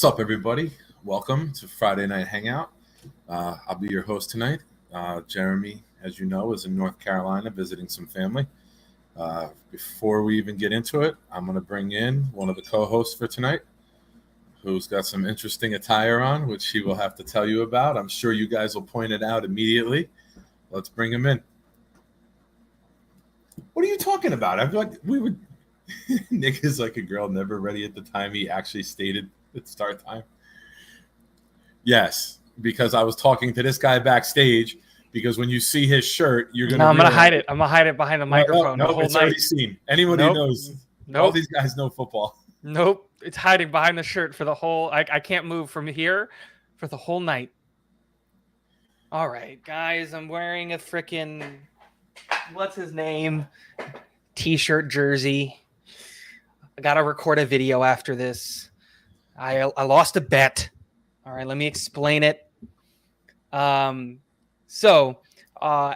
What's up, everybody? Welcome to Friday Night Hangout. I'll be your host tonight. Jeremy, as you know, is in North Carolina visiting some family. Before we even get into it, I'm going to bring in one of the co-hosts for tonight, who's got some interesting attire on, which he will have to tell you about. I'm sure you guys will point it out immediately. Let's bring him in. What are you talking about? I feel like we would. Nick is like a girl never ready at the time he actually stated its start time. Yes, because I was talking to this guy backstage. Because when you see his shirt, you're gonna. No, I'm gonna hide it. I'm gonna hide it behind the microphone. No, the whole it's night. already seen. Anybody knows. Nope. All these guys know football. Nope. It's hiding behind the shirt for the whole. I can't move from here for the whole night. All right, guys. I'm wearing a freaking what's his name t-shirt jersey. I gotta record a video after this. I lost a bet. All right, let me explain it. So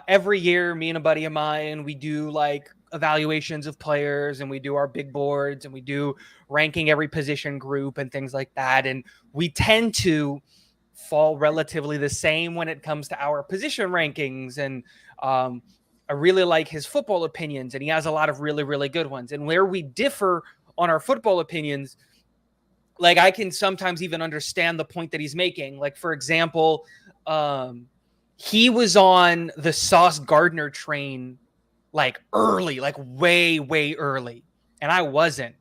every year, me and a buddy of mine, we do like evaluations of players, and we do our big boards, and we do ranking every position group and things like that. And we tend to fall relatively the same when it comes to our position rankings. And I really like his football opinions, and he has a lot of really, really good ones. And where we differ on our football opinions, like I can sometimes even understand the point that he's making. Like, for example, he was on the Sauce Gardner train like early, like way, way early. And I wasn't.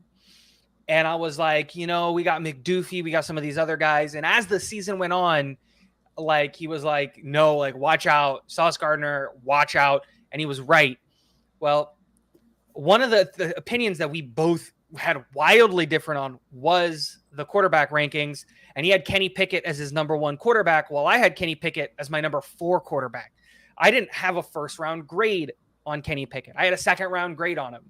And I was like, we got McDuffie, we got some of these other guys. And as the season went on, like he was like, no, like watch out, Sauce Gardner, watch out. And he was right. Well, one of the opinions that we both had wildly different on was the quarterback rankings. And he had Kenny Pickett as his number one quarterback, while I had Kenny Pickett as my number 4 quarterback. I didn't have a first round grade on Kenny Pickett. I had a second round grade on him.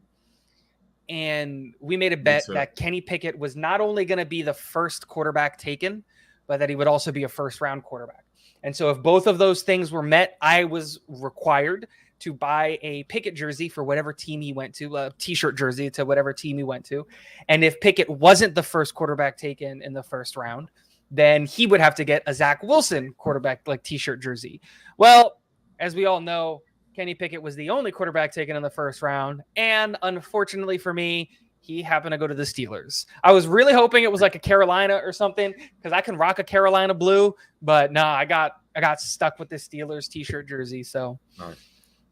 And we made a bet that Kenny Pickett was not only going to be the first quarterback taken, but that he would also be a first round quarterback. And so if both of those things were met, I was required to buy a Pickett jersey for whatever team he went to, a t-shirt jersey to whatever team he went to. And if Pickett wasn't the first quarterback taken in the first round, then he would have to get a Zach Wilson quarterback like t-shirt jersey. Well, as we all know, Kenny Pickett was the only quarterback taken in the first round. And unfortunately for me, he happened to go to the Steelers. I was really hoping it was like a Carolina or something, because I can rock a Carolina blue, but no, I got stuck with the Steelers t-shirt jersey. So all right.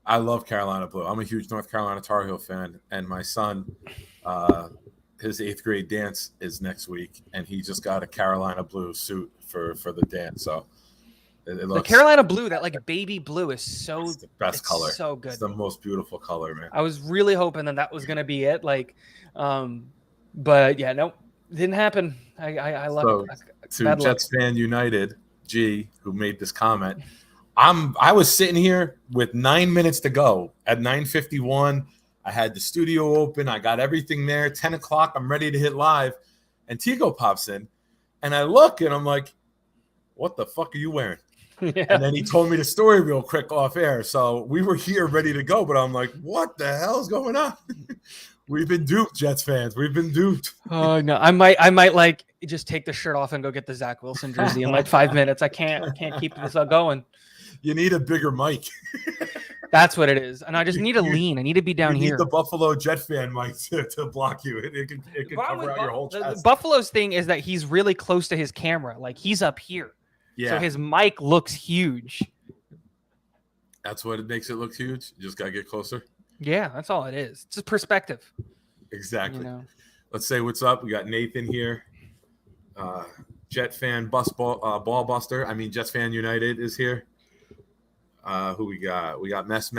I love Carolina blue. I'm a huge North Carolina Tar Heel fan, and my son, his 8th grade dance is next week, and he just got a Carolina blue suit for the dance. So it looks, the Carolina blue, that like baby blue, is it's the best color. So good. It's the most beautiful color, man. I was really hoping that was gonna be it. Like, but yeah, nope, didn't happen. I love to Jets Fan United G, who made this comment. I was sitting here with 9 minutes to go at 9:51. I had the studio open. I got everything there. 10 o'clock, I'm ready to hit live. And Tigo pops in. And I look, and I'm like, what the fuck are you wearing? Yeah. And then he told me the story real quick off air. So we were here ready to go. But I'm like, what the hell is going on? We've been duped, Jets fans. We've been duped. Oh, no. I might like just take the shirt off and go get the Zach Wilson jersey in like 5 minutes. I can't keep this going. You need a bigger mic. That's what it is. And I just need to lean. I need to be down here. You need the Buffalo Jet fan mic to block you. It can cover out your whole chest. The Buffalo's thing is that he's really close to his camera. Like, he's up here. Yeah. So his mic looks huge. That's what it makes it look huge. You just got to get closer. Yeah, that's all it is. It's just perspective. Exactly. Let's say what's up. We got Nathan here. Jet fan ball buster. I mean, Jets Fan United is here. Who we got? We got Mess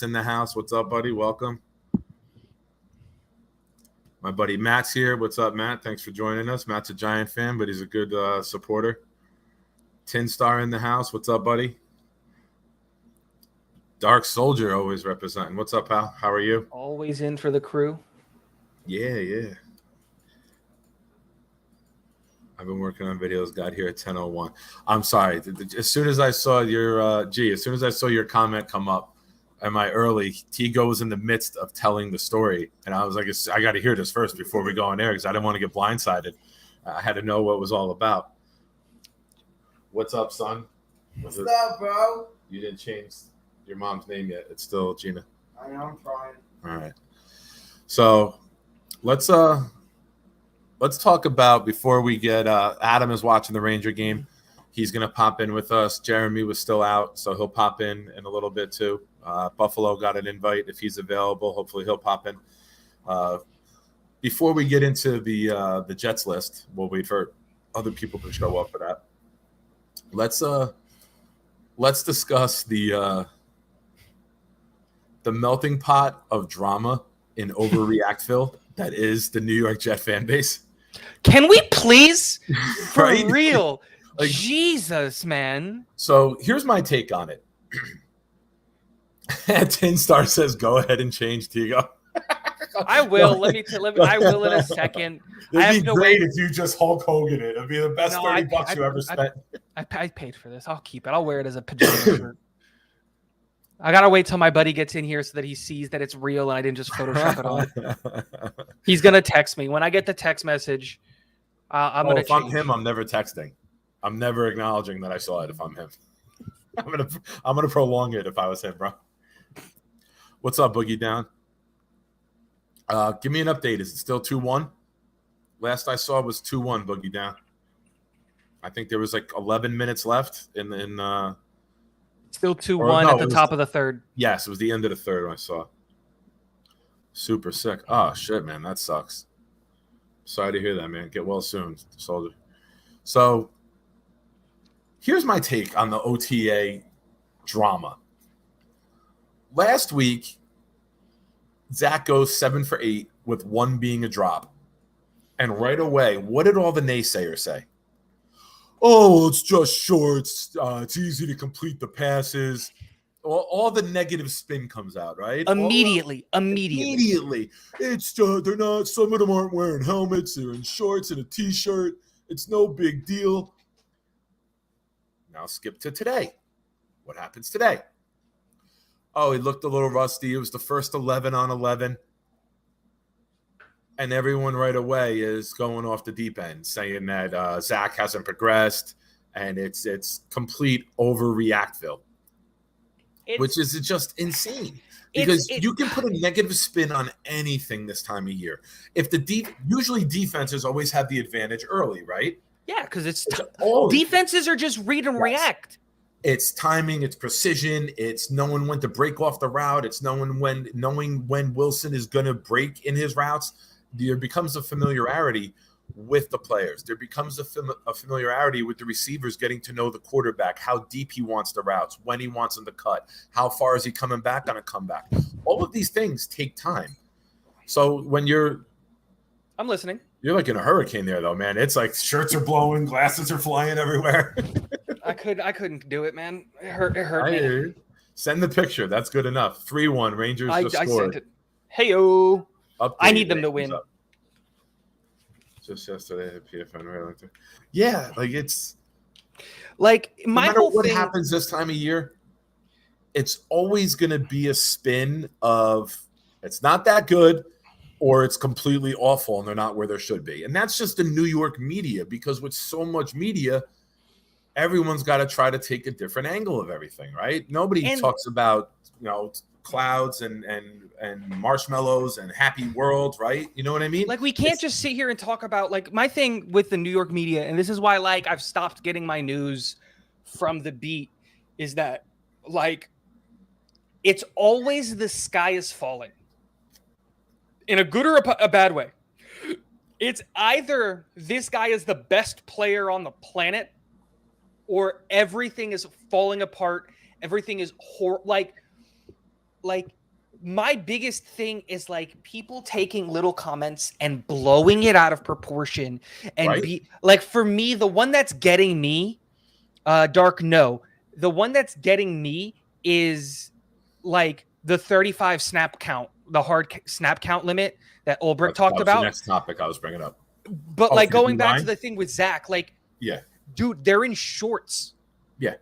in the house. What's up, buddy? Welcome. My buddy Matt's here. What's up, Matt? Thanks for joining us. Matt's a Giant fan, but he's a good supporter. Tin Star in the house. What's up, buddy? Dark Soldier always representing. What's up, pal? How are you? Always in for the crew. Yeah. I've been working on videos. Got here at 10:01. I'm sorry. As soon as I saw your comment come up, am I early? Tigo was in the midst of telling the story, and I was like, I got to hear this first before we go on air because I didn't want to get blindsided. I had to know what it was all about. What's up, son? What's up, bro? You didn't change your mom's name yet. It's still Gina. I know, I'm trying. All right. So let's talk about, before we get Adam is watching the Ranger game. He's gonna pop in with us. Jeremy was still out, so he'll pop in a little bit too. Buffalo got an invite. If he's available, hopefully he'll pop in. Before we get into the Jets list, we'll wait for other people to show up for that. Let's discuss the melting pot of drama in Overreactville that is the New York Jet fan base. Can we please, for Right? real? Like, Jesus, man. so here's my take on it. Tin Star says, "Go ahead and change, Tigo." I will. I will in a second. It'd be great if you just Hulk Hogan it. It'd be the best $30 you ever spent. I paid for this. I'll keep it. I'll wear it as a pajama shirt. I gotta wait till my buddy gets in here so that he sees that it's real and I didn't just Photoshop it on. He's gonna text me when I get the text message. I'm gonna. If I'm him, I'm never texting. I'm never acknowledging that I saw it. If I'm him, I'm gonna prolong it. If I was him, bro. What's up, Boogie Down? Give me an update. Is it still 2-1? Last I saw was 2-1, Boogie Down. I think there was like 11 minutes left in still 2-1 at the top of the third. Yes, it was the end of the third when I saw. Super sick. Oh shit, man, that sucks. Sorry to hear that, man. Get well soon, soldier. So here's my take on the OTA drama. Last week, Zach goes 7 for 8 with 1 being a drop. And right away, what did all the naysayers say? Oh, it's just shorts. It's easy to complete the passes. All the negative spin comes out, right? Immediately. It's they're not. Some of them aren't wearing helmets. They're in shorts and a t-shirt. It's no big deal. Now skip to today. What happens today? Oh, he looked a little rusty. It was the first 11 on 11. And everyone right away is going off the deep end, saying that Zach hasn't progressed, and it's complete overreactville, which is just insane. Because you can put a negative spin on anything this time of year. If usually defenses always have the advantage early, right? Yeah, because defenses are just read and react. It's timing, it's precision, it's knowing when to break off the route, it's knowing when Wilson is going to break in his routes. There becomes a familiarity with the players. There becomes a familiarity with the receivers getting to know the quarterback, how deep he wants the routes, when he wants them to cut, how far is he coming back on a comeback. All of these things take time. So when I'm listening. You're like in a hurricane there, though, man. It's like shirts are blowing, glasses are flying everywhere. I couldn't do it, man. It hurt me. Send the picture. That's good enough. 3-1. Rangers just scored. I sent it. Hey-o. Update. I need them to win. Just yesterday at PFN right there. Yeah, like it's like no matter what happens this time of year, it's always going to be a spin of it's not that good or it's completely awful and they're not where they should be. And that's just the New York media, because with so much media, everyone's got to try to take a different angle of everything, right? Nobody talks about, clouds and marshmallows and happy world, right? You know what I mean? Like, we can't just sit here and talk about, like, my thing with the New York media, and this is why, like, I've stopped getting my news from the beat, is that, like, it's always the sky is falling in a good or a bad way. It's either this guy is the best player on the planet or everything is falling apart. Everything is like my biggest thing is like people taking little comments and blowing it out of proportion and be like, for me, the one that's getting me, Dark, no, the one that's getting me is like the 35 snap count, the hard snap count limit that Ulbrich talked about. The next topic I was bringing up. But like going back to the thing with Zach, like, yeah, dude, they're in shorts. Yeah.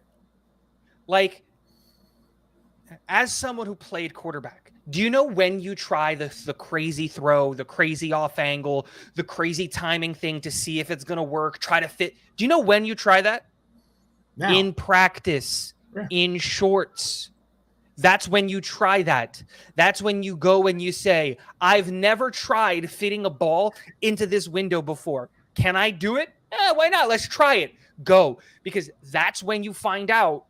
Like, as someone who played quarterback, do you know when you try the crazy throw, the crazy off angle, the crazy timing thing to see if it's going to work, try to fit? Do you know when you try that? Now, In practice, Yeah. in shorts. That's when you try that. That's when you go and you say, I've never tried fitting a ball into this window before. Can I do it? Why not? Let's try it. Go. Because that's when you find out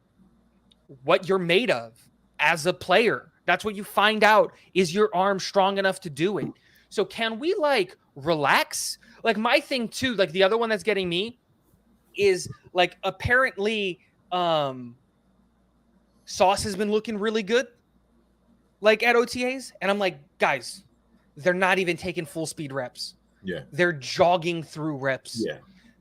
what you're made of as a player. That's what you find out. Is your arm strong enough to do it? So can we like relax? Like my thing too, like the other one that's getting me is like apparently Sauce has been looking really good like at OTAs. And I'm like, guys, they're not even taking full speed reps. Yeah. They're jogging through reps. Yeah.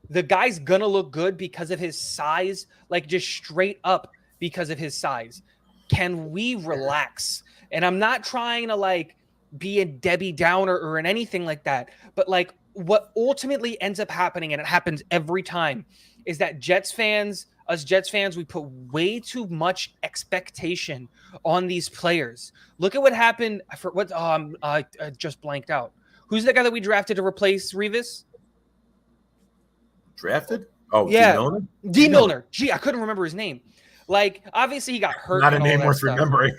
The guy's gonna look good because of his size, like just straight up because of his size. Can we relax? And I'm not trying to like be a Debbie Downer or in anything like that, but like what ultimately ends up happening, and it happens every time, is that Jets fans, we put way too much expectation on these players. Look at what happened. I just blanked out. Who's the guy that we drafted to replace Revis? Drafted? Oh, Yeah. D. Milner? D. Milner. Gee, I couldn't remember his name. Like, obviously he got hurt. Not a and all name that worth stuff. remembering.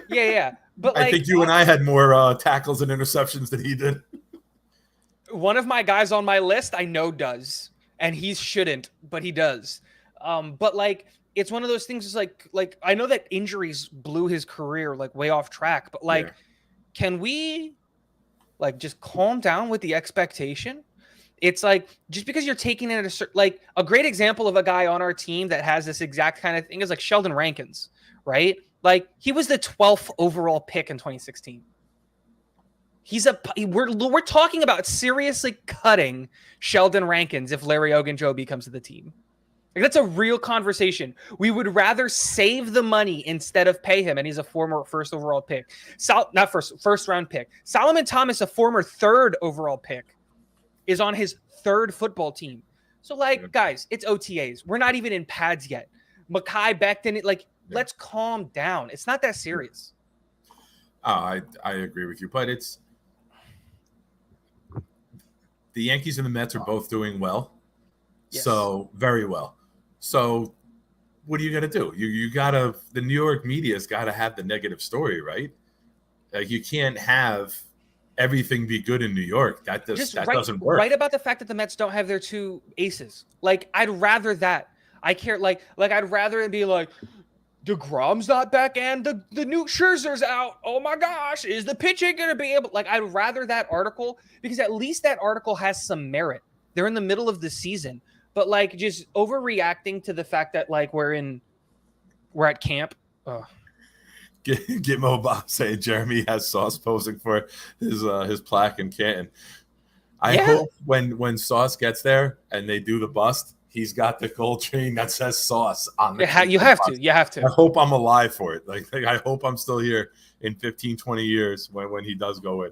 Yeah. But like, I think you and I had more tackles and interceptions than he did. One of my guys on my list I know does, and he shouldn't, but he does. But like, it's one of those things. Is like I know that injuries blew his career like way off track, but like, Can we like just calm down with the expectation? It's like, just because you're taking it at a certain, like a great example of a guy on our team that has this exact kind of thing is like Sheldon Rankins, right? Like he was the 12th overall pick in 2016. We're talking about seriously cutting Sheldon Rankins if Larry Ogunjobi comes to the team. Like that's a real conversation. We would rather save the money instead of pay him, and he's a former first overall pick. First round pick. Solomon Thomas, a former third overall pick, is on his third football team. So like, guys, it's OTAs. We're not even in pads yet. Mekhi Becton, let's calm down. It's not that serious. I agree with you, but it's the Yankees and the Mets are both doing well. Yes. So very well. So what are you going to do? You gotta, the New York media's got to have the negative story, right? Like you can't have everything be good in New York. That doesn't work. Write about the fact that the Mets don't have their two aces. Like I'd rather that. I care. Like I'd rather it be like DeGrom's not back and the new Scherzer's out. Oh my gosh, is the pitching going to be able? Like I'd rather that article, because at least that article has some merit. They're in the middle of the season, but like just overreacting to the fact that like we're at camp. Ugh. Get Mo Bob saying Jeremy has Sauce posing for his plaque in Canton. I hope when Sauce gets there and they do the bust, he's got the gold chain that says Sauce on the You have to. I hope I'm alive for it. Like I hope I'm still here in 15, 20 years when he does go in.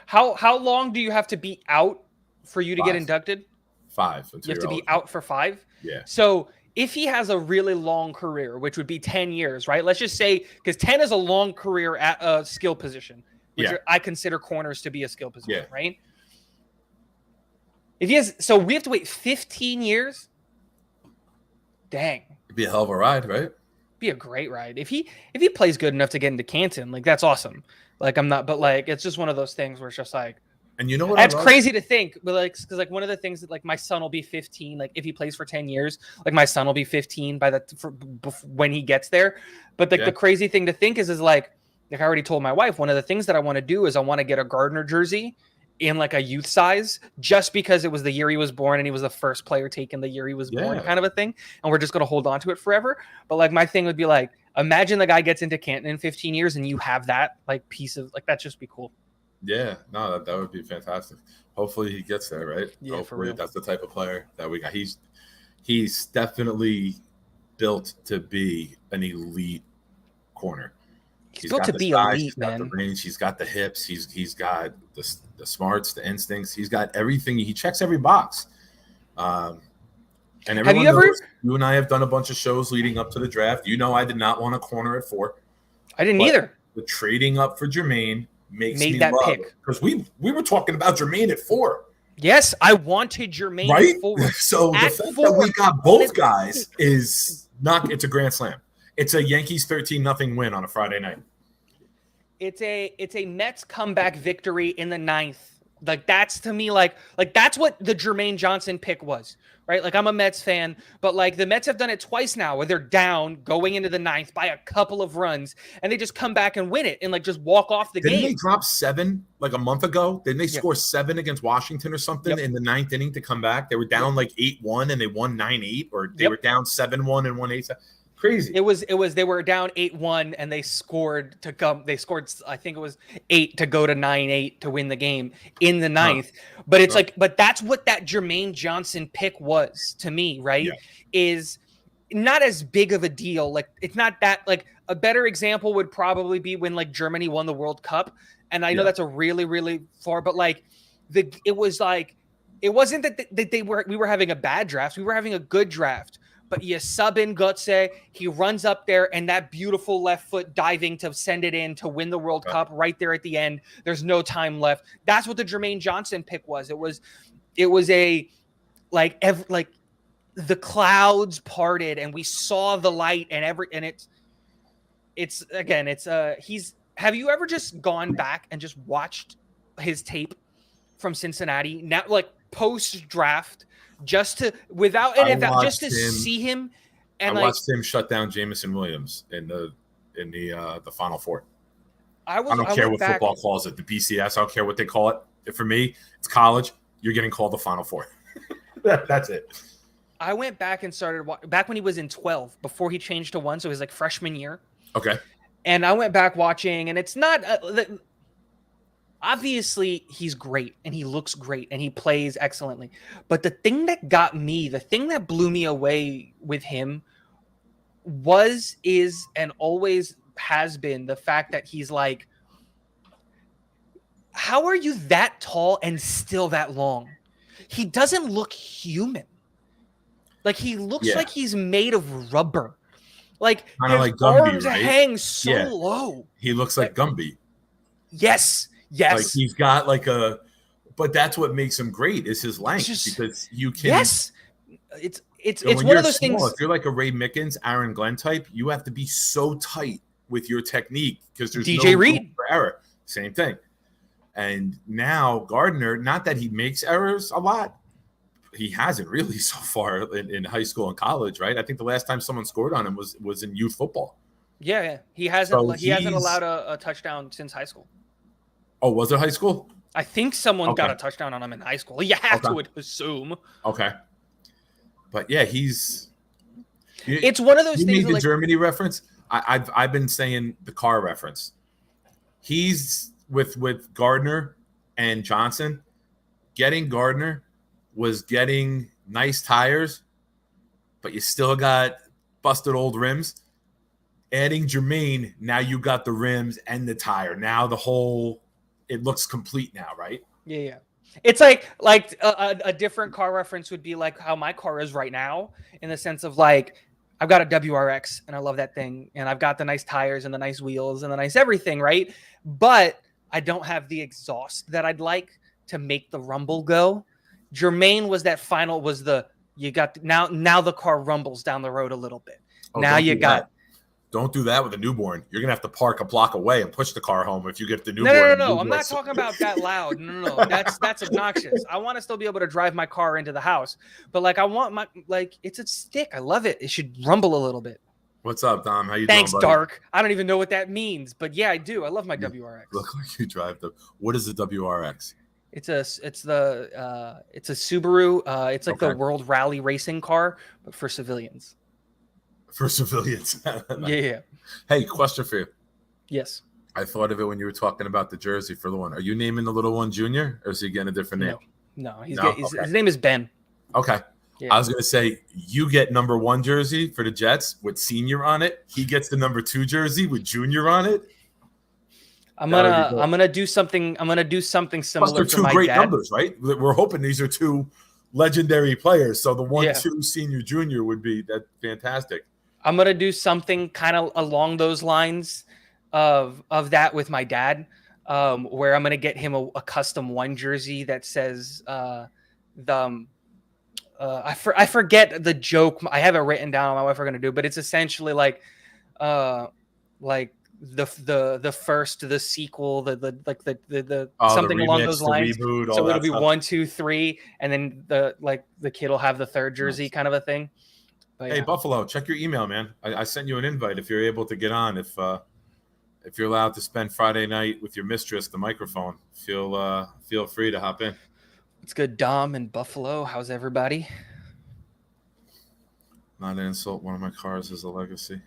How long do you have to be out for you to get inducted? 5. You have to be out for 5? Yeah. So if he has a really long career, which would be 10 years, right? Let's just say, because 10 is a long career at a skill position, which I consider corners to be a skill position, right? If he has, so we have to wait 15 years. Dang. It'd be a hell of a ride, right? Be a great ride. If he plays good enough to get into Canton, like that's awesome. Like I'm not, but like it's just one of those things where it's just like, and you know what? That's crazy to think, but like, because like one of the things that like my son will be 15, like if he plays for 10 years, like my son will be 15 when he gets there. But like the crazy thing to think is like I already told my wife, one of the things that I want to do is I want to get a Gardner jersey in like a youth size, just because it was the year he was born and he was the first player taken the year he was born, kind of a thing. And we're just going to hold on to it forever. But like my thing would be like, imagine the guy gets into Canton in 15 years and you have that like piece of like, that'd just be cool. Yeah, no, that would be fantastic. Hopefully he gets there, right? Yeah, hopefully for real. That's the type of player that we got. He's definitely built to be an elite corner. He's built to be elite, he's got the range, he's got the hips, he's got the smarts, the instincts, he's got everything. He checks every box. And everyone knows, you and I have done a bunch of shows leading up to the draft. You know, I did not want a corner at 4. I didn't But either. the trading up for Jermaine makes Made me that love pick. it. Because we were talking about Jermaine at 4. Yes, I wanted Jermaine Right? at 4. So the At fact 4, that we got both guys is not, it's a grand slam. It's a Yankees 13-0 win on a Friday night. It's a Mets comeback victory in the 9th. Like that's to me like that's what the Jermaine Johnson pick was, right? Like I'm a Mets fan, but like the Mets have done it twice now where they're down going into the 9th by a couple of runs and they just come back and win it and like just walk off the Didn't game. they drop 7 like a month ago? Didn't they Yep. score 7 against Washington or something in the 9th inning to come back? They were down like 8-1 and they won 9-8, or they were down 7-1 and won 8-7. Crazy. It was they were down 8-1 and they scored to come. They scored, I think it was 8 to go to 9-8 to win the game in the 9th. But it's like, but that's what that Jermaine Johnson pick was to me, right? Yeah. Is not as big of a deal. Like it's not that, like a better example would probably be when like Germany won the World Cup. And I know that's a really, really far, but like it was like, it wasn't that we were having a bad draft. We were having a good draft. But you sub in Götze, he runs up there, and that beautiful left foot diving to send it in to win the World Cup right there at the end. There's no time left. That's what the Jermaine Johnson pick was. It was a like the clouds parted and we saw the light and it's have you ever just gone back and just watched his tape from Cincinnati now, like post draft? Just to just to see him, and I watched him shut down Jamison Williams in the Final Four. I don't care what football calls it, the BCS. I don't care what they call it. For me, it's college. You're getting called the Final Four. That's it. I went back and started back when he was in 12, before he changed to 1, so it was like freshman year. Okay. And I went back watching, and it's not. Obviously, he's great and he looks great and he plays excellently. But the thing that blew me away with him is, and always has been, the fact that he's like, how are you that tall and still that long? He doesn't look human. Like he looks like he's made of rubber. Like his like Gumby, arms right? hang so low. He looks like Gumby. Yes. Like he's got like but that's what makes him great is his length, because you can. Yes, it's one of those things. If you're like a Ray Mickens, Aaron Glenn type, you have to be so tight with your technique because there's DJ no Reed room for error. Same thing. And now Gardner, not that he makes errors a lot, he hasn't really so far in high school and college, right? I think the last time someone scored on him was in youth football. Yeah. He hasn't allowed a touchdown since high school. Oh, was it high school? I think someone got a touchdown on him in high school. You have to assume. Okay. But yeah, it's one of those things. You need the Germany reference. I've been saying the car reference. He's with Gardner and Johnson. Getting Gardner was getting nice tires, but you still got busted old rims. Adding Jermaine, now you got the rims and the tire. Now it looks complete now, right? Yeah. It's like a different car reference would be like how my car is right now, in the sense of like I've got a WRX and I love that thing, and I've got the nice tires and the nice wheels and the nice everything, right? But I don't have the exhaust that I'd like to make the rumble go. Jermaine was now the car rumbles down the road a little bit. Don't do that with a newborn. You're gonna have to park a block away and push the car home if you get the newborn. No. I'm not talking about that loud. No. That's obnoxious. I want to still be able to drive my car into the house, but like I want it's a stick. I love it. It should rumble a little bit. What's up, Dom? How you Thanks, doing, buddy? Dark. I don't even know what that means, but yeah, I do. I love my WRX. Look like you drive what is the WRX? It's a Subaru. It's like the World Rally racing car, but for civilians. For civilians. Yeah. Hey, question for you. Yes. I thought of it when you were talking about the jersey for the one. Are you naming the little one Junior, or is he getting a different name? No. His name is Ben. Okay. Yeah. I was going to say, you get number 1 jersey for the Jets with Senior on it. He gets the number 2 jersey with Junior on it. I'm gonna do something. I'm gonna do something similar. Plus, they're 2 great numbers, right? We're hoping these are 2 legendary players. So the 1-2 Senior Junior would be that fantastic. I'm gonna do something kind of along those lines. of that with my dad, where I'm gonna get him a custom one jersey that says I forget the joke. I have it written down. My wife are gonna do, but it's essentially like the first, the sequel, the something along those lines. The reboot, all So it'll that be stuff. 1, 2, 3, and then the kid will have the third jersey, Nice. kind of a thing. But Hey, yeah. Buffalo, check your email, man. I sent you an invite if you're able to get on. If you're allowed to spend Friday night with your mistress, the microphone, feel free to hop in. It's good, Dom and Buffalo. How's everybody? Not an insult. One of my cars is a legacy.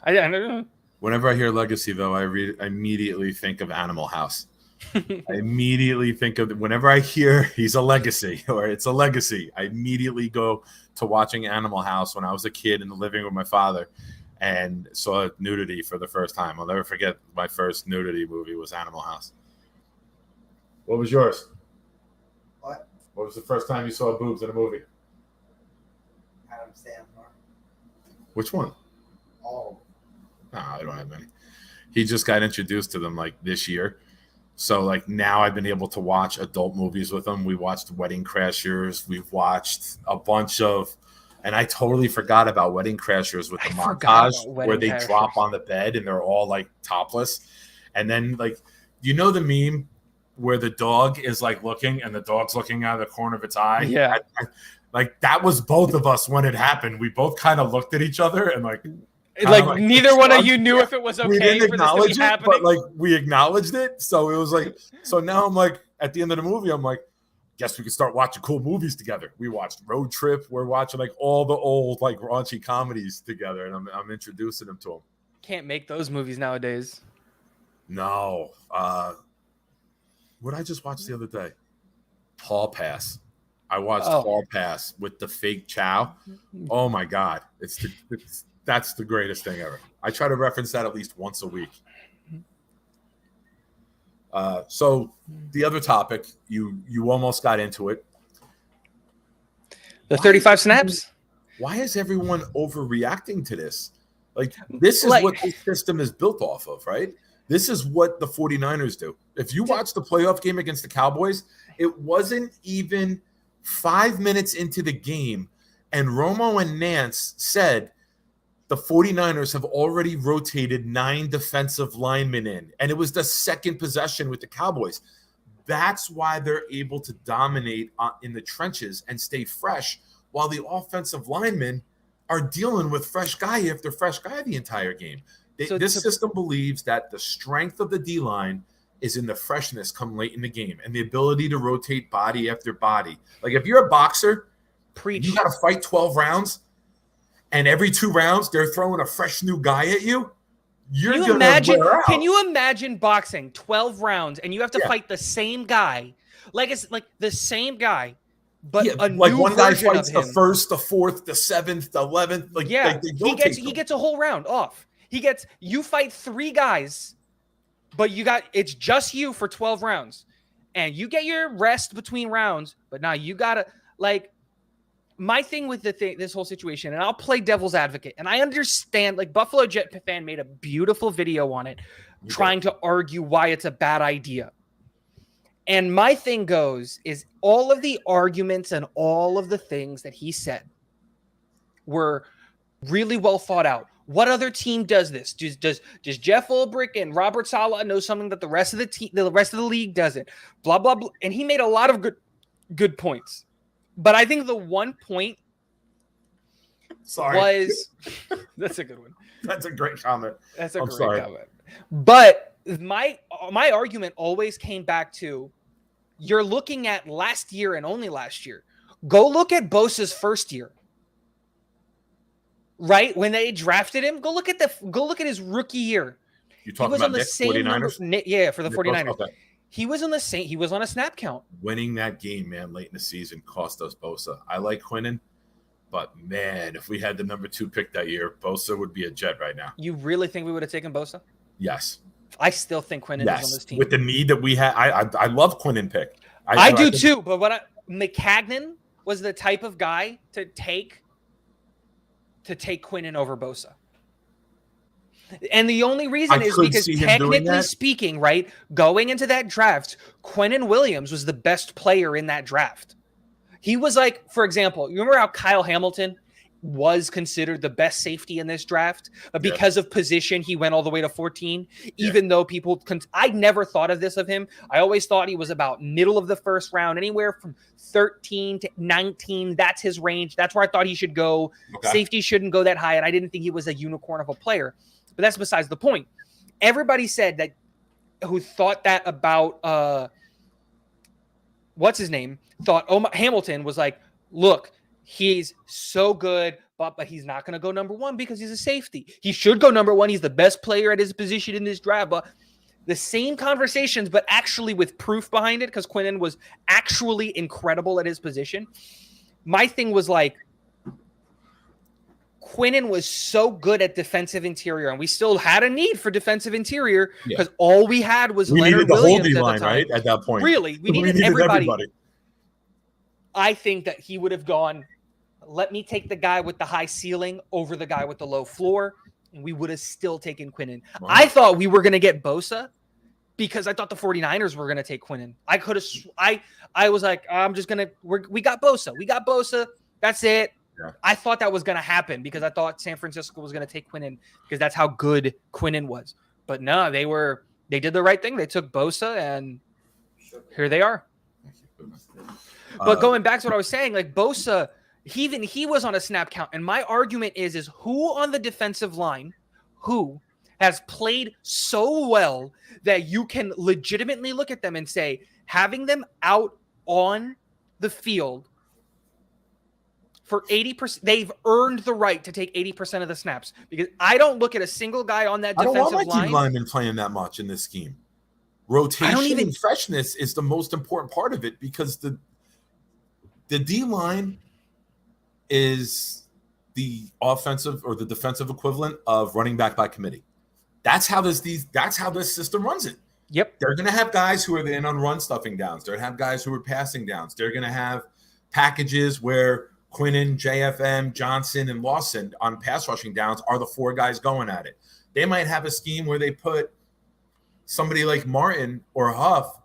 I don't know. Whenever I hear legacy, though, I immediately think of Animal House. I immediately think of whenever I hear he's a legacy or it's a legacy, I immediately go to watching Animal House when I was a kid in the living room with my father and saw nudity for the first time. I'll never forget my first nudity movie was Animal House. What was yours? What? What was the first time you saw boobs in a movie? Adam Sandler. Which one? Oh. No, I don't have many. He just got introduced to them like this year. So like now I've been able to watch adult movies with him. We watched Wedding Crashers. We've watched a bunch of, and I totally forgot about Wedding Crashers with the montage where they drop on the bed and they're all like topless. And then like, you know the meme where the dog is like looking and the dog's looking out of the corner of its eye? Yeah. Like that was both of us when it happened. We both kind of looked at each other and like neither one of you knew if it was okay. We didn't for this to be acknowledge it, happening. but like we acknowledged it. So it was like, so now I'm like, at the end of the movie, I'm like, guess we could start watching cool movies together. We watched Road Trip. We're watching like all the old like raunchy comedies together, and I'm introducing them to them. Can't make those movies nowadays. No. What did I just watch the other day? Hall Pass. I watched Hall Pass with the fake Chow. Oh my God. That's the greatest thing ever. I try to reference that at least once a week. So the other topic, you almost got into it. The 35 snaps? Why is everyone overreacting to this? Like, this is what this system is built off of, right? This is what the 49ers do. If you watch the playoff game against the Cowboys, it wasn't even 5 minutes into the game, and Romo and Nance said the 49ers have already rotated 9 defensive linemen in, and it was the second possession with the Cowboys. That's why they're able to dominate in the trenches and stay fresh while the offensive linemen are dealing with fresh guy after fresh guy the entire game. This system believes that the strength of the D-line is in the freshness come late in the game and the ability to rotate body after body. Like if you're a boxer, you got to fight 12 rounds, and every 2 rounds they're throwing a fresh new guy at you. Can you imagine boxing 12 rounds and you have to fight the same guy? Like it's like the same guy, but a like new one guy version fights of him. the first, the fourth, the seventh, the 11th. Like he gets a whole round off. You fight 3 guys, but it's just you for 12 rounds, and you get your rest between rounds. But now you gotta like. My thing with this whole situation, and I'll play devil's advocate, and I understand, like Buffalo Jet fan made a beautiful video on it, trying to argue why it's a bad idea. And my thing is all of the arguments and all of the things that he said were really well thought out. What other team does this? Does Jeff Ulbrich and Robert Saleh know something that the rest of the league doesn't? Blah blah blah. And he made a lot of good points. But I think the one point was that's a good one. That's a great comment. That's a great comment. But my argument always came back to you're looking at last year and only last year. Go look at Bosa's first year. Right? When they drafted him, go look at his rookie year. You talking about the 49ers? Yeah, for the 49ers. Okay. He was on a snap count. Winning that game, man, late in the season cost us Bosa. I like Quinnen, but man, if we had the number 2 pick that year, Bosa would be a Jet right now. You really think we would have taken Bosa? Yes. I still think Quinnen is on this team. With the need that we had, I love Quinnen pick. I do too, but McCagnon was the type of guy to take Quinnen over Bosa. And the only reason is could because see him doing technically that. speaking, right, going into that draft, Quinnen Williams was the best player in that draft. He was like, for example, you remember how Kyle Hamilton was considered the best safety in this draft, but because of position, he went all the way to 14, even though people, I never thought of this of him. I always thought he was about middle of the first round, anywhere from 13 to 19. That's his range. That's where I thought he should go. Okay. Safety shouldn't go that high, and I didn't think he was a unicorn of a player. But that's besides the point. Everybody said that, who thought that about, what's his name? Thought Hamilton was like, look, he's so good, but he's not going to go number one because he's a safety. He should go number one. He's the best player at his position in this draft. But the same conversations, but actually with proof behind it, because Quinnen was actually incredible at his position. My thing was like, Quinnen was so good at defensive interior, and we still had a need for defensive interior because all we had was we Leonard needed the Williams holding at line, the time. right? At that point, Really, we needed everybody. I think that he would have gone, let me take the guy with the high ceiling over the guy with the low floor, and we would have still taken Quinnen. Wow. I thought we were going to get Bosa because I thought the 49ers were going to take Quinnen. I could have, I was like, I'm just going to, we got Bosa. We got Bosa. That's it. Yeah. I thought that was going to happen because I thought San Francisco was going to take Quinnen because that's how good Quinnen was. But no, they did the right thing. They took Bosa, and here they are. But going back to what I was saying, like Bosa, he was on a snap count. And my argument is who on the defensive line, who has played so well that you can legitimately look at them and say, having them out on the field for 80%, they've earned the right to take 80% of the snaps. Because I don't look at a single guy on that defensive line. I don't want my D lineman playing that much in this scheme. Rotation and freshness is the most important part of it because the D line is the offensive or the defensive equivalent of running back by committee. That's how this system runs it. Yep. They're going to have guys who are in on run stuffing downs. They're going to have guys who are passing downs. They're going to have packages where Quinnen, JFM, Johnson, and Lawson on pass rushing downs are the four guys going at it. They might have a scheme where they put somebody like Martin or Huff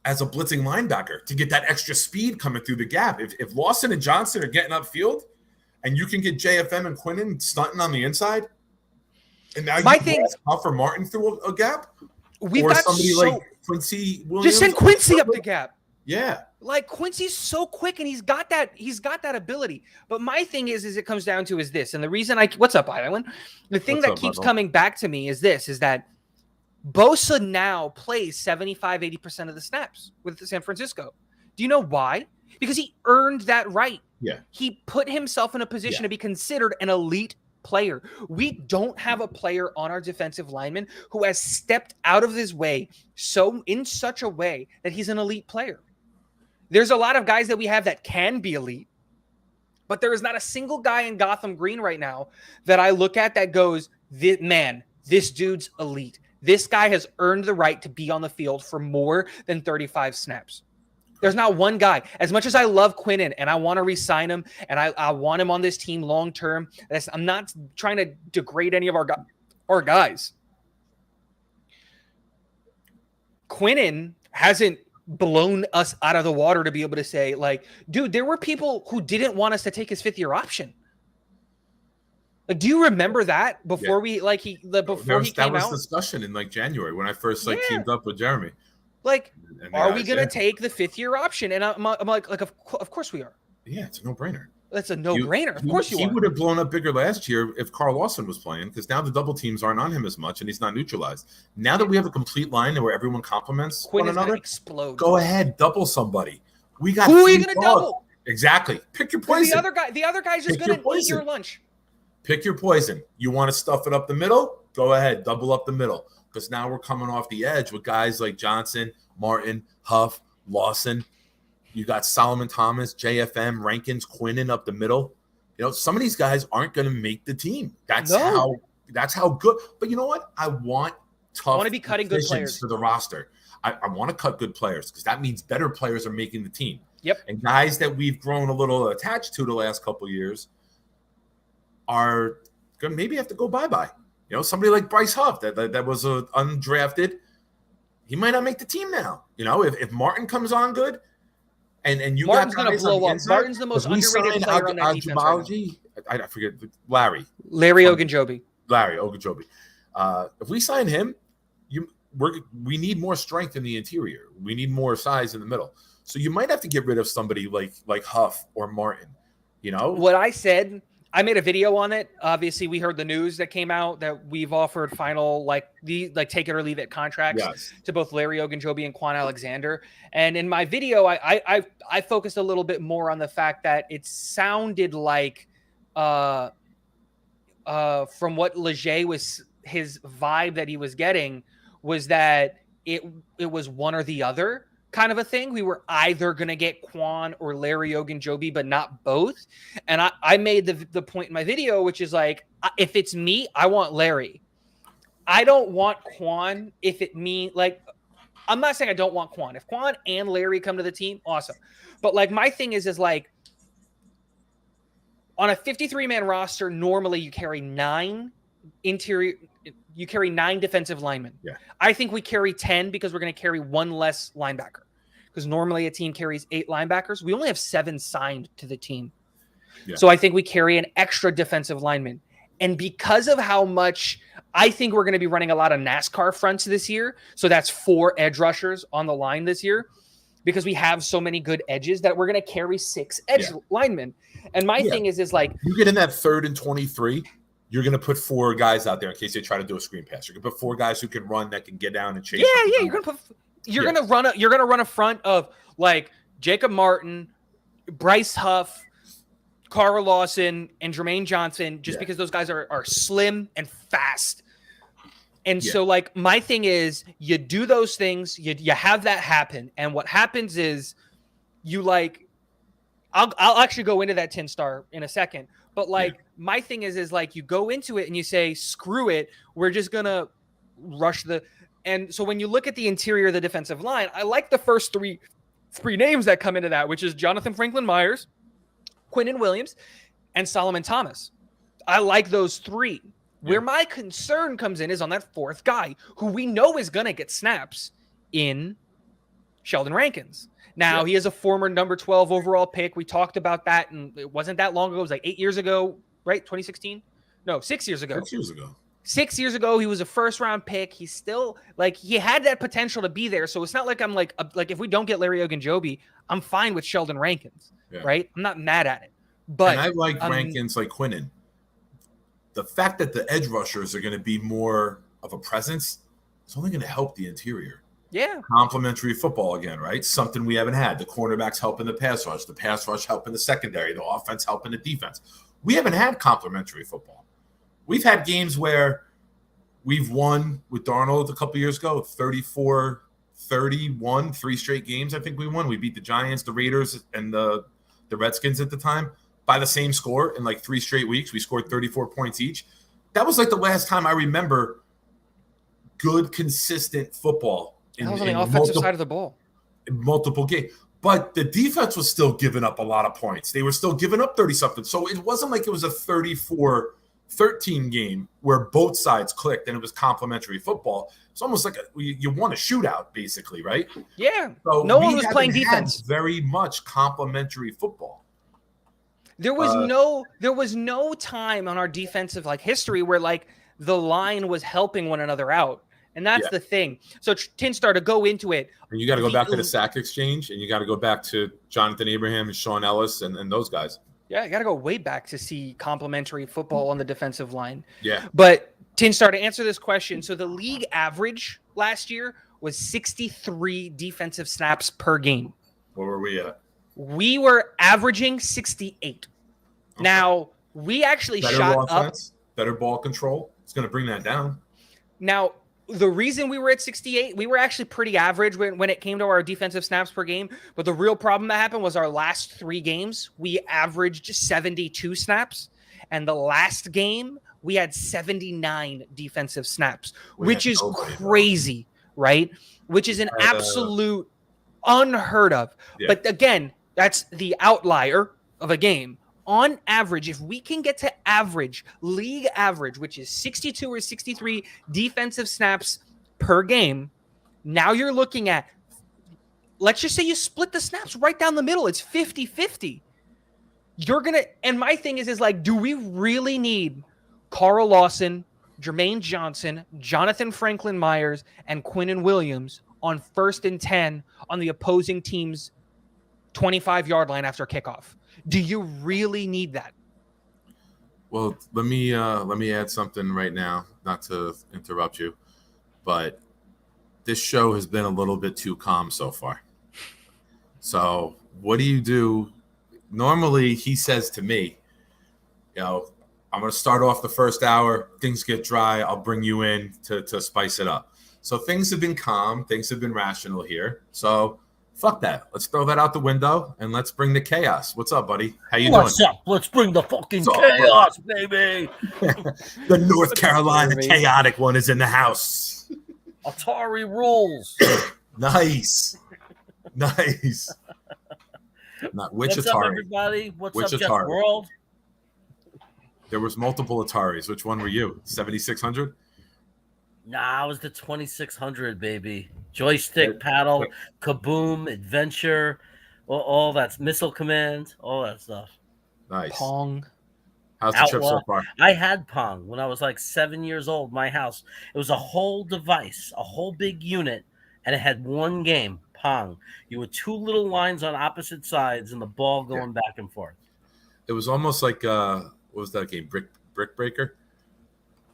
as a blitzing linebacker to get that extra speed coming through the gap. If Lawson and Johnson are getting upfield and you can get JFM and Quinnen stunting on the inside, and now you can Huff or Martin through a gap, or somebody like Quincy Williams. Just send Quincy up the gap. Yeah. Like Quincy's so quick and he's got that ability. But my thing is it comes down to is this. And the reason what's up, Island? The thing that keeps coming back to me is that Bosa now plays 75, 80% of the snaps with San Francisco. Do you know why? Because he earned that right. Yeah. He put himself in a position to be considered an elite player. We don't have a player on our defensive lineman who has stepped out of his way in such a way that he's an elite player. There's a lot of guys that we have that can be elite, but there is not a single guy in Gotham Green right now that I look at that goes, this dude's elite. This guy has earned the right to be on the field for more than 35 snaps. There's not one guy. As much as I love Quinnen and I want to re-sign him and I want him on this team long term, I'm not trying to degrade any of our guys. Quinnen hasn't blown us out of the water to be able to say, like, dude, there were people who didn't want us to take his fifth-year option. Like, do you remember that before he came out? That was discussion in like January when I first teamed up with Jeremy. Like, are we going to take the fifth-year option? And I'm like, of course we are. Yeah, it's a no-brainer. That's a no-brainer. Of course you are. He would have blown up bigger last year if Carl Lawson was playing because now the double teams aren't on him as much and he's not neutralized. Now that we have a complete line where everyone complements one another, explode. Go ahead, double somebody. We got who are you going to double? Exactly. Pick your poison. The other guy's just going to eat your lunch. Pick your poison. You want to stuff it up the middle? Go ahead, double up the middle. Because now we're coming off the edge with guys like Johnson, Martin, Huff, Lawson. You got Solomon Thomas, JFM, Rankins, Quinnen up the middle. You know, some of these guys aren't going to make the team. That's how good. But you know what? I want tough to be cutting good players for the roster. I want to cut good players because that means better players are making the team. Yep. And guys that we've grown a little attached to the last couple of years are gonna maybe have to go bye-bye. You know, somebody like Bryce Huff that was undrafted. He might not make the team now. You know, if Martin comes on good, and you Martin's got going to guys on blow the up. inside, Martin's the most if we underrated sign player on that defense right now. Ajibaji, I forget Larry Ogunjobi. If we sign him, we need more strength in the interior. We need more size in the middle. So you might have to get rid of somebody like Huff or Martin. You know what I said. I made a video on it. Obviously, we heard the news that came out that we've offered final take it or leave it contracts to both Larry Ogunjobi and Quan Alexander. And in my video, I focused a little bit more on the fact that it sounded like from what Leger was, his vibe that he was getting was that it was one or the other kind of a thing. We were either going to get Quan or Larry Ogunjobi, but not both. And I made the point in my video, which is like, if it's me, I want Larry. I don't want Quan if it means like, I'm not saying I don't want Quan. If Quan and Larry come to the team, awesome. But like my thing is like on a 53-man roster, normally you carry 9 defensive linemen. Yeah. I think we carry 10 because we're going to carry 1 less linebacker. Because normally a team carries 8 linebackers. We only have 7 signed to the team. Yeah. So I think we carry an extra defensive lineman. And because of how much I think we're going to be running a lot of NASCAR fronts this year, so that's 4 edge rushers on the line this year, because we have so many good edges that we're going to carry 6 edge linemen. And my thing is like, you get in that 3rd and 23, you're going to put 4 guys out there in case they try to do a screen pass. You're going to put 4 guys who can run, that can get down and chase. Yeah. You're going to run a front of like Jacob Martin, Bryce Huff, Carl Lawson, and Jermaine Johnson, just because those guys are slim and fast. And so like my thing is you do those things, you have that happen. And what happens is you like, I'll actually go into that 10-star in a second. But like my thing is like you go into it and you say, screw it. We're just going to rush and so when you look at the interior of the defensive line, I like the first three names that come into that, which is Jonathan Franklin Myers, Quinnen Williams, and Solomon Thomas. I like those 3. Where my concern comes in is on that 4th guy who we know is going to get snaps in Sheldon Rankins. Now, he is a former number 12 overall pick. We talked about that, and it wasn't that long ago. It was like 8 years ago, right? 2016? No, 6 years ago. 6 years ago. 6 years ago, he was a first-round pick. He's still, like, he had that potential to be there. So it's not like I'm like if we don't get Larry Ogunjobi, I'm fine with Sheldon Rankins, right? I'm not mad at it. But and I like Rankins like Quinnen. The fact that the edge rushers are going to be more of a presence, it's only going to help the interior. Yeah. Complementary football again, right? Something we haven't had. The cornerbacks helping the pass rush helping the secondary, the offense helping the defense. We haven't had complementary football. We've had games where we've won with Darnold a couple years ago, 34-31, 3 straight games I think we won. We beat the Giants, the Raiders, and the Redskins at the time by the same score in like 3 straight weeks. We scored 34 points each. That was like the last time I remember good, consistent football. That was on the offensive side of the ball. Multiple games. But the defense was still giving up a lot of points. They were still giving up 30-something. So it wasn't like it was a 34-13 game where both sides clicked and it was complimentary football. It's almost like you won a shootout, basically, right? Yeah. So no one was playing defense. Very much complimentary football. There was no time on our defensive history where the line was helping one another out. And that's the thing. So Tinstar, to go into it. And you got to go back to the sack exchange, and you got to go back to Jonathan Abraham and Sean Ellis and those guys. Yeah, you got to go way back to see complimentary football on the defensive line. Yeah. But Tinstar, to answer this question, so the league average last year was 63 defensive snaps per game. Where were we at? We were averaging 68. Okay. Now, we actually shot up. Better ball control. It's going to bring that down. Now, the reason we were at 68, we were actually pretty average when it came to our defensive snaps per game. But the real problem that happened was our last 3 games, we averaged 72 snaps. And the last game, we had 79 defensive snaps, which is crazy, right? Which is an absolute unheard of. Yeah. But again, that's the outlier of a game. on average, if we can get to league average, which is 62 or 63 defensive snaps per game, now you're looking at, let's just say you split the snaps right down the middle. It's 50-50. And my thing is like, do we really need Carl Lawson, Jermaine Johnson, Jonathan Franklin Myers, and Quinnen Williams on 1st and 10 on the opposing team's 25-yard line after kickoff? Do you really need that? Well, let me add something right now, not to interrupt you, but this show has been a little bit too calm so far. So what do you do? Normally he says to me, I'm going to start off the first hour. Things get dry. I'll bring you in to spice it up. So things have been calm. Things have been rational here. So fuck that. Let's throw that out the window and let's bring the chaos. What's up, buddy? How you doing? What's up? Let's bring the fucking chaos, baby. The North Carolina chaotic one is in the house. Atari rules. Nice. Which What's Atari? up, everybody? What's Which up, Jeff Atari? World? There was multiple Ataris. Which one were you? 7600? Nah, I was the 2600, baby. Joystick, paddle, kaboom, adventure, all that. Missile command, all that stuff. Nice. Pong. How's the trip so far? I had Pong when I was like 7 years old. My house. It was a whole device, a whole big unit, and it had one game, Pong. You were two little lines on opposite sides and the ball going back and forth. It was almost like what was that game? Brick Breaker?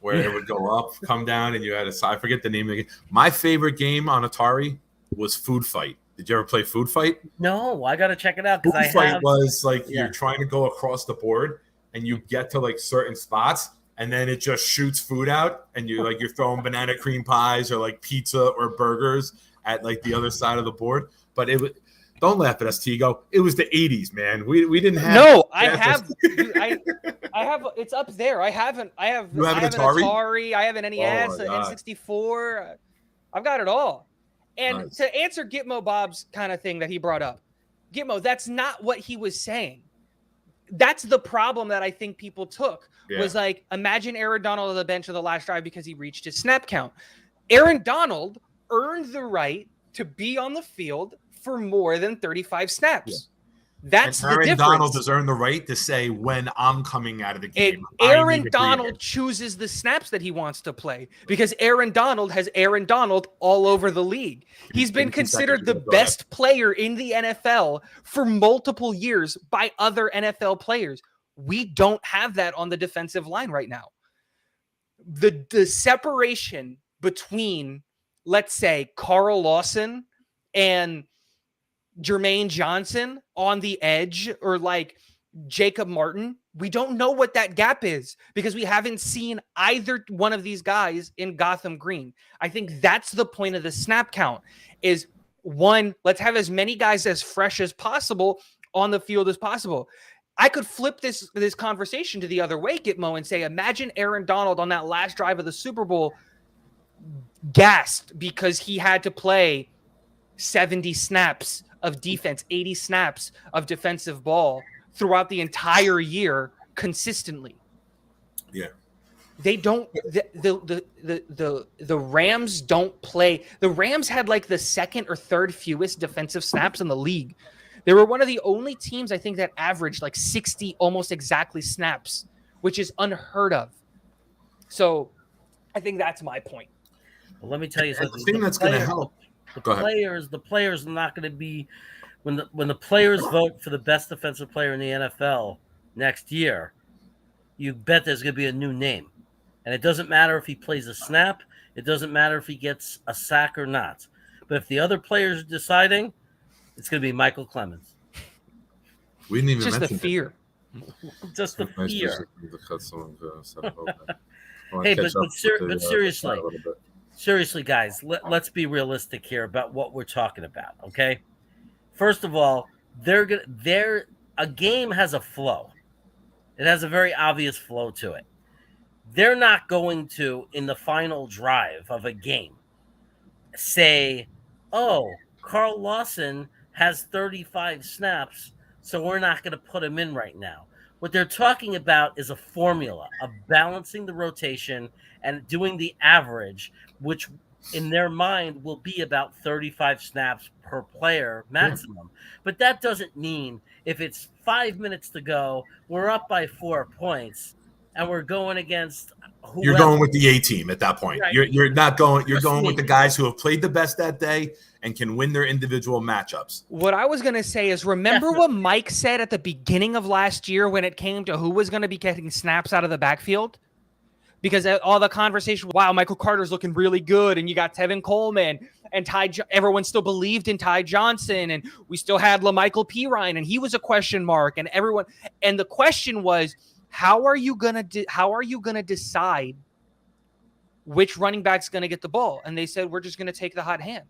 Where it would go up, come down, and you had I forget the name of the game. My favorite game on Atari was Food Fight. Did you ever play Food Fight? No, I got to check it out. Food Fight was like you're trying to go across the board, and you get to like certain spots, and then it just shoots food out, and you're throwing banana cream pies or like pizza or burgers at like the other side of the board. But it was. Don't laugh at us, Tigo. It was the 80s, man. We didn't have. No, I have. I have. It's up there. I have. You have an Atari? I have an NES, an N64. I've got it all. And Nice. to answer Gitmo Bob's kind of thing that he brought up, Gitmo, that's not what he was saying. That's the problem that I think people took was like, imagine Aaron Donald on the bench of the last drive because he reached his snap count. Aaron Donald earned the right to be on the field for more than 35 snaps. That's the difference. Aaron Donald has earned the right to say when I'm coming out of the game. Aaron Donald chooses the snaps that he wants to play because Aaron Donald has Aaron Donald all over the league. He's been considered the best player in the NFL for multiple years by other NFL players. We don't have that on the defensive line right now. The separation between, let's say, Carl Lawson and Jermaine Johnson on the edge or like Jacob Martin, we don't know what that gap is because we haven't seen either one of these guys in Gotham Green. I think that's the point of the snap count is one, let's have as many guys as fresh as possible on the field as possible. I could flip this conversation to the other way, Gitmo, and say, imagine Aaron Donald on that last drive of the Super Bowl gassed because he had to play 70 snaps of defense, 80 snaps of defensive ball throughout the entire year consistently. Yeah. They don't the Rams don't play. The Rams had like the second or third fewest defensive snaps in the league. They were one of the only teams I think that averaged like 60 almost exactly snaps, which is unheard of. So I think that's my point. Well, let me tell you something. The thing that's going to help. The players are not going to be when the players vote for the best defensive player in the NFL next year. You bet there's going to be a new name, and it doesn't matter if he plays a snap. It doesn't matter if he gets a sack or not. But if the other players are deciding, it's going to be Michael Clemens. We didn't even just mention the fear. Just the fear. Hey, but seriously. Seriously, guys, let's be realistic here about what we're talking about, okay? First of all, a game has a flow. It has a very obvious flow to it. They're not going to, in the final drive of a game, say, oh, Carl Lawson has 35 snaps, so we're not going to put him in right now. What they're talking about is a formula of balancing the rotation and doing the average, which in their mind will be about 35 snaps per player maximum. But that doesn't mean if it's 5 minutes to go, we're up by 4 points, and we're going against whoever. You're going with the A team at that point. Right. You're not going. You're Just going me. with the guys who have played the best that day and can win their individual matchups. What I was going to say is, remember what Mike said at the beginning of last year when it came to who was going to be getting snaps out of the backfield? Because all the conversation, wow, Michael Carter's looking really good, and you got Tevin Coleman, and everyone still believed in Ty Johnson, and we still had LaMichael Pirine, and he was a question mark, and everyone. And the question was, how are you gonna decide which running back's gonna get the ball? And they said, we're just gonna take the hot hand.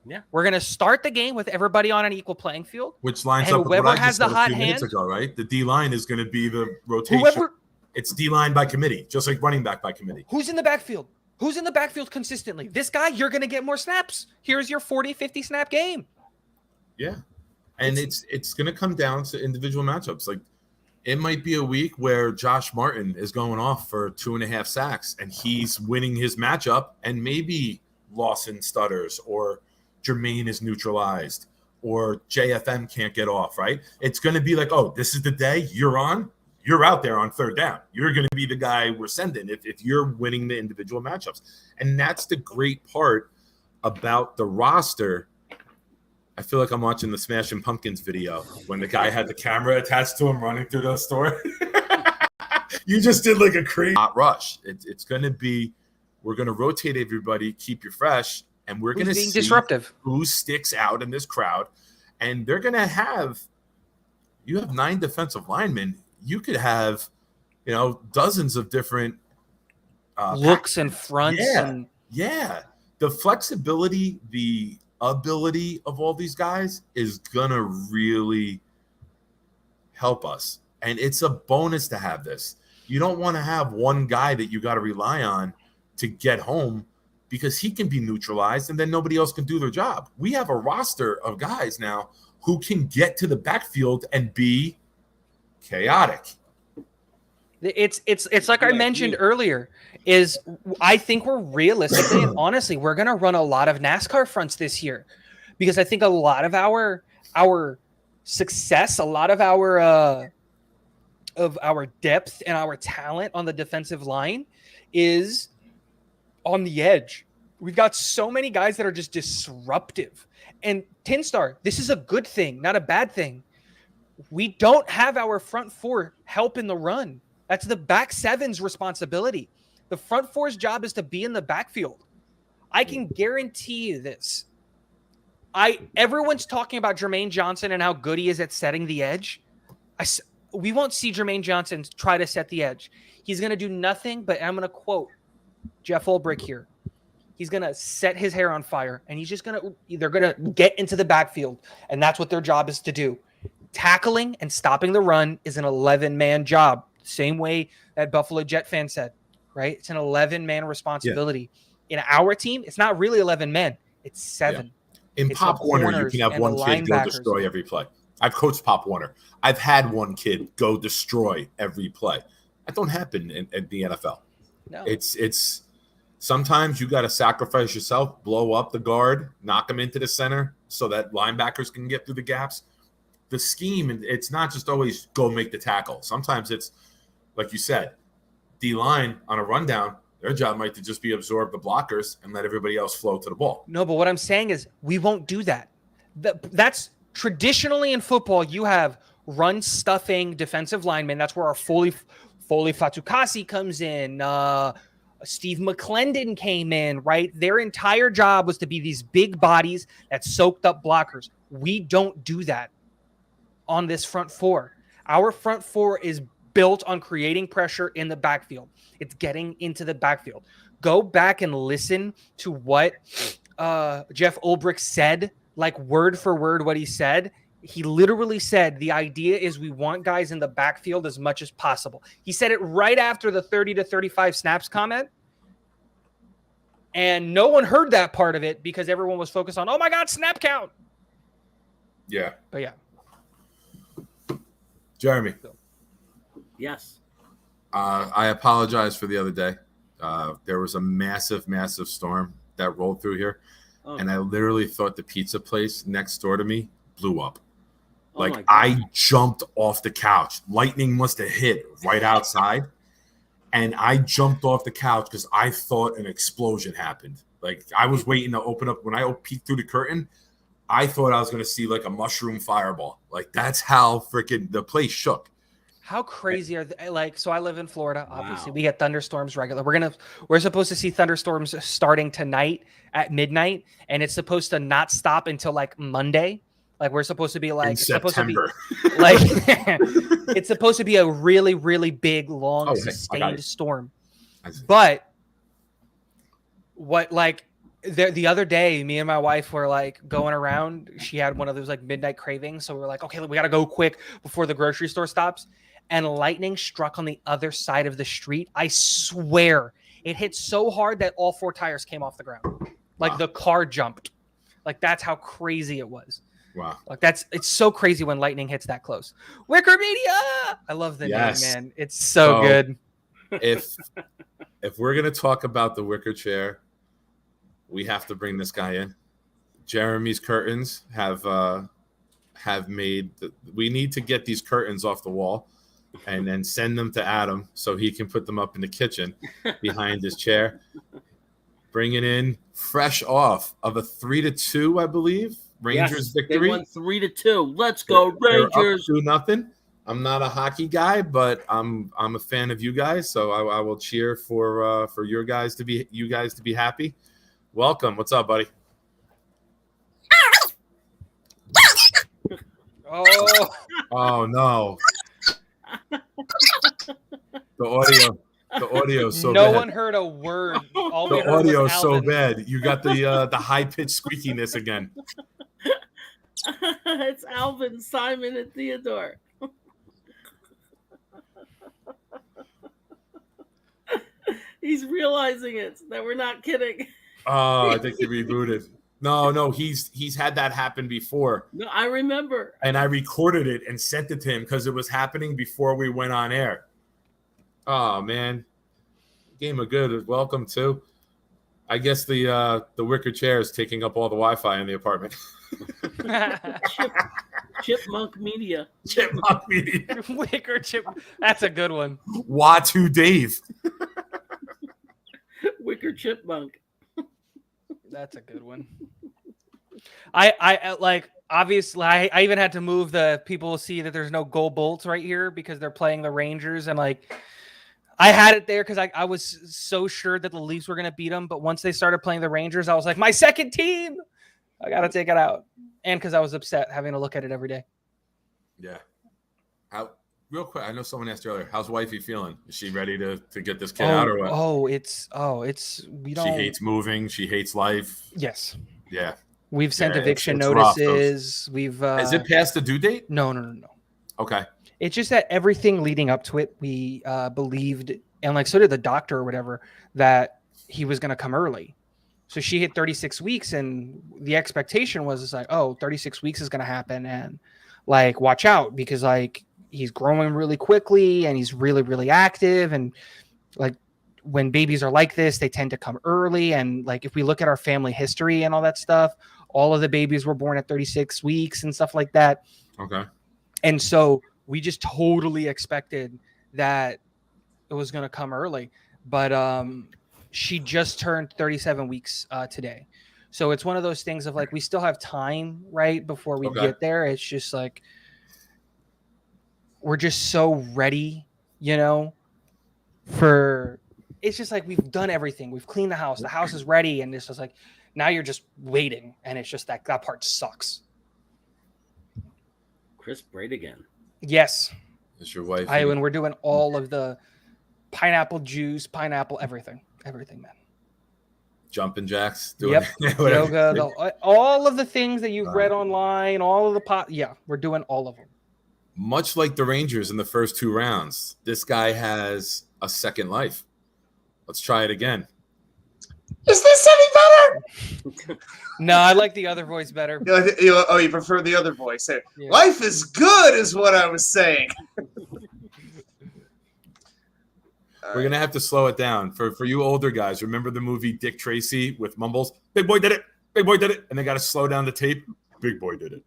Yeah, we're gonna start the game with everybody on an equal playing field, which lines and up with what whoever I has just said the a hot few minutes hand ago, right? The D line is going to be the rotation. It's D line by committee, just like running back by committee. Who's in the backfield? Who's in the backfield consistently? This guy, you're going to get more snaps. Here's your 40, 50 snap game. Yeah. And it's going to come down to individual matchups. Like, it might be a week where Josh Martin is going off for 2.5 sacks and he's winning his matchup, and maybe Lawson stutters or Jermaine is neutralized or JFM can't get off, right? It's going to be like, oh, this is the day you're on. You're out there on third down. You're going to be the guy we're sending if you're winning the individual matchups. And that's the great part about the roster. I feel like I'm watching the Smashing Pumpkins video when the guy had the camera attached to him running through the store. You just did like a crazy hot rush. It's going to be, we're going to rotate everybody, keep you fresh, and we're going to see disruptive who sticks out in this crowd. And they're going to have, you have 9 defensive linemen. You could have, dozens of different looks and fronts. Yeah. The flexibility, the ability of all these guys is going to really help us. And it's a bonus to have this. You don't want to have one guy that you got to rely on to get home because he can be neutralized and then nobody else can do their job. We have a roster of guys now who can get to the backfield and be chaotic. It's like I mentioned earlier, is I think we're realistically and honestly, we're going to run a lot of NASCAR fronts this year, because I think a lot of our success, a lot of our depth and our talent on the defensive line is on the edge. We've got so many guys that are just disruptive. And Tin Star, this is a good thing, not a bad thing. We don't have our front four help in the run. That's the back seven's responsibility. The front four's job is to be in the backfield. I can guarantee you this. Everyone's talking about Jermaine Johnson and how good he is at setting the edge. We won't see Jermaine Johnson try to set the edge. He's going to do nothing, but I'm going to quote Jeff Ulbrich here. He's going to set his hair on fire, and they're going to get into the backfield, and that's what their job is to do. Tackling and stopping the run is an 11-man job. Same way that Buffalo Jet fan said, right? It's an 11-man responsibility. Yeah. In our team, it's not really 11 men. It's 7. Yeah. In Pop Warner, you can have one kid go destroy every play. I've coached Pop Warner. I've had one kid go destroy every play. That don't happen in the NFL. No. It's sometimes you got to sacrifice yourself, blow up the guard, knock them into the center so that linebackers can get through the gaps. The scheme, it's not just always go make the tackle. Sometimes it's, like you said, D-line on a rundown, their job might to just be absorb the blockers and let everybody else flow to the ball. No, but what I'm saying is we won't do that. That's traditionally in football, you have run-stuffing defensive linemen. That's where our Foley Fatukasi comes in. Steve McClendon came in, right? Their entire job was to be these big bodies that soaked up blockers. We don't do that on this front four. Our front four is built on creating pressure in the backfield. It's getting into the backfield. Go back and listen to what Jeff Ulbrich said, like word for word what he said. He literally said the idea is we want guys in the backfield as much as possible. He said it right after the 30 to 35 snaps comment. And no one heard that part of it because everyone was focused on, oh my God, snap count. Yeah. But yeah. Jeremy. Yes. I apologize for the other day. There was a massive, massive storm that rolled through here, and I literally thought the pizza place next door to me blew up. Like, I jumped off the couch. Lightning must have hit right outside, and I jumped off the couch because I thought an explosion happened. Like, I was waiting to open up. When I peeked through the curtain, I thought I was going to see, like, a mushroom fireball. Like, that's how freaking the place shook. How crazy are they? Like, so I live in Florida. Obviously, we get thunderstorms regular. We're supposed to see thunderstorms starting tonight at midnight, and it's supposed to not stop until like Monday. Like, we're supposed to be like, it's September. supposed to be like, it's supposed to be a really, really big, long, sustained storm. But what, like, the other day, me and my wife were like going around. She had one of those like midnight cravings, so we were like, okay, we got to go quick before the grocery store stops. And lightning struck on the other side of the street. I swear it hit so hard that all 4 tires came off the ground. Like, the car jumped. Like, that's how crazy it was. Wow. Like, it's so crazy when lightning hits that close. Wicker Media. I love the name, man. It's so good. If we're going to talk about the wicker chair, we have to bring this guy in. Jeremy's curtains have made we need to get these curtains off the wall and then send them to Adam so he can put them up in the kitchen behind his chair. Bring it in fresh off of a 3-2, I believe. Rangers victory. They won 3-2. Let's go, Rangers. 2-0. I'm not a hockey guy, but I'm a fan of you guys, so I will cheer for you guys to be happy. Welcome. What's up, buddy? Oh no. The audio is so bad. No one heard a word. All the audio is so bad. You got the high-pitched squeakiness again. It's Alvin, Simon, and Theodore. He's realizing it, that we're not kidding. Oh, I think he rebooted. No, he's had that happen before. No, I remember. And I recorded it and sent it to him because it was happening before we went on air. Oh man, game of good. Welcome to. I guess the wicker chair is taking up all the Wi-Fi in the apartment. Chipmunk Media. Chipmunk Media. Wicker chip. That's a good one. Watu Dave. Wicker Chipmunk. That's a good one. I like, obviously I even had to move the people see that there's no goal bolts right here because they're playing the Rangers, and like I had it there because I was so sure that the Leafs were going to beat them, but once they started playing the Rangers, I was like, my second team, I got to take it out. And because I was upset having to look at it every day. Yeah. Real quick, I know someone asked earlier, how's wifey feeling? Is she ready to get this kid out or what? We don't. She hates moving. She hates life. Yes. Yeah. We've sent eviction notices. We've. Has it passed the due date? No. Okay. It's just that everything leading up to it, we believed, and like so did the doctor or whatever, that he was going to come early. So she hit 36 weeks, and the expectation was it's like, 36 weeks is going to happen, and like watch out because like he's growing really quickly and he's really, really active, and like when babies are like this, they tend to come early. And like if we look at our family history and all that stuff, all of the babies were born at 36 weeks and stuff like that. Okay. And so we just totally expected that it was going to come early, but she just turned 37 weeks today. So it's one of those things of like, we still have time, right, before we get there. It's just like, we're just so ready, it's just like, we've done everything. We've cleaned the house. The house is ready. And it's just like, now you're just waiting. And it's just that part sucks. Chris Bradigan. Yes. Is your wife? And we're doing all of the pineapple juice, everything, man. Jumping jacks. Yep. Yoga, all of the things that you've read online, all of the yeah, we're doing all of them. Much like the Rangers in the first 2 rounds, this guy has a second life. Let's try it again. Is this any better? No, I like the other voice better. You prefer the other voice. Yeah. Life is good, is what I was saying. We're going to have to slow it down. For you older guys, remember the movie Dick Tracy with Mumbles? Big boy did it. Big boy did it. And they got to slow down the tape. Big boy did it.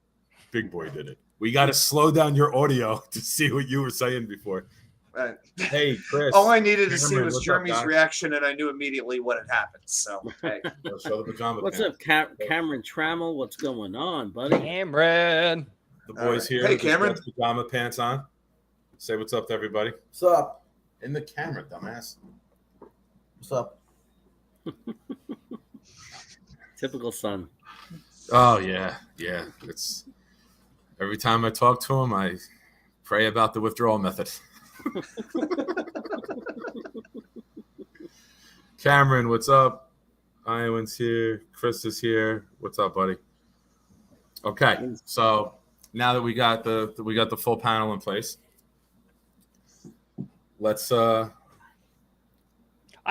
Big boy did it. We got to slow down your audio to see what you were saying before. Right. Hey, Chris. All I needed to see Cameron, was what's up, Jeremy's guy? reaction, and I knew immediately what had happened. So, hey. Let's show the pajama What's pants. up, Cameron Trammell? What's going on, buddy? Cameron. The boys All right. here. Hey, with Cameron. the pajama pants on. Say what's up to everybody. What's up? In the camera, dumbass. What's up? Typical son. Oh, yeah. Yeah. It's every time I talk to him, I pray about the withdrawal method. Cameron, what's up? Iowan's here. Chris is here. What's up, buddy? Okay, so now that we got the full panel in place, let's I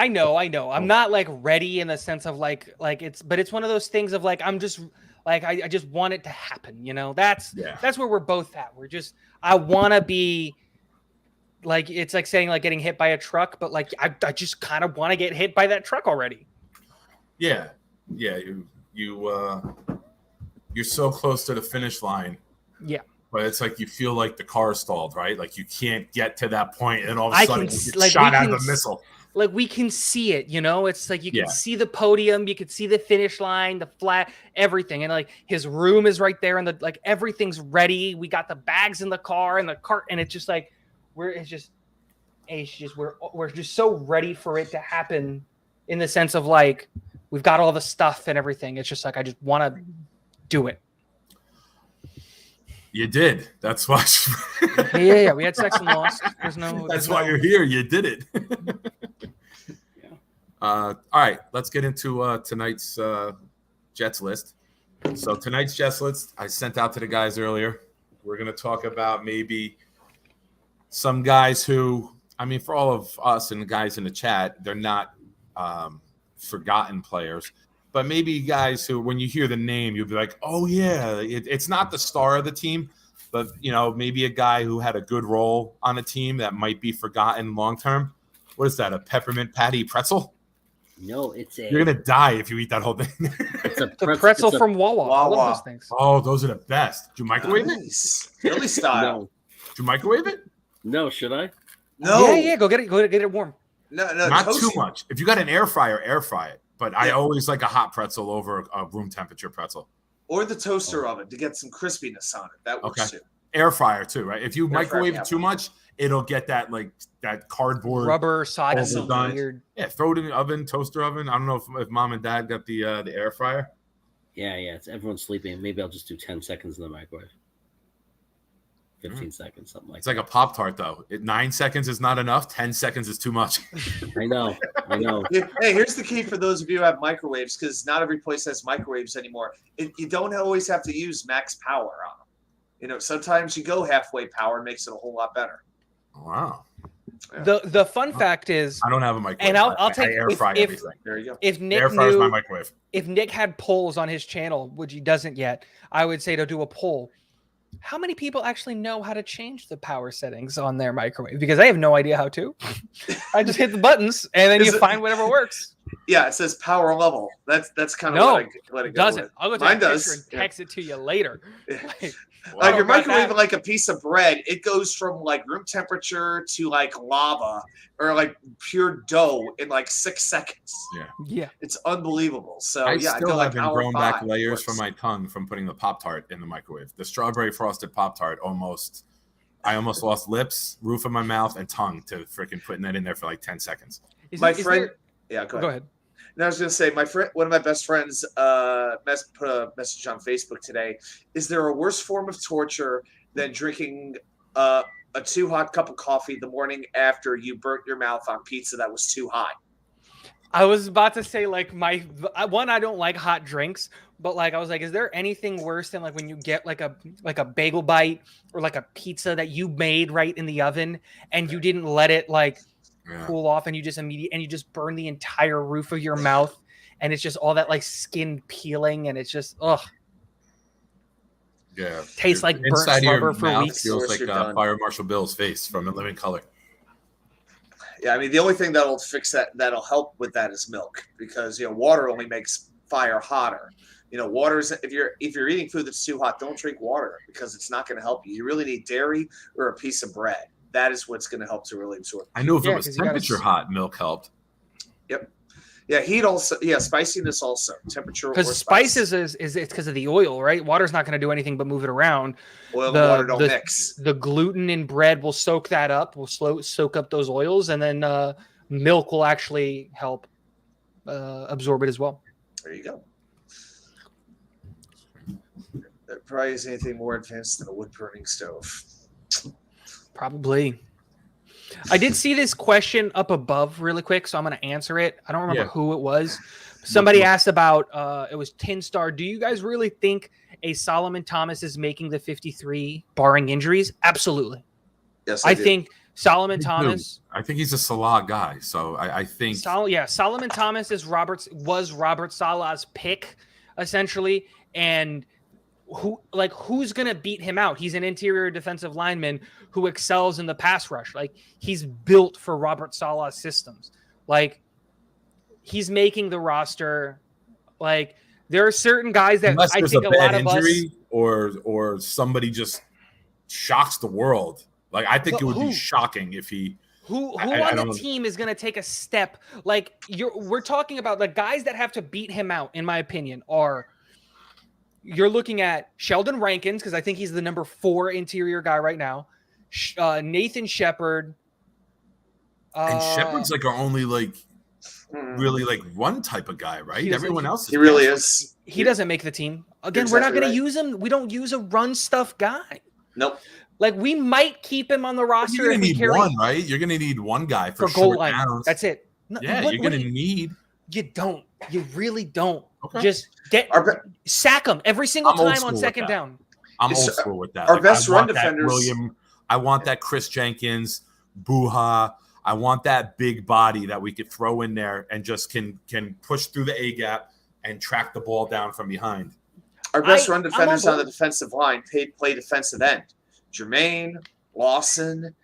know. I'm not like ready in the sense of like it's one of those things of like I'm just like I just want it to happen, you know. That's where we're both at. I want to be like, it's like saying like getting hit by a truck, but like I just kind of want to get hit by that truck already. yeah. You're so close to the finish line. Yeah. But it's like you feel like the car stalled, right? Like you can't get to that point, and all of a I sudden can you get like, shot we out can of a missile. Like we can see it, you know. It's like you can Yeah. see the podium, you can see the finish line, the flag, everything, and like his room is right there, and the like everything's ready. We got the bags in the car and the cart, and it's just like we're just so ready for it to happen, in the sense of like we've got all the stuff and everything. It's just like I just want to do it. You did. That's why. Yeah. We had sex and lost. That's why you're here. You did it. All right, let's get into tonight's Jets list. So tonight's Jets list, I sent out to the guys earlier. We're going to talk about maybe some guys who, I mean, for all of us and the guys in the chat, they're not forgotten players, but maybe guys who, when you hear the name, you'll be like, oh, yeah, it's not the star of the team, but, you know, maybe a guy who had a good role on a team that might be forgotten long-term. What is that, a peppermint patty pretzel? No, it's a. You're going to die if you eat that whole thing. It's a The pretzel it's a- from Wawa. I love Wawa. those things. Oh, those are the best. Did you microwave it? Nice. Philly style. No, Did you microwave it? no. Should I? No. Yeah. Go get it warm. No. Not toasty. too much. If you got an air fryer, air fry it. But I Yeah. always like a hot pretzel over a room temperature pretzel. Or the toaster oven to get some crispiness on it. That works Okay. too. Air fryer too, right? If you fryer, microwave yeah. it too much, it'll get that like that cardboard. Rubber side is overdone. weird. Yeah, throw it in the oven, toaster oven. I don't know if mom and dad got the air fryer. Yeah. It's everyone's sleeping. Maybe I'll just do 10 seconds in the microwave. 15 seconds, something like It's like a Pop-Tart though. 9 seconds is not enough. 10 seconds is too much. that. I know. Hey, here's the key for those of you who have microwaves, because not every place has microwaves anymore. You don't always have to use max power on them. You know, sometimes you go halfway power, makes it a whole lot better. Wow. The fun fact is, I don't have a microwave. and I'll I take air fry if everything. There you go. if Nick Air fryer is my knew, microwave. if Nick had polls on his channel, which he doesn't yet, I would say to do a poll. How many people actually know how to change the power settings on their microwave? Because I have no idea how to. I just hit the buttons and then Is you it- find whatever works. Yeah, it says power level. That's kind of No, what I let it go Doesn't. with. I'll go Mine take a does. picture and Yeah. text it to you later. Yeah. Like, Like Oh, you're got that. microwaving like a piece of bread, it goes from like room temperature to like lava or like pure dough in like 6 seconds. yeah. It's unbelievable. So I yeah, I still go like haven't hour grown back 5 layers works. from my tongue from putting the Pop-Tart in the microwave. The strawberry frosted Pop-Tart I almost lost lips, roof of my mouth, and tongue to freaking putting that in there for like 10 seconds. My friend, yeah, go ahead. And I was going to say, my friend, one of my best friends, put a message on Facebook today. Is there a worse form of torture than drinking a too hot cup of coffee the morning after you burnt your mouth on pizza that was too hot? I was about to say like I don't like hot drinks, but like I was like, is there anything worse than like when you get like a bagel bite or like a pizza that you made right in the oven and you didn't let it like cool off and you just burn the entire roof of your mouth and it's just all that like skin peeling and it's just Yeah. tastes like burnt Inside of your rubber for mouth weeks. feels Of course like you're done. Fire Marshal Bill's face from The Living Color. Yeah, I mean, the only thing that'll fix that'll help with that is milk, because water only makes fire hotter. Water's if you're eating food that's too hot, don't drink water, because it's not going to help you. You really need dairy or a piece of bread. That is what's going to help to really absorb. I knew if it was temperature hot, milk helped. Yep. Yeah, heat also. Yeah, spiciness also. Temperature. Because spices is it's because of the oil, right? Water's not going to do anything but move it around. Oil and water don't mix. The gluten in bread will soak that up. Will soak up those oils, and then milk will actually help absorb it as well. There you go. There probably isn't anything more advanced than a wood burning stove. Probably. I did see this question up above really quick, so I'm going to answer it. I don't remember who it was. Somebody asked about, it was Tin Star. Do you guys really think a Solomon Thomas is making the 53 barring injuries? Absolutely. Yes, I think Solomon Thomas. I think he's a Salah guy, so I think. Solomon Thomas was Robert Salah's pick, essentially, and who's gonna beat him out? He's an interior defensive lineman who excels in the pass rush. Like, he's built for Robert Salah's systems. Like, he's making the roster. Like, there are certain guys that unless I there's think a a bad lot of injury us or somebody just shocks the world. Like, I think it would be shocking if he. Who on the team is going to take a step? Like, we're talking about the guys that have to beat him out, in my opinion, are. You're looking at Sheldon Rankins, because I think he's the number 4 interior guy right now. Nathan Shepard. And Shepard's like our only really one type of guy, right? Everyone else. He really is. He doesn't make the team. Again, we're not going to use him. We don't use a run stuff guy. Nope. Like, we might keep him on the roster. You're going to need one, right? You're going to need one guy for goal line. downs. That's it. You're going to need. You don't. You really don't. Okay. Just sack him every single time on second down. I'm old school with that. Our best run defenders. I want that Chris Jenkins, Buha. I want that big body that we could throw in there and just can push through the A gap and track the ball down from behind. Our best run defenders on the defensive line play defensive end. Jermaine, Lawson,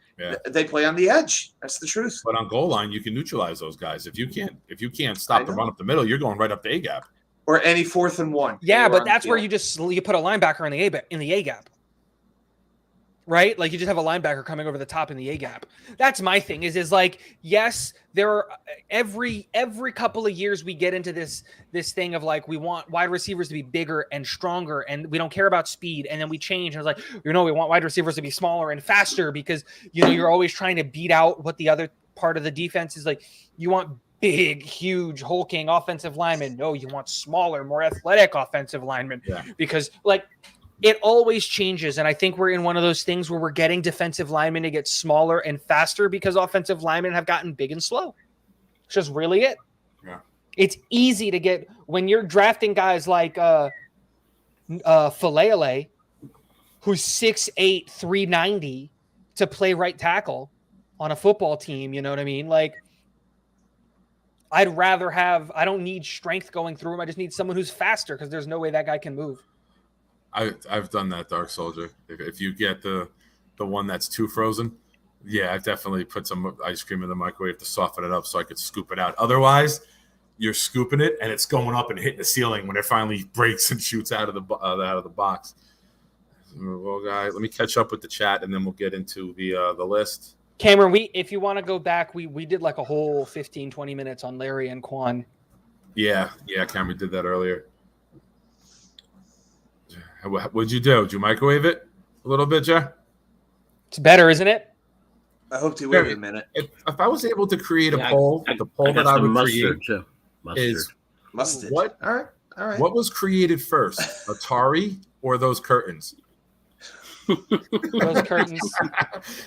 they play on the edge. That's the truth. But on goal line, you can neutralize those guys. If you can't stop the run up the middle, you're going right up the A gap. Or any 4th and 1. Yeah, but that's where you put a linebacker in the A gap. Right? Like, you just have a linebacker coming over the top in the A gap. That's my thing is like, yes, there are every couple of years we get into this thing of like, we want wide receivers to be bigger and stronger and we don't care about speed. And then we change. And it's like, we want wide receivers to be smaller and faster because, you're always trying to beat out what the other part of the defense is. Like, you want big, huge, hulking offensive linemen. No, you want smaller, more athletic offensive linemen because it always changes. And I think we're in one of those things where we're getting defensive linemen to get smaller and faster because offensive linemen have gotten big and slow. It's just really it. Yeah. It's easy to get when you're drafting guys like Falele, who's 6'8", 390 to play right tackle on a football team. You know what I mean? Like, I don't need strength going through him. I just need someone who's faster because there's no way that guy can move. I've done that, Dark Soldier. If you get the one that's too frozen, I've definitely put some ice cream in the microwave to soften it up so I could scoop it out. Otherwise, you're scooping it and it's going up and hitting the ceiling when it finally breaks and shoots out of the box. Well, guys, let me catch up with the chat and then we'll get into the list. Cameron, if you want to go back, we did like a whole 15, 20 minutes on Larry and Quan. Yeah, Cameron did that earlier. What'd you do? Did you microwave it a little bit, Joe? It's better, isn't it? I hope to wait a minute. If I was able to create a poll, the poll that I would create is mustard. What? All right. What was created first, Atari or those curtains? Those curtains.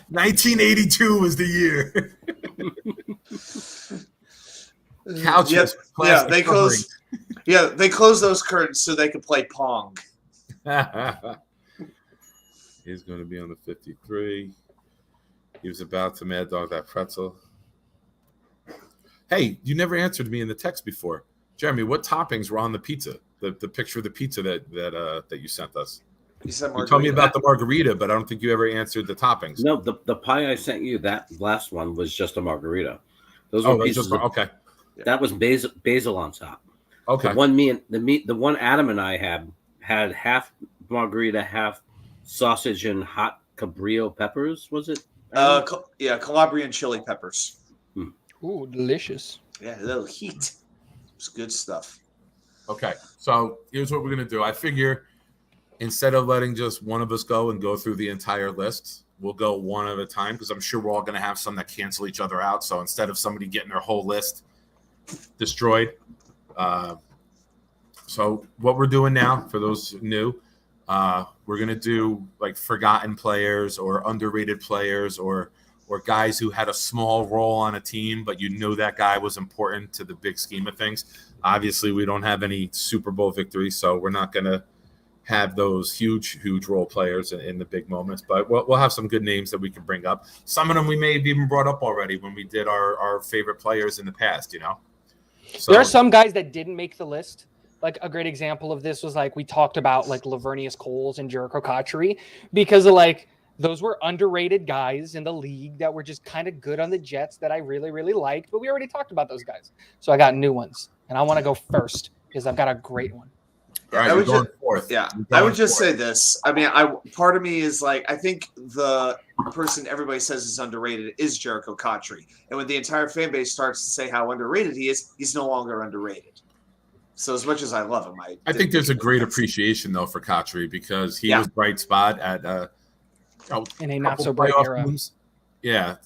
1982 was the year. Couches. They closed. Yeah, they closed those curtains so they could play Pong. He's going to be on the 53. He was about to Mad Dog that pretzel. Hey, you never answered me in the text before. Jeremy, what toppings were on the pizza? The picture of the pizza that you sent us. You said You margarita. told me about the margarita, but I don't think you ever answered the toppings. No, the pie I sent you, that last one was just a margarita. Those were pieces of, okay. That was basil on top. Okay. The one Adam and I had half margarita, half sausage and hot cabrillo peppers. Was it? Calabrian chili peppers. Ooh, delicious. Yeah, a little heat. It's good stuff. Okay, so here's what we're gonna do. I figure instead of letting just one of us go and go through the entire list, we'll go one at a time because I'm sure we're all gonna have some that cancel each other out. So instead of somebody getting their whole list destroyed, so what we're doing now for those new, we're gonna do like forgotten players or underrated players or guys who had a small role on a team, but you knew that guy was important to the big scheme of things. Obviously, we don't have any Super Bowl victories, so we're not going to have those huge role players in the big moments. But we'll have some good names that we can bring up. Some of them we may have even brought up already when we did our favorite players in the past, you know? So, there are some guys that didn't make the list. Like a great example of this was like we talked about like Lavernius Coles and Jericho Cotchery because of like those were underrated guys in the league that were just kind of good on the Jets that I really, really liked. But we already talked about those guys. So I got new ones. And I want to go first because I've got a great one. all right, you're going fourth. Yeah, You're I going would just fourth. say this. I mean, part of me is like, I think the person everybody says is underrated is Jericho Cotchery. And when the entire fan base starts to say how underrated he is, he's no longer underrated. So as much as I love him, I think there's a great appreciation, though, for Cotchery because he was bright spot at in a not so bright era. Teams. Yeah.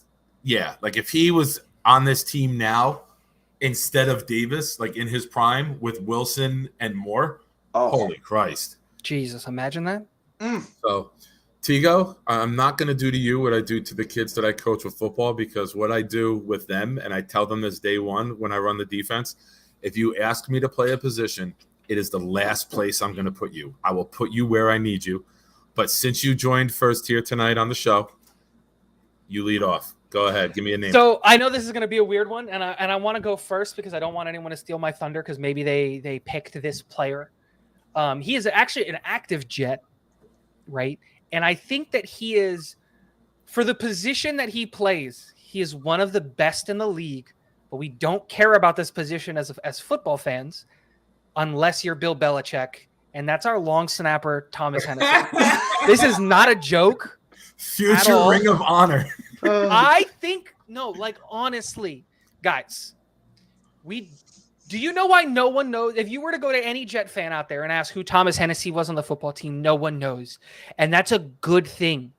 Like if he was on this team now instead of Davis, like in his prime with Wilson and Moore, holy Christ. Jesus, imagine that. So, Tigo, I'm not going to do to you what I do to the kids that I coach with football because what I do with them, and I tell them this day one when I run the defense, if you ask me to play a position, it is the last place I'm going to put you. I will put you where I need you. But since you joined first here tonight on the show, you lead off. Go ahead. Give me a name. So I know this is going to be a weird one, and I want to go first because I don't want anyone to steal my thunder because maybe they picked this player. He is actually an active Jet, right? And I think that he is, for the position that he plays, he is one of the best in the league. But we don't care about this position as football fans unless you're Bill Belichick. And that's our long snapper, Thomas Hennessy. This is not a joke. Future Ring of Honor. I think, no, like, honestly, guys, do you know why no one knows? If you were to go to any Jet fan out there and ask who Thomas Hennessy was on the football team, no one knows. And that's a good thing.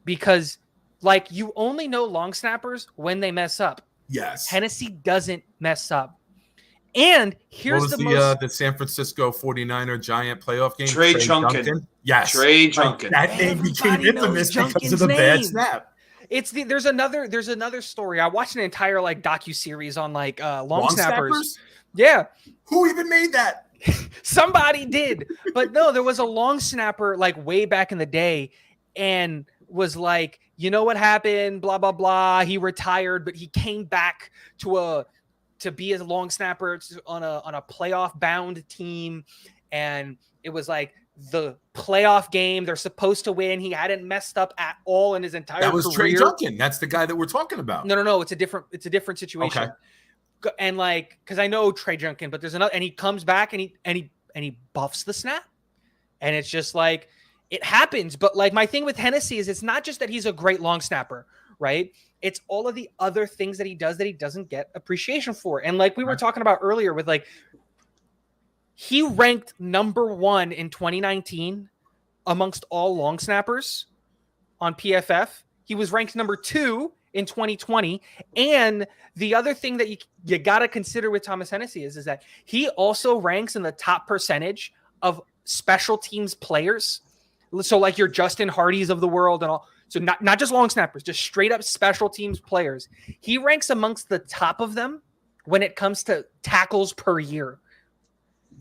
Because, like, you only know long snappers when they mess up. Yes. Hennessy doesn't mess up. And here's the San Francisco 49er Giant playoff game? Trey Junkin. Yes. Trey Junkin. That name became infamous because of the bad snap. There's another story. I watched an entire like docuseries on like long snappers. Yeah. Who even made that? Somebody did. But no, there was a long snapper like way back in the day and was like, you know what happened? Blah, blah, blah. He retired, but he came back to be a long snapper on a playoff bound team. And it was like the playoff game. They're supposed to win. He hadn't messed up at all in his entire career. That was Trey Junkin. That's the guy that we're talking about. No. It's a different situation. Okay. And like, cause I know Trey Junkin, but there's another, and he comes back and he buffs the snap. And it's just like, it happens. But like my thing with Hennessy is it's not just that he's a great long snapper, right? It's all of the other things that he does that he doesn't get appreciation for. And like we were talking about earlier with like, he ranked number 1 in 2019 amongst all long snappers on PFF. He was ranked number 2 in 2020. And the other thing that you got to consider with Thomas Hennessy is that he also ranks in the top percentage of special teams players. So like your Justin Hardys of the world and all. So not just long snappers, just straight up special teams players. He ranks amongst the top of them when it comes to tackles per year.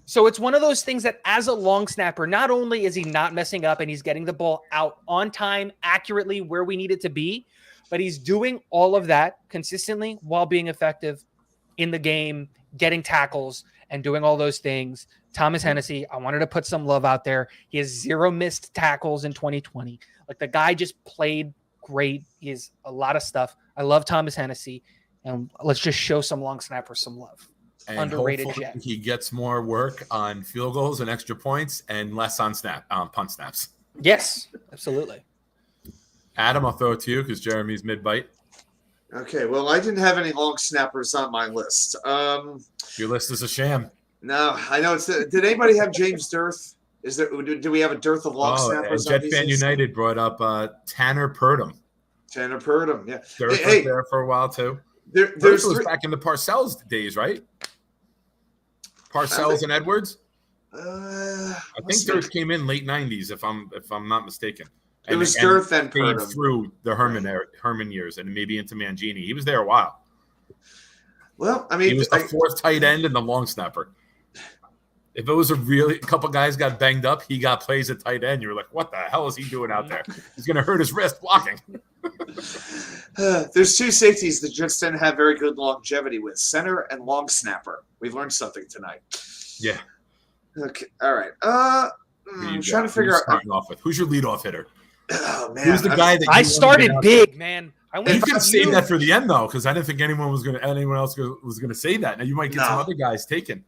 So it's one of those things that as a long snapper, not only is he not messing up and he's getting the ball out on time, accurately where we need it to be, but he's doing all of that consistently while being effective in the game getting tackles and doing all those things. Thomas Hennessy, I wanted to put some love out there. He has 0 missed tackles in 2020. Like, the guy just played great. He has a lot of stuff. I love Thomas Hennessy, and let's just show some long snappers some love. And Underrated hopefully Jet. he gets more work on field goals and extra points and less on punt snaps. Yes, absolutely. Adam, I'll throw it to you because Jeremy's mid-bite. Okay, well, I didn't have any long snappers on my list. Your list is a sham. No, I know it's. Did anybody have James Dearth? Is there? Do we have a dearth of long snappers? Jet Fan United brought up Tanner Purdom. Tanner Purdom, yeah. Dearth was there for a while too. There's was back in the Parcells days, right? Parcells and Edwards. I think Dearth came in late '90s, if I'm not mistaken. It was Dearth and came Purdom through the Herman years and maybe into Mangini. He was there a while. Well, I mean, he was the fourth tight end and the long snapper. If it was a couple guys got banged up, he got plays at tight end. You were like, what the hell is he doing out there? He's going to hurt his wrist blocking. There's 2 safeties the Jets didn't have very good longevity with, center and long snapper. We've learned something tonight. Yeah. Okay. All right. I'm trying to figure out. Who's your leadoff hitter? Oh, man. Who's the guy that I started big, man? You could save that for the end, though, because I didn't think anyone else was going to say that. Now you might get some other guys taken.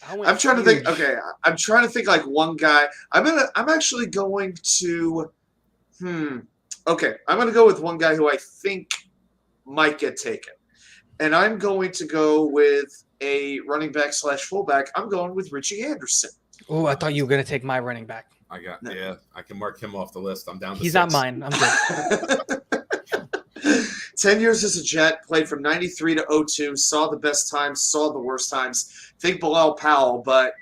I'm trying to think. Okay, I'm trying to think like one guy. I'm actually going to. Okay, I'm going to go with one guy who I think might get taken, and I'm going to go with a running back / fullback. I'm going with Richie Anderson. Oh, I thought you were going to take my running back. I can mark him off the list. I'm down to He's 6. not mine. I'm good. 10 years as a Jet, played from 93 to 02, saw the best times, saw the worst times. Think Bilal Powell, but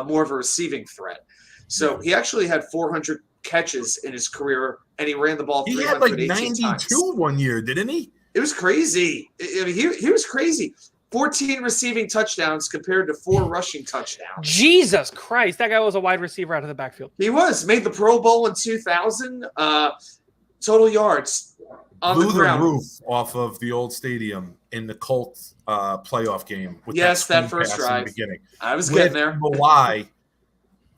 more of a receiving threat. So he actually had 400 catches in his career, and he ran the ball 318 times. He had like 92 one year, didn't he? It was crazy. I mean, he was crazy. 14 receiving touchdowns compared to 4 rushing touchdowns. Jesus Christ. That guy was a wide receiver out of the backfield. He was. Made the Pro Bowl in 2000. Total yards on Blew the ground. The roof off of the old stadium in the Colts playoff game. With that first drive. In the beginning. I was getting there. Mawai,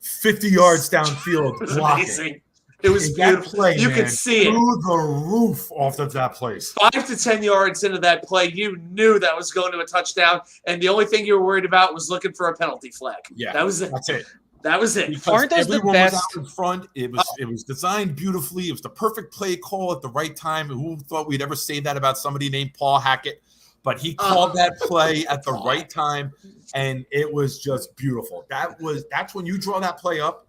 50 yards downfield. It was amazing. It was beautiful. Play, you could see it. Blew the roof off of that place. 5 to 10 yards into that play, you knew that was going to a touchdown, and the only thing you were worried about was looking for a penalty flag. Yeah, that's it. That was it. Because aren't those the everyone best? Was out in front. It was designed beautifully. It was the perfect play call at the right time. Who thought we'd ever say that about somebody named Paul Hackett? But he called that play at the right time, and it was just beautiful. That's when you draw that play up.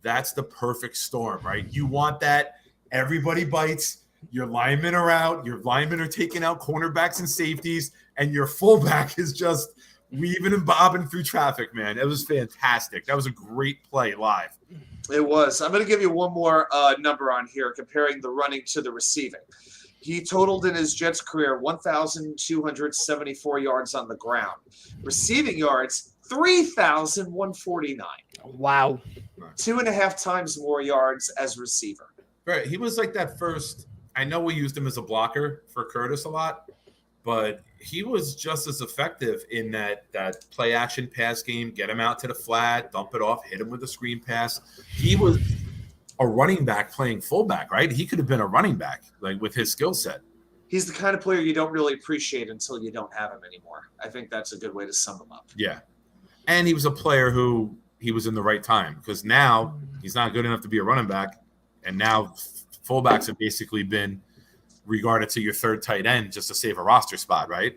That's the perfect storm, right? You want that. Everybody bites. Your linemen are out. Your linemen are taking out cornerbacks and safeties, and your fullback is just weaving and bobbing through traffic, man. It was fantastic. That was a great play live. It was. I'm going to give you one more number on here, comparing the running to the receiving. He totaled in his Jets career 1,274 yards on the ground. Receiving yards, 3,149. Wow. 2.5 times more yards as receiver. Right. He was like that first. I know we used him as a blocker for Curtis a lot, but he was just as effective in that play action pass game. Get him out to the flat, dump it off, hit him with a screen pass. He was a running back playing fullback, right? He could have been a running back, like with his skill set. He's the kind of player you don't really appreciate until you don't have him anymore. I think that's a good way to sum him up. Yeah. And he was a player who he was in the right time, because now he's not good enough to be a running back. And now fullbacks have basically been regarded to your third tight end just to save a roster spot, right?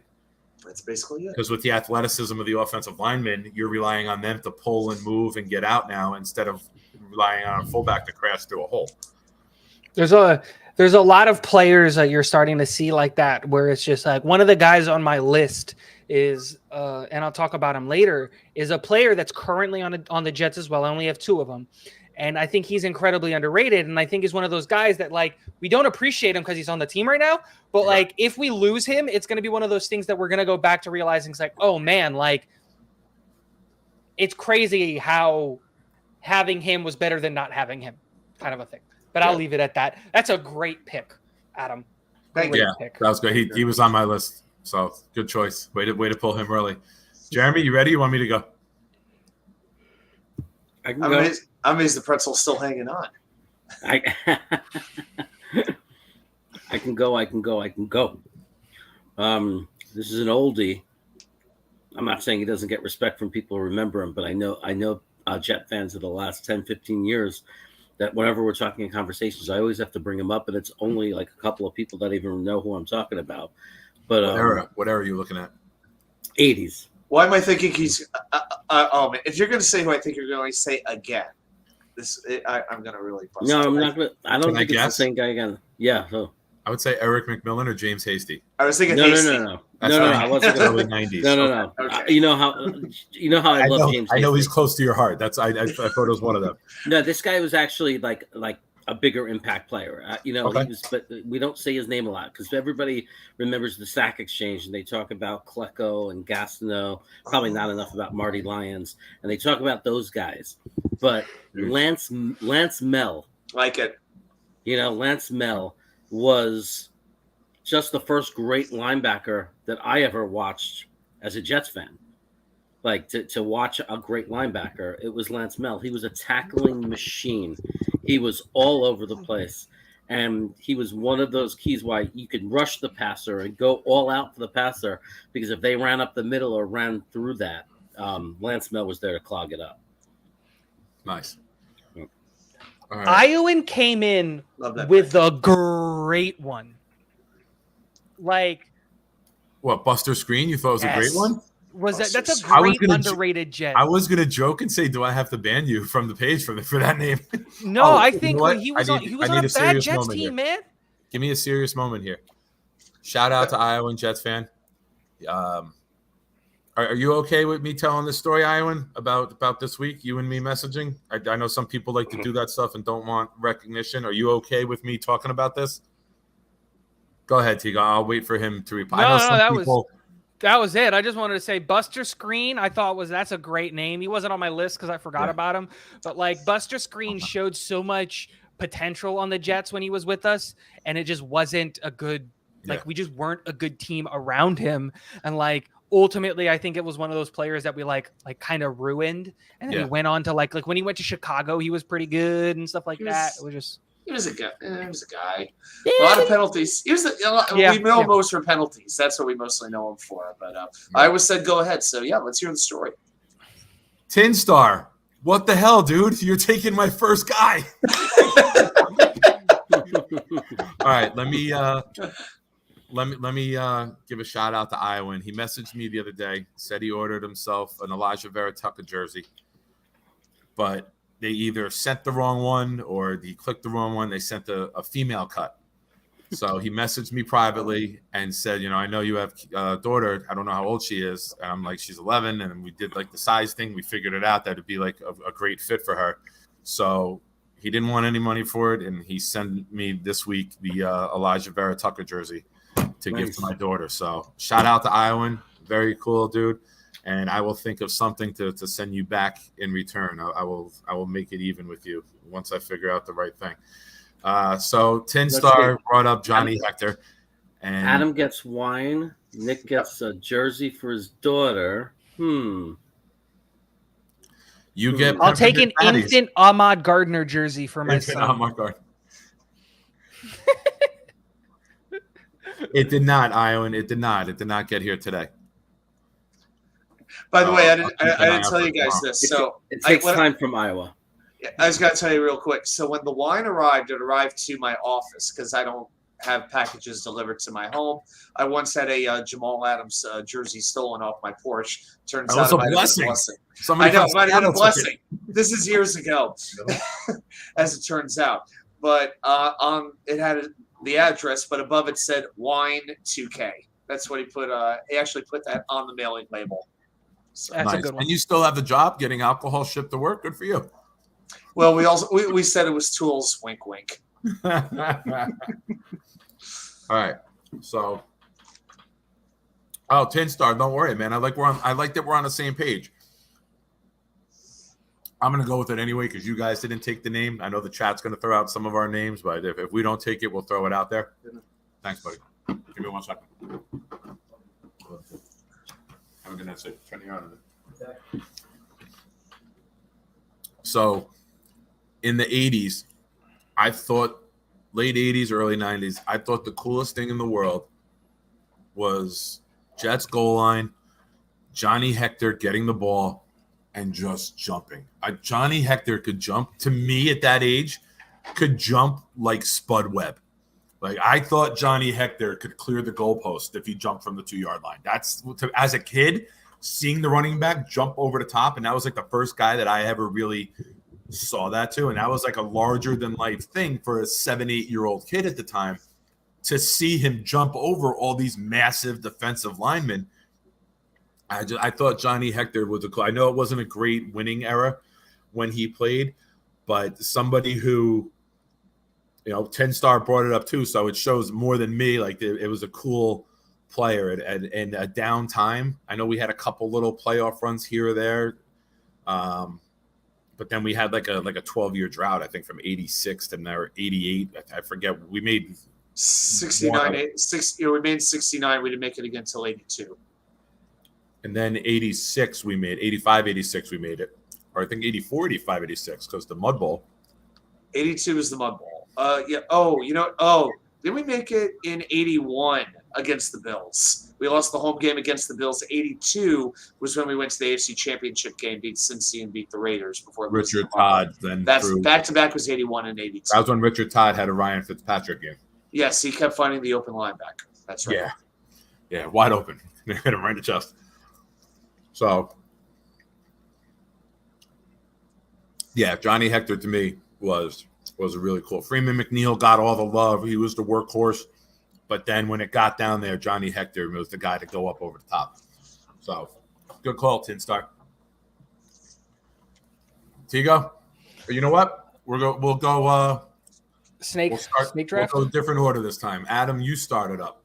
That's basically it. Because with the athleticism of the offensive linemen, you're relying on them to pull and move and get out now instead of relying on a fullback to crash through a hole. There's a lot of players that you're starting to see like that, where it's just like one of the guys on my list is, and I'll talk about him later, is a player that's currently on the Jets as well. I only have 2 of them. And I think he's incredibly underrated. And I think he's one of those guys that, like, we don't appreciate him because he's on the team right now. But, like, if we lose him, it's going to be one of those things that we're going to go back to realizing it's like, oh, man, like, it's crazy how having him was better than not having him, kind of a thing. But I'll leave it at that. That's a great pick, Adam. Thank you. That was good. He was on my list. So good choice. Way to pull him early. Jeremy, you ready? You want me to go? I can go. I'm amazed the pretzel's still hanging on. I can go. This is an oldie. I'm not saying he doesn't get respect from people who remember him, but I know Jet fans of the last 10, 15 years that whenever we're talking in conversations, I always have to bring him up, and it's only like a couple of people that even know who I'm talking about. But What era are you looking at? 80s. Why am I thinking he's? If you're going to say who I think you're going to say again, I'm going to really bust. No, I'm not. I don't Can I think it's guess? the same guy again. Yeah. So. I would say Eric McMillan or James Hasty. I was thinking No. That's I wasn't gonna. early 90s. No. Okay. You know how I love James. I know Hasty. he's close to your heart. I thought it was one of them. No, this guy was actually like a bigger impact player. Okay. He was, but we don't say his name a lot because everybody remembers the Sack Exchange and they talk about Klecko and Gastineau. Probably not enough about Marty Lyons, and they talk about those guys. But Lance Mell, Like it. Lance Mell was just the first great linebacker that I ever watched as a Jets fan. Like to watch a great linebacker, it was Lance Mell. He was a tackling machine. He was all over the place. And he was one of those keys why you could rush the passer and go all out for the passer, because if they ran up the middle or ran through that, Lance Mell was there to clog it up. Nice. All right. Iowan came in with a great one. Like, what, Buster Screen? You thought it was a great one? That's a great underrated Jet. I was gonna joke and say, do I have to ban you from the page for that name? No, I think when he was on a bad Jets team, here. man. Give me a serious moment here. Shout out to Iowan Jets fan. Are you okay with me telling this story, Iowan, about this week? You and me messaging. I know some people like to do that stuff and don't want recognition. Are you okay with me talking about this? Go ahead, Tiga. I'll wait for him to reply. That was it. I just wanted to say Buster Screen. I thought that's a great name. He wasn't on my list because I forgot about him. But like Buster Screen showed so much potential on the Jets when he was with us, and it just wasn't a good. We just weren't a good team around him, and ultimately, I think it was one of those players that we kind of ruined. And then he went on to like when he went to Chicago, he was pretty good and stuff like that. It was just. He was a guy. A lot of penalties. We know most for penalties. That's what we mostly know him for. But I always said go ahead. So let's hear the story. Tin Star, what the hell, dude? You're taking my first guy. All right, let me give a shout out to Iowan. He messaged me the other day, said he ordered himself an Elijah Vera Tucker jersey, but they either sent the wrong one or he clicked the wrong one. They sent a female cut. So he messaged me privately and said, I know you have a daughter. I don't know how old she is. And I'm like, she's 11. And we did the size thing. We figured it out that it'd be a great fit for her. So he didn't want any money for it. And he sent me this week the Elijah Vera Tucker jersey to give to my daughter. So shout out to Iowan. Very cool, dude. And I will think of something to send you back in return. I will make it even with you once I figure out the right thing. So Tin Star brought up Johnny Hector. And Adam gets wine. Nick gets a jersey for his daughter. You get. I'll take an instant Ahmad Gardner jersey for my son. Ahmad Gardner. It did not, Iowan. It did not. It did not get here today. By the way, I didn't tell you guys this. It takes time from Iowa. I just got to tell you real quick. So when the wine arrived, it arrived to my office because I don't have packages delivered to my home. I once had a Jamal Adams jersey stolen off my porch. Turns out it might have been a blessing. I know, it might have been a blessing. This is years ago, as it turns out. But it had the address, but above it said Wine 2K. That's what he put. He actually put that on the mailing label. So, that's a good one. And you still have the job getting alcohol shipped to work. Good for you. Well, we said it was tools. Wink, wink. All right. So, Tin Star, don't worry, man. I like that we're on the same page. I'm gonna go with it anyway because you guys didn't take the name. I know the chat's gonna throw out some of our names, but if we don't take it, we'll throw it out there. Thanks, buddy. Give me 1 second. I'm gonna say turn you on. So, in the '80s, I thought late '80s, early '90s, I thought the coolest thing in the world was Jets goal line, Johnny Hector getting the ball and just jumping. Johnny Hector could jump. To me, at that age, could jump like Spud Webb. Like I thought Johnny Hector could clear the goalpost if he jumped from the 2-yard line. That's as a kid seeing the running back jump over the top, and that was like the first guy that I ever really saw that to, and that was like a larger than life thing for a 7-8-year-old kid at the time to see him jump over all these massive defensive linemen. I thought Johnny Hector was I know it wasn't a great winning era when he played, but somebody who, 10 Star brought it up too, so it shows more than me. Like it was a cool player and a down time. I know we had a couple little playoff runs here or there, but then we had like a 12-year drought. I think from '86 to now '88. I forget. We made 69. We made 69. We didn't make it again until '82. And then '86 we made 85, '86 we made it, or I think '84, '85, '86 because the Mud Bowl. '82 is the Mud Bowl. Yeah. Oh, did we make it in '81 against the Bills? We lost the home game against the Bills. '82 was when we went to the AFC Championship game, beat Cincy and beat the Raiders before Richard Todd. Then that's back to back was '81 and '82. That was when Richard Todd had a Ryan Fitzpatrick game. Yes, he kept finding the open linebacker. That's right. Yeah, wide open. They hit him right in the chest. So, yeah, Johnny Hector to me was a really cool. Freeman McNeil got all the love. He was the workhorse. But then when it got down there, Johnny Hector was the guy to go up over the top. So, good call, Tin Star. Tigo, you know what? We'll go snake draft. We'll go different order this time. Adam, you started up.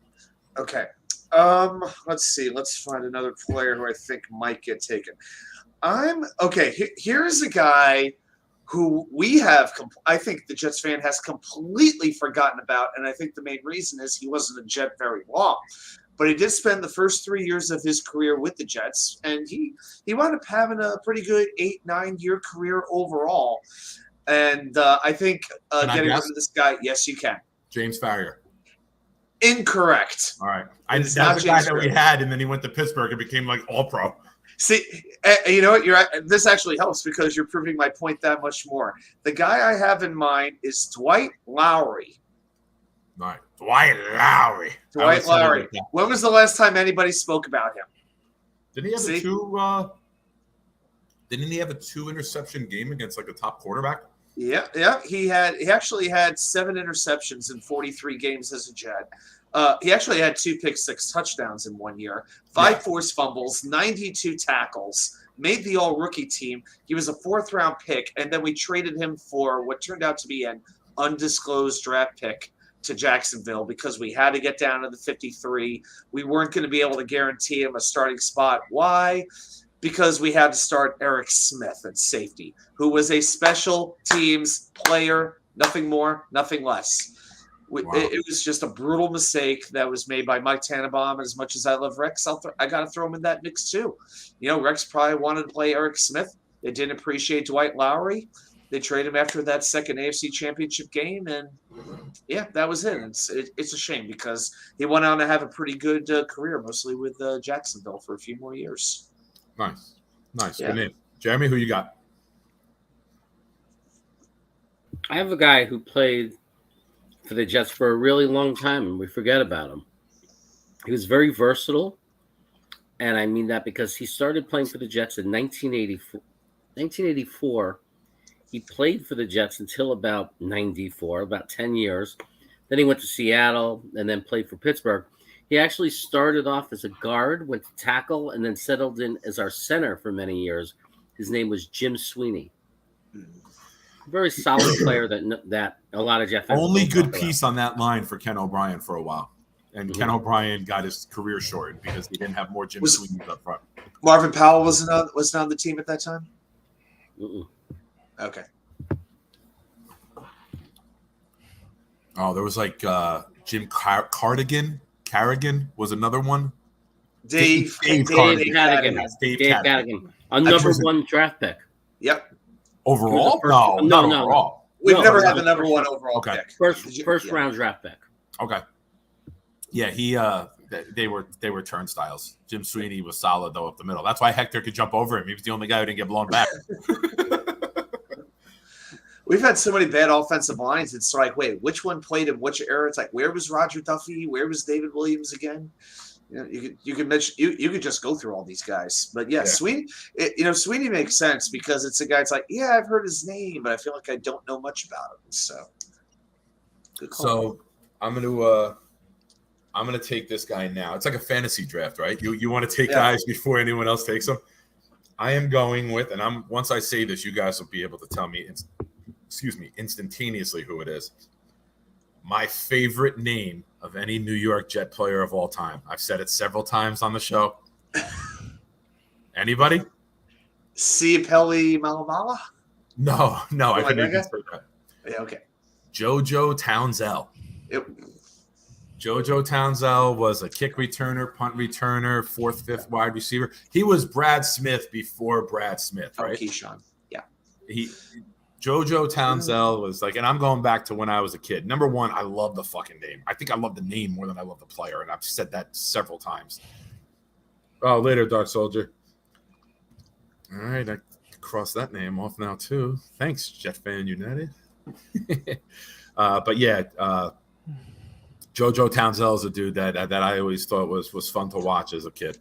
Okay. Let's see. Let's find another player who I think might get taken. Here's a guy who I think the Jets fan has completely forgotten about, and I think the main reason is he wasn't a Jet very long. But he did spend the first 3 years of his career with the Jets, and he wound up having a pretty good 8-9 year career overall. And I think getting rid of this guy, yes, you can. James Farrier. Incorrect. All right. That's the guy that we had, and then he went to Pittsburgh and became like all-pro. See, you know what? This actually helps because you're proving my point that much more. The guy I have in mind is Dwight Lowry. All right. Dwight Lowry. Dwight Lowry. When was the last time anybody spoke about him? Didn't he have a Didn't he have a 2-interception game against like a top quarterback? Yeah. He actually had 7 interceptions in 43 games as a Jet. He actually had 2 pick-6 touchdowns in 1 year, 5 forced fumbles, 92 tackles, made the all-rookie team. He was a 4th-round pick, and then we traded him for what turned out to be an undisclosed draft pick to Jacksonville because we had to get down to the 53. We weren't going to be able to guarantee him a starting spot. Why? Because we had to start Eric Smith at safety, who was a special teams player, nothing more, nothing less. Wow. It was just a brutal mistake that was made by Mike Tannenbaum. As much as I love Rex, I got to throw him in that mix too. Rex probably wanted to play Eric Smith. They didn't appreciate Dwight Lowry. They traded him after that second AFC Championship game, and yeah, that was it. It's a shame because he went on to have a pretty good career, mostly with Jacksonville for a few more years. Nice. Yeah. Good name. Jeremy, who you got? I have a guy who played for the Jets for a really long time, and we forget about him. He was very versatile, and I mean that because he started playing for the Jets in 1984. 1984, he played for the Jets until about 94, about 10 years. Then he went to Seattle and then played for Pittsburgh. He actually started off as a guard, went to tackle, and then settled in as our center for many years. His name was Jim Sweeney. Very solid player that a lot of Jeff. Only good piece on that line for Ken O'Brien for a while. And Ken O'Brien got his career shortened because he didn't have more Jim Sweeneys up front. Marvin Powell wasn't on the team at that time? Mm-mm. Okay. Oh, there was like Jim Carrigan was another one. Dave Cadigan. Cadigan. Dave Dave Cadigan. Cadigan. A number one draft pick. Yep. Overall? No, No, no. overall. We've No, never no, had the number first- one overall okay. pick. First round draft pick. Okay. Yeah, they were turnstiles. Jim Sweeney was solid though up the middle. That's why Hector could jump over him. He was the only guy who didn't get blown back. We've had so many bad offensive lines. It's like, wait, which one played in which era? It's like, where was Roger Duffy? Where was David Williams again? You could mention you could just go through all these guys. But yeah. Sweeney, Sweeney makes sense because it's a guy. It's like, yeah, I've heard his name, but I feel like I don't know much about him. So, good call. So I'm gonna take this guy now. It's like a fantasy draft, right? You want to take guys before anyone else takes them. I am going with, and once I say this, you guys will be able to tell me, instantaneously who it is. My favorite name of any New York Jet player of all time. I've said it several times on the show. Anybody? Ciapelli Malamala? No, I couldn't even say that. Yeah, okay. JoJo Townsell. Yep. JoJo Townsell was a kick returner, punt returner, fourth, fifth wide receiver. He was Brad Smith before Brad Smith, right? Keyshawn. Yeah. JoJo Townsell was like, and I'm going back to when I was a kid. Number one, I love the fucking name. I think I love the name more than I love the player, and I've said that several times. Oh, later, Dark Soldier. All right, I crossed that name off now too. Thanks, Jet Fan United. But yeah, JoJo Townsell is a dude that I always thought was fun to watch as a kid.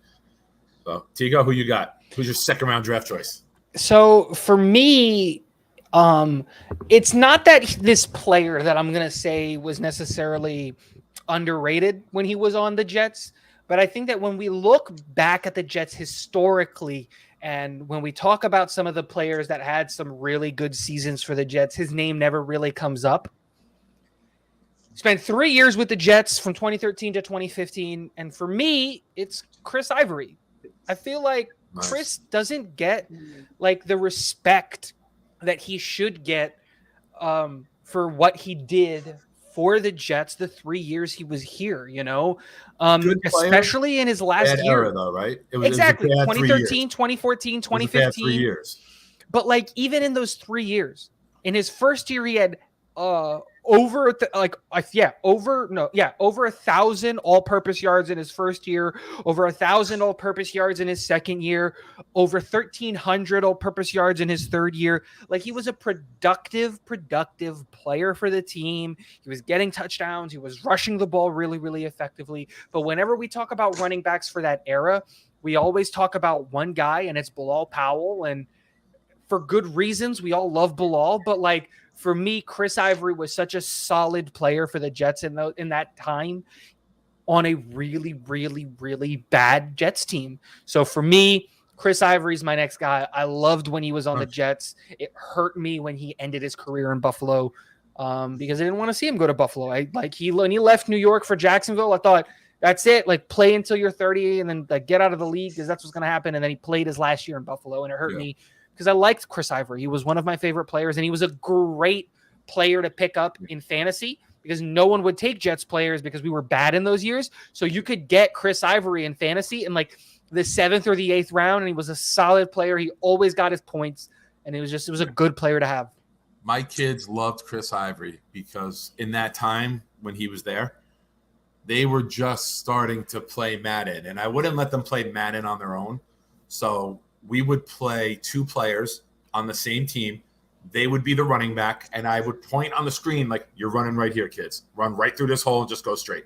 So, Tigo, who you got? Who's your second round draft choice? So for me, it's not that this player that I'm going to say was necessarily underrated when he was on the Jets, but I think that when we look back at the Jets historically, and when we talk about some of the players that had some really good seasons for the Jets, his name never really comes up. Spent 3 years with the Jets from 2013 to 2015. And for me, it's Chris Ivory. I feel like Chris doesn't get like the respect that he should get for what he did for the Jets the 3 years he was here, especially in his last year. Era, though, right? Exactly. 2013, 2014, 2015. 3 years. But like even in those 3 years, in his first year, he had over 1,000 all-purpose yards in his first year, over 1,000 all-purpose yards in his second year, over 1,300 all-purpose yards in his third year. Like he was a productive player for the team. He was getting touchdowns. He was rushing the ball really, really effectively. But whenever we talk about running backs for that era, we always talk about one guy, and it's Bilal Powell. And for good reasons, we all love Bilal, but like, for me, Chris Ivory was such a solid player for the Jets in that time on a really, really, really bad Jets team. So for me, Chris Ivory's my next guy. I loved when he was on the Jets. It hurt me when he ended his career in Buffalo because I didn't want to see him go to Buffalo. When he left New York for Jacksonville, I thought, that's it. Like, play until you're 30 and then get out of the league because that's what's going to happen. And then he played his last year in Buffalo, and it hurt me. Because I liked Chris Ivory. He was one of my favorite players, and he was a great player to pick up in fantasy because no one would take Jets players because we were bad in those years. So you could get Chris Ivory in fantasy in like the 7th or the 8th round, and he was a solid player. He always got his points, and it was a good player to have. My kids loved Chris Ivory because in that time when he was there, they were just starting to play Madden, and I wouldn't let them play Madden on their own. So we would play 2 players on the same team. They would be the running back, and I would point on the screen like, you're running right here, kids. Run right through this hole and just go straight.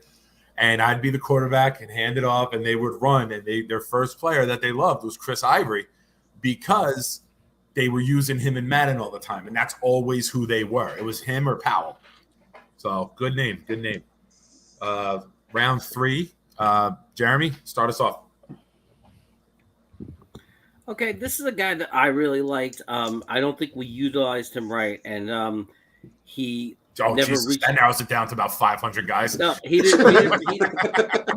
And I'd be the quarterback and hand it off, and they would run. And their first player that they loved was Chris Ivory because they were using him in Madden all the time, and that's always who they were. It was him or Powell. So good name. Round 3. Jeremy, start us off. Okay, this is a guy that I really liked. I don't think we utilized him right, and he never reached. That narrows it down to about 500 guys. No, he didn't.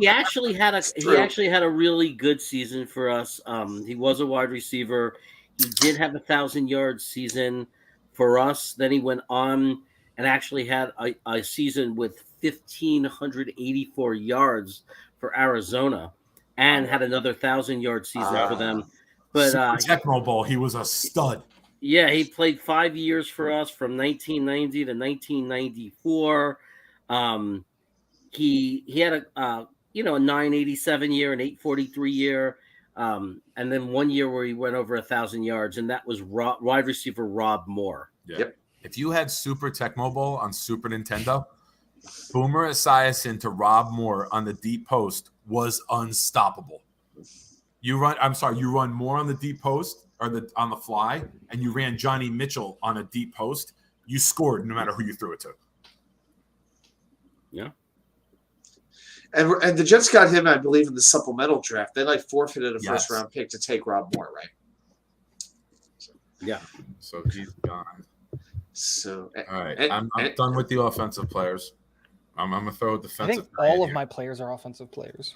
He actually had a really good season for us. He was a wide receiver. He did have 1,000-yard season for us. Then he went on and actually had a season with 1,584 yards for Arizona. and had another 1,000-yard season for them. But Super Tecmo Bowl, he was a stud. Yeah, he played 5 years for us from 1990 to 1994. He had a 987 year, an 843 year, and then 1 year where he went over 1,000 yards, and that was wide receiver Rob Moore. Yeah. Yep. If you had Super Tecmo Bowl on Super Nintendo, Boomer Esiason to Rob Moore on the deep post was unstoppable. You run more on the deep post or on the fly, and you ran Johnny Mitchell on a deep post. You scored no matter who you threw it to. Yeah. And the Jets got him, I believe, in the supplemental draft. They forfeited a first round pick to take Rob Moore, right? Yeah. So he's gone. So all right, I'm done with the offensive players. I'm gonna throw a defensive. I think all of my players are offensive players.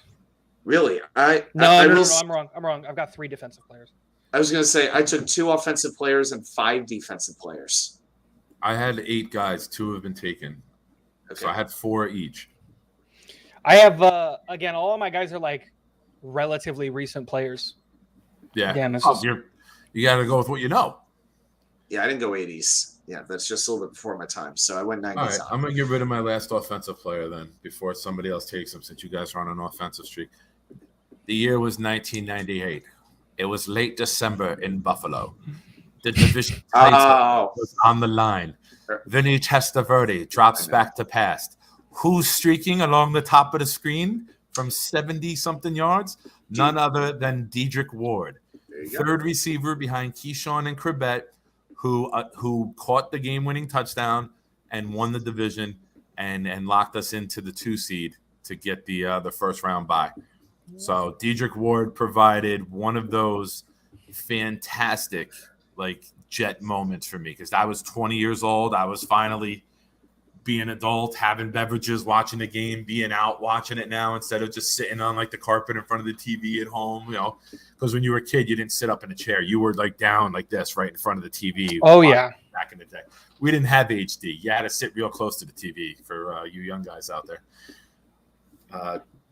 Really? No, I'm wrong. I've got 3 defensive players. I was going to say I took 2 offensive players and 5 defensive players. I had 8 guys. 2 have been taken. Okay. So I had 4 each. I have again, all of my guys are relatively recent players. Yeah. Again, you got to go with what you know. Yeah, I didn't go 80s. Yeah, that's just a little bit before my time. So I went 90s. All right, I'm going to get rid of my last offensive player then before somebody else takes him, since you guys are on an offensive streak. The year was 1998. It was late December in Buffalo. The division title was on the line. Vinny Testaverde drops back to pass. Who's streaking along the top of the screen from 70-something yards? None other than Dedrick Ward. Third receiver behind Keyshawn and Cribette, who caught the game-winning touchdown and won the division and locked us into the 2 seed to get the first-round bye. So Dedrick Ward provided one of those fantastic Jet moments for me, because I was 20 years old. I was finally being an adult, having beverages, watching the game, being out watching it now instead of just sitting on the carpet in front of the TV at home. Because when you were a kid, you didn't sit up in a chair. You were down like this right in front of the TV. Oh yeah, back in the day, we didn't have HD. You had to sit real close to the TV for you young guys out there.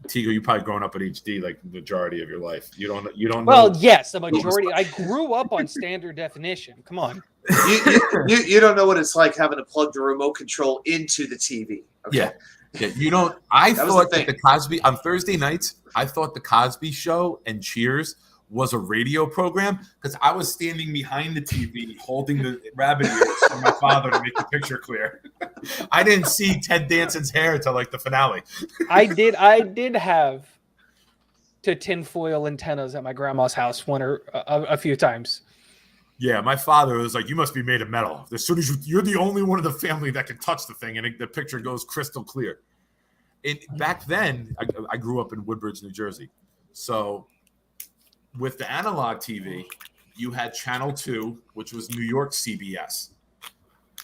Tigo, you probably grown up at HD the majority of your life. You don't. Well, yes, a majority. I grew up on standard definition. Come on. You don't know what it's like having to plug the remote control into the TV. Okay? Yeah. You don't. I thought that the Cosby on Thursday nights. I thought the Cosby Show and Cheers was a radio program, because I was standing behind the TV holding the rabbit ears for my father to make the picture clear. I didn't see Ted Danson's hair until the finale. I did have to tinfoil antennas at my grandma's house a few times. Yeah, my father was like, "You must be made of metal. As soon as you're the only one of the family that can touch the thing, and the picture goes crystal clear." Back then, I grew up in Woodbridge, New Jersey, so with the analog TV, you had Channel 2, which was New York CBS.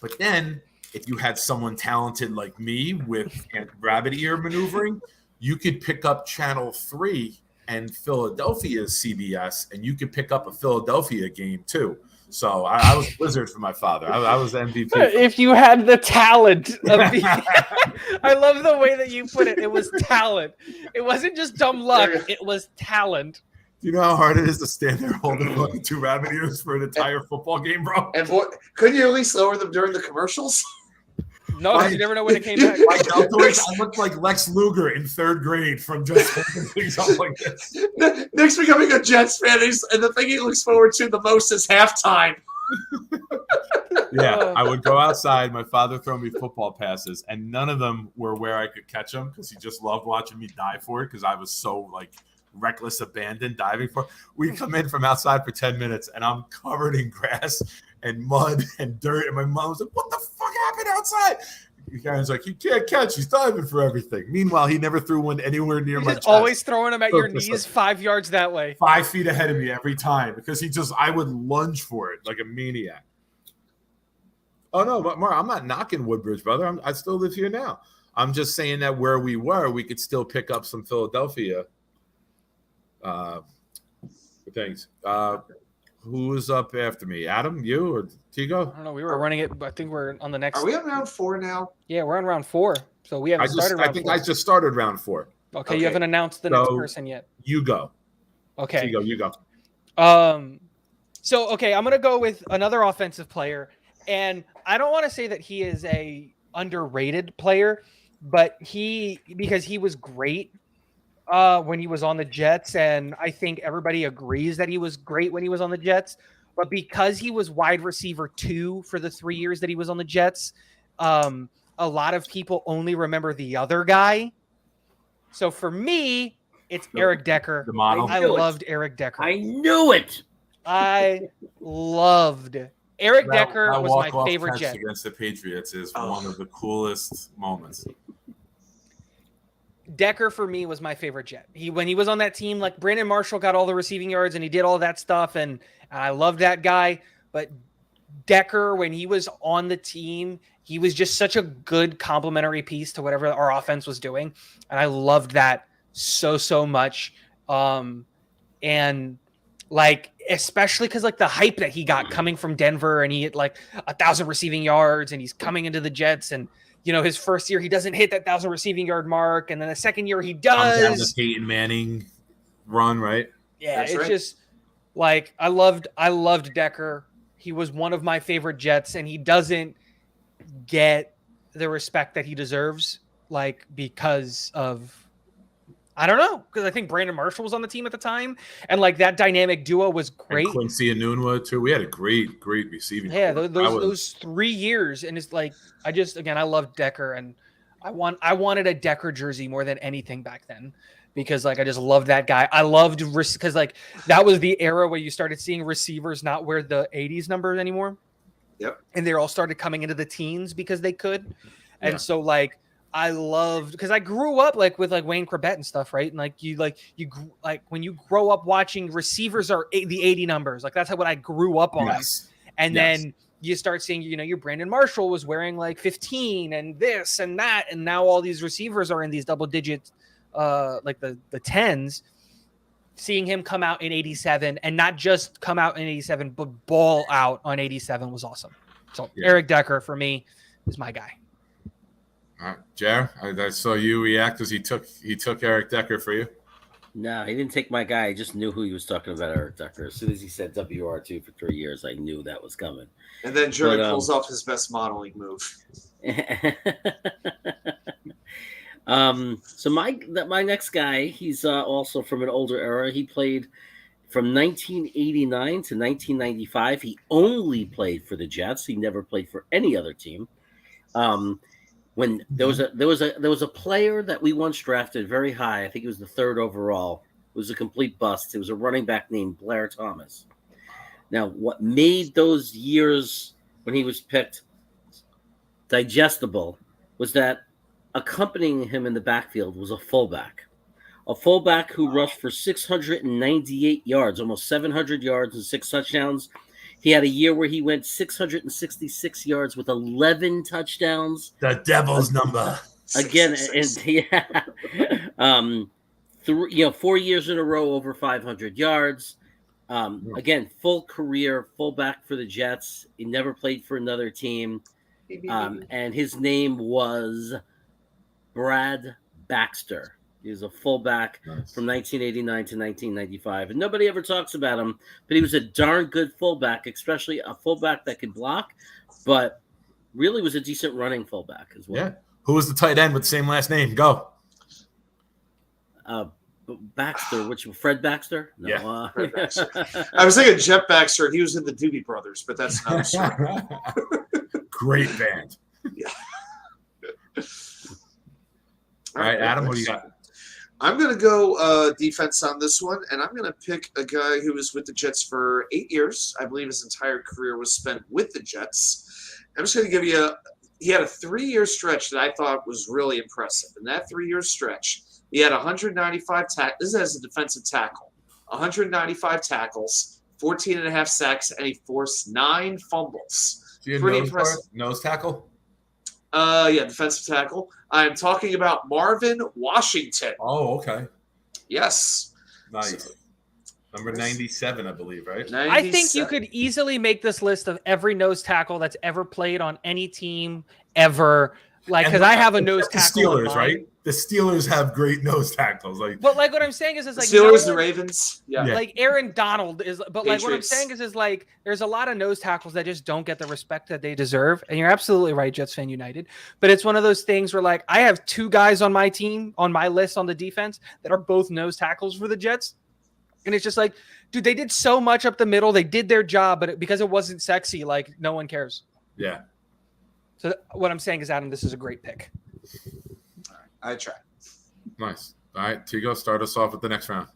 But then, if you had someone talented like me with rabbit ear maneuvering, you could pick up Channel 3 and Philadelphia's CBS, and you could pick up a Philadelphia game too. So I was a wizard for my father. I was MVP. If you had the talent I love the way that you put it. It was talent. It wasn't just dumb luck. It was talent. Do you know how hard it is to stand there holding 2 rabbit ears for an entire football game, bro? And couldn't you at least lower them during the commercials? No, you never know when it came back. I looked like Lex Luger in 3rd grade from just holding things up like this. Nick's becoming a Jets fan, and the thing he looks forward to the most is halftime. Yeah, I would go outside. My father throw me football passes, and none of them were where I could catch them, because he just loved watching me die for it, because I was so reckless abandon diving for. We come in from outside for 10 minutes, and I'm covered in grass and mud and dirt, and my mom was like, "What the fuck happened outside?" The guy's like, "He can't catch, he's diving for everything." Meanwhile, he never threw one anywhere near my chest. Always throwing them at your knees 5 yards that way, 5 feet ahead of me every time, because I would lunge for it like a maniac. Oh no, but Mark, I'm not knocking Woodbridge, brother. I still live here now. I'm just saying that where we were, we could still pick up some Philadelphia things. Who is up after me? Adam, you, or Tigo? I don't know. We were running it, but I think we're on the next. Are we on round 4 now? Yeah, we're on round 4. So we haven't started round 4. I just started round 4. Okay, you haven't announced the next person yet. You go. Okay. You go. So, okay, I'm going to go with another offensive player. And I don't want to say that he is a underrated player, but because he was great when he was on the Jets. And I think everybody agrees that he was great when he was on the Jets. But because he was wide receiver 2 for the 3 years that he was on the Jets, a lot of people only remember the other guy. So for me, it's Eric Decker. The model. I loved Eric Decker. I knew it. I loved Eric Decker. That was my favorite Jet against the Patriots is one of the coolest moments. Decker for me was my favorite Jet. When he was on that team, like Brandon Marshall got all the receiving yards and he did all that stuff, and I loved that guy. But Decker, when he was on the team, he was just such a good complementary piece to whatever our offense was doing, and I loved that so much. And like, especially because like the hype that he got coming from Denver, and he hit like 1,000 receiving yards, and he's coming into the Jets, and his first year he doesn't hit that 1,000 receiving yard mark, and then the second year he does. Down the Peyton Manning run, right? Yeah, that's it's right. Just like I loved Decker. He was one of my favorite Jets, and he doesn't get the respect that he deserves, like because of. I don't know, because I think Brandon Marshall was on the team at the time, and like that dynamic duo was great. And Quincy Enunwa too. We had a great receiving. Yeah, those 3 years, and it's like I loved Decker, and I wanted a Decker jersey more than anything back then, because like I just loved that guy. I loved because like that was the era where you started seeing receivers not wear the 80s numbers anymore. Yep, and they all started coming into the teens because they could, and so like. I loved because I grew up like with like Wayne Corbett and stuff, right? And like when you grow up watching receivers are the 80 numbers, like that's what I grew up on. Yes. And then you start seeing, your Brandon Marshall was wearing like 15 and this and that, and now all these receivers are in these double digits, like the 10s. Seeing him come out in 87 and not just come out in 87, but ball out on 87 was awesome. So Eric Decker for me is my guy. All right, Jared, I saw you react as he took Eric Decker for you. No, he didn't take my guy. I just knew who he was talking about, Eric Decker. As soon as he said WR2 for 3 years, I knew that was coming. And then Jerry pulls off his best modeling move. So my next guy, he's also from an older era. He played from 1989 to 1995. He only played for the Jets. He never played for any other team. When there was a player that we once drafted very high, I think it was the 3rd overall. It was a complete bust. It was a running back named Blair Thomas. Now, what made those years when he was picked digestible was that accompanying him in the backfield was a fullback who rushed for 698 yards, almost 700 yards and 6 touchdowns. He had a year where he went 666 yards with 11 touchdowns. The devil's number. Again, and 4 years in a row over 500 yards. Again, full career fullback for the Jets. He never played for another team. And his name was Brad Baxter. He was a fullback from 1989 to 1995. And nobody ever talks about him, but he was a darn good fullback, especially a fullback that could block, but really was a decent running fullback as well. Yeah. Who was the tight end with the same last name? Go. Baxter, Fred Baxter? No, yeah. Fred Baxter. I was thinking Jeff Baxter, and he was in the Doobie Brothers, but that's another story. Great band. Yeah. All right, Adam, what do you got? I'm going to go defense on this one, and I'm going to pick a guy who was with the Jets for 8 years. I believe his entire career was spent with the Jets. I'm just going to give you he had a 3-year stretch that I thought was really impressive. In that 3-year stretch, he had 195 tackles. This is as a defensive tackle. 195 tackles, 14 and a half sacks, and he forced 9 fumbles. Pretty impressive. Nose tackle? Yeah, defensive tackle. I'm talking about Marvin Washington. Oh, okay. Yes. Nice. Number 97, I believe, right? 97. I think you could easily make this list of every nose tackle that's ever played on any team ever. Like, because I have a nose tackle. Steelers, right? the Steelers have great nose tackles. But like what I'm saying is like Steelers, the Ravens, like Aaron Donald is. But like what I'm Patriots. saying is like there's a lot of nose tackles that just don't get the respect that they deserve. And you're absolutely right, Jets fan United. But it's one of those things where like I have 2 guys on my team on my list on the defense that are both nose tackles for the Jets, and it's just like, dude, they did so much up the middle. They did their job, but because it wasn't sexy, like no one cares. Yeah. So what I'm saying is, Adam, this is a great pick. All right, I try. Nice. All right, Tigo, start us off with the next round.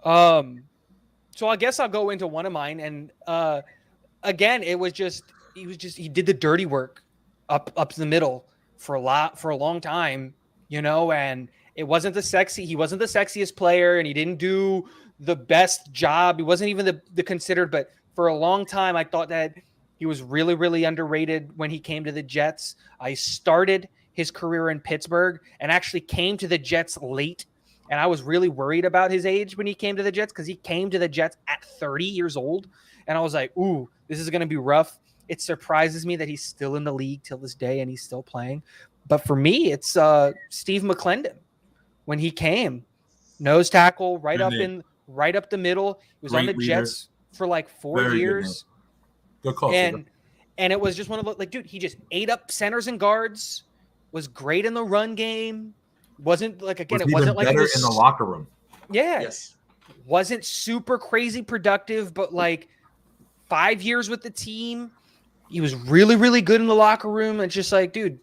So I guess I'll go into one of mine, and again, he did the dirty work up the middle for a long time, you know, and he wasn't the sexiest player, and he didn't do the best job. He wasn't even the considered, but for a long time, I thought that he was really, really underrated when he came to the Jets. I started his career in Pittsburgh and actually came to the Jets late. And I was really worried about his age when he came to the Jets because he came to the Jets at 30 years old. And I was like, ooh, this is going to be rough. It surprises me that he's still in the league till this day and he's still playing. But for me, it's Steve McClendon. When he came, nose tackle, right up the middle. He was on the Jets for like 4 years. Good call. And it was just one of the, like, dude, he just ate up centers and guards, was great in the run game. Wasn't like, again, it wasn't like better in the locker room. Yeah. Yes. Wasn't super crazy productive, but like 5 years with the team, he was really, really good in the locker room. And just like, dude,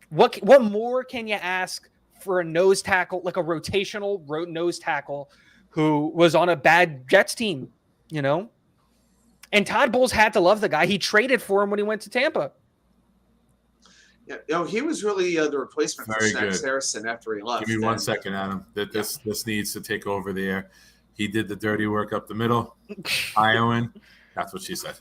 what more can you ask for a nose tackle, like a rotational nose tackle who was on a bad Jets team, you know? And Todd Bowles had to love the guy. He traded for him when he went to Tampa. Yeah, he was really the replacement for Very Snacks good. Harrison after he left. Give me 1 second, Adam. This needs to take over the air. He did the dirty work up the middle. Iowan. That's what she said.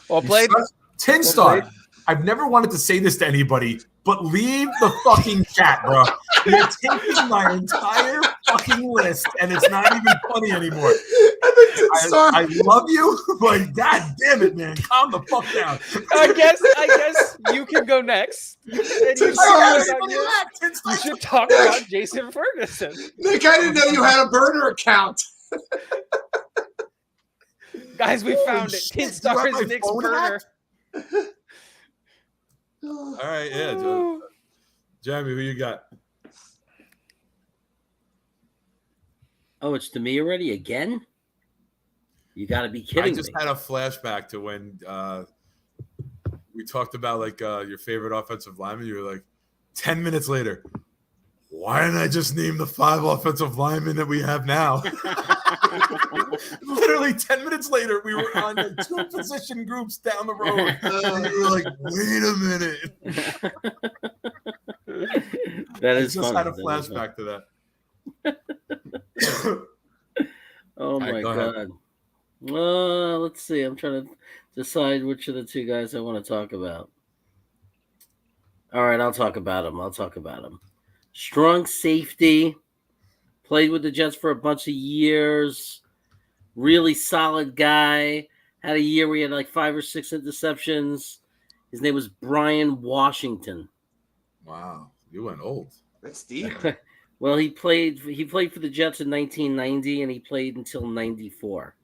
Well played. Tin Star. I've never wanted to say this to anybody, but leave the fucking chat, bro. You're taking my entire fucking list, and it's not even funny anymore. I love you, but god damn it, man. Calm the fuck down. I guess you can go next. And you should talk about Jason Ferguson. Nick, I didn't know you had a burner account. Guys, we found it. Tin Star is Nick's burner. All right, yeah. Jeremy, who you got? Oh, it's to me already again? You got to be kidding me. I just had a flashback to when we talked about like your favorite offensive lineman. You were like, 10 minutes later, why didn't I just name the 5 offensive linemen that we have now? Literally 10 minutes later, we were on like 2 position groups down the road. And you were like, wait a minute. That is I just funny. had a flashback to that. Oh my god. Let's see. I'm trying to decide which of the 2 guys I want to talk about. All right, I'll talk about him. Strong safety. Played with the Jets for a bunch of years. Really solid guy. Had a year where he had like 5 or 6 interceptions. His name was Brian Washington. Wow, you went old. That's deep. Well, he played for the Jets in 1990, and he played until 94.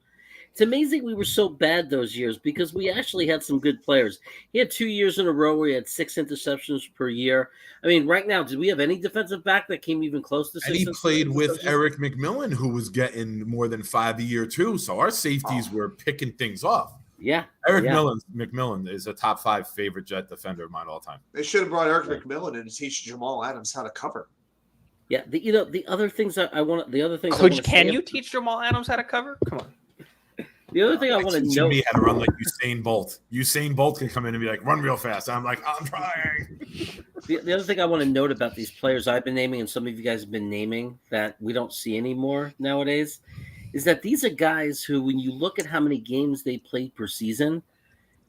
It's amazing we were so bad those years because we actually had some good players. He had 2 years in a row where he had 6 interceptions per year. I mean, right now, did we have any defensive back that came even close to 6 And he played with interceptions? Eric McMillan, who was getting more than 5 a year too. So our safeties were picking things off. Yeah. Eric McMillan is a top 5 favorite Jet defender of mine all time. They should have brought Eric McMillan in to teach Jamal Adams how to cover. Yeah. The other things I want. The other things. Can you teach Jamal Adams how to cover? Come on. The other thing I want to know. Me how to run like Usain Bolt. Usain Bolt can come in and be like, run real fast. I'm like, I'm trying. The other thing I want to note about these players I've been naming and some of you guys have been naming that we don't see anymore nowadays is that these are guys who, when you look at how many games they played per season,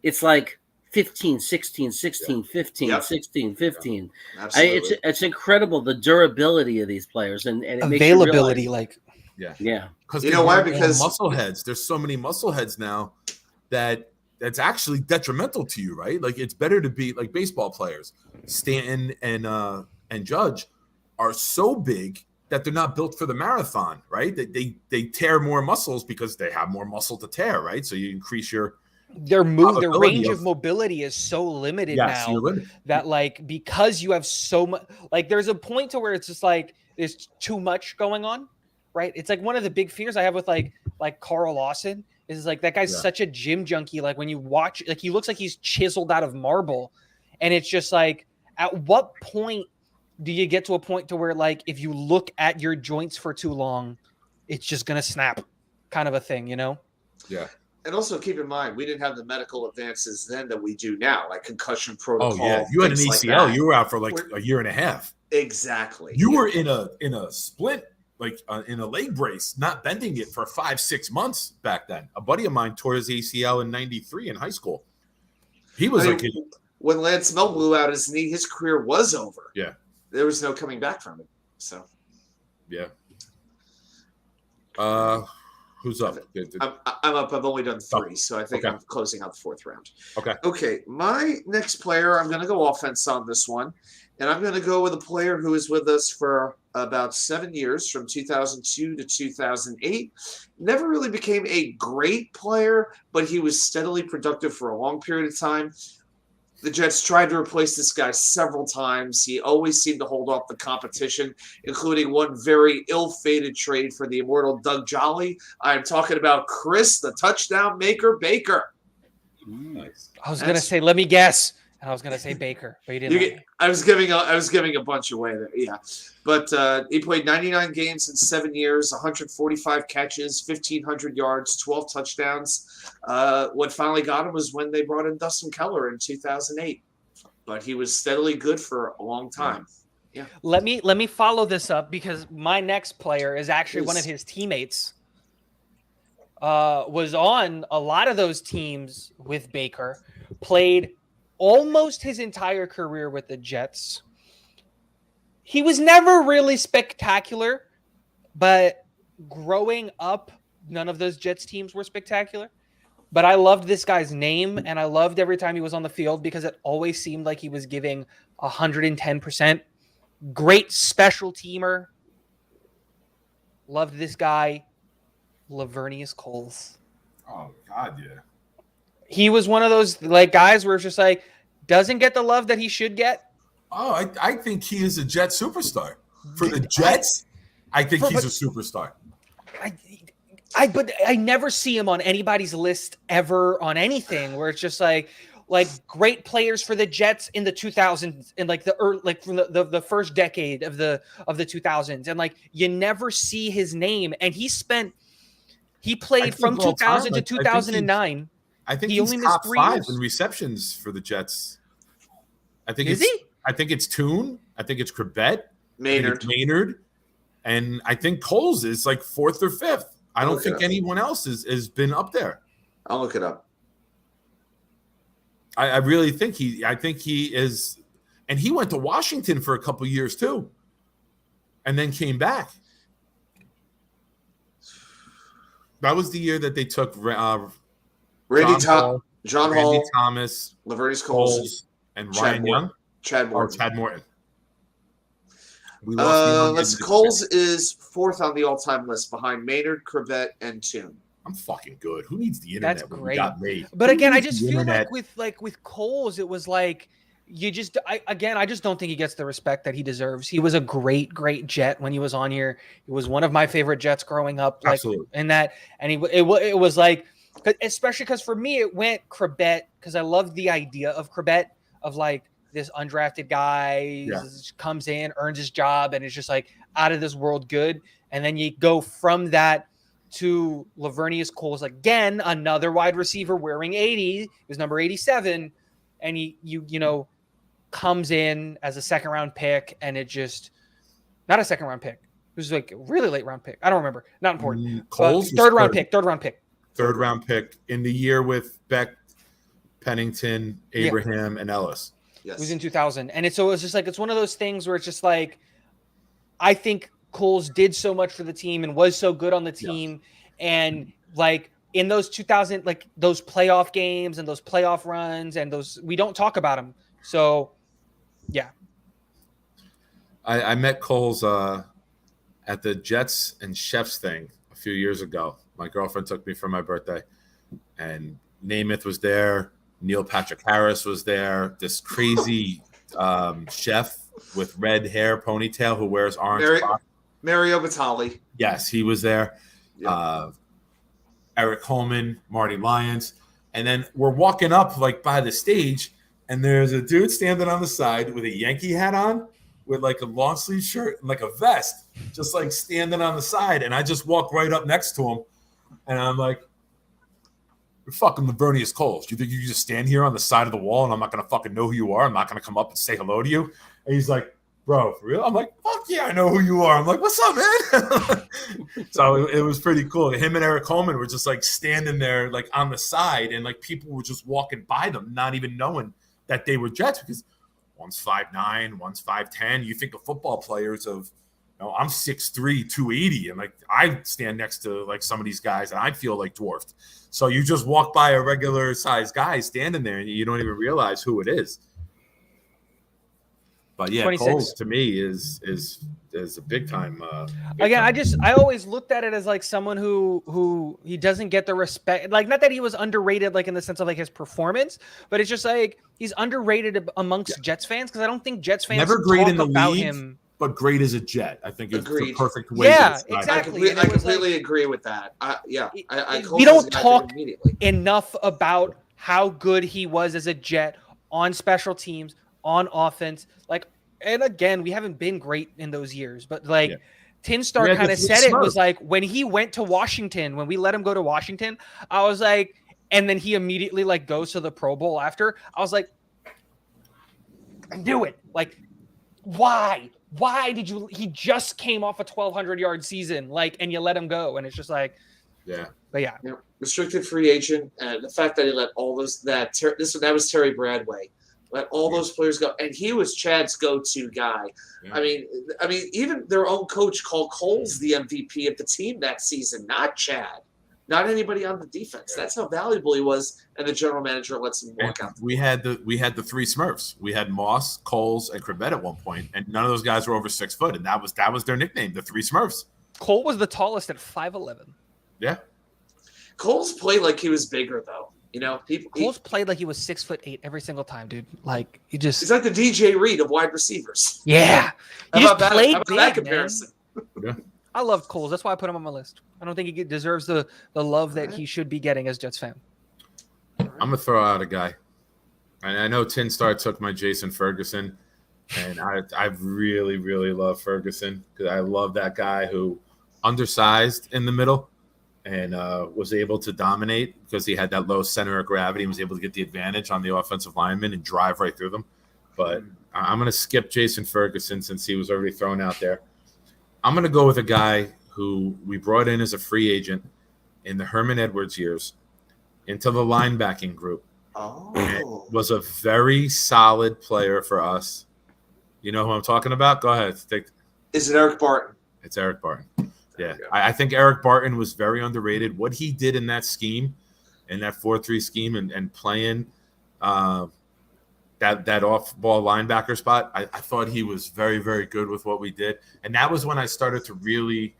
it's like 15, 16, 16, 15, 16, 15. Absolutely. It's incredible, the durability of these players. And it availability, makes you realize, yeah. Because you know why? Because muscle heads. There's so many muscle heads now that's actually detrimental to you, right? Like it's better to be like baseball players, Stanton and and Judge are so big that they're not built for the marathon, right? They tear more muscles because they have more muscle to tear, right? So you increase your their range of mobility is so limited now that like because you have so much, like there's a point to where it's just like there's too much going on, right? It's like one of the big fears I have with like Carl Lawson is like that guy's such a gym junkie. Like when you watch, like he looks like he's chiseled out of marble, and it's just like at what point do you get to a point to where like if you look at your joints for too long, it's just gonna snap, kind of a thing, you know? Yeah. And also keep in mind, we didn't have the medical advances then that we do now, like concussion protocol. Oh yeah, you had an ACL. Like you were out for like a year and a half. Exactly. You were in a splint, like in a leg brace, not bending it for 5-6 months back then. A buddy of mine tore his ACL in '93 in high school. He was when Lance Mel blew out his knee, his career was over. Yeah, there was no coming back from it. So, yeah. Who's up? I'm up. I've only done 3, so I think I'm closing out the 4th round. Okay. Okay. My next player, I'm going to go offense on this one, and I'm going to go with a player who was with us for about 7 years, from 2002 to 2008. Never really became a great player, but he was steadily productive for a long period of time. The Jets tried to replace this guy several times. He always seemed to hold off the competition, including one very ill-fated trade for the immortal Doug Jolly. I'm talking about Chris, the touchdown maker, Baker. Nice. I was going to say, let me guess. And I was going to say Baker, but you didn't. I was giving a bunch away there. Yeah. But he played 99 games in 7 years, 145 catches, 1,500 yards, 12 touchdowns. What finally got him was when they brought in Dustin Keller in 2008. But he was steadily good for a long time. Yeah. Let me follow this up because my next player is actually one of his teammates. Was on a lot of those teams with Baker, played almost his entire career with the Jets. He was never really spectacular, but growing up, none of those Jets teams were spectacular. But I loved this guy's name, and I loved every time he was on the field because it always seemed like he was giving 110%. Great special teamer. Loved this guy, Lavernius Coles. Oh, God, yeah. He was one of those like guys where it's just like doesn't get the love that he should get. Oh, I think he is a Jet superstar. For the Jets, I think he's a superstar. But I never see him on anybody's list ever on anything where it's just like great players for the Jets in the 2000s and like from the first decade of the 2000s, and like you never see his name. And he played from 2000 to 2009. I think he's only top 5 in receptions for the Jets. I think I think it's Toon. I think it's Crabette. Maynard. And I think Coles is like 4th or 5th. I don't think anyone else has been up there. I'll look it up. I really think he is. And he went to Washington for a couple of years too. And then came back. That was the year that they took John Hall, Thomas, Lavernius Coles, and Ryan Young. Chad Morton. Coles is 4th on the all-time list behind Maynard, Crabette, and Toon. I'm fucking good. Who needs the internet? That's when great. we got me? But again, I just feel like with Coles, it was like I just don't think he gets the respect that he deserves. He was a great Jet when he was on here. He was one of my favorite Jets growing up. Like, absolutely. And it was like, especially because for me it went Crabette because I loved the idea of Crabette of like this undrafted guy comes in, earns his job, and it's just like out of this world good. And then you go from that to Lavernius Coles, again, another wide receiver wearing 80. He was number 87. And he comes in as a 2nd round pick, and it just not a 2nd round pick. It was like a really late round pick. I don't remember. Not important. Coles third round pick. 3rd round pick in the year with Beck, Pennington, Abraham, and Ellis. Yes. It was in 2000. And it was just like, it's one of those things where it's just like, I think Coles did so much for the team and was so good on the team. Yeah. And like in those 2000, like those playoff games and those playoff runs and those, we don't talk about them. So yeah. I met Coles at the Jets and Chefs thing a few years ago. My girlfriend took me for my birthday, and Namath was there. Neil Patrick Harris was there. This crazy chef with red hair, ponytail, who wears orange. Mario Batali. Yes, he was there. Yep. Eric Holman, Marty Lyons. And then we're walking up like by the stage, and there's a dude standing on the side with a Yankee hat on, with like a long sleeve shirt and like a vest, just like standing on the side. And I just walk right up next to him, and I'm like, "You're fucking Lavernius Coles. You think you can just stand here on the side of the wall and I'm not gonna fucking know who you are? I'm not gonna come up and say hello to you?" And he's like, "Bro, for real?" I'm like, "Fuck yeah, I know who you are." I'm like, "What's up, man?" So it was pretty cool. Him and Eric Coleman were just like standing there like on the side, and like people were just walking by them, not even knowing that they were Jets, because one's 5'9", one's 5'10". You think of football players of, I'm 6'3", 280, and like I stand next to like some of these guys and I feel like dwarfed. So you just walk by a regular sized guy standing there and you don't even realize who it is. But yeah, 26. Coles to me is a big time. Again, I always looked at it as like someone who he doesn't get the respect. Like, not that he was underrated, like in the sense of like his performance, but it's just like he's underrated amongst Jets fans, because I don't think Jets fans never great in the about league, him. but great as a Jet. I think it's the perfect way. Yeah, to exactly. I completely agree with that. We don't talk enough about how good he was as a Jet on special teams, on offense. Like, and again, we haven't been great in those years, but like Tin Star kind of said it was like when he went to Washington, when we let him go to Washington, I was like, and then he immediately like goes to the Pro Bowl after. I was like, I knew it. Like, why? Why did you? He just came off a 1,200-yard season, like, and you let him go, and it's just like, but yeah, restricted free agent, and the fact that he let all those that was Terry Bradway. Let all those players go, and he was Chad's go-to guy. Yeah. I mean, even their own coach called Coles the MVP of the team that season, not Chad, not anybody on the defense. That's how valuable he was, and the general manager lets him walk out. We had the three Smurfs. We had Moss, Coles, and Crevette at one point, and none of those guys were over 6 foot, and that was their nickname, the three Smurfs. Cole was the tallest at 5'11". Yeah, Coles played like he was bigger, though. Coles played like he was 6'8" every single time, dude. Like, he's like the DJ Reed of wide receivers. Yeah, he just played big, that comparison. Yeah. I love Coles. That's why I put him on my list. I don't think he deserves the love that he should be getting as Jets fan. I'm gonna throw out a guy, and I know Tin Star took my Jason Ferguson, and I really really love Ferguson because I love that guy who undersized in the middle. And was able to dominate because he had that low center of gravity and was able to get the advantage on the offensive linemen and drive right through them. But I'm going to skip Jason Ferguson since he was already thrown out there. I'm going to go with a guy who we brought in as a free agent in the Herman Edwards years into the linebacking group. And was a very solid player for us. You know who I'm talking about? Go ahead. Is it Eric Barton? It's Eric Barton. Yeah, I think Eric Barton was very underrated. What he did in that scheme, in that 4-3 scheme, and playing that off-ball linebacker spot, I thought he was very, very good with what we did. And that was when I started to really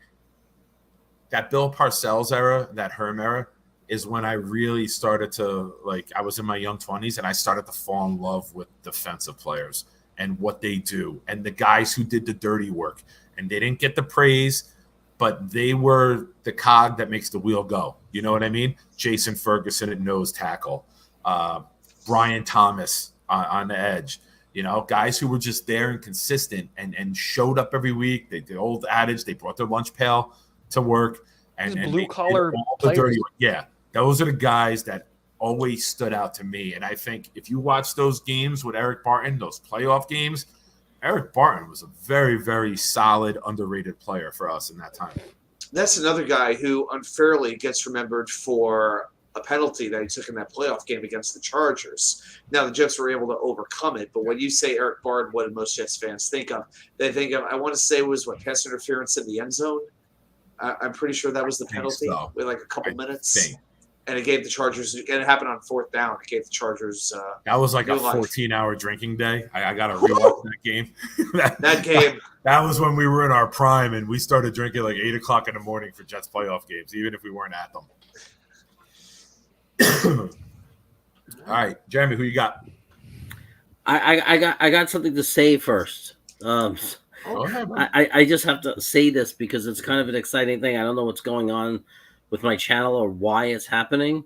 – that Bill Parcells era, that Herm era, is when I really started to – like, I was in my young 20s, and I started to fall in love with defensive players and what they do and the guys who did the dirty work. And they didn't get the praise – but they were the cog that makes the wheel go. You know what I mean? Jason Ferguson at nose tackle, Brian Thomas on the edge. Guys who were just there and consistent and showed up every week. The old adage, they brought their lunch pail to work. And blue collar players. Dirty work. Yeah, those are the guys that always stood out to me. And I think if you watch those games with Eric Barton, those playoff games, Eric Barton was a very, very solid, underrated player for us in that time. That's another guy who unfairly gets remembered for a penalty that he took in that playoff game against the Chargers. Now, the Jets were able to overcome it, but when you say Eric Barton, what do most Jets fans think of? They think of, I want to say it was, pass interference in the end zone? I'm pretty sure that was the penalty with like a couple minutes. and it gave the Chargers. And it happened on 4th down. It gave the Chargers. That was like a 14-hour drinking day. I got to rewatch that game. that game. That was when we were in our prime, and we started drinking like 8 o'clock in the morning for Jets playoff games, even if we weren't at them. All right, Jeremy, who you got? I got something to say first. I just have to say this because it's kind of an exciting thing. I don't know what's going on with my channel or why it's happening,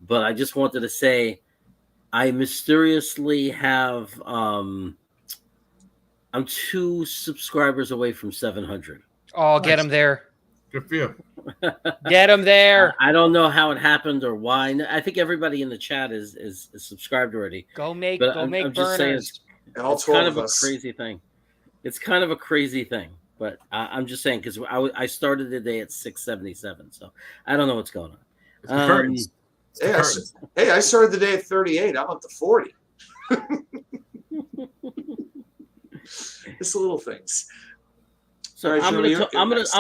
but I just wanted to say I mysteriously have I'm 2 subscribers away from 700. Oh, get him there. Good for you. Get him there. I don't know how it happened or why. I think everybody in the chat is subscribed already. Go make I'm burners. Just saying it's kind of a crazy thing. It's kind of a crazy thing, but I'm just saying because I started the day at 677, so I don't know what's going on. It's the curtains. Hey, I started the day at 38. I'm up to 40. It's the little things. So right, I'm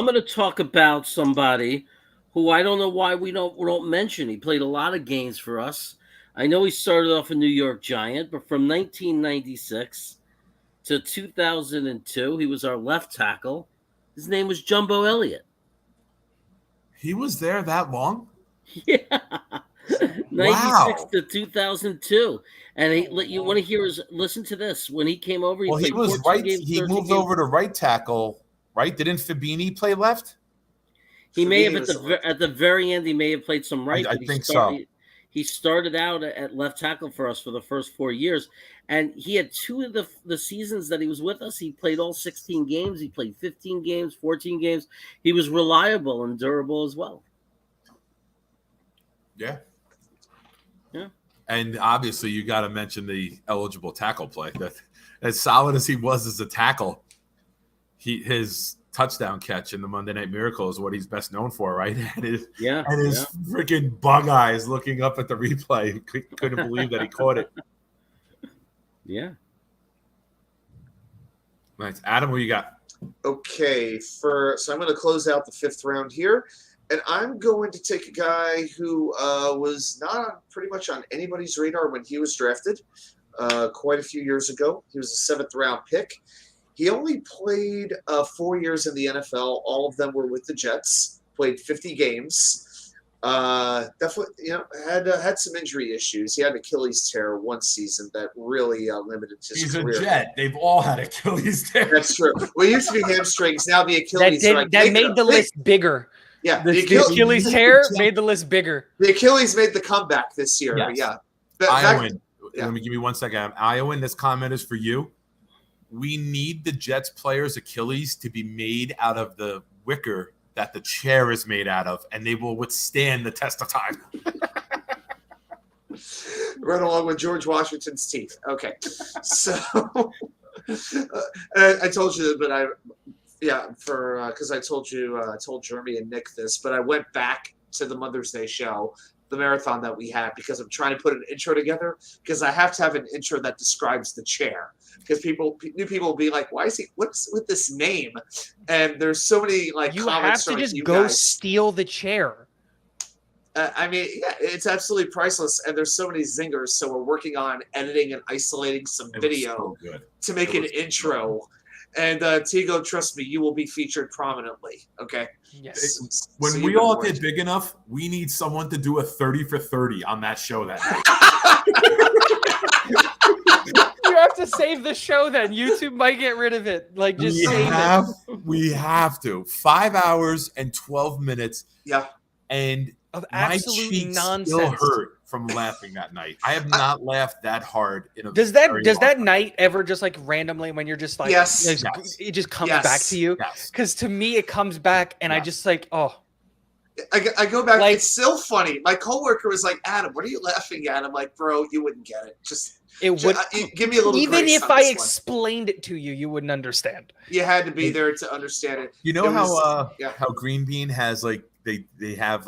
gonna talk about somebody who I don't know why we don't mention. He played a lot of games for us. I know he started off a New York Giant, but from 1996 to 2002, he was our left tackle. His name was Jumbo Elliott. He was there that long? Yeah. 96 to 2002. And you want to listen to this. When he came over, he was right. He moved over to right tackle, right? Didn't Fabini play left? He may have at the very end. He may have played some right. I think so. He started out at left tackle for us for the first 4 years, and he had 2 of the seasons that he was with us. He played all 16 games. He played 15 games, 14 games. He was reliable and durable as well. Yeah. Yeah. And obviously, you got to mention the eligible tackle play. That as solid as he was as a tackle, his touchdown catch in the Monday Night Miracle is what he's best known for, right? And his freaking bug eyes looking up at the replay. Couldn't believe that he caught it. Yeah. Nice. Adam, what you got? Okay, so I'm going to close out the 5th round here, and I'm going to take a guy who was not pretty much on anybody's radar when he was drafted quite a few years ago. He was a 7th round pick. He only played 4 years in the NFL. All of them were with the Jets. Played 50 games. Definitely, had some injury issues. He had an Achilles tear one season that really limited his career. He's a Jet. They've all had Achilles tears. That's true. Well, it used to be hamstrings. Now the Achilles. That made the list bigger. Yeah, the Achilles tear made the list bigger. The Achilles made the comeback this year. Yes. Yeah. Iowan, let me give me 1 second. Iowan, this comment is for you. We need the Jets players' Achilles to be made out of the wicker that the chair is made out of, and they will withstand the test of time. Right along with George Washington's teeth. Okay. So I told you, but because I told Jeremy and Nick this, but I went back to the Mother's Day show, the marathon that we had, because I'm trying to put an intro together, because I have to have an intro that describes the chair, because new people will be like, what's with this name? And there's so many you have to just go steal the chair. It's absolutely priceless, and there's so many zingers, so we're working on editing and isolating some video to make an intro. And Tigo, trust me, you will be featured prominently. Okay. Yes. When we all get big enough, we need someone to do a 30 for 30 on that show that night. You have to save the show then. YouTube might get rid of it. We have to. 5 hours and 12 minutes. Yeah. And of my cheeks nonsense. still hurt from laughing that night. I have not laughed that hard in a Does that night ever just randomly when you're just like, yes. It just comes back to you? Because to me it comes back and I just I go back. It's still funny. My coworker was like, Adam, what are you laughing at? I'm like, bro, you wouldn't get it. Give me a little even grace if I explained it to you, you wouldn't understand. You had to be there to understand it. You know how Green Bean has they have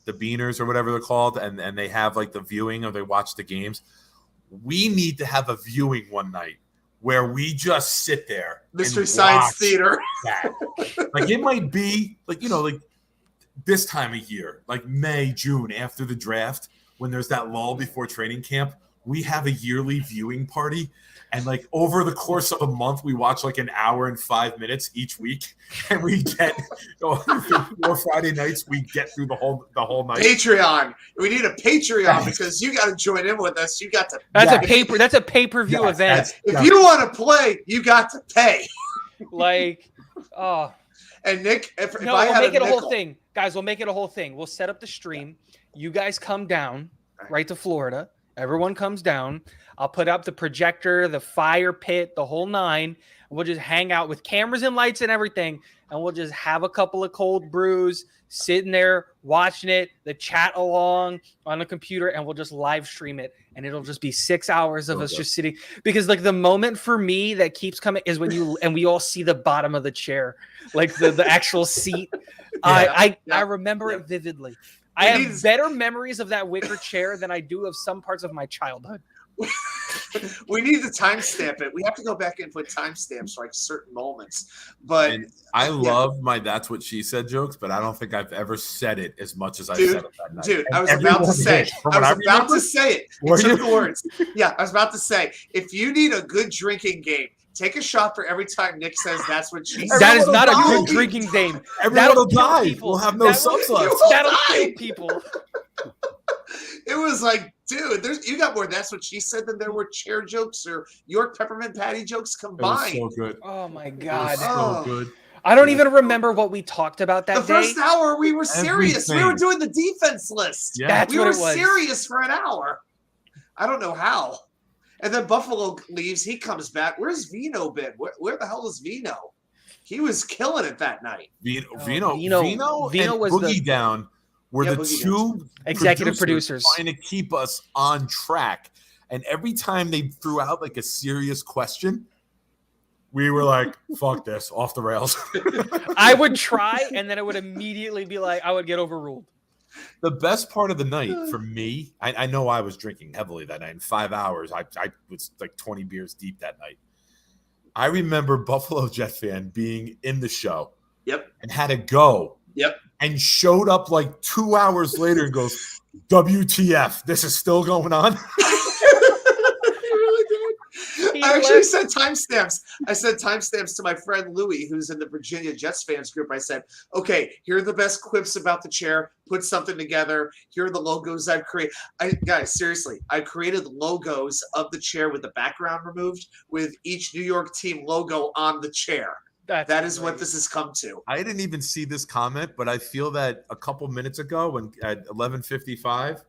the beaners or whatever they're called, and they have the viewing, or they watch the games. We need to have a viewing one night where we just sit there. Mystery Science Theater. That. It might be this time of year, like May, June, after the draft, when there's that lull before training camp, we have a yearly viewing party. And like over the course of a month, we watch like an hour and 5 minutes each week, and we get 4 Friday nights. We get through the whole night. Patreon. We need a Patreon because you got to join in with us. You got to. That's a pay-per-view event. If you want to play, you got to pay. Like, and Nick, we'll make it a whole thing, guys. We'll make it a whole thing. We'll set up the stream. You guys come down right to Florida. Everyone comes down. I'll put up the projector, the fire pit, the whole nine. We'll just hang out with cameras and lights and everything. And we'll just have a couple of cold brews, sitting there watching it, the chat along on the computer, and we'll just live stream it. And it'll just be 6 hours of us just sitting. Because like the moment for me that keeps coming is when we all see the bottom of the chair, like the actual seat. I remember it vividly. I have better memories of that wicker chair than I do of some parts of my childhood. We need to timestamp it. We have to go back and put timestamps for like certain moments. But I love my "that's what she said" jokes, but I don't think I've ever said it as much as I said it that night. Dude, I was about to say it. You took the words. Yeah, I was about to say, if you need a good drinking game, take a shot for every time Nick says "that's what she said." That is not a good drinking game. Everyone will die. We'll have no subs left. That'll kill people. It was like, dude, you got more "that's what she said" than there were chair jokes or York peppermint patty jokes combined. It was so good. Oh my god, so good. I don't even remember what we talked about that day. The first hour, we were serious. Everything. We were doing the defense list. Yeah. That's we what were it was. serious for an hour. I don't know how. And then Buffalo leaves. He comes back. Where's Vino been? Where the hell is Vino? He was killing it that night. Vino was and Boogie Down were the two executive producers trying to keep us on track. And every time they threw out like a serious question, we were like, fuck this, off the rails. I would try, and then it would immediately be like, I would get overruled. The best part of the night for me, I know I was drinking heavily that night. In 5 hours, I was like 20 beers deep that night. I remember Buffalo Jet fan being in the show. Yep. And had to go. Yep. And showed up like 2 hours later and goes, WTF, this is still going on? I actually said timestamps. I said timestamps to my friend Louie, who's in the Virginia Jets fans group. I said, okay, here are the best quips about the chair. Put something together. Here are the logos I've created. Guys, seriously, I created logos of the chair with the background removed with each New York team logo on the chair. That is what this has come to. I didn't even see this comment, but I feel that a couple minutes ago when at 11:55,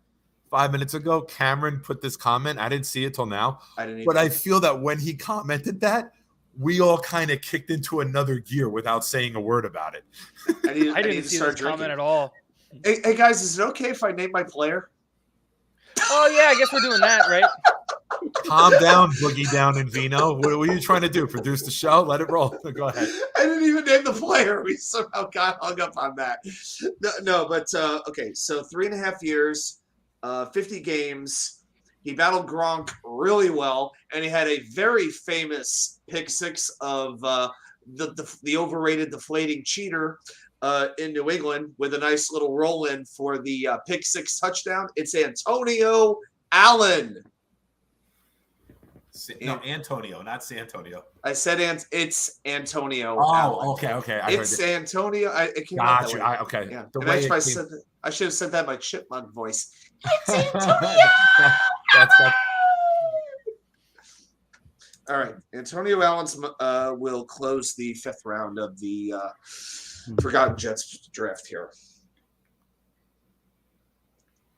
5 minutes ago, Cameron put this comment. I didn't see it till now. But I feel that when he commented that, we all kind of kicked into another gear without saying a word about it. I didn't see this comment at all. Hey, guys, is it okay if I name my player? Oh, yeah, I guess we're doing that, right? Calm down, Boogie Down and Vino. What are you trying to do? Produce the show? Let it roll. Go ahead. I didn't even name the player. We somehow got hung up on that. But okay, so 3.5 years, 50 games. He battled Gronk really well, and he had a very famous pick six of the overrated deflating cheater in New England with a nice little roll in for the pick six touchdown. It's Antonio Allen. No, Antonio, not Santonio. I said it's Antonio. Oh, Allen. okay. It's Antonio. It came out that way. Okay. Yeah. The I should have said that in my chipmunk voice. It's Antonio. That's All right. Antonio Allen's will close the 5th round of the Forgotten Jets draft here.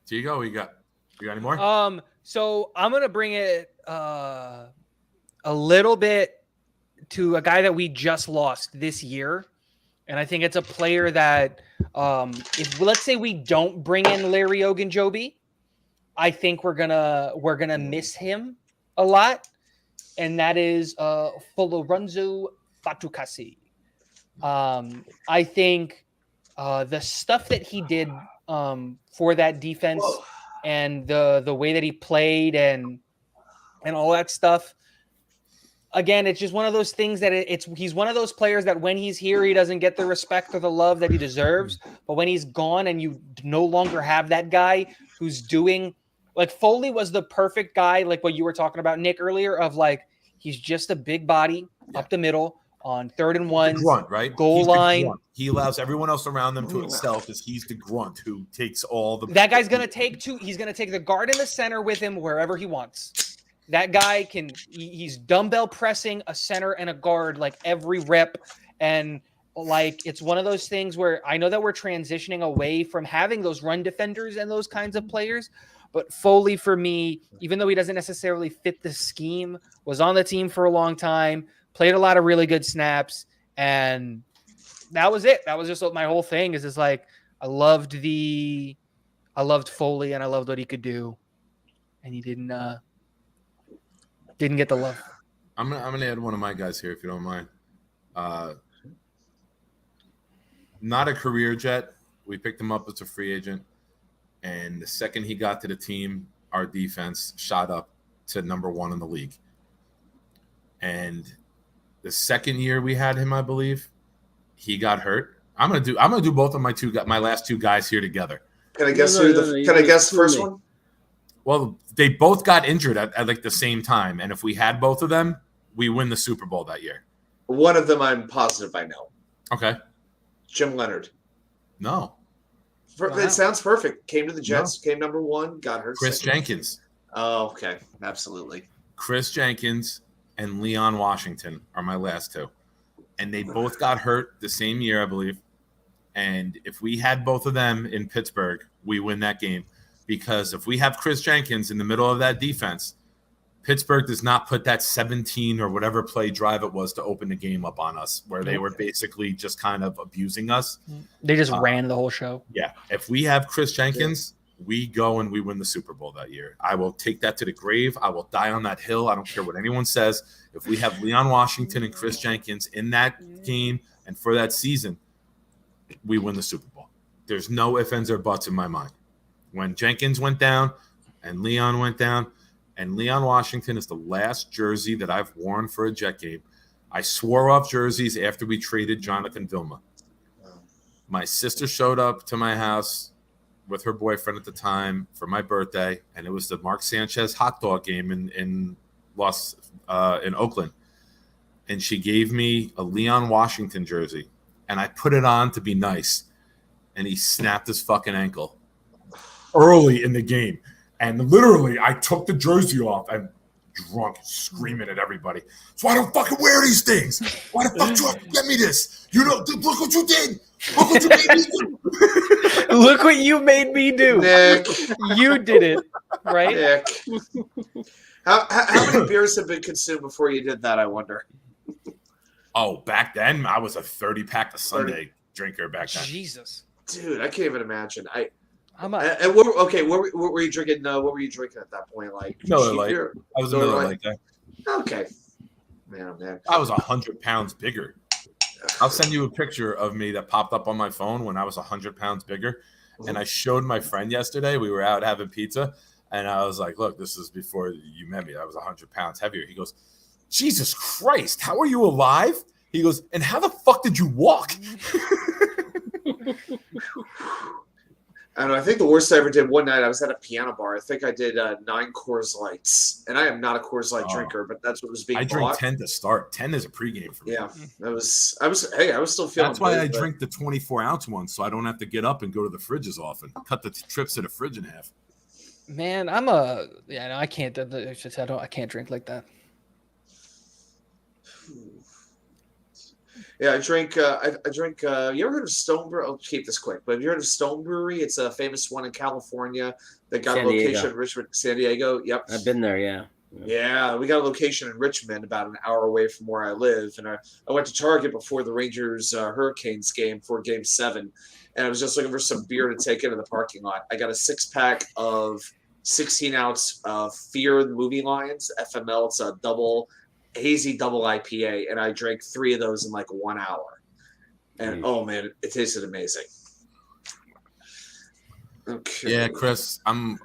Diego, you got any more? So I'm gonna bring it a little bit to a guy that we just lost this year, and I think it's a player that if let's say we don't bring in Larry Ogunjobi, I think we're gonna miss him a lot, and that is Folorunso Fatukasi. I think the stuff that he did for that defense. Whoa. And the way that he played and all that stuff, again, it's just one of those things that he's one of those players that when he's here, he doesn't get the respect or the love that he deserves. But when he's gone and you no longer have that guy who's doing like Foley was the perfect guy, like what you were talking about, Nick, earlier, of like he's just a big body up the middle on 3rd and 1, grunt, right? Goal line. He allows everyone else around them to himself as he's the grunt who takes all the. That guy's gonna take two. He's gonna take the guard in the center with him wherever he wants. That guy he's dumbbell pressing a center and a guard like every rep. And like, it's one of those things where I know that we're transitioning away from having those run defenders and those kinds of players. But Foley, for me, even though he doesn't necessarily fit the scheme, was on the team for a long time, played a lot of really good snaps. And that was it. That was just my whole thing is just like, I loved Foley and I loved what he could do. And he didn't get the love. I'm gonna add one of my guys here if you don't mind. Not a career Jet. We picked him up as a free agent, and the second he got to the team, our defense shot up to number 1 in the league. And the second year we had him, I believe, he got hurt. I'm gonna do both of my last two guys here together. Can I guess Can I guess the first one? Well, they both got injured at like the same time, and if we had both of them, we win the Super Bowl that year. One of them I'm positive I know. Okay. Jim Leonard. No. Wow. It sounds perfect. Came to the Jets, came number 1, got hurt. Chris Jenkins. Oh, okay. Absolutely. Chris Jenkins and Leon Washington are my last two. And they both got hurt the same year, I believe. And if we had both of them in Pittsburgh, we win that game. Because if we have Chris Jenkins in the middle of that defense, Pittsburgh does not put that 17 or whatever play drive it was to open the game up on us, where they were basically just kind of abusing us. They just ran the whole show. Yeah. If we have Chris Jenkins, we go and we win the Super Bowl that year. I will take that to the grave. I will die on that hill. I don't care what anyone says. If we have Leon Washington and Chris Jenkins in that game and for that season, we win the Super Bowl. There's no ifs, ands, or buts in my mind. When Jenkins went down and Leon went down, and Leon Washington is the last jersey that I've worn for a Jet game. I swore off jerseys after we traded Jonathan Vilma. My sister showed up to my house with her boyfriend at the time for my birthday, and it was the Mark Sanchez hot dog game in Oakland. And she gave me a Leon Washington jersey, and I put it on to be nice, and he snapped his fucking ankle early in the game. And literally, I took the jersey off and drunk, screaming at everybody. So I don't fucking wear these things. Why the fuck do you have to get me this? You know, look what you did. Look what you made me do. Look what you made me do. Nick. You did it, right? Nick. How many beers have been consumed before you did that, I wonder? Oh, back then, I was a 30-pack of Sunday drinker back then. Jesus. Dude, I can't even imagine. What were you drinking? What were you drinking at that point? Like Miller Lite. I was a Miller Lite guy. Okay, man. I was 100 pounds bigger. I'll send you a picture of me that popped up on my phone when I was 100 pounds bigger. And I showed my friend yesterday. We were out having pizza, and I was like, "Look, this is before you met me. I was 100 pounds heavier." He goes, "Jesus Christ, how are you alive?" He goes, "And how the fuck did you walk?" I don't know. I think the worst I ever did one night, I was at a piano bar. I think I did 9 Coors Lights. And I am not a Coors Light drinker, but that's what was being bought. Drink 10 to start. 10 is a pregame for me. Yeah. I was still feeling That's why I drink the 24-ounce one, so I don't have to get up and go to the fridge as often. Cut the trips to the fridge in half. Man, I can't. I can't drink like that. Yeah, I drink. You ever heard of Stone Brewery? I'll keep this quick. But have you heard of Stone Brewery? It's a famous one in California. They got a location in Richmond, San Diego. Yep, I've been there. Yeah. Yeah, we got a location in Richmond, about an hour away from where I live. And I went to Target before the Rangers Hurricanes game for Game 7, and I was just looking for some beer to take into the parking lot. I got a 6-pack of 16-ounce Fear the Movie Lions FML. It's a hazy double IPA, and I drank 3 of those in like 1 hour. And oh man, it tasted amazing. Okay. Yeah, Chris, I'm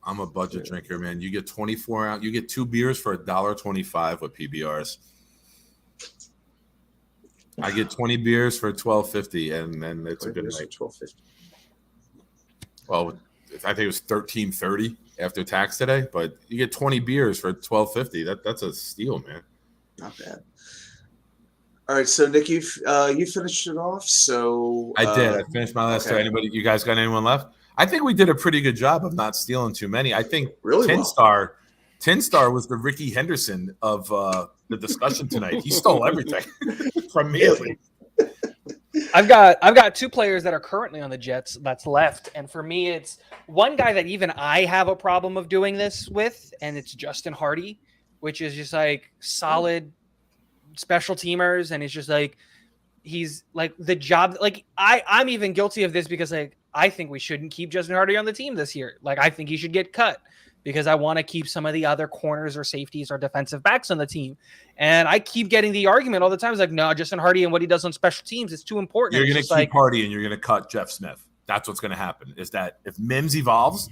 I'm a budget drinker, man. You get 24 ounce. You get 2 beers for $1.25 with PBRs. I get 20 beers for $12.50, and then it's a good night. $12.50. Well, I think it was $13.30 after tax today, but you get 20 beers for $12.50. That's a steal, man. Not bad. All right, so Nick, you finished it off. So I did. I finished my last. okay. Anybody? You guys got anyone left? I think we did a pretty good job of not stealing too many. I think Really Tin well. Star was the Ricky Henderson of the discussion tonight. He stole everything from me. At least. I've got 2 players that are currently on the Jets that's left, and for me, it's one guy that even I have a problem of doing this with, and it's Justin Hardy, which is just like solid special teamers, and it's just like he's like the job. Like I'm even guilty of this because like I think we shouldn't keep Justin Hardy on the team this year. Like I think he should get cut because I want to keep some of the other corners or safeties or defensive backs on the team. And I keep getting the argument all the time. It's like, no, Justin Hardy and what he does on special teams is too important. You're going to keep Hardy and you're going to cut Jeff Smith. That's what's going to happen is that if Mims evolves,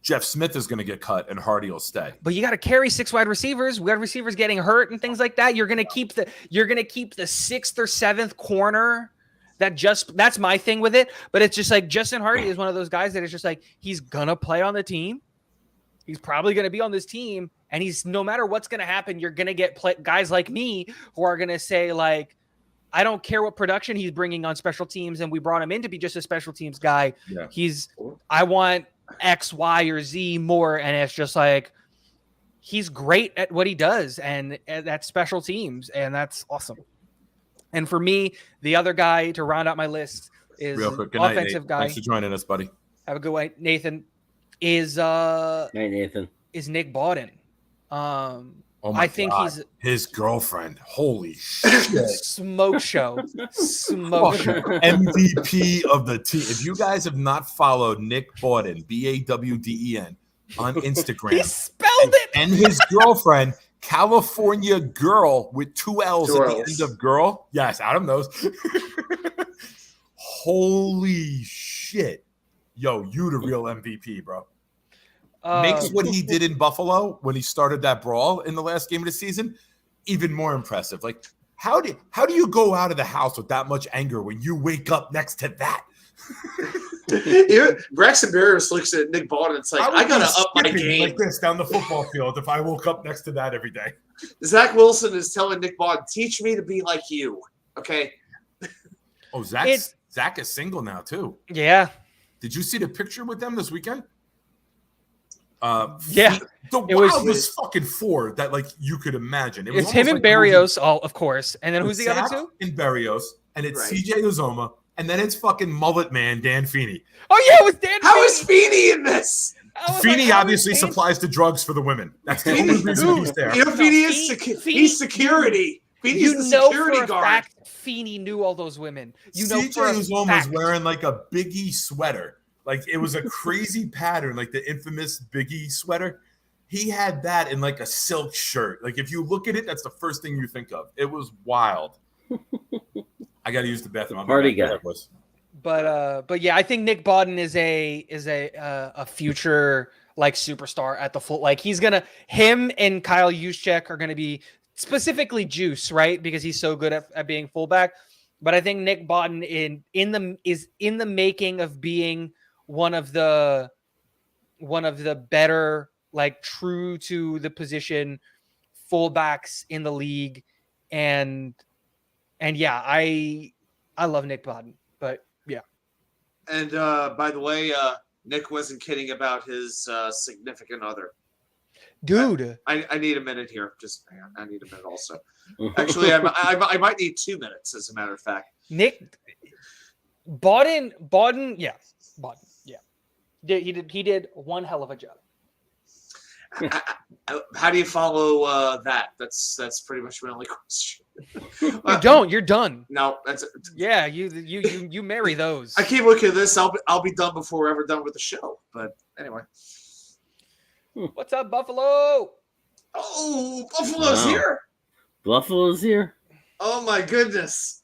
Jeff Smith is going to get cut and Hardy will stay. But you got to carry 6 wide receivers. Wide receivers getting hurt and things like that. You're going to keep the 6th or 7th corner. That's my thing with it. But it's just like Justin Hardy is one of those guys that is just like he's gonna play on the team. He's probably going to be on this team, and he's no matter what's going to happen, you're going to get guys like me who are going to say like, I don't care what production he's bringing on special teams, and we brought him in to be just a special teams guy. Yeah. I want X, Y, or Z more, and it's just like he's great at what he does, and that's special teams, and that's awesome. And for me, the other guy to round out my list is real quick. Good night, offensive Nate. guy. Thanks for joining us, buddy. Have a good one, Nathan. Is Hey, Nathan. is Nick Bawden. Oh my I think God. he's his girlfriend. Holy shit. smoke show. MVP of the team. If you guys have not followed Nick Bawden, Bawden, on Instagram, He spelled it. and his girlfriend, California Girl with 2 L's Two at the L's. end of girl. Yes, Adam knows. Holy shit. Yo, you the real MVP, bro. Makes what he did in Buffalo when he started that brawl in the last game of the season even more impressive. Like, how do you go out of the house with that much anger when you wake up next to that? Braxton Berrios looks at Nick Bawden and it's like, I gotta up my game like this down the football field if I woke up next to that every day. Zach Wilson is telling Nick Bawden, teach me to be like you. Okay. Oh, Zach is single now too. Yeah. Did you see the picture with them this weekend? Yeah. The It was- wildest fucking 4 that like you could imagine. It was It's him almost and like the movie Barrios, of course. And then who's the other Zach 2? and Barrios, and it's Right. CJ Uzoma, and then it's fucking mullet man Dan Feeney. Oh yeah, it was Dan. How is Feeney in this? I was Feeney like, how obviously is Dan- supplies the drugs for the women. That's the Feeney- only reason he's there. You know, Feeney is Feeney- he's security. Feeney's You the know security for a guard. fact Feeney knew all those women. You know CJ for a Uzoma was fact. wearing like a Biggie sweater. Like it was a crazy pattern, like the infamous Biggie sweater. He had that in like a silk shirt. Like if you look at it, that's the first thing you think of. It was wild. I got to use the bathroom. Party guy. But yeah, I think Nick Bawden is a future like superstar at the full. Like him and Kyle Juszczyk are gonna be specifically Juice, right? Because he's so good at being fullback. But I think Nick Bawden is in the making of being one of the better, like true to the position fullbacks in the league. And yeah, I love Nick Bawden, but yeah. And by the way, Nick wasn't kidding about his significant other. Dude. I need a minute here. Just hang on. I need a minute also. Actually, I might need 2 minutes, as a matter of fact. Nick Bawden, yeah. Bawden, yeah. He did one hell of a job. How do you follow that? That's pretty much my only question. You don't. You're done. No, that's Yeah, you marry those. I keep looking at this. I'll be done before we're ever done with the show. But anyway. What's up, Buffalo? Oh, Buffalo's Wow. here. Buffalo's here. Oh my goodness.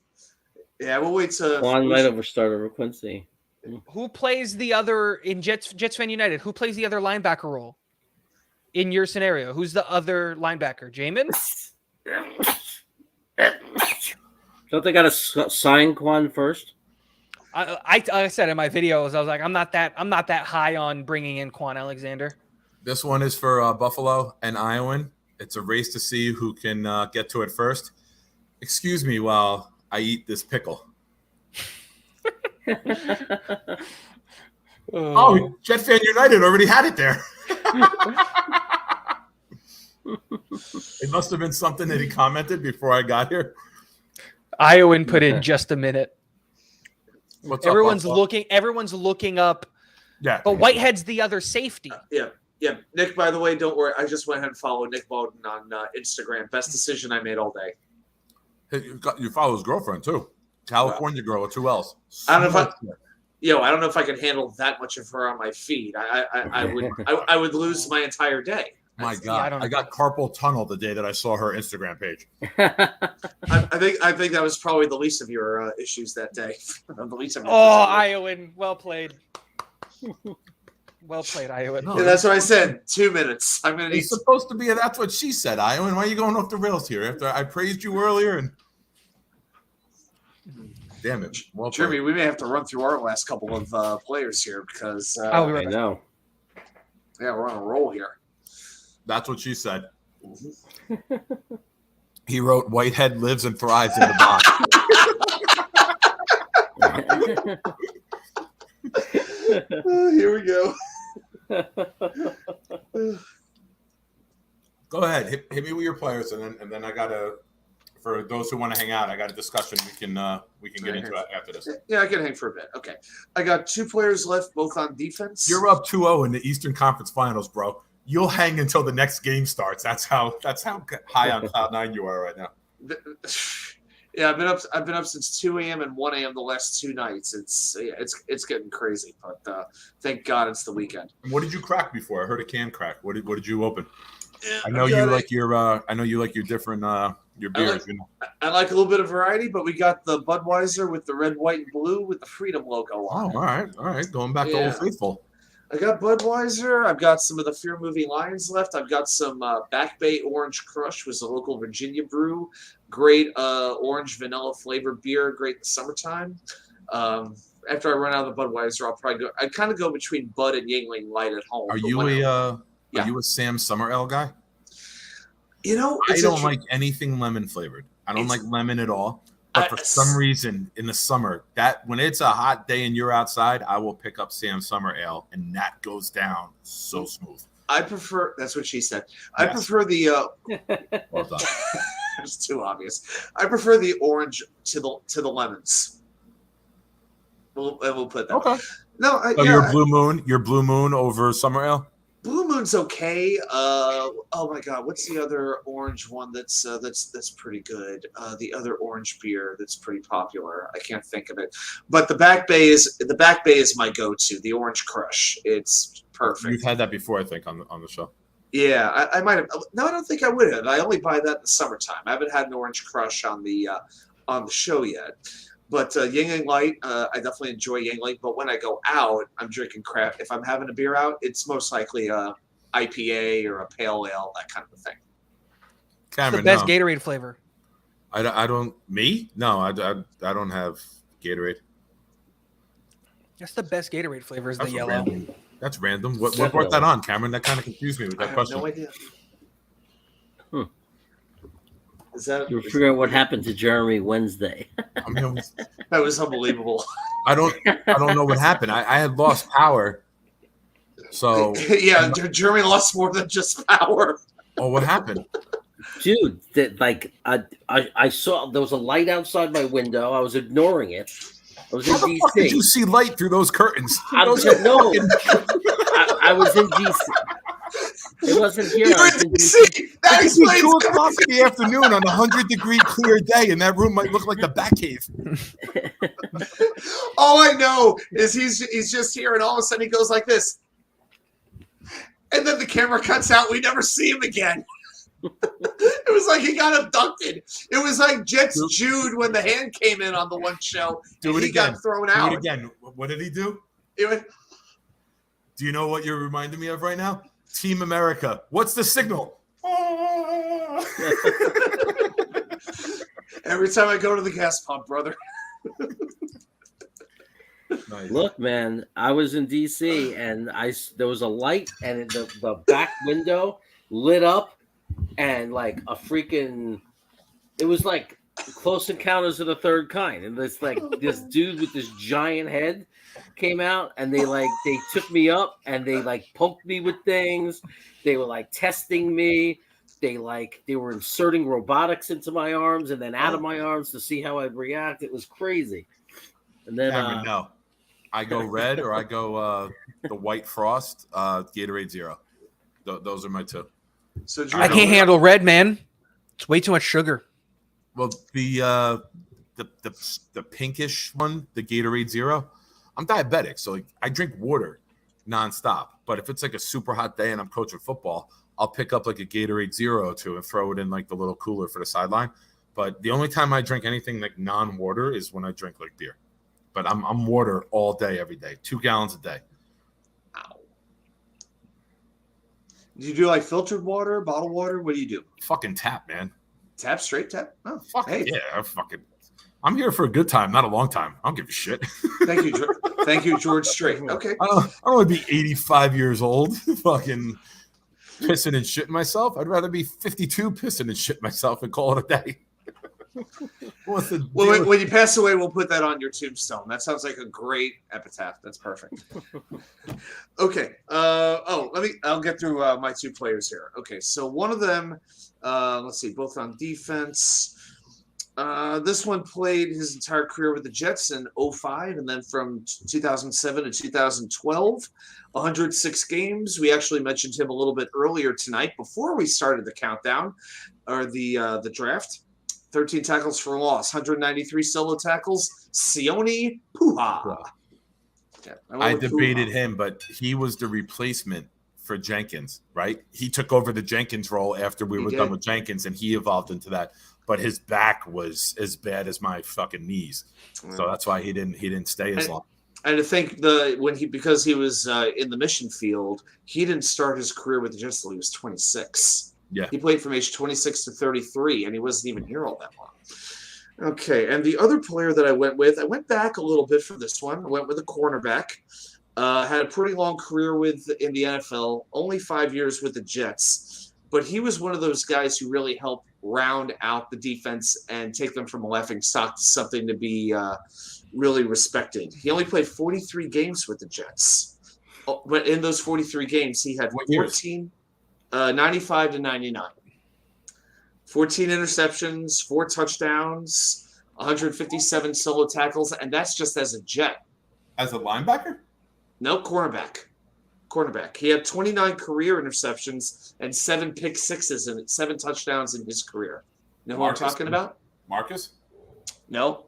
Yeah, we'll wait till Juan might have started over Quincy. Who plays the other in Jets Fan United? Who plays the other linebacker role in your scenario? Who's the other linebacker? Jamin? Don't they got to sign Quan first? I said in my videos, I was like, I'm not that high on bringing in Quan Alexander. This one is for Buffalo and Iowan. It's a race to see who can get to it first. Excuse me while I eat this pickle. Oh, Jet Fan United already had it there. It must have been something that he commented before I got here. Iowan put in just a minute. Everyone's up, looking up. Yeah. But Whitehead's the other safety. Yeah. Nick, by the way, don't worry. I just went ahead and followed Nick Bowden on Instagram. Best decision I made all day. You follow his girlfriend too. California girl with 2 L's. I don't know if I can handle that much of her on my feed. I would lose my entire day. My God, I got carpal tunnel the day that I saw her Instagram page. I think that was probably the least of your issues that day. The least of your Iowan, well played. Well played, Iowan. No, that's what I said. 2 minutes. I'm gonna need. It's supposed to be. That's what she said, Iowan. Why are you going off the rails here? After I praised you earlier and. Damn it. Well, Jeremy, we may have to run through our last couple of players here because I know. Yeah, we're on a roll here. That's what she said. He wrote, Whitehead lives and thrives in the box. Here we go. Go ahead. Hit me with your players, and then I got to. For those who want to hang out, I got a discussion we can get into after this. Yeah, I can hang for a bit. Okay. I got 2 players left, both on defense. You're up 2-0 in the Eastern Conference Finals, bro. You'll hang until the next game starts. That's how high on cloud 9 you are right now. Yeah, I've been up since 2 a.m. and 1 a.m. the last 2 nights. It's getting crazy, but thank God it's the weekend. And what did you crack before? I heard a can crack. What did you open? Yeah, I know you like your different your beers. I like a little bit of variety, but we got the Budweiser with the red, white, and blue with the Freedom logo on. Oh, all right. Going back to Old Faithful. I got Budweiser. I've got some of the Fear Movie Lions left. I've got some Back Bay Orange Crush, was a local Virginia brew. Great orange vanilla flavored beer. Great in the summertime. After I run out of the Budweiser, I'll probably go. I kind of go between Bud and Yingling Light at home. Are you a Sam Summer Ale guy? You know, I don't like anything lemon flavored. I don't like lemon at all. But for some reason, in the summer, that when it's a hot day and you're outside, I will pick up Sam Summer Ale, and that goes down so smooth. I prefer. That's what she said. Yes. I prefer the. Well done. It's too obvious. I prefer the orange to the lemons. We'll put that. Okay. No, your Blue Moon over Summer Ale. Blue Moon's okay. Oh my God, what's the other orange one that's pretty good? The other orange beer that's pretty popular. I can't think of it. But the Back Bay is my go-to. The Orange Crush. It's perfect. You've had that before, I think, on the show. Yeah, I might have. No, I don't think I would have. I only buy that in the summertime. I haven't had an Orange Crush on the show yet. But Yingling Light, I definitely enjoy Yingling. But when I go out, I'm drinking craft. If I'm having a beer out, it's most likely a IPA or a pale ale, that kind of a thing. Cameron, the best Gatorade flavor. I don't. Me? No, I don't have Gatorade. That's the best Gatorade flavor is the yellow. Random. That's random. What brought that on, Cameron? That kind of confused me with that question. No idea. You're figuring out what happened to Jeremy Wednesday. I mean, that was unbelievable. I don't know what happened. I had lost power. So yeah, Jeremy lost more than just power. Oh, what happened? Dude, I saw there was a light outside my window. I was ignoring it. I was in DC. How did you see light through those curtains? I was in DC. It wasn't here. You're in DC. That explains 2 o'clock in the afternoon on a 100-degree clear day, and that room might look like the Batcave. All I know is he's just here, and all of a sudden he goes like this, and then the camera cuts out. We never see him again. It was like he got abducted. It was like Jets Jude when the hand came in on the one show. Do it he again. got thrown out. Do it again. What did he do? Do you know what you're reminding me of right now? Team America. What's the signal? Every time I go to the gas pump, brother. Nice. Look, man, I was in DC and there was a light and the back window lit up and like a freaking, it was like Close Encounters of the Third Kind. And this dude with this giant head came out and they took me up and they like poked me with things. They were like testing me. They were inserting robotics into my arms and then out of my arms to see how I'd react. It was crazy. And then no, I go red or I go the White Frost, Gatorade Zero. Those are my two. So I can't handle red, man. It's way too much sugar. Well, the pinkish one, the Gatorade Zero. I'm diabetic, so like I drink water nonstop. But if it's like a super hot day and I'm coaching football, I'll pick up like a Gatorade Zero or two and throw it in like the little cooler for the sideline. But the only time I drink anything like non-water is when I drink like beer. But I'm water all day, every day, 2 gallons a day. Wow. Do you do like filtered water, bottled water? What do you do? Fucking tap, man. Tap, straight tap? Oh, fucking yeah, I'm here for a good time, not a long time. I don't give a shit. Thank you, George Strait. Okay. I don't want to be 85 years old, fucking pissing and shitting myself. I'd rather be 52 pissing and shitting myself and call it a day. Well, when you pass away, we'll put that on your tombstone. That sounds like a great epitaph. That's perfect. Okay. I'll get through my 2 players here. Okay, so one of them, let's see, both on defense. This one played his entire career with the Jets in 2005, and then from 2007 to 2012, 106 games. We actually mentioned him a little bit earlier tonight before we started the countdown or the draft. 13 tackles for loss, 193 solo tackles. Sione Puha. Yeah, I debated him, but he was the replacement for Jenkins, right? He took over the Jenkins role after we were done with Jenkins, and he evolved into that. But his back was as bad as my fucking knees, so that's why he didn't stay as long. And to think because he was in the mission field, he didn't start his career with the Jets until he was 26. Yeah, he played from age 26 to 33, and he wasn't even here all that long. Okay, and the other player that I went back a little bit for this one. I went with a cornerback. Had a pretty long career in the NFL, only 5 years with the Jets. But he was one of those guys who really helped round out the defense and take them from a laughing stock to something to be really respected. He only played 43 games with the Jets. But in those 43 games, he had 14, 95 to 99. 14 interceptions, 4 touchdowns, 157 solo tackles, and that's just as a Jet. As a linebacker? No, cornerback. He had 29 career interceptions and 7 pick sixes and 7 touchdowns in his career. You know who I'm talking about? Marcus? No.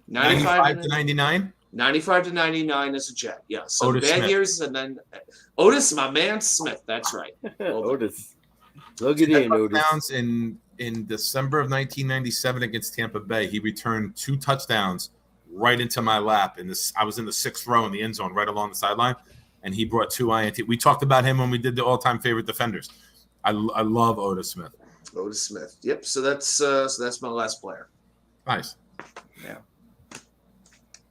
95 to 99? 95 to 99 as a Jet, yeah. So Otis bad Smith. years, and then Otis, my man Smith. That's right. Otis. Look at him, Otis. In December of 1997 against Tampa Bay, he returned 2 touchdowns right into my lap. I was in the 6th row in the end zone, right along the sideline, and he brought 2 INT. We talked about him when we did the all-time favorite defenders. I love Otis Smith. Otis Smith. Yep. So that's my last player. Nice. Yeah.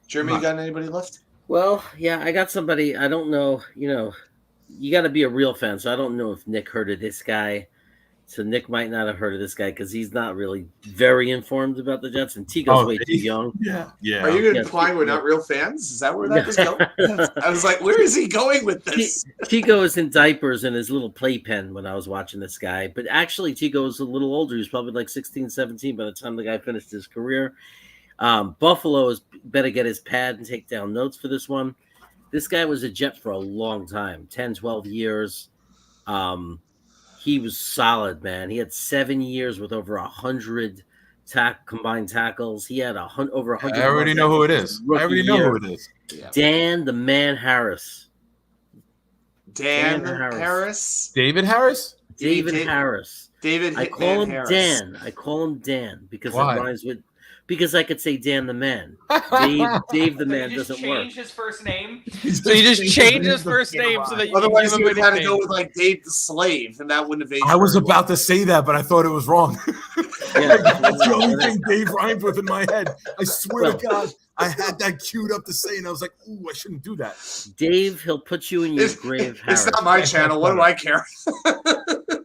Jeremy, you got anybody left? Well, yeah, I got somebody. I don't know. You got to be a real fan. So I don't know if Nick heard of this guy. So Nick might not have heard of this guy because he's not really very informed about the Jets, and Tigo's way too young. Yeah. Are you implying we're not real fans? Is that where that was going? I was like, where is he going with this? Tigo is in diapers in his little playpen when I was watching this guy. But actually, Tigo's a little older. He was probably like 16, 17 by the time the guy finished his career. Buffalo is better get his pad and take down notes for this one. This guy was a Jet for a long time, 10, 12 years. He was solid, man. He had 7 years with over 100 combined tackles. He had over 100. I already know who it is. Yeah. Dan the Man Harris. Dan Harris. David Harris? David Harris. David. I call him Harris. Dan. I call him Dan because Why? it rhymes with. Because I could say Dan the man. Dave the man doesn't work. Change his first name. So you just change his first name so that you Otherwise, can you give him would a have to go nickname. with like Dave the Slave, and that wouldn't have aged I was very about to say that, but I thought it was wrong. Yeah. That's the only thing Dave rhymed with in my head. I swear to God, I had that queued up to say, and I was like, "Ooh, I shouldn't do that." Dave, he'll put you in your grave. Harris. It's not my channel. What do I care?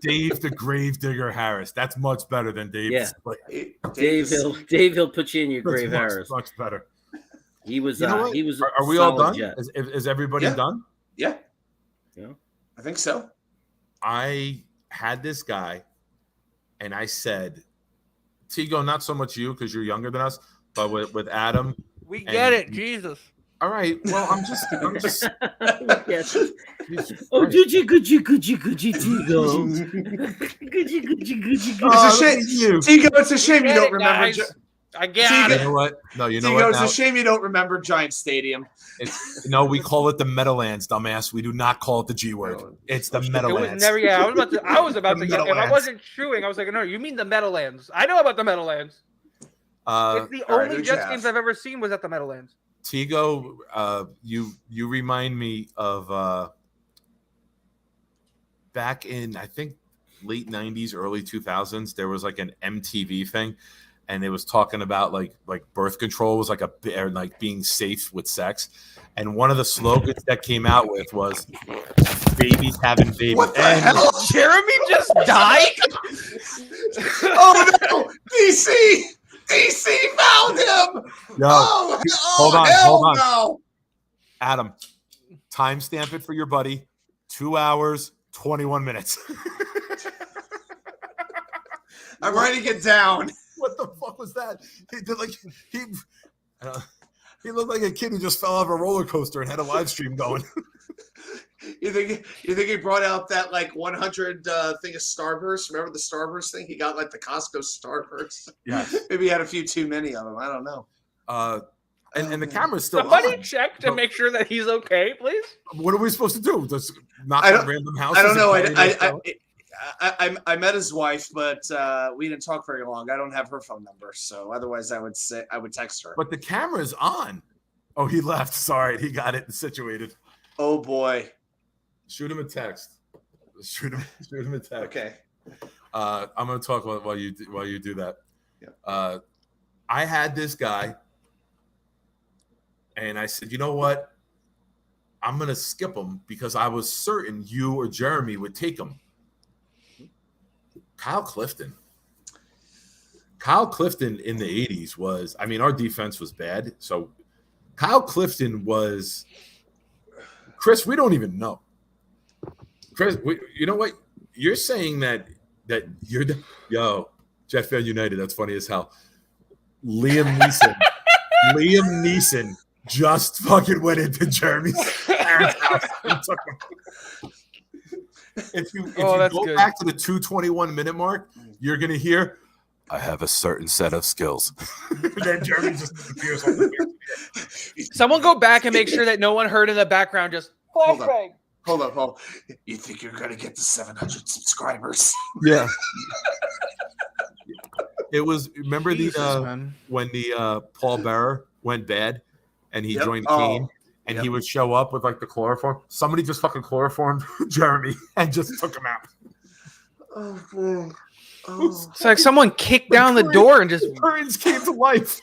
Dave the Gravedigger Harris. That's much better than Dave. Yeah. Like, Dave, he'll put you in your grave. much, Harris. much better. He was. You know what? He was. Are we all done? Jet. Is everybody done? Yeah. Yeah. I think so. I had this guy, and I said, Tigo, not so much you because you're younger than us, but with Adam. We get it, Jesus. All right. Well, I'm just. Yes. Oh, did you, Tigo? Could you, It's a shame. Tigo, it's a shame you don't remember. I get Tigo, it. You know what? No, you know Tigo, what? it's Now, a shame you don't remember Giant Stadium. no, we call it the Meadowlands, dumbass. We do not call it the G word. It's the It Meadowlands. was never. Yeah, I was about to. If I Meadowlands. wasn't chewing, I was like, no, you mean the Meadowlands? I know about the Meadowlands. It's the all right, only who'd you Jets have? games I've ever seen was at the Meadowlands. Tigo, you remind me of back in, I think, late 90s, early 2000s. There was like an MTV thing, and it was talking about like birth control was like or like being safe with sex. And one of the slogans that came out with was "Babies having babies." What the hell? Jeremy just died. Oh no! DC found him. Yo, Oh, hold on, hell hold on. no. Adam, timestamp it for your buddy. 2 hours, 21 minutes. I'm writing it down. What the fuck was that? He did he looked like a kid who just fell off a roller coaster and had a live stream going. You think he brought out that like 100 thing of Starburst? Remember the Starburst thing? He got like the Costco Starburst. Yes. Maybe he had a few too many of them. I don't know. And the camera's still Somebody on. check to make sure that he's okay, please. What are we supposed to do? Just knock I on don't- random houses? I don't know. and tell you I met his wife, but we didn't talk very long. I don't have her phone number, so otherwise I would text her. But the camera's on. Oh, he left. Sorry, he got it situated. Oh boy. Shoot him a text. Shoot him a text. Okay. I'm gonna talk while you do that. Yeah. I had this guy, and I said, you know what? I'm gonna skip him because I was certain you or Jeremy would take him. Kyle Clifton. Kyle Clifton in the 80s was, I mean, our defense was bad. So Kyle Clifton was, Chris, we don't even know. Chris, you know what? You're saying that you're, Jet Fan United, that's funny as hell. Liam Neeson just fucking went into Jeremy's parents' house and took him. If you go good. back to the 2:21-minute mark, you're gonna hear, "I have a certain set of skills." Then Jeremy just disappears. On the Someone go back and make sure that no one heard in the background just Hold on. flashbang. Hold up. You think you're gonna get to 700 subscribers? Yeah. It was. Remember Man. when the Paul Bearer went bad, and he Yep. joined Oh, Kane, and he would show up with like the chloroform. Somebody just fucking chloroformed Jeremy and just took him out. Oh boy. Oh. It's like someone kicked down the door and just. Curtains came to life.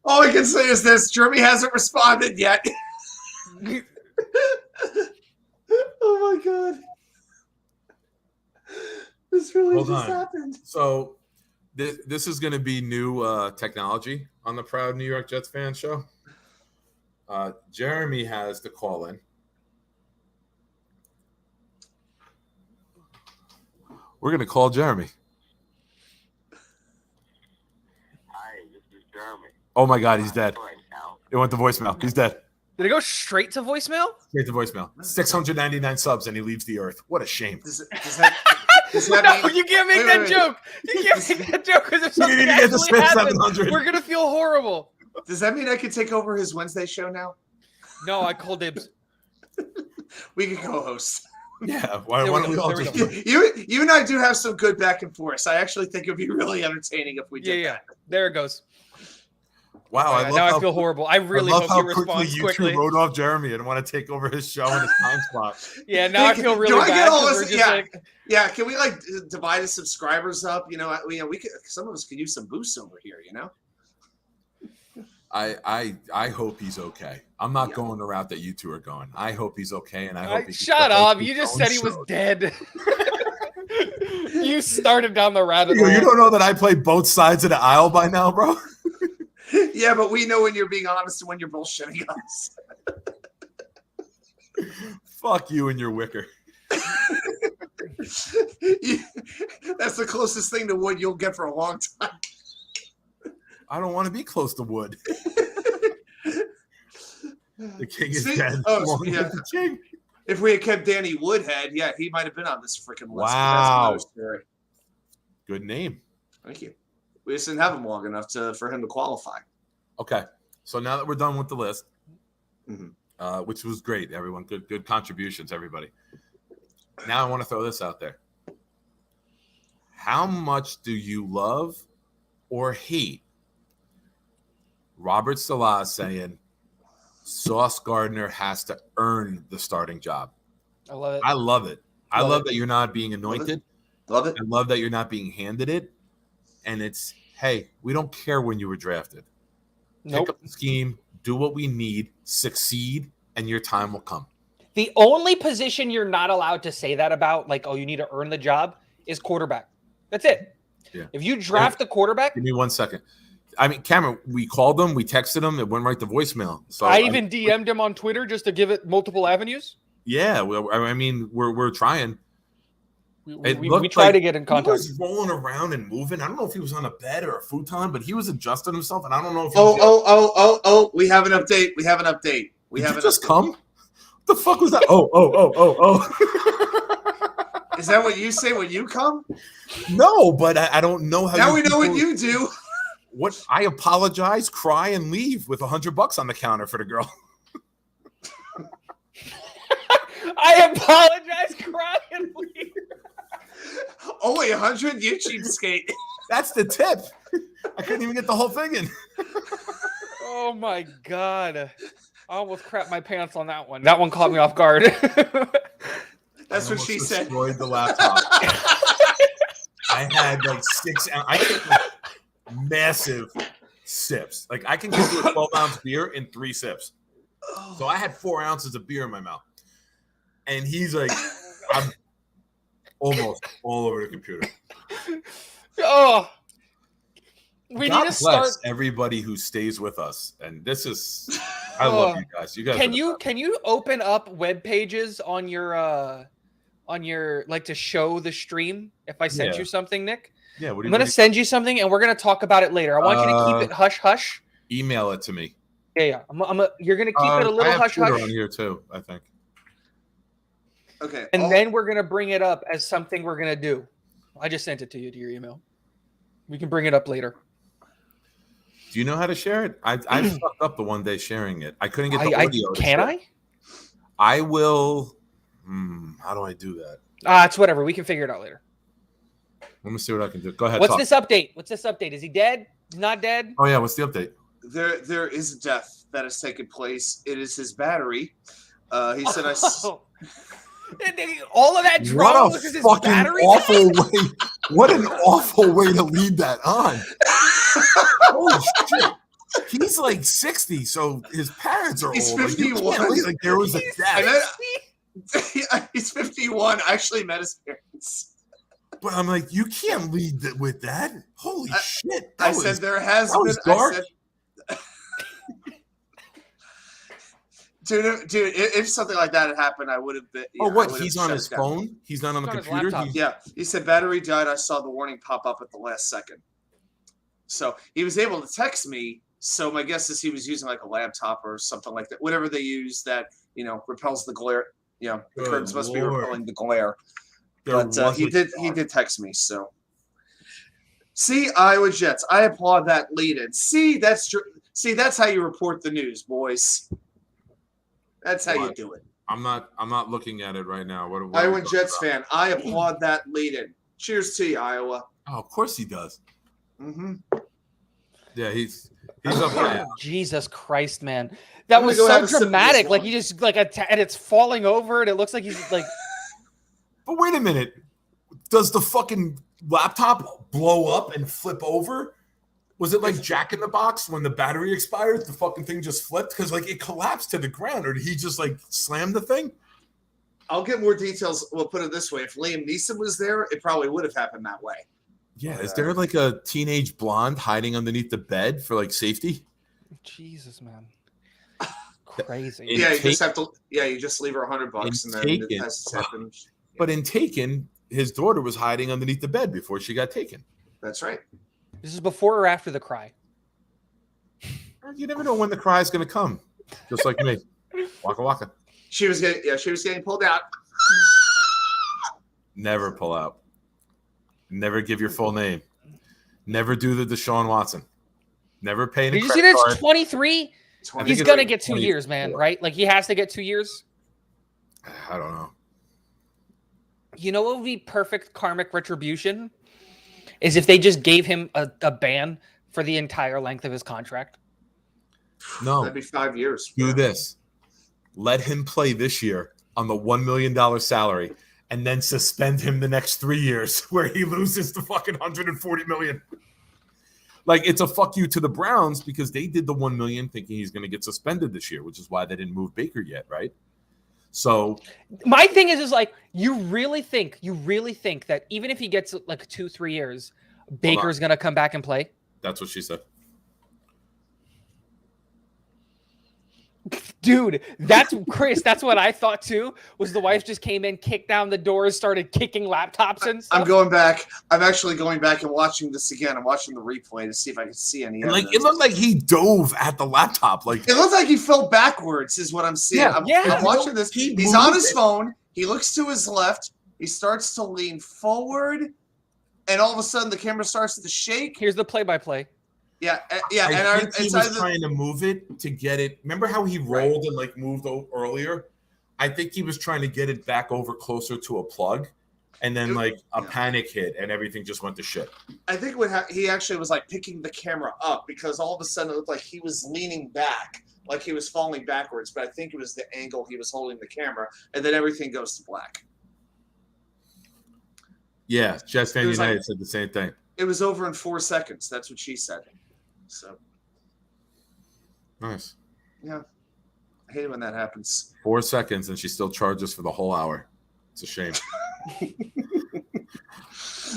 All I can say is this: Jeremy hasn't responded yet. Oh my god. This really Hold just on. happened. So this is going to be new technology on the Proud New York Jets fan show. Jeremy has to call in. We're going to call Jeremy. Hi, this is Jeremy. Oh my God, he's dead. Right now. It went to voicemail. He's dead. Did it go straight to voicemail? Straight to voicemail. 699 subs and he leaves the earth. What a shame. Does that No, mean, you can't make Wait, that wait. joke. You can't make that joke because if You something need to get to actually happens, 700. we're gonna feel horrible. does that mean I could take over his Wednesday show now? No, I call dibs. We can co-host. Yeah, why don't we all There we just go. You and I do have some good back and forth. I actually think it would be really entertaining if we did that. There it goes. Wow, I love now how I feel horrible. I really love hope how he responds you quickly. two wrote off Jeremy and want to take over his show and his time slot. Yeah, now I feel Do really I get bad. all 'Cause this- we're just yeah. like, Yeah, can we like divide the subscribers up? We could. Some of us could use some boosts over here. I hope he's okay. I'm not going the route that you two are going. I hope he's okay, and I hope he shut up. You just said he was dead. You started down the rabbit hole. You don't know that I play both sides of the aisle by now, bro? Yeah, but we know when you're being honest and when you're bullshitting us. Fuck you and your wicker. That's the closest thing to wood you'll get for a long time. I don't want to be close to wood. The king is dead. Oh, yeah. The king. If we had kept Danny Woodhead, yeah, he might have been on this freaking list. Wow. That's another story. Good name. Thank you. We just didn't have him long enough for him to qualify. Okay, so now that we're done with the list, Mhm. which was great, everyone, good contributions, everybody. Now I want to throw this out there. How much do you love or hate Robert Salah saying Sauce Gardner has to earn the starting job? I love it. I love it. I love that you're not being anointed. Love it. I love that you're not being handed it. And it's, hey, we don't care when you were drafted. Pick up the scheme, do what we need, succeed, and your time will come. The only position you're not allowed to say that about, like, oh, you need to earn the job, is quarterback. That's it. Yeah. If you draft the quarterback, Give me 1 second. I mean, Cameron, we called them, we texted them, it went right to voicemail. So I even DM'd him on Twitter just to give it multiple avenues. Yeah, well, I mean, we're trying. We try to get in contact. He was rolling around and moving. I don't know if he was on a bed or a futon, but he was adjusting himself, and I don't know if. Oh! We have an update. We have an update. Did you just come? What the fuck was that? Oh! Is that what you say when you come? No, but I don't know how. Now we know what you do. What? I apologize, cry, and leave with $100 on the counter for the girl. I apologize, cry, and leave. Only 100, you cheapskate. That's the tip. I couldn't even get the whole thing in. Oh my god! I almost crapped my pants on that one. That one caught me off guard. That's what she said. Destroyed the laptop. I had like 6 ounces. I took like massive sips. Like I can give you a 12-ounce beer in 3 sips. So I had 4 ounces of beer in my mouth, and he's like, I'm almost all over the computer. Oh, we God need to start. bless everybody who stays with us, and this is. I love you guys. You guys. Can you open up web pages on your like to show the stream? If I sent you something, Nick. Yeah. I'm gonna send you something, and we're gonna talk about it later. I want you to keep it hush hush. Email it to me. Yeah. You're gonna keep it a little I have hush Twitter hush on here too, I think. Okay. And then we're gonna bring it up as something we're gonna do. I just sent it to you to your email. We can bring it up later. Do you know how to share it? I fucked up the one day sharing it. I couldn't get the audio. Can I? I will. How do I do that? It's whatever. We can figure it out later. Let me see what I can do. Go ahead. What's this update? Is he dead? He's not dead? Oh yeah. What's the update? There is a death that has taken place. It is his battery. He said, all of that drama was his battery. Awful way. What an awful way to lead that on. Holy shit. He's like 60, so his parents are He's old. 51. Like there was a death. He's 51. I actually met his parents. But I'm like, you can't lead with that. Holy shit. I said there has been. Dark. Dude, if something like that had happened, I would have been. Oh, what? He's on his phone? He's not on the computer? Yeah. He said battery died. I saw the warning pop up at the last second. So he was able to text me. So my guess is he was using like a laptop or something like that. Whatever they use that, repels the glare. The curtains must be repelling the glare. But he did text me. So see, Iowa Jets. I applaud that lead in. See, that's how you report the news, boys. That's how you do it. I'm not looking at it right now. What Iowa Jets fan. I applaud that lead-in. Cheers to you, Iowa. Oh, of course he does. Mm-hmm. Yeah, he's up there. Jesus Christ, man. That I'm was gonna go so have a sip of this dramatic. Like wine. he just and it's falling over and it looks like he's like But wait a minute. Does the fucking laptop blow up and flip over? Was it like Jack in the Box when the battery expired? The fucking thing just flipped because like it collapsed to the ground, or did he just like slam the thing? I'll get more details. We'll put it this way: if Liam Neeson was there, it probably would have happened that way. Yeah, is there like a teenage blonde hiding underneath the bed for like safety? Jesus, man. Crazy. Yeah, you just have to. Yeah, you just leave her $100 and then Taken. the test happens. But in Taken, his daughter was hiding underneath the bed before she got taken. That's right. This is before or after the cry? You never know when the cry is going to come. Just like me. Waka waka. She was getting pulled out. Never pull out. Never give your full name. Never do the Deshaun Watson. Never pay any Did you see credit this? card. 23? I think He's it's going to like get 2 years, man, 24. right? Like he has to get 2 years. I don't know. You know what would be perfect karmic retribution? Is if they just gave him a ban for the entire length of his contract. No. That'd be 5 years. Do this. Let him play this year on the $1 million salary and then suspend him the next 3 years where he loses the fucking $140 million. Like, it's a fuck you to the Browns because they did the $1 million thinking he's going to get suspended this year, which is why they didn't move Baker yet, right? So my thing is like, you really think that even if he gets like 2-3 years, Baker's going to come back and play? that's what she said. Dude, that's Chris. That's what I thought too. Was the wife just came in, kicked down the doors, started kicking laptops and stuff? I'm going back. I'm actually going back and watching this again. I'm watching the replay to see if I can see any. Like, it looked like he dove at the laptop. Like, It looked like he fell backwards. Is what I'm seeing. Yeah, I'm watching this. he He's on moved his it. phone. He looks to his left. He starts to lean forward, and all of a sudden the camera starts to shake. Here's the play-by-play. Yeah. I And think he was trying to move it to get it. Remember how he rolled and like moved earlier? I think he was trying to get it back over closer to a plug, and then like a panic hit, and everything just went to shit. I think he actually was like picking the camera up because all of a sudden it looked like he was leaning back, like he was falling backwards. But I think it was the angle he was holding the camera, and then everything goes to black. Yeah, Jets Fan It was United like- said the same thing. It was over in 4 seconds. That's what she said. So Nice. yeah, I hate it when that happens. 4 seconds, and she still charges for the whole hour. It's a shame.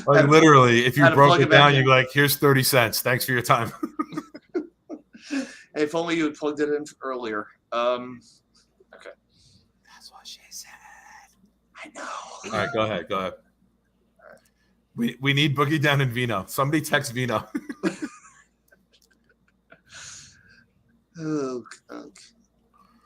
Like, literally, if you Had to broke plug it it back down, in. you'd be like, "Here's 30 cents. Thanks for your time." If only you had plugged it in earlier. Okay. That's what she said. I know. All right, go ahead. We need Boogie down in Vino. Somebody text Vino.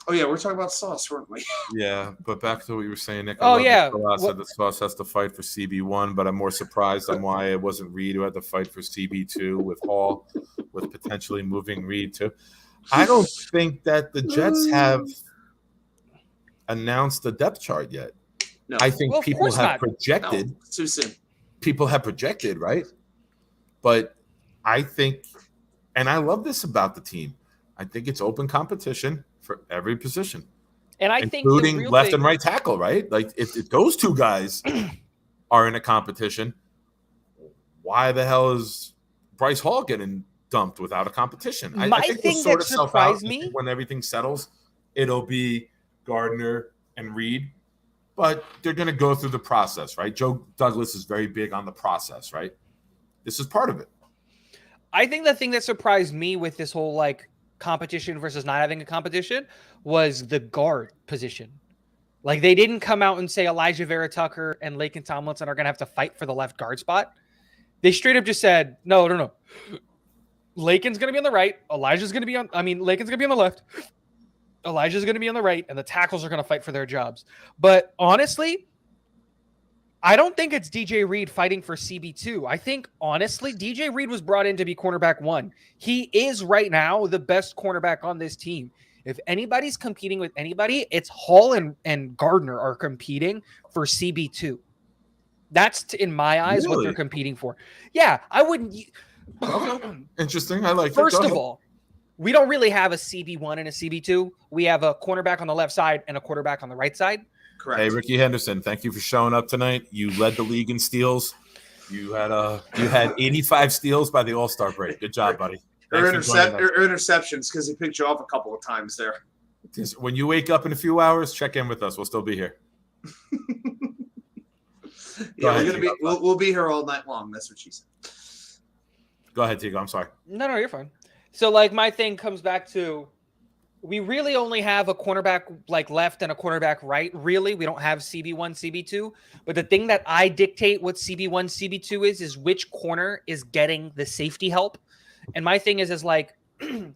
Oh yeah, we're talking about sauce, weren't we? Yeah, but back to what you were saying, Nick. Oh, love yeah. that Sauce said that Sauce has to fight for CB1, but I'm more surprised on why it wasn't Reed who had to fight for CB2 with Hall, with potentially moving Reed too. I don't think that the Jets have announced the depth chart yet. No. I think Well, of people course have not. projected. No, too soon. People have projected, right? But I think, and I love this about the team, I think it's open competition for every position, And I think the including real left thing- and right tackle, right? Like if those two guys are in a competition, why the hell is Bryce Hall getting dumped without a competition? My I think thing we'll sort that itself out. surprised me- When everything settles, it'll be Gardner and Reed, but they're going to go through the process, right? Joe Douglas is very big on the process, right? This is part of it. I think the thing that surprised me with this whole like competition versus not having a competition was the guard position. Like they didn't come out and say Elijah Vera Tucker and Laken Tomlinson are going to have to fight for the left guard spot. They straight up just said, no. Laken's going to be on the right. Laken's going to be on the left. Elijah's going to be on the right, and the tackles are going to fight for their jobs. But honestly, I don't think it's DJ Reed fighting for CB2. I think, honestly, DJ Reed was brought in to be cornerback 1. He is right now the best cornerback on this team. If anybody's competing with anybody, it's Hall and Gardner are competing for CB2. That's in my eyes what they're Really? competing for. Yeah, I wouldn't. Interesting. I like it. First Go of ahead. all, we don't really have a CB1 and a CB2. We have a cornerback on the left side and a quarterback on the right side. Correct. Hey, Ricky Henderson, thank you for showing up tonight. You led the league in steals. You had 85 steals by the All-Star break. Good job, buddy. Or Thanks for joining us. interceptions because he picked you off a couple of times there. Just when you wake up in a few hours, check in with us. We'll still be here. Yeah, ahead, we'll be here all night long. That's what she said. Go ahead, Tigo. I'm sorry. No, you're fine. So, like, my thing comes back to we really only have a cornerback like left and a cornerback right. Really, we don't have CB1, CB2. But the thing that I dictate what CB1, CB2 is which corner is getting the safety help. And my thing is like,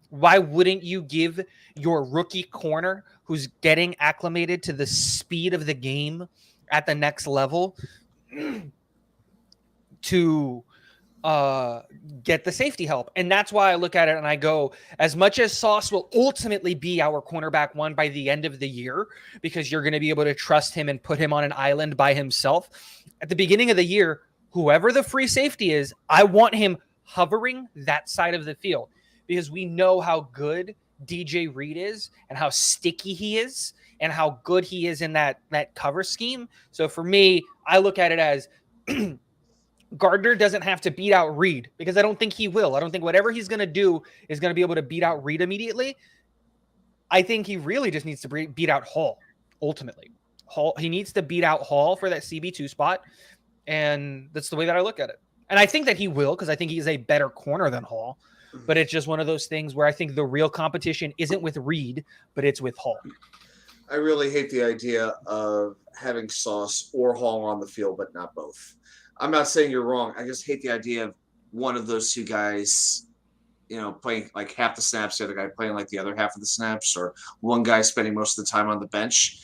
why wouldn't you give your rookie corner who's getting acclimated to the speed of the game at the next level to get the safety help? And that's why I look at it and I go, as much as Sauce will ultimately be our cornerback one by the end of the year, because you're going to be able to trust him and put him on an island by himself. At the beginning of the year, whoever the free safety is, I want him hovering that side of the field because we know how good DJ Reed is and how sticky he is and how good he is in that cover scheme. So for me, I look at it as Gardner doesn't have to beat out Reed because I don't think he will. I don't think whatever he's going to do is going to be able to beat out Reed immediately. I think he really just needs to beat out Hall ultimately. He needs to beat out Hall for that CB2 spot. And that's the way that I look at it. And I think that he will because I think he's a better corner than Hall. But it's just one of those things where I think the real competition isn't with Reed, but it's with Hall. I really hate the idea of having Sauce or Hall on the field, but not both. I'm not saying you're wrong. I just hate the idea of one of those two guys, playing like half the snaps, the other guy playing like the other half of the snaps, or one guy spending most of the time on the bench.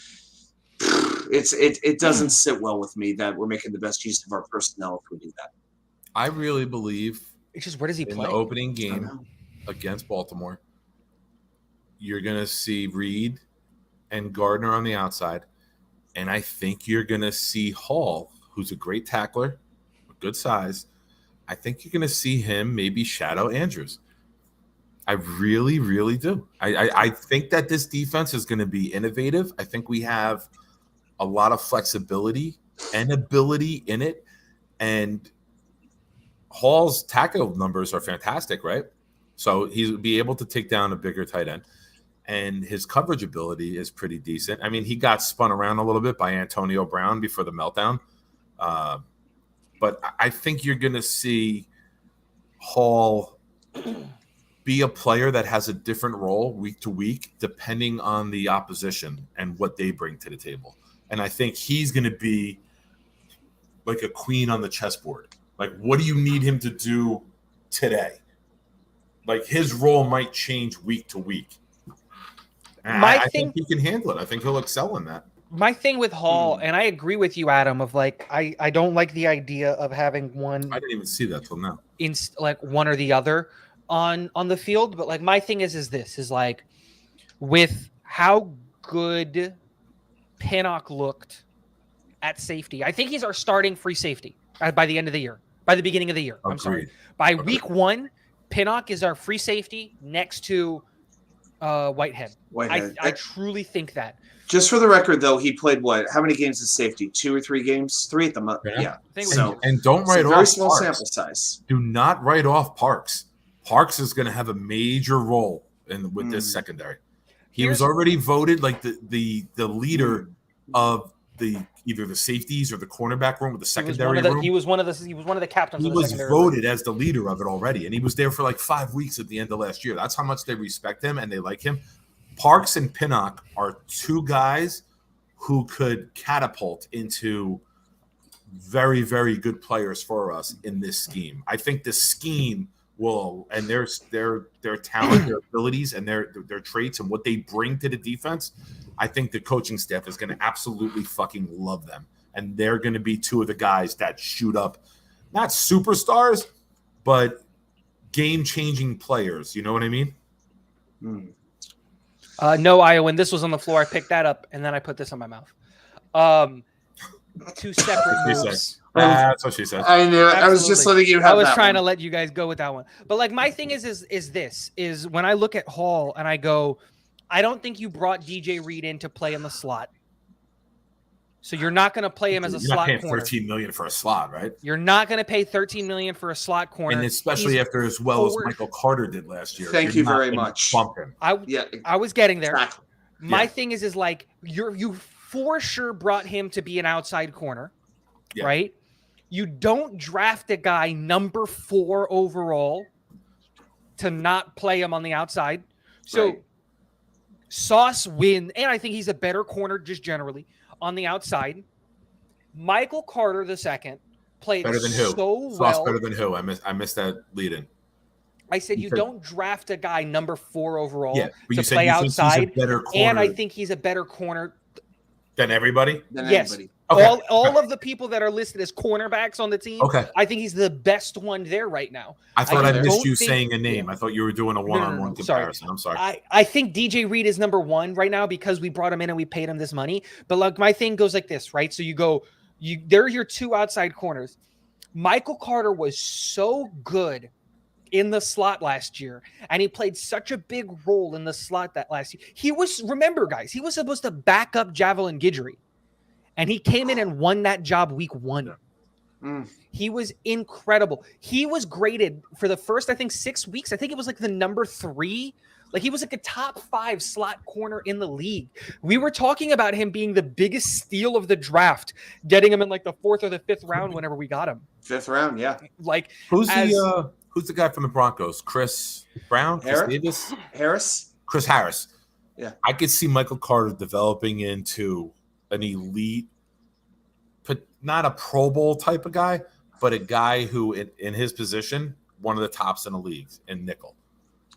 It doesn't sit well with me that we're making the best use of our personnel if we do that. I really believe it's just where does he in play? the opening game against Baltimore, you're going to see Reed and Gardner on the outside, and I think you're going to see Hall, who's a great tackler, good size. I think you're going to see him maybe shadow Andrews. I really, really do. I think that this defense is going to be innovative. I think we have a lot of flexibility and ability in it, and Hall's tackle numbers are fantastic, right? So he'll be able to take down a bigger tight end, and his coverage ability is pretty decent. I mean, he got spun around a little bit by Antonio Brown before the meltdown, but I think you're going to see Hall be a player that has a different role week to week, depending on the opposition and what they bring to the table. And I think he's going to be like a queen on the chessboard. Like, what do you need him to do today? Like, his role might change week to week. I think he can handle it. I think he'll excel in that. My thing with Hall, and I agree with you, Adam, of like, I don't like the idea of having one. I didn't even see that till now. Like one or the other on the field. But like, my thing is like, with how good Pinnock looked at safety, I think he's our starting free safety by the end of the year. By the beginning of the year. Agreed. I'm sorry. By week 1, Pinnock is our free safety next to Whitehead. I truly think that. Just for the record, though, he played what? How many games as safety? 2 or 3 games? 3 at the most. Yeah. And don't write off very small Parks. Sample size. Do not write off Parks. Parks is going to have a major role with this secondary. He was already voted like the leader of either the safeties or the cornerback room with the secondary room. He was one of the captains. He of the was secondary voted room. as the leader of it already, and he was there for like 5 weeks at the end of last year. That's how much they respect him and they like him. Parks and Pinnock are 2 guys who could catapult into very, very good players for us in this scheme. I think the scheme will, and their talent, their abilities, and their traits and what they bring to the defense, I think the coaching staff is going to absolutely fucking love them. And they're going to be 2 of the guys that shoot up, not superstars, but game-changing players. You know what I mean? No, Iowan. This was on the floor. I picked that up and then I put this on my mouth. 2 separate moves. That's what she said. I knew it. I was just letting you have I was that trying one. to let you guys go with that one. But like my thing is when I look at Hall and I go, I don't think you brought DJ Reed in to play in the slot. So you're not going to play him as a slot paying corner. $13 million for a slot, right? You're not going to pay $13 million for a slot corner, and especially after as well as Michael Carter did last year. Thank you very much. I was getting there. Exactly. My thing is like you for sure brought him to be an outside corner, right? You don't draft a guy number 4 overall to not play him on the outside. So Sauce win, and I think he's a better corner just generally on the outside. Michael Carter II played better than who? So Sauce well. Better than who? I missed that lead in. I said you don't draft a guy number 4 overall but to play outside, and I think he's a better corner than everybody. Everybody. Okay. All of the people that are listed as cornerbacks on the team. Okay. I think he's the best one there right now. I thought I missed you saying a name. I thought you were doing a one-on-one comparison. I'm sorry. I think DJ Reed is number 1 right now because we brought him in and we paid him this money. But like my thing goes like this, right? So they're your 2 outside corners. Michael Carter was so good in the slot last year, and he played such a big role in the slot that last year. Remember, guys, he was supposed to back up Javelin Guidry, and he came in and won that job week 1. He was incredible. He was graded for the first, I think, 6 weeks. I think it was like the number 3. Like he was like a top 5 slot corner in the league. We were talking about him being the biggest steal of the draft, getting him in like the 4th or the 5th round whenever we got him. 5th round, yeah. Like who's the guy from the Broncos? Chris Brown? Chris Davis? Chris Harris. Yeah. I could see Michael Carter developing into an elite, not a Pro Bowl type of guy, but a guy who in his position, one of the tops in the league in nickel.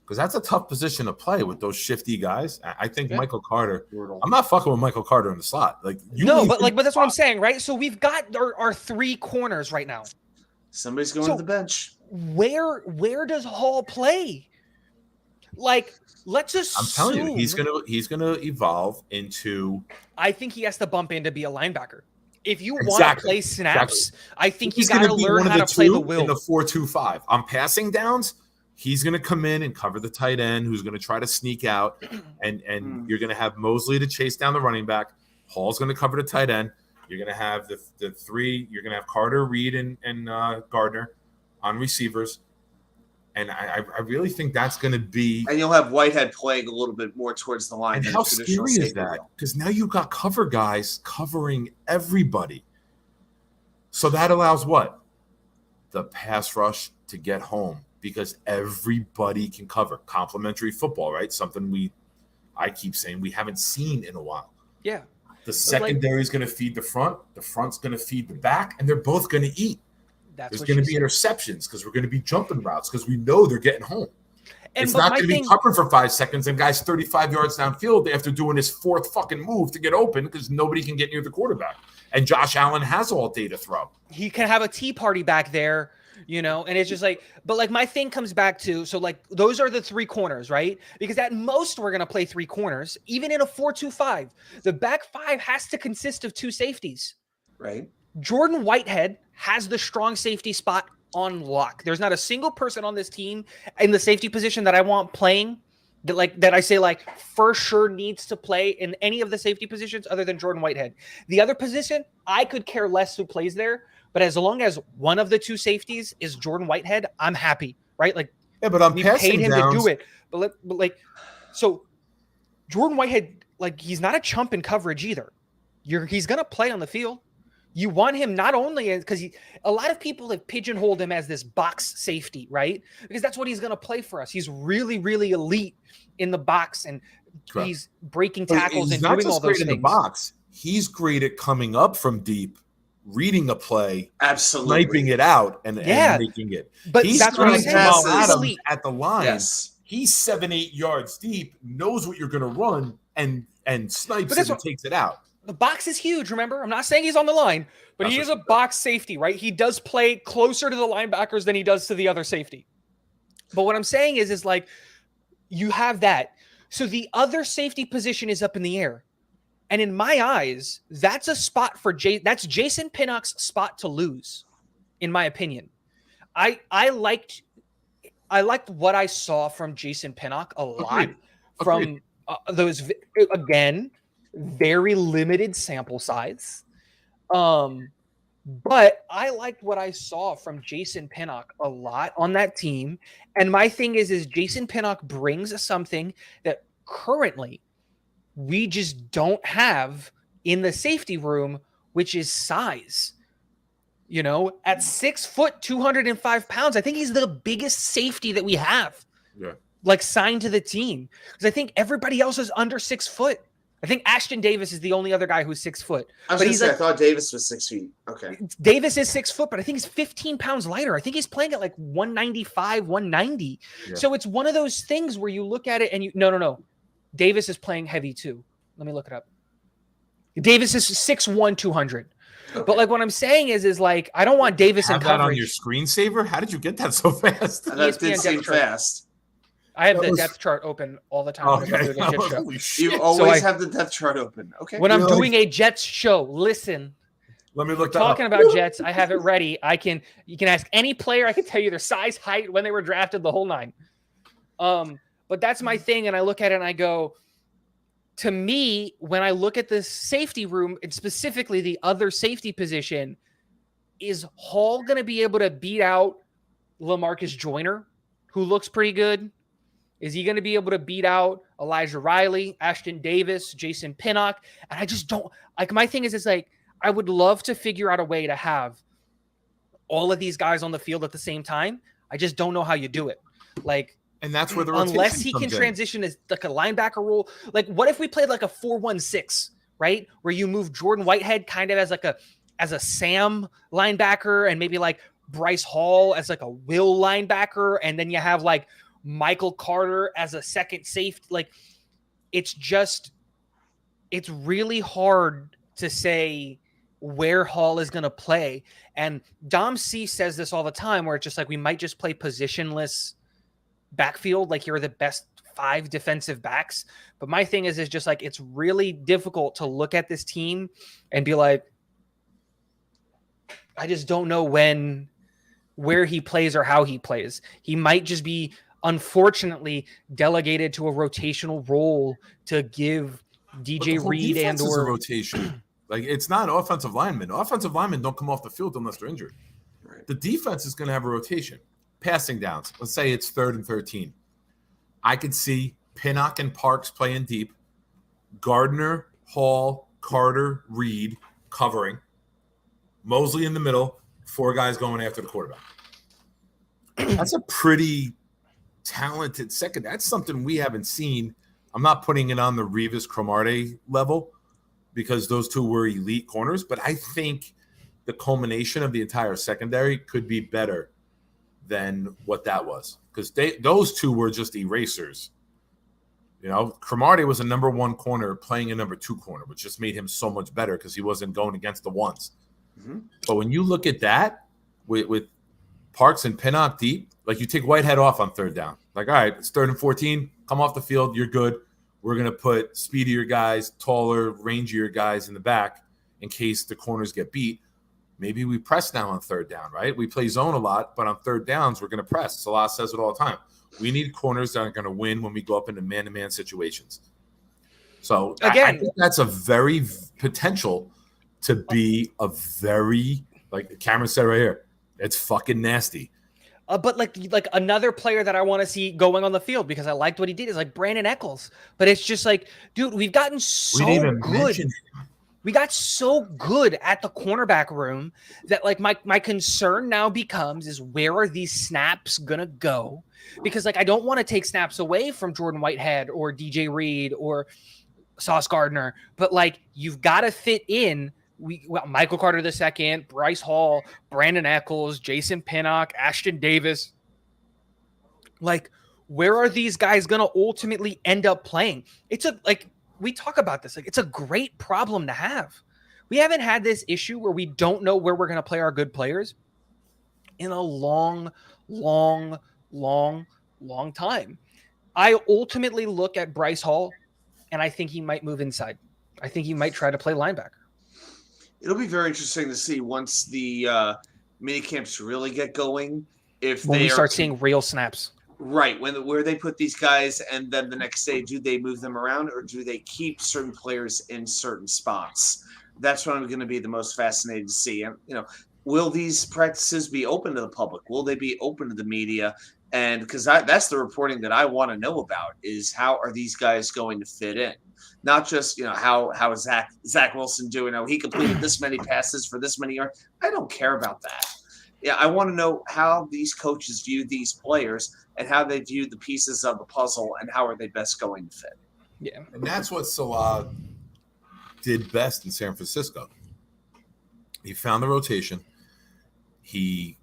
Because that's a tough position to play with those shifty guys. I think Michael Carter. I'm not fucking with Michael Carter in the slot. But that's what I'm saying, right? So we've got our 3 corners right now. Somebody's going to the bench. Where does Hall play? Like, let's assume. I'm telling you, he's gonna evolve into. I think he has to bump in to be a linebacker. If you want to play snaps, I think he's got to learn how to play the will. In the 4-2-5 on passing downs. He's going to come in and cover the tight end who's going to try to sneak out, and you're going to have Mosley to chase down the running back. Hall's going to cover the tight end. You're going to have the 3. You're going to have Carter, Reed, and Gardner on receivers. And I really think that's going to be – and you'll have Whitehead playing a little bit more towards the line. And how scary is that? Because now you've got cover guys covering everybody. So that allows what? The pass rush to get home. Because everybody can cover complementary football, right? Something I keep saying we haven't seen in a while. Yeah. The secondary is going to feed the front. The front's going to feed the back, and they're both going to eat. There's going to be interceptions because we're going to be jumping routes because we know they're getting home. It's not going to be covering for 5 seconds and guys 35 yards downfield after doing his 4th fucking move to get open because nobody can get near the quarterback. And Josh Allen has all day to throw. He can have a tea party back there. And it's just like, but like my thing comes back to, so like those are the 3 corners, right? Because at most we're going to play 3 corners, even in a 4-2-5. The back 5 has to consist of 2 safeties. Right. Jordan Whitehead has the strong safety spot on lock. There's not a single person on this team in the safety position that I want playing that I say like for sure needs to play in any of the safety positions other than Jordan Whitehead. The other position, I could care less who plays there. But as long as one of the 2 safeties is Jordan Whitehead, I'm happy, right? Like, but I'm paid him to do it. But so Jordan Whitehead, like, he's not a chump in coverage either. He's gonna play on the field. You want him not only because a lot of people have pigeonholed him as this box safety, right? Because that's what he's gonna play for us. He's really, really elite in the box, and he's breaking tackles and doing all those things. In the box, he's great at coming up from deep. Reading a play, absolutely, sniping it out, and making it. But that's what I'm saying. At the line, yes. He's 7-8 yards deep, knows what you're going to run, and snipes it and takes it out. The box is huge. Remember, I'm not saying he's on the line, but he is a box safety, right? He does play closer to the linebackers than he does to the other safety. But what I'm saying is like you have that. So the other safety position is up in the air. And in my eyes, that's a spot for that's Jason Pinnock's spot to lose, in my opinion. I liked what I saw from Jason Pinnock a lot. From those, again, very limited sample size. But I liked what I saw from Jason Pinnock a lot on that team. And my thing is Jason Pinnock brings something that currently we just don't have in the safety room, which is size. You know, at 6 foot, 205 pounds, I think he's the biggest safety that we have. Yeah. Like signed to the team. Because I think everybody else is under 6 foot. I think Ashton Davis is the only other guy who's 6 foot. I was going to say, I thought Davis was 6 feet. Okay. Davis is 6 foot, but I think he's 15 pounds lighter. I think he's playing at like 195, 190. Yeah. So it's one of those things where you look at it and you, no. Davis is playing heavy too. Let me look it up. Davis is 6'1", 200. Okay. But like what I'm saying is like, I don't want Davis in coverage. That on your screensaver? How did you get that so fast? That did seem fast. I have the depth chart open all the time. Okay. You always have the depth chart open. Okay. When I'm doing a Jets show, listen. Let me look. Talking about Jets, I have it ready. You can ask any player. I can tell you their size, height, when they were drafted, the whole nine. But that's my thing, and I look at it and I go, to me, when I look at the safety room and specifically the other safety position, is Hall going to be able to beat out LaMarcus Joyner, who looks pretty good? Is he going to be able to beat out Elijah Riley, Ashton Davis, Jason Pinnock? And I just don't like, my thing is, it's like, I would love to figure out a way to have all of these guys on the field at the same time. I just don't know how you do it. Like, and that's where the unless he can transition as like a linebacker role. Like, what if we played like a 4-1-6, right? Where you move Jordan Whitehead kind of as a Sam linebacker, and maybe like Bryce Hall as like a Will linebacker, and then you have like Michael Carter as a second safety. Like, it's really hard to say where Hall is going to play. And Dom C says this all the time, where it's just like, we might just play positionless backfield, like you're the best 5 defensive backs. But my thing is just like, it's really difficult to look at this team and be like, I just don't know where he plays or how he plays. He might just be, unfortunately, delegated to a rotational role to give DJ Reed and or rotation. Like, it's not offensive linemen. Offensive linemen don't come off the field unless they're injured. Right. The defense is going to have a rotation. Passing downs. Let's say it's 3rd and 13. I could see Pinnock and Parks playing deep. Gardner, Hall, Carter, Reed covering. Mosley in the middle. 4 guys going after the quarterback. That's a pretty talented second. That's something we haven't seen. I'm not putting it on the Revis Cromartie level because those two were elite corners, but I think the culmination of the entire secondary could be better than what that was, because those two were just erasers. You know, Cromartie was a number 1 corner playing a number 2 corner, which just made him so much better because he wasn't going against the ones. Mm-hmm. But when you look at that with Parks and Pinnock deep, like, you take Whitehead off on 3rd down. Like, all right, it's 3rd and 14. Come off the field. You're good. We're going to put speedier guys, taller, rangier guys in the back in case the corners get beat. Maybe we press now on 3rd down, right? We play zone a lot, but on 3rd downs, we're going to press. Salah says it all the time. We need corners that are going to win when we go up into man-to-man situations. So, again, I think that's a very potential to be a very, like Cameron said right here, it's fucking nasty. But like another player that I want to see going on the field, because I liked what he did, is like Brandon Eccles. But it's just like, dude, we've gotten so good. We got so good at the cornerback room that like my concern now becomes is, where are these snaps gonna go? Because like, I don't want to take snaps away from Jordan Whitehead or DJ Reed or Sauce Gardner, but like, you've got to fit in. Michael Carter II, Bryce Hall, Brandon Eccles, Jason Pinnock, Ashton Davis. Like, where are these guys going to ultimately end up playing? We talk about this. Like, it's a great problem to have. We haven't had this issue where we don't know where we're going to play our good players in a long time. I ultimately look at Bryce Hall, and I think he might move inside. I think he might try to play linebacker. It'll be very interesting to see once the mini camps really get going. If when they we start seeing real snaps. Right, where they put these guys, and then the next day, do they move them around or do they keep certain players in certain spots? That's what I'm going to be the most fascinated to see. And will these practices be open to the public? Will they be open to the media? And because that's the reporting that I want to know about is how are these guys going to fit in? Not just how is Zach Wilson doing? He completed this many passes for this many yards. I don't care about that. Yeah, I want to know how these coaches view these players and how they view the pieces of the puzzle and how are they best going to fit. Yeah, and that's what Salah did best in San Francisco. He found the rotation. He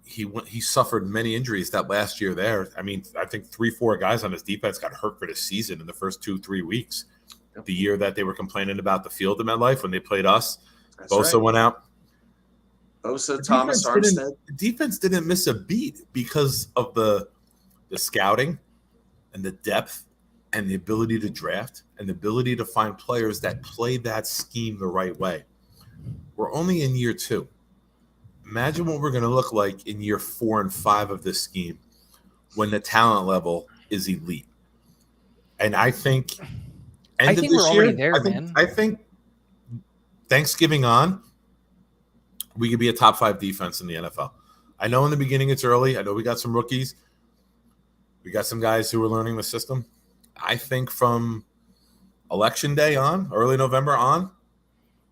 suffered many injuries that last year there. I mean, I think 3-4 guys on his defense got hurt for the season in the first 2-3 weeks. The year that they were complaining about the field in MetLife when they played us, That's Bosa right. went out. Bosa, Thomas, Armstead. Defense didn't miss a beat because of the scouting and the depth and the ability to draft and the ability to find players that play that scheme the right way. We're only in year 2. Imagine what we're going to look like in year 4 and 5 of this scheme when the talent level is elite. And I think we're already there, man. I think Thanksgiving on, we could be a top 5 defense in the NFL. I know in the beginning it's early. I know we got some rookies. We got some guys who are learning the system. I think from Election Day on, early November on,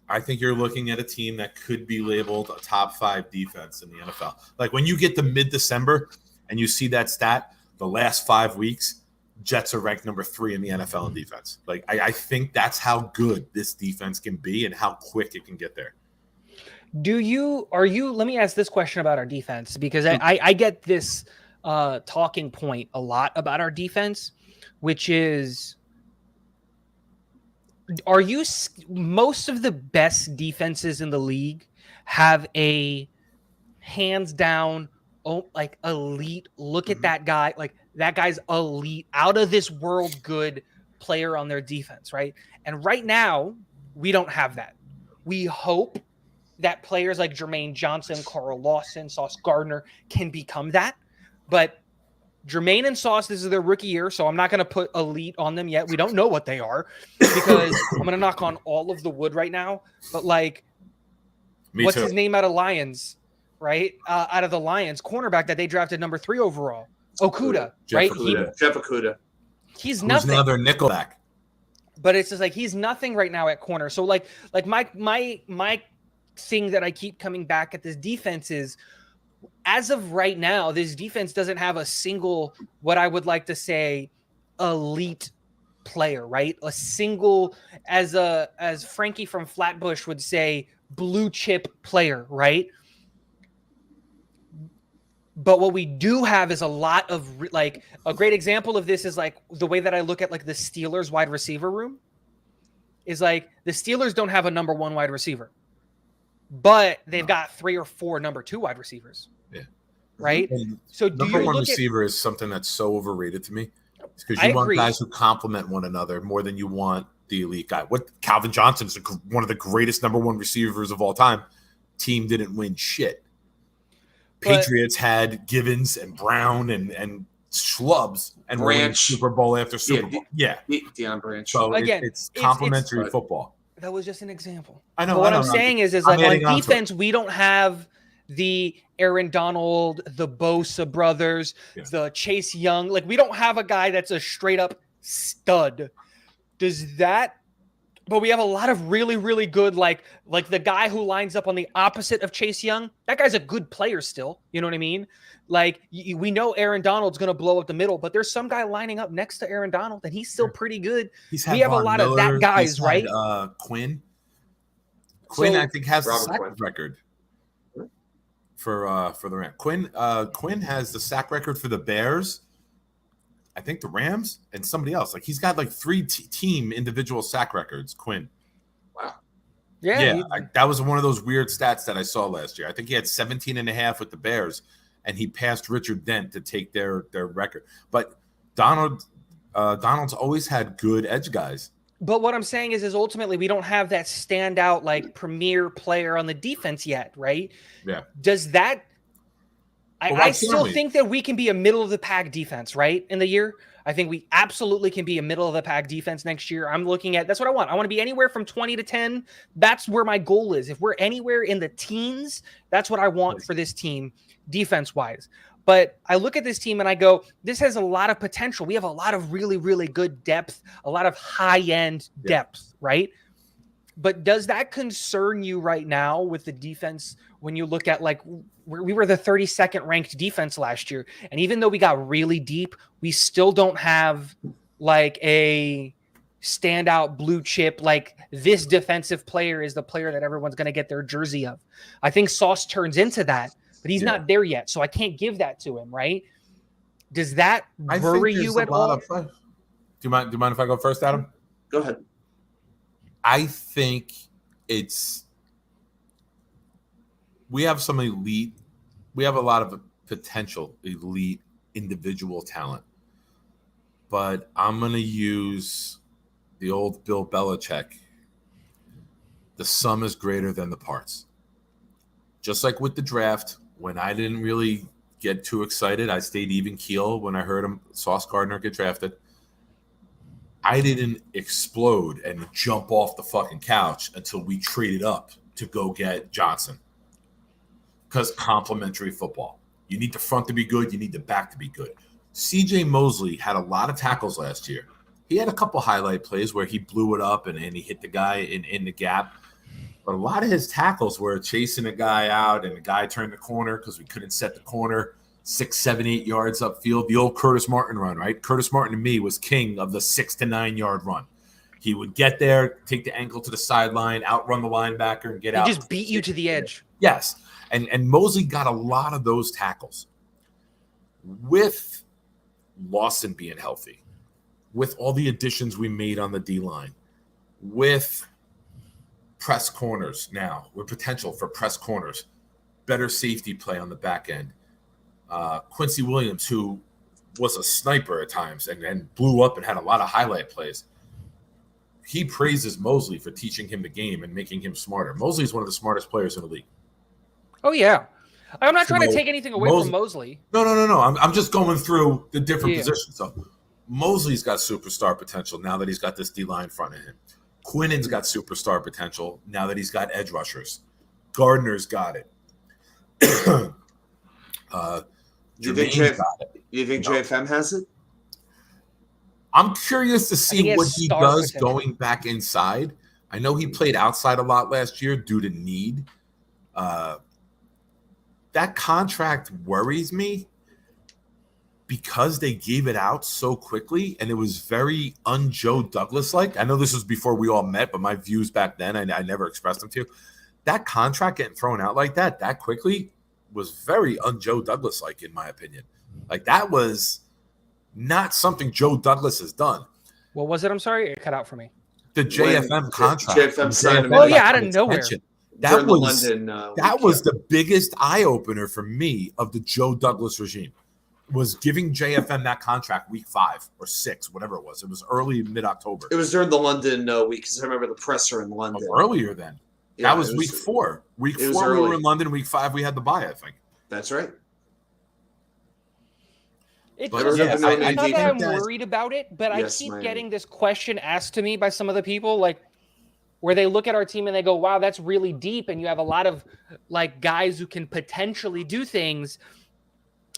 I think you're looking at a team that could be labeled a top 5 defense in the NFL. Like when you get to mid-December and you see that stat, the last 5 weeks, Jets are ranked number 3 in the NFL in defense. Like I think that's how good this defense can be and how quick it can get there. Let me ask this question about our defense, because I get this talking point a lot about our defense, which is, most of the best defenses in the league have a hands down, like elite, look at that guy, like that guy's elite, out of this world good player on their defense, right? And right now, we don't have that. We hope that players like Jermaine Johnson, Carl Lawson, Sauce Gardner can become that. But Jermaine and Sauce, this is their rookie year, so I'm not going to put elite on them yet. We don't know what they are because I'm going to knock on all of the wood right now. But like, what's his name out of Lions, right? Out of the Lions, cornerback that they drafted number 3 overall, Okuda, right? Jeff Okuda. He's nothing. Who's another nickelback. But it's just like he's nothing right now at corner. So like my thing that I keep coming back at this defense is, as of right now, this defense doesn't have a single, what I would like to say, elite player, right? A single, as Frankie from Flatbush would say, blue chip player, right? But what we do have is a lot of, like, a great example of this is like the way that I look at like the Steelers wide receiver room is like the Steelers don't have a number 1 wide receiver, but they've got 3 or 4 number 2 wide receivers. Yeah. Right. And so do number you 1 look receiver is something that's so overrated to me. It's because I you want agree. guys who complement one another more than you want the elite guy. What Calvin Johnson is one of the greatest number 1 receivers of all time. Team didn't win shit. Patriots had Givens and Brown and schlubs and Branch. Super Bowl after Super Bowl. Yeah. Deion Branch. So Again, it's complementary football. That was just an example. I know. But what I'm saying is like on defense, we don't have the Aaron Donald, the Bosa brothers, the Chase Young. Like we don't have a guy that's a straight up stud. But we have a lot of really, really good, like the guy who lines up on the opposite of Chase Young. That guy's a good player still. You know what I mean? Like we know Aaron Donald's going to blow up the middle, but there's some guy lining up next to Aaron Donald, and he's still pretty good. We have a lot of that guys, right? Quinn, I think, has the sack record for the Rams. Quinn has the sack record for the Bears, I think the Rams, and somebody else. Like he's got like 3 team individual sack records. Quinn. Wow. Yeah. That was one of those weird stats that I saw last year. I think he had 17.5 with the Bears, and he passed Richard Dent to take their record. But Donald, Donald's always had good edge guys. But what I'm saying is ultimately we don't have that standout like premier player on the defense yet, right? Yeah. Does that? Well, I still think that we can be a middle of the pack defense, right? In the year, I think we absolutely can be a middle of the pack defense next year. I'm looking at that's what I want. I want to be anywhere from 20 to 10. That's where my goal is. If we're anywhere in the teens, that's what I want for this team defense wise. But I look at this team and I go, this has a lot of potential. We have a lot of really, really good depth, a lot of high-end depth, right? But does that concern you right now with the defense when you look at like we were the 32nd ranked defense last year? And even though we got really deep, we still don't have like a standout blue chip, like this defensive player is the player that everyone's going to get their jersey of. I think Sauce turns into that, but he's not there yet. So I can't give that to him, right? Does that worry you at all? Do you mind if I go first, Adam? Go ahead. I think we have a lot of potential elite individual talent, but I'm going to use the old Bill Belichick. The sum is greater than the parts. Just like with the draft, when I didn't really get too excited, I stayed even keel when I heard Sauce Gardner get drafted. I didn't explode and jump off the fucking couch until we traded up to go get Johnson. Because complementary football. You need the front to be good. You need the back to be good. C.J. Mosley had a lot of tackles last year. He had a couple highlight plays where he blew it up and he hit the guy in the gap. But a lot of his tackles were chasing a guy out and the guy turned the corner because we couldn't set the corner. 6, 7, 8 yards upfield, the old Curtis Martin run, right? Curtis Martin to me was king of the 6 to 9 yard run. He would get there, take the ankle to the sideline, outrun the linebacker, and get out. He just beat you to the edge. Yes, and Mosley got a lot of those tackles. With Lawson being healthy, with all the additions we made on the D-line, with press corners now, with potential for press corners, better safety play on the back end. Quincy Williams, who was a sniper at times and blew up and had a lot of highlight plays. He praises Mosley for teaching him the game and making him smarter. Mosley is one of the smartest players in the league. Oh, yeah. I'm not trying to take anything away from Mosley. No. I'm just going through the different positions. So Mosley's got superstar potential now that he's got this D-line in front of him. Quinnen's got superstar potential now that he's got edge rushers. Gardner's got it. You think JFM has it? I'm curious to see what he does going back inside. I know he played outside a lot last year due to need. That contract worries me because they gave it out so quickly and it was very un-Joe Douglas-like. I know this was before we all met, but my views back then, I never expressed them to you. That contract getting thrown out like that quickly was very un-Joe Douglas-like, in my opinion. Like, that was not something Joe Douglas has done. What was it? I'm sorry. It cut out for me. The JFM contract. JFM signed him. Oh, yeah, out of nowhere. That was the biggest eye-opener for me of the Joe Douglas regime, was giving JFM that contract week 5 or 6, whatever it was. It was early, mid-October. It was during the London week, because I remember the presser in London. Earlier then. Yeah, that was week 4. Week 4 we were in London. Week 5 we had the bye, I think. That's right. It's not that I'm worried about it, but I keep getting this question asked to me by some of the people, like where they look at our team and they go, wow, that's really deep. And you have a lot of like guys who can potentially do things.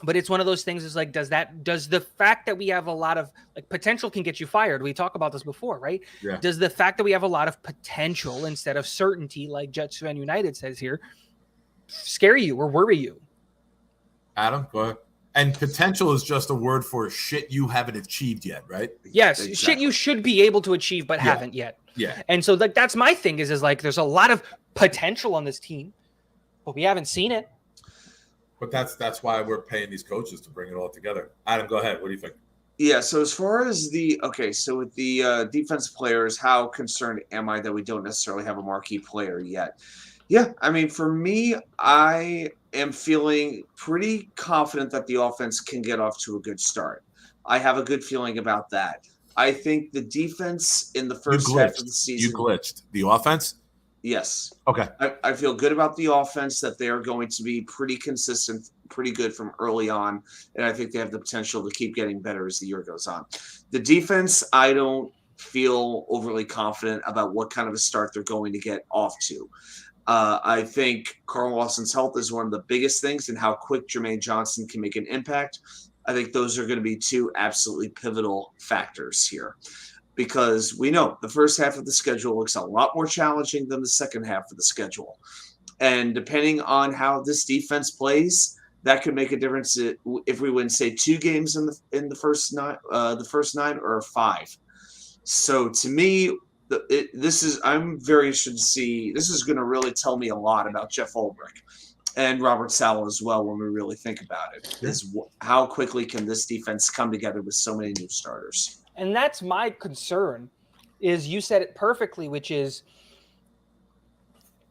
But it's one of those things is like, does the fact that we have a lot of like potential can get you fired? We talked about this before, right? Yeah. Does the fact that we have a lot of potential instead of certainty, like Jets Fan United says here, scare you or worry you? Adam, go ahead. And potential is just a word for shit you haven't achieved yet, right? Yes, exactly. Shit you should be able to achieve but haven't yet. Yeah. And so like that's my thing is like there's a lot of potential on this team, but we haven't seen it. But that's why we're paying these coaches to bring it all together. Adam, go ahead. What do you think? Yeah, so as far as with the defensive players, how concerned am I that we don't necessarily have a marquee player yet? Yeah, I mean, for me, I am feeling pretty confident that the offense can get off to a good start. I have a good feeling about that. I think the defense in the first half of the season. You glitched. The offense? Yes. Okay. I feel good about the offense, that they are going to be pretty consistent, pretty good from early on. And I think they have the potential to keep getting better as the year goes on. The defense, I don't feel overly confident about what kind of a start they're going to get off to. I think Carl Lawson's health is one of the biggest things, and how quick Jermaine Johnson can make an impact. I think those are going to be two absolutely pivotal factors here, because we know the first half of the schedule looks a lot more challenging than the second half of the schedule. And depending on how this defense plays, that could make a difference if we win, say, 2 games in the first 9 or 5. So to me, I'm very interested to see. This is going to really tell me a lot about Jeff Ulbrich and Robert Saleh as well when we really think about it. Yeah. Is how quickly can this defense come together with so many new starters? And that's my concern. Is you said it perfectly, which is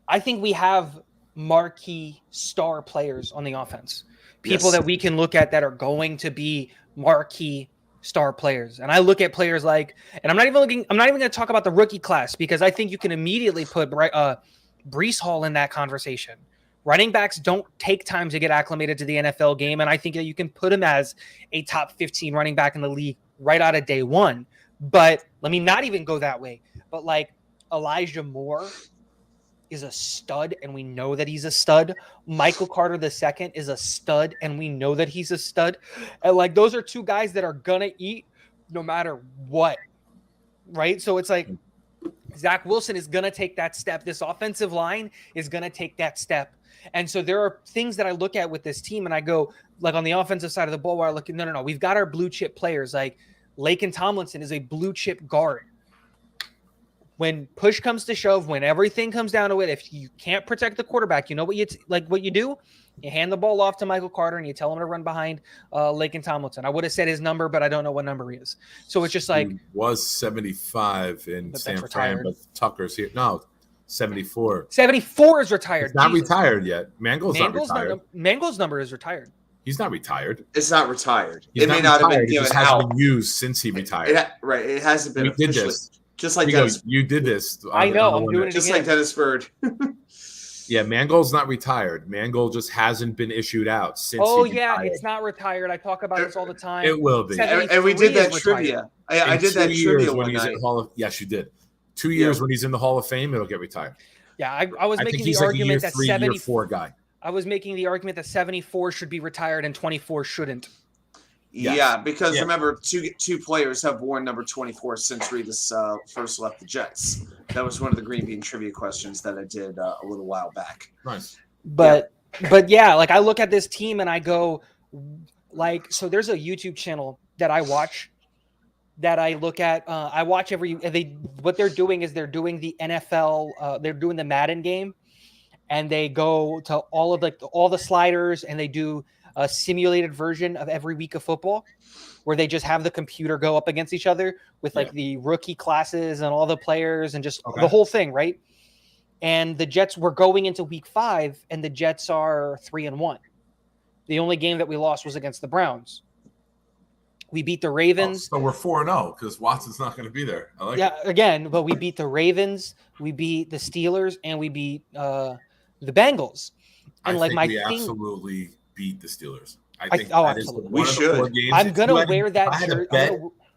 I think we have marquee star players on the offense. People that we can look at that are going to be marquee star players. And I look at players like, and I'm not even going to talk about the rookie class, because I think you can immediately put Breece Hall in that conversation. Running backs don't take time to get acclimated to the NFL game, and I think that you can put him as a top 15 running back in the league right out of day one. But let me not even go that way. But like Elijah Moore is a stud, and we know that he's a stud. Michael Carter II is a stud, and we know that he's a stud. And like those are 2 guys that are gonna eat no matter what, right? So it's like Zach Wilson is gonna take that step. This offensive line is gonna take that step. And so there are things that I look at with this team, and I go, like on the offensive side of the ball, where I look at, no, we've got our blue chip players. Like Laken Tomlinson is a blue chip guard. When push comes to shove, when everything comes down to it, if you can't protect the quarterback, you know what you do? You hand the ball off to Michael Carter and you tell him to run behind Laken Tomlinson. I would have said his number, but I don't know what number he is. So it's just like, he was 75 in San Fran, but Tucker's here. No, 74. 74 is retired. He's not retired yet. Mangold's not retired. Mangold's number is retired. He's not retired. It's not retired. It may not have been given given out. It hasn't been used since he retired. Right. It hasn't been We did officially. this. Just like Dennis. You did this. I know. I'm doing it just again. like Dennis Bird. Yeah, Mangold's not retired. Mangold just hasn't been issued out since. Retired. It's not retired. I talk about this all the time. It will be. And we did that trivia. I did that trivia when he's in Hall of. Yes, you did. 2 years when he's in the Hall of Fame, it'll get retired. Yeah, I was making the argument that 74 guy. I was making the argument that 74 should be retired and 24 shouldn't. Yes. Yeah, because remember, two players have worn number 24 since Revis first left the Jets. That was one of the Green Bean trivia questions that I did a little while back. Nice. But like I look at this team and I go, like, so there's a YouTube channel that I watch that I look at. I watch what they're doing is they're doing the NFL, they're doing the Madden game, and they go to all the sliders, and they do a simulated version of every week of football, where they just have the computer go up against each other with like the rookie classes and all the players and just the whole thing, right? And the Jets were going into week 5, and the Jets are 3-1. The only game that we lost was against the Browns. We beat the Ravens. So we're 4-0 because Watson's not going to be there. I like it. Again, but we beat the Ravens, we beat the Steelers, and we beat the Bengals. And I think we absolutely beat the Steelers. I think absolutely. We should. I'm going to wear that shirt.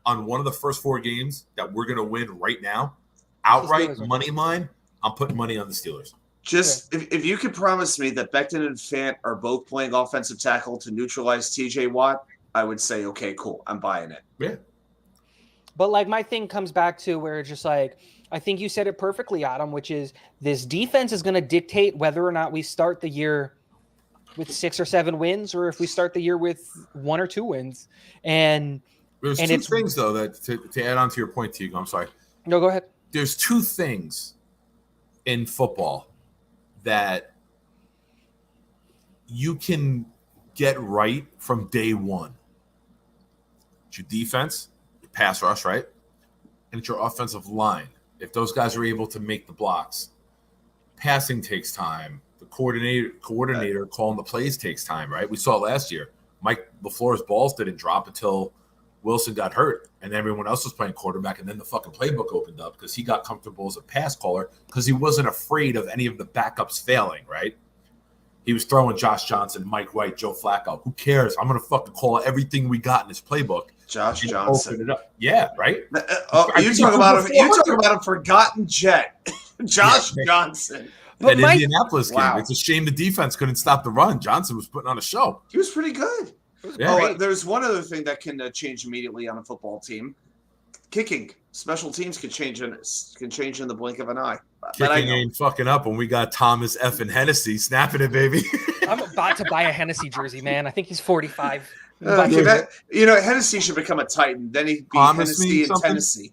On one of the first 4 games that we're going to win right now, outright money line, I'm putting money on the Steelers. Just if you could promise me that Becton and Fant are both playing offensive tackle to neutralize TJ Watt, I would say, okay, cool, I'm buying it. Yeah. But like my thing comes back to where it's just like, I think you said it perfectly, Adam, which is this defense is going to dictate whether or not we start the year with 6 or 7 wins, or if we start the year with 1 or 2 wins. And there's 2 things though that to add on to your point, Teague. I'm sorry. No, go ahead. There's 2 things in football that you can get right from day one. It's your defense, your pass rush, right? And it's your offensive line. If those guys are able to make the blocks, passing takes time. The coordinator calling the plays takes time, right? We saw it last year. Mike LaFleur's balls didn't drop until Wilson got hurt, and everyone else was playing quarterback, and then the fucking playbook opened up because he got comfortable as a pass caller because he wasn't afraid of any of the backups failing, right? He was throwing Josh Johnson, Mike White, Joe Flacco. Who cares? I'm going to fucking call everything we got in this playbook. Josh Johnson. Open it up. Yeah, right? You talk about a forgotten Jet. Josh Johnson. But that Indianapolis game. It's a shame the defense couldn't stop the run. Johnson was putting on a show. He was pretty good. Yeah. There's one other thing that can change immediately on a football team. Kicking. Special teams can change in the blink of an eye. Kicking ain't fucking up when we got Thomas F. and Hennessy snapping it, baby. I'm about to buy a Hennessy jersey, man. I think he's 45. Hennessy should become a Titan. Then he'd be Hennessy in Tennessee.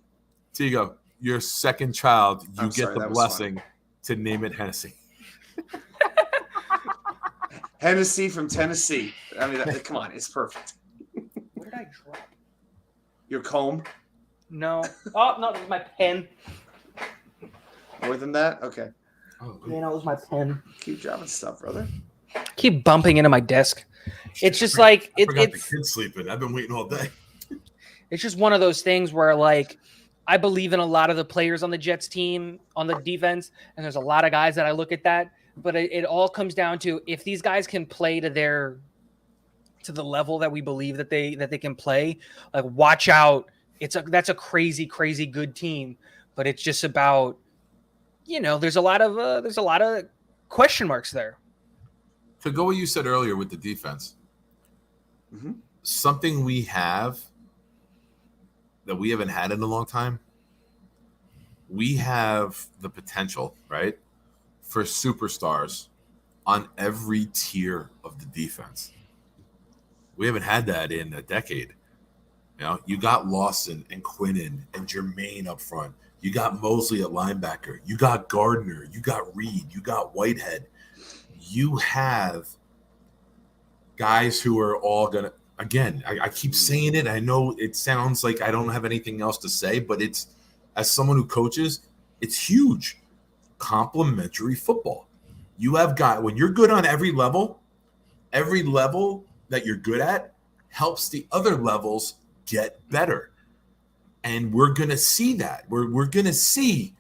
Here you go. Your second child, you get the blessing to name it Hennessy. Hennessy from Tennessee. I mean, come on, it's perfect. What did I drop? Your comb? No. Oh, no, it was my pen. More than that? Okay. Yeah, no, it was my pen. Keep dropping stuff, brother. Keep bumping into my desk. It's just like it's the kid's sleeping. I've been waiting all day. It's just one of those things where, like, I believe in a lot of the players on the Jets team on the defense, and there's a lot of guys that I look at that. But it all comes down to if these guys can play to the level that we believe that they can play. Like, watch out! That's a crazy good team. But it's just about, there's a lot of question marks there. To go what you said earlier with the defense, something we have that we haven't had in a long time, we have the potential, right, for superstars on every tier of the defense. We haven't had that in a decade. You got Lawson and Quinnen and Jermaine up front. You got Mosley at linebacker. You got Gardner. You got Reed. You got Whitehead. You have guys who are all going to, again, I keep saying it. I know it sounds like I don't have anything else to say, but it's, as someone who coaches, it's huge. Complementary football. You have got, when you're good on every level that you're good at helps the other levels get better. And we're going to see that. We're going to see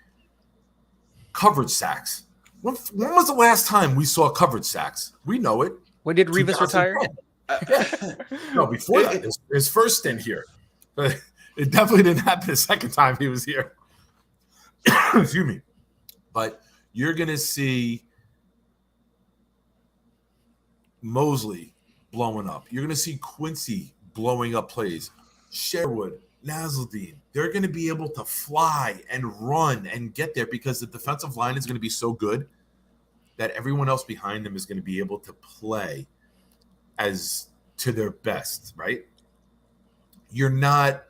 coverage sacks. When was the last time we saw coverage sacks? We know it. When did Revis retire? No, before that. His first stint here. But it definitely didn't happen the second time he was here. Excuse me. But you're going to see Mosley blowing up. You're going to see Quincy blowing up plays. Sherwood, Nasruddin, they're going to be able to fly and run and get there because the defensive line is going to be so good that everyone else behind them is going to be able to play as to their best, right? You're not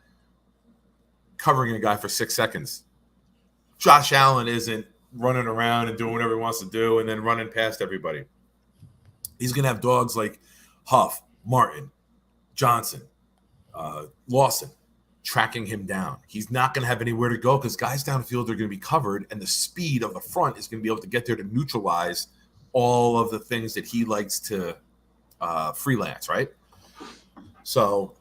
covering a guy for 6 seconds. Josh Allen isn't running around and doing whatever he wants to do and then running past everybody. He's going to have dogs like Huff, Martin, Johnson, Lawson tracking him down. He's not going to have anywhere to go because guys downfield are going to be covered, and the speed of the front is going to be able to get there to neutralize all of the things that he likes to freelance, right? So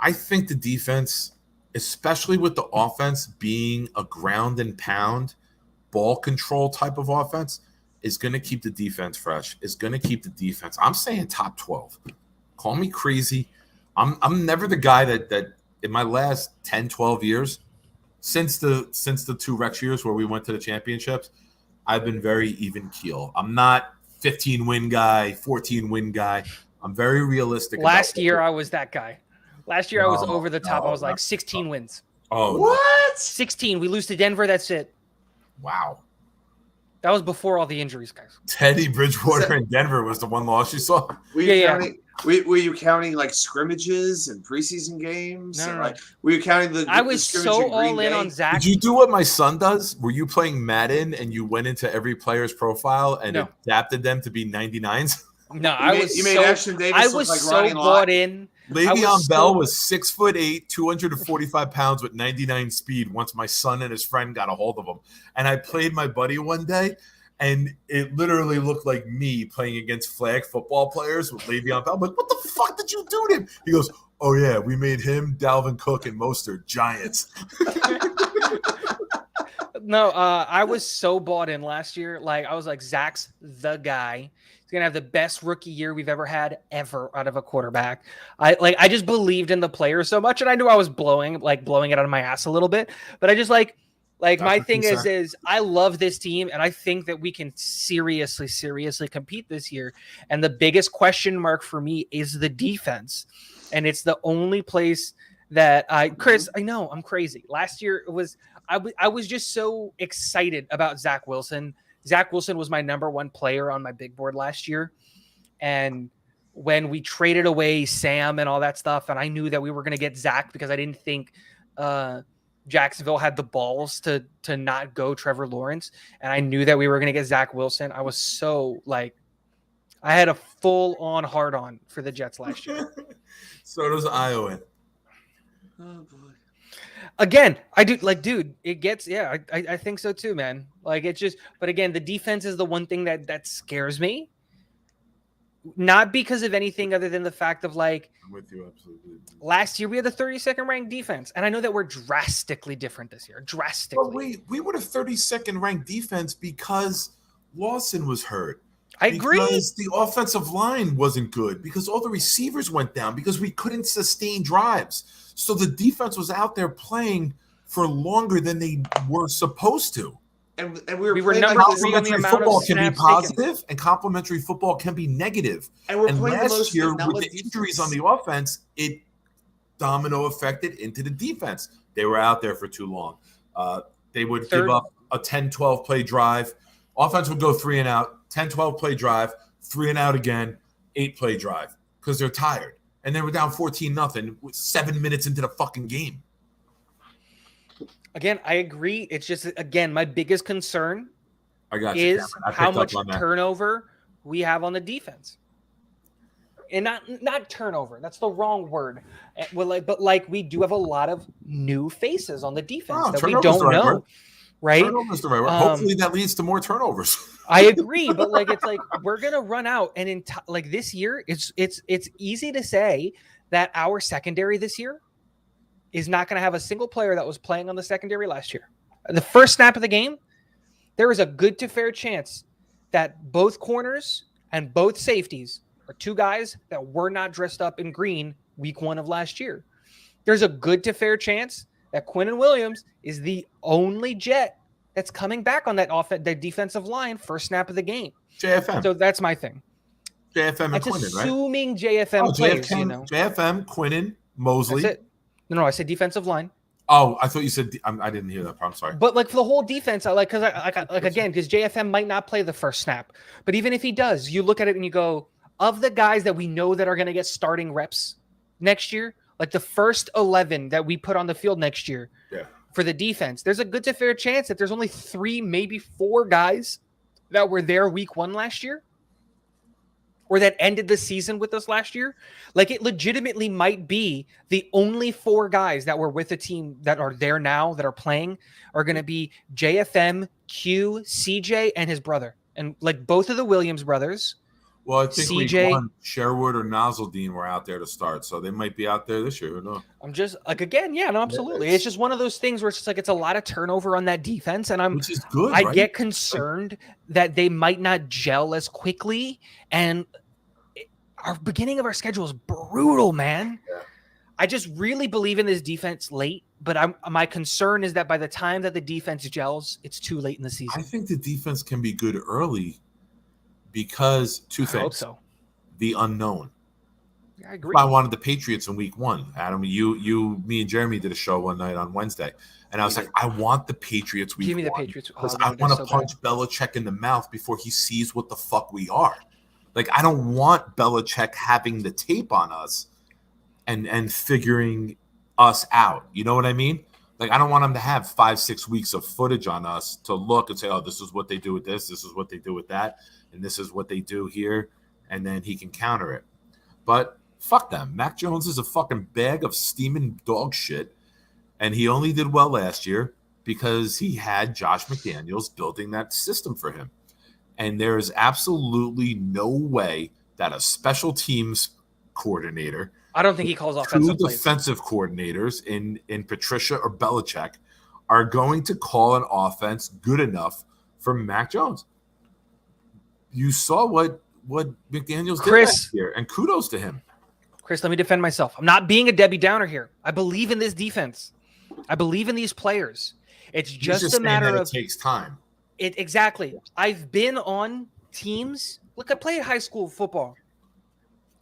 I think the defense, especially with the offense being a ground and pound ball control type of offense, is going to keep the defense fresh, is going to keep the defense. I'm saying top 12. Call me crazy. I'm never the guy that in my last 10, 12 years, since the 2 Rex years where we went to the championships, I've been very even keel. I'm not 15-win guy, 14-win guy. I'm very realistic. Last year, I was that guy. Last year, I was over the top. I was like 16 wins. Oh, what? 16. We lose to Denver. That's it. Wow. That was before all the injuries, guys. Teddy Bridgewater in Denver was the one loss you saw. Were you counting like scrimmages and preseason games? No. Like, were you counting the? I was so all in on Zach. Did you do what my son does? Were you playing Madden and you went into every player's profile and adapted them to be 99s? No, you made Ashton Davis I look was like so Ronnie bought in. Le'Veon Bell was 6'8", 245 pounds with 99 speed once my son and his friend got a hold of him. And I played my buddy one day, and it literally looked like me playing against flag football players with Le'Veon Bell. I'm like, what the fuck did you do to him? He goes, Oh yeah, we made him, Dalvin Cook, and Mostert giants. No, I was so bought in last year. Like I was like, Zach's the guy. He's gonna have the best rookie year we've ever had ever out of a quarterback. I just believed in the player so much, and I knew I was blowing it out of my ass a little bit. But I just like my thing is I love this team, and I think that we can seriously compete this year. And the biggest question mark for me is the defense, and it's the only place that Chris, I know I'm crazy. Last year it was. I was just so excited about Zach Wilson. Zach Wilson was my number one player on my big board last year. And when we traded away Sam and all that stuff, and I knew that we were going to get Zach because I didn't think Jacksonville had the balls to not go Trevor Lawrence. And I knew that we were going to get Zach Wilson. I was so like, I had a full on hard on for the Jets last year. So does Iowa. Oh boy. Again, I do like, dude, it gets, yeah, I think so too, man. Like it's just, but again, the defense is the one thing that scares me. Not because of anything other than the fact of like, I'm with you absolutely. Last year we had the 32nd ranked defense, and I know that we're drastically different this year. Drastically. Well, we were the 32nd ranked defense because Lawson was hurt. I agree. Because the offensive line wasn't good, because all the receivers went down, because we couldn't sustain drives. So the defense was out there playing for longer than they were supposed to. And we were number like 3 on the amount football of can be snaps positive, taken. and complementary football can be negative. And we're And playing the last most year, vanilla with the defense. injuries on the offense, it domino affected into the defense. They were out there for too long. They would give up a 10, 12 play drive. Offense would go 3 and out, 10, 12 play drive, 3 and out again, 8 play drive, because they're tired. And they were down 14-0 with 7 minutes into the fucking game. Again, I agree. It's just, again, my biggest concern is how much turnover we have on the defense. And not turnover. That's the wrong word. But we do have a lot of new faces on the defense that we don't know. Right? Turnover's the right word. Hopefully that leads to more turnovers. I agree, but it's like we're gonna run out, and this year, it's easy to say that our secondary this year is not gonna have a single player that was playing on the secondary last year. The first snap of the game, there is a good to fair chance that both corners and both safeties are 2 guys that were not dressed up in green week 1 of last year. There's a good to fair chance that Quinnen Williams is the only Jet that's coming back on that the defensive line first snap of the game. JFM. So that's my thing. JFM and Quinnen, right? Assuming JFM plays, JFM, Quinnen, Mosley. That's it. No, I said defensive line. Oh, I thought you said I didn't hear that part. I'm sorry. But for the whole defense, because JFM might not play the first snap. But even if he does, you look at it and you go, of the guys that we know that are going to get starting reps next year, like the first 11 that we put on the field next year for the defense, there's a good to fair chance that there's only 3, maybe 4 guys that were there week 1 last year or that ended the season with us last year. Like it legitimately might be the only 4 guys that were with the team that are there now that are playing are going to be JFM, Q, CJ, and his brother. And like both of the Williams brothers. Well, I think CJ, Sherwood or Nozzledine were out there to start, so they might be out there this year. Who knows? I'm just absolutely. It's just one of those things where it's just like it's a lot of turnover on that defense, and which is good. I get concerned that they might not gel as quickly. And our beginning of our schedule is brutal, man. Yeah. I just really believe in this defense late, but my concern is that by the time that the defense gels, it's too late in the season. I think the defense can be good early. Because 2 things. I hope so. The unknown. Yeah, I agree. I wanted the Patriots in week 1. Adam, me and Jeremy did a show one night on Wednesday. And I was like, I want the Patriots week 1. Give me the Patriots. Because I want to punch Belichick in the mouth before he sees what the fuck we are. Like, I don't want Belichick having the tape on us and figuring us out. You know what I mean? Like, I don't want him to have 5-6 weeks of footage on us to look and say, oh, this is what they do with this is what they do with that. And this is what they do here, and then he can counter it. But fuck them. Mac Jones is a fucking bag of steaming dog shit, and he only did well last year because he had Josh McDaniels building that system for him. And there is absolutely no way that a special teams coordinator I don't think he calls two offensive plays. defensive coordinators in Patricia or Belichick are going to call an offense good enough for Mac Jones. You saw what McDaniels did last year, and kudos to him. Chris, let me defend myself. I'm not being a Debbie Downer here. I believe in this defense. I believe in these players. It's just a matter of it takes time. Exactly. I've been on teams. Look, I played high school football.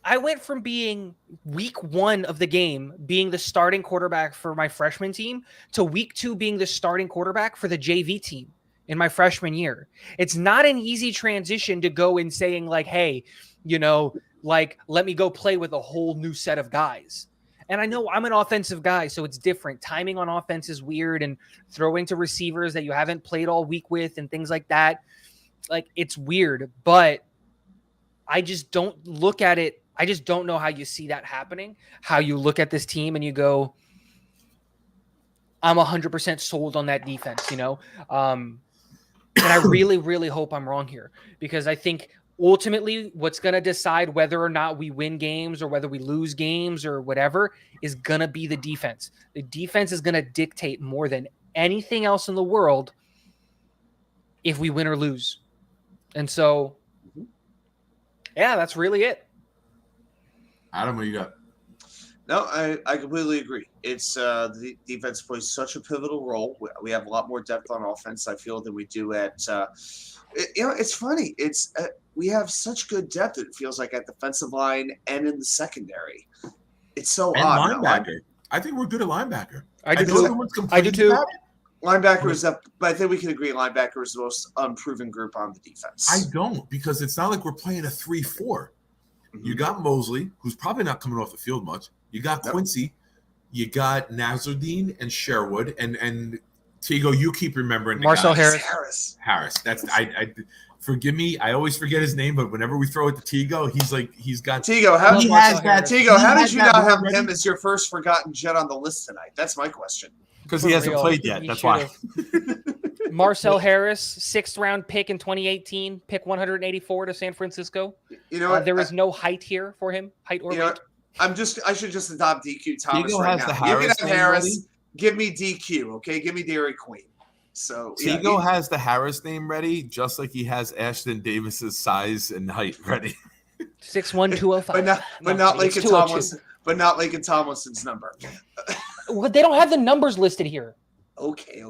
I went from being week 1 of the game being the starting quarterback for my freshman team to week 2 being the starting quarterback for the JV team in my freshman year. It's not an easy transition to go in saying like, hey, let me go play with a whole new set of guys. And I know I'm an offensive guy, so it's different. Timing on offense is weird, and throwing to receivers that you haven't played all week with and things like that. Like, it's weird, but I just don't look at it. I just don't know how you see that happening, how you look at this team and you go, I'm 100% sold on that defense, And I really, really hope I'm wrong here, because I think ultimately what's going to decide whether or not we win games or whether we lose games or whatever is going to be the defense. The defense is going to dictate more than anything else in the world if we win or lose. And so, yeah, that's really it. Adam, what you got? No, I completely agree. It's the defense plays such a pivotal role. We have a lot more depth on offense, I feel, than we do at it's funny. It's we have such good depth, it feels like, at defensive line and in the secondary. It's so odd. Linebacker. I think we're good at linebacker. I do too. Linebacker is up, but I think we can agree linebacker is the most unproven group on the defense. I don't, because it's not like we're playing a 3-4. You got Mosley, who's probably not coming off the field much. You got Quincy. You got Nazardine and Sherwood. And Tigo, you keep remembering Marcel Harris. That's I forgive me. I always forget his name, but whenever we throw it to Tigo, he's got Tigo. How did you not have him as your first forgotten Jet on the list tonight? That's my question. Because he hasn't played yet. That's why. Marcel Harris, 6th round pick in 2018, pick 184 to San Francisco. You know what? There is no height here for him, height or weight. I should just adopt DQ Thomas Tigo right has now. The you can have Harris. Ready? Give me DQ, okay? Give me Dairy Queen. So Tigo has the Harris name ready, just like he has Ashton Davis's size and height ready. 6'1", 205. But not Lakin Tomlinson. But not Lakin Tomlinson's number. Well, they don't have the numbers listed here. Okay.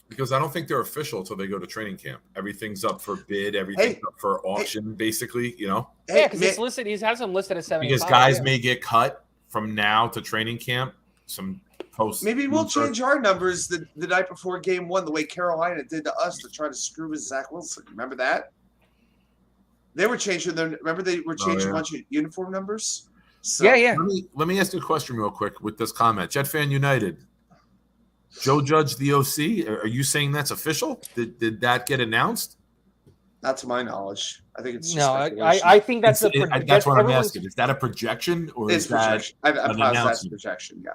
Because I don't think they're official until they go to training camp. Everything's up for bid. Everything's up for auction, basically, Yeah, because it's listed. He has them listed at 75. Because guys may get cut from now to training camp. Some posts. Maybe we'll change our numbers the night before game 1, the way Carolina did to us to try to screw with Zach Wilson. Remember that? They were changing their. Remember they were changing a bunch of uniform numbers. So, yeah. Let me ask you a question real quick with this comment. Jet Fan United. Joe Judge, the OC. Are you saying that's official? Did that get announced? Not to my knowledge. I think it's just I think that's that's what I'm asking. Is that a projection or is that an announcement? That's a projection. Yeah.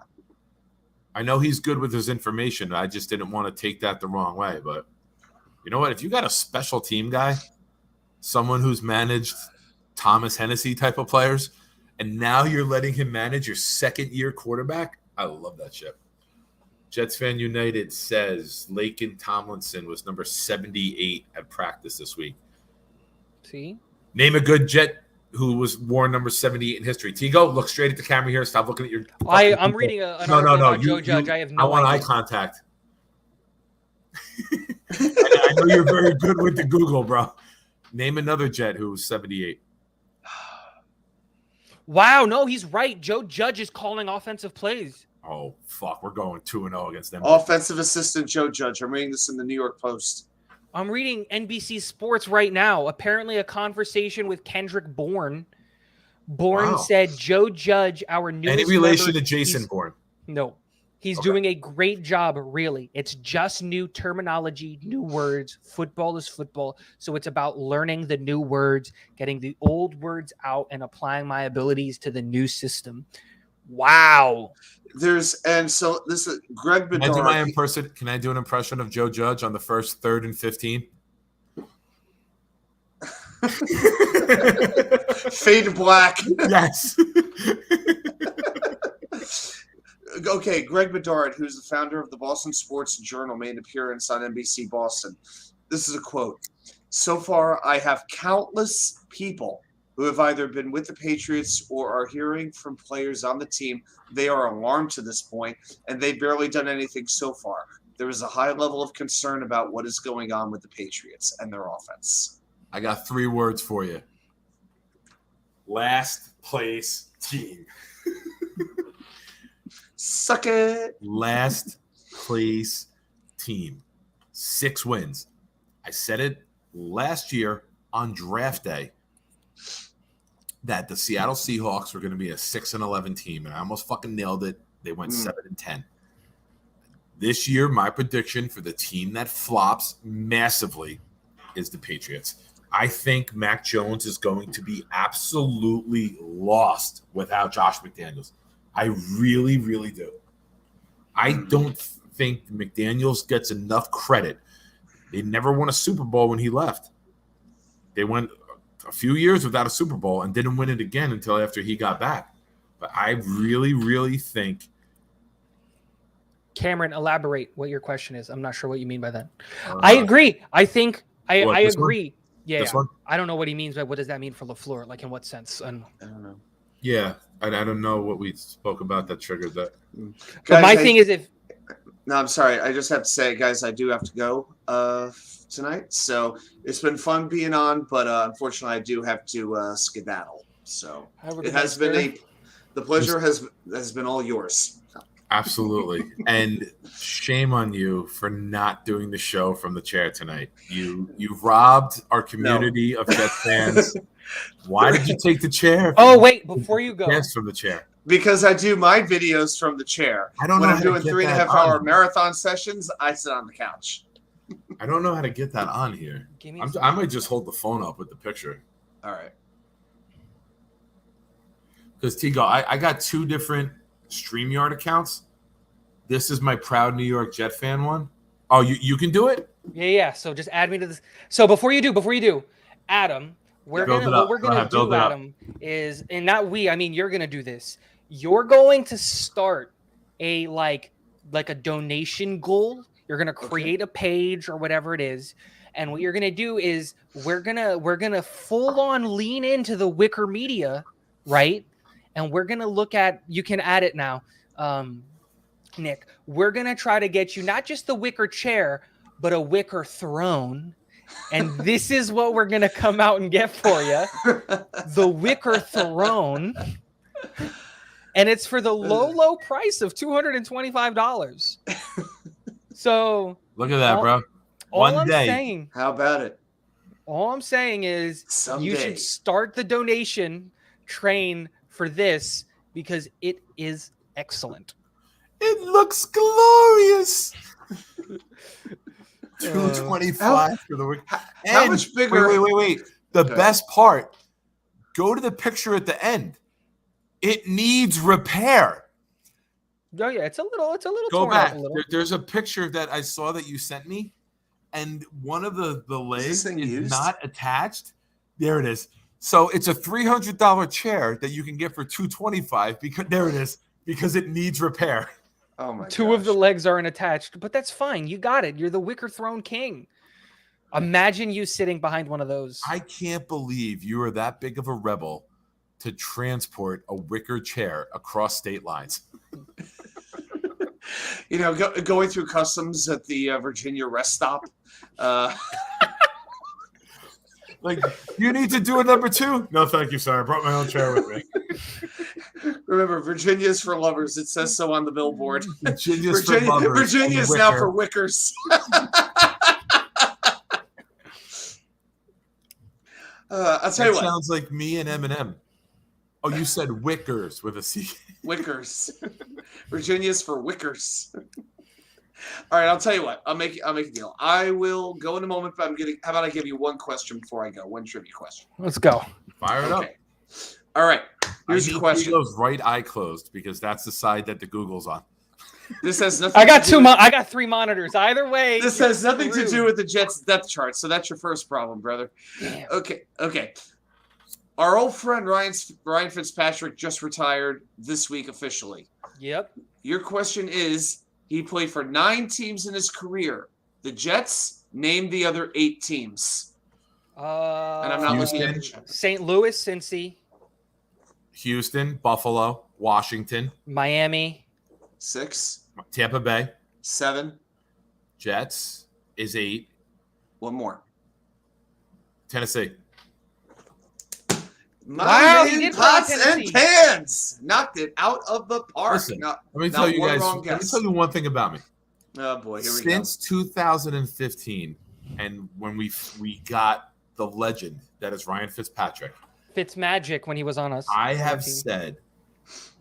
I know he's good with his information. I just didn't want to take that the wrong way. But you know what? If you got a special team guy, someone who's managed Thomas Hennessy type of players, and now you're letting him manage your second-year quarterback, I love that shit. Jets Fan United says Lakin Tomlinson was number 78 at practice this week. See? Name a good Jet who was worn number 78 in history. Tigo, look straight at the camera here. Stop looking at your. I'm reading an article about Joe Judge. I have no idea. I want eye contact. I know you're very good with the Google, bro. Name another Jet who was 78. Wow, no, he's right. Joe Judge is calling offensive plays. Oh, fuck. We're going 2-0 against them. Offensive assistant Joe Judge. I'm reading this in the New York Post. I'm reading NBC Sports right now. Apparently a conversation with Kendrick Bourne. Bourne said, Joe Judge, our newest Any relation member, to Jason Bourne? No. He's doing a great job, really. It's just new terminology, new words. Football is football. So it's about learning the new words, getting the old words out, and applying my abilities to the new system. Wow. So this is Greg Bedard. Can I do an impression of Joe Judge on the first 3rd and 15? Fade to black. Yes. Okay, Greg Bedard, who's the founder of the Boston Sports Journal, made an appearance on NBC Boston. This is a quote. So far, I have countless people who have either been with the Patriots or are hearing from players on the team. They are alarmed to this point, and they've barely done anything so far. There is a high level of concern about what is going on with the Patriots and their offense. I got 3 words for you. Last place team. Suck it. Last place team. 6 wins. I said it last year on draft day that the Seattle Seahawks were going to be a 6-11 team, and I almost fucking nailed it. They went 7-10. This year, my prediction for the team that flops massively is the Patriots. I think Mac Jones is going to be absolutely lost without Josh McDaniels. I really, really do. I don't think McDaniels gets enough credit. They never won a Super Bowl when he left. They went a few years without a Super Bowl and didn't win it again until after he got back. But I really, really think. Cameron, elaborate what your question is. I'm not sure what you mean by that. I agree. I think I agree. One? Yeah. One? I don't know what he means, but what does that mean for LaFleur? Like in what sense? I don't know. Yeah, I don't know what we spoke about that triggered that. But my thing is if. No, I'm sorry. I just have to say, guys, I do have to go tonight. So it's been fun being on, but unfortunately, I do have to skedaddle. So it has been the pleasure has been all yours. Absolutely. And shame on you for not doing the show from the chair tonight. You robbed our community of Jets fans. Why did you take the chair? Oh, wait, before you go. Yes, from the chair. Because I do my videos from the chair. I don't know. When I'm doing 3.5 hour marathon sessions, I sit on the couch. I don't know how to get that on here. I might just hold the phone up with the picture. All right. Because Tigo, I got 2 different StreamYard accounts. This is my proud New York Jet fan one. Oh, you can do it? Yeah. So just add me to this. So before you do, Adam, what we're gonna do, Adam, is, and not we, I mean you're gonna do this. You're going to start a like a donation goal. You're gonna create a page or whatever it is. And what you're gonna do is we're gonna full on lean into the Wicker Media, right? And we're gonna look at, you can add it now. Nick, we're going to try to get you not just the wicker chair, but a wicker throne. And this is what we're going to come out and get for you. The wicker throne. And it's for the low price of $225. So look at that, bro. One day. How about it? All I'm saying is you should start the donation train for this because it is excellent. It looks glorious. $225 for the week. How much bigger? Wait. The best part, go to the picture at the end. It needs repair. Oh yeah, it's a little go torn back. Up a little. There's a picture that I saw that you sent me, and one of the legs is not attached. There it is. So it's a $300 chair that you can get for $225 because there it is, because it needs repair. Oh my! Two of the legs aren't attached, but that's fine. You got it. You're the Wicker Throne King. Imagine you sitting behind one of those. I can't believe you are that big of a rebel to transport a wicker chair across state lines. You know, going through customs at the Virginia rest stop. Like, you need to do a number 2? No, thank you, sir. I brought my own chair with me. Remember, Virginia's for lovers. It says so on the billboard. Virginia's for lovers. Virginia's now for wickers. I'll tell you what. Sounds like me and Eminem. Oh, you said wickers with a C. Wickers. Virginia's for wickers. All right, I'll tell you what. I'll make a deal. I will go in a moment, but how about I give you one question before I go? One trivia question. Let's go. Fire it up. All right. Here's your question. Google's right eye closed because that's the side that the Google's on. This has nothing. I got 3 monitors. Either way, this has nothing to do with the Jets' depth chart. So that's your first problem, brother. Damn. Okay. Our old friend Ryan Fitzpatrick just retired this week officially. Yep. Your question is: he played for 9 teams in his career. The Jets, name the other 8 teams. And I'm not looking at the chat. St. Louis, Cincy, Houston, Buffalo, Washington, Miami, 6, Tampa Bay, 7. Jets is 8, One more. Tennessee. Wow, he Man, did pots play and Tennessee. pans knocked it out of the park. Listen, Not let me tell you one guys. wrong Let me guess. tell you one thing about me. Oh boy, here we go. Since 2015, and when we got the legend that is Ryan Fitzpatrick, Fitzmagic when he was on us. I have said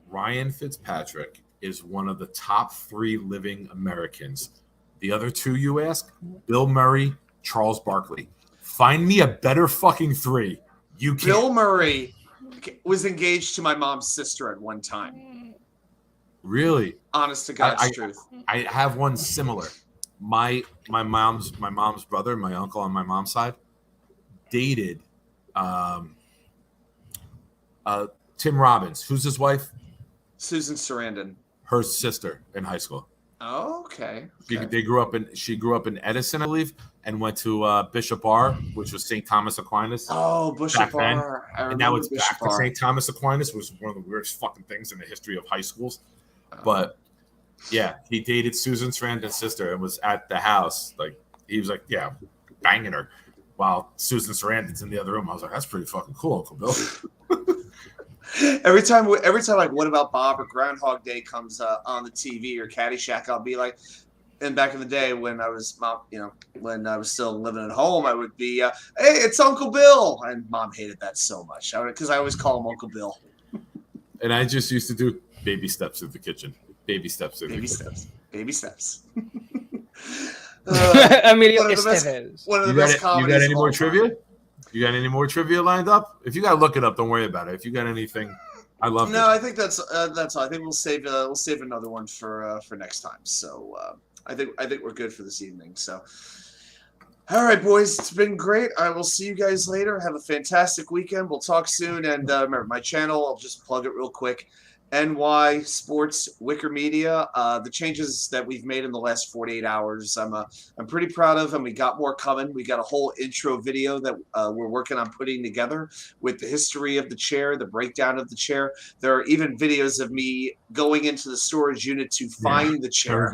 Ryan Fitzpatrick is one of the top 3 living Americans. The other 2 you ask, Bill Murray, Charles Barkley. Find me a better fucking 3. You can't. Bill Murray was engaged to my mom's sister at one time. Really? Honest to God's truth. I have one similar. My mom's brother, my uncle on my mom's side, dated Tim Robbins. Who's his wife? Susan Sarandon. Her sister in high school. Oh, okay. She grew up in Edison, I believe, and went to Bishop Bar, which was St. Thomas Aquinas. Oh, Bishop then. Bar. I And now remember it's Bishop back to Bar. St. Thomas Aquinas, which was one of the weirdest fucking things in the history of high schools. But yeah, he dated Susan Sarandon's sister and was at the house. Like he was like, yeah, banging her while Susan Sarandon's in the other room. I was like, that's pretty fucking cool, Uncle Bill. Every time, like, What About Bob or Groundhog Day comes on the TV or Caddyshack, I'll be like, and back in the day when I was when I was still living at home, I would be, hey, it's Uncle Bill, and Mom hated that so much because I always call him Uncle Bill. And I just used to do baby steps in the kitchen. Baby steps in the kitchen. Baby steps. Emilio one of the best You got comedies any of more all trivia? time. You got any more trivia lined up? If you got to look it up, don't worry about it. If you got anything, I love it. No, I think that's all. I think we'll save another one for next time. So I think we're good for this evening. So all right, boys, it's been great. I will see you guys later. Have a fantastic weekend. We'll talk soon. And remember, my channel, I'll just plug it real quick. NY Sports Wicker Media. The changes that we've made in the last 48 hours, I'm pretty proud of, and we got more coming. We got a whole intro video that we're working on putting together with the history of the chair, the breakdown of the chair. There are even videos of me going into the storage unit to find the chair.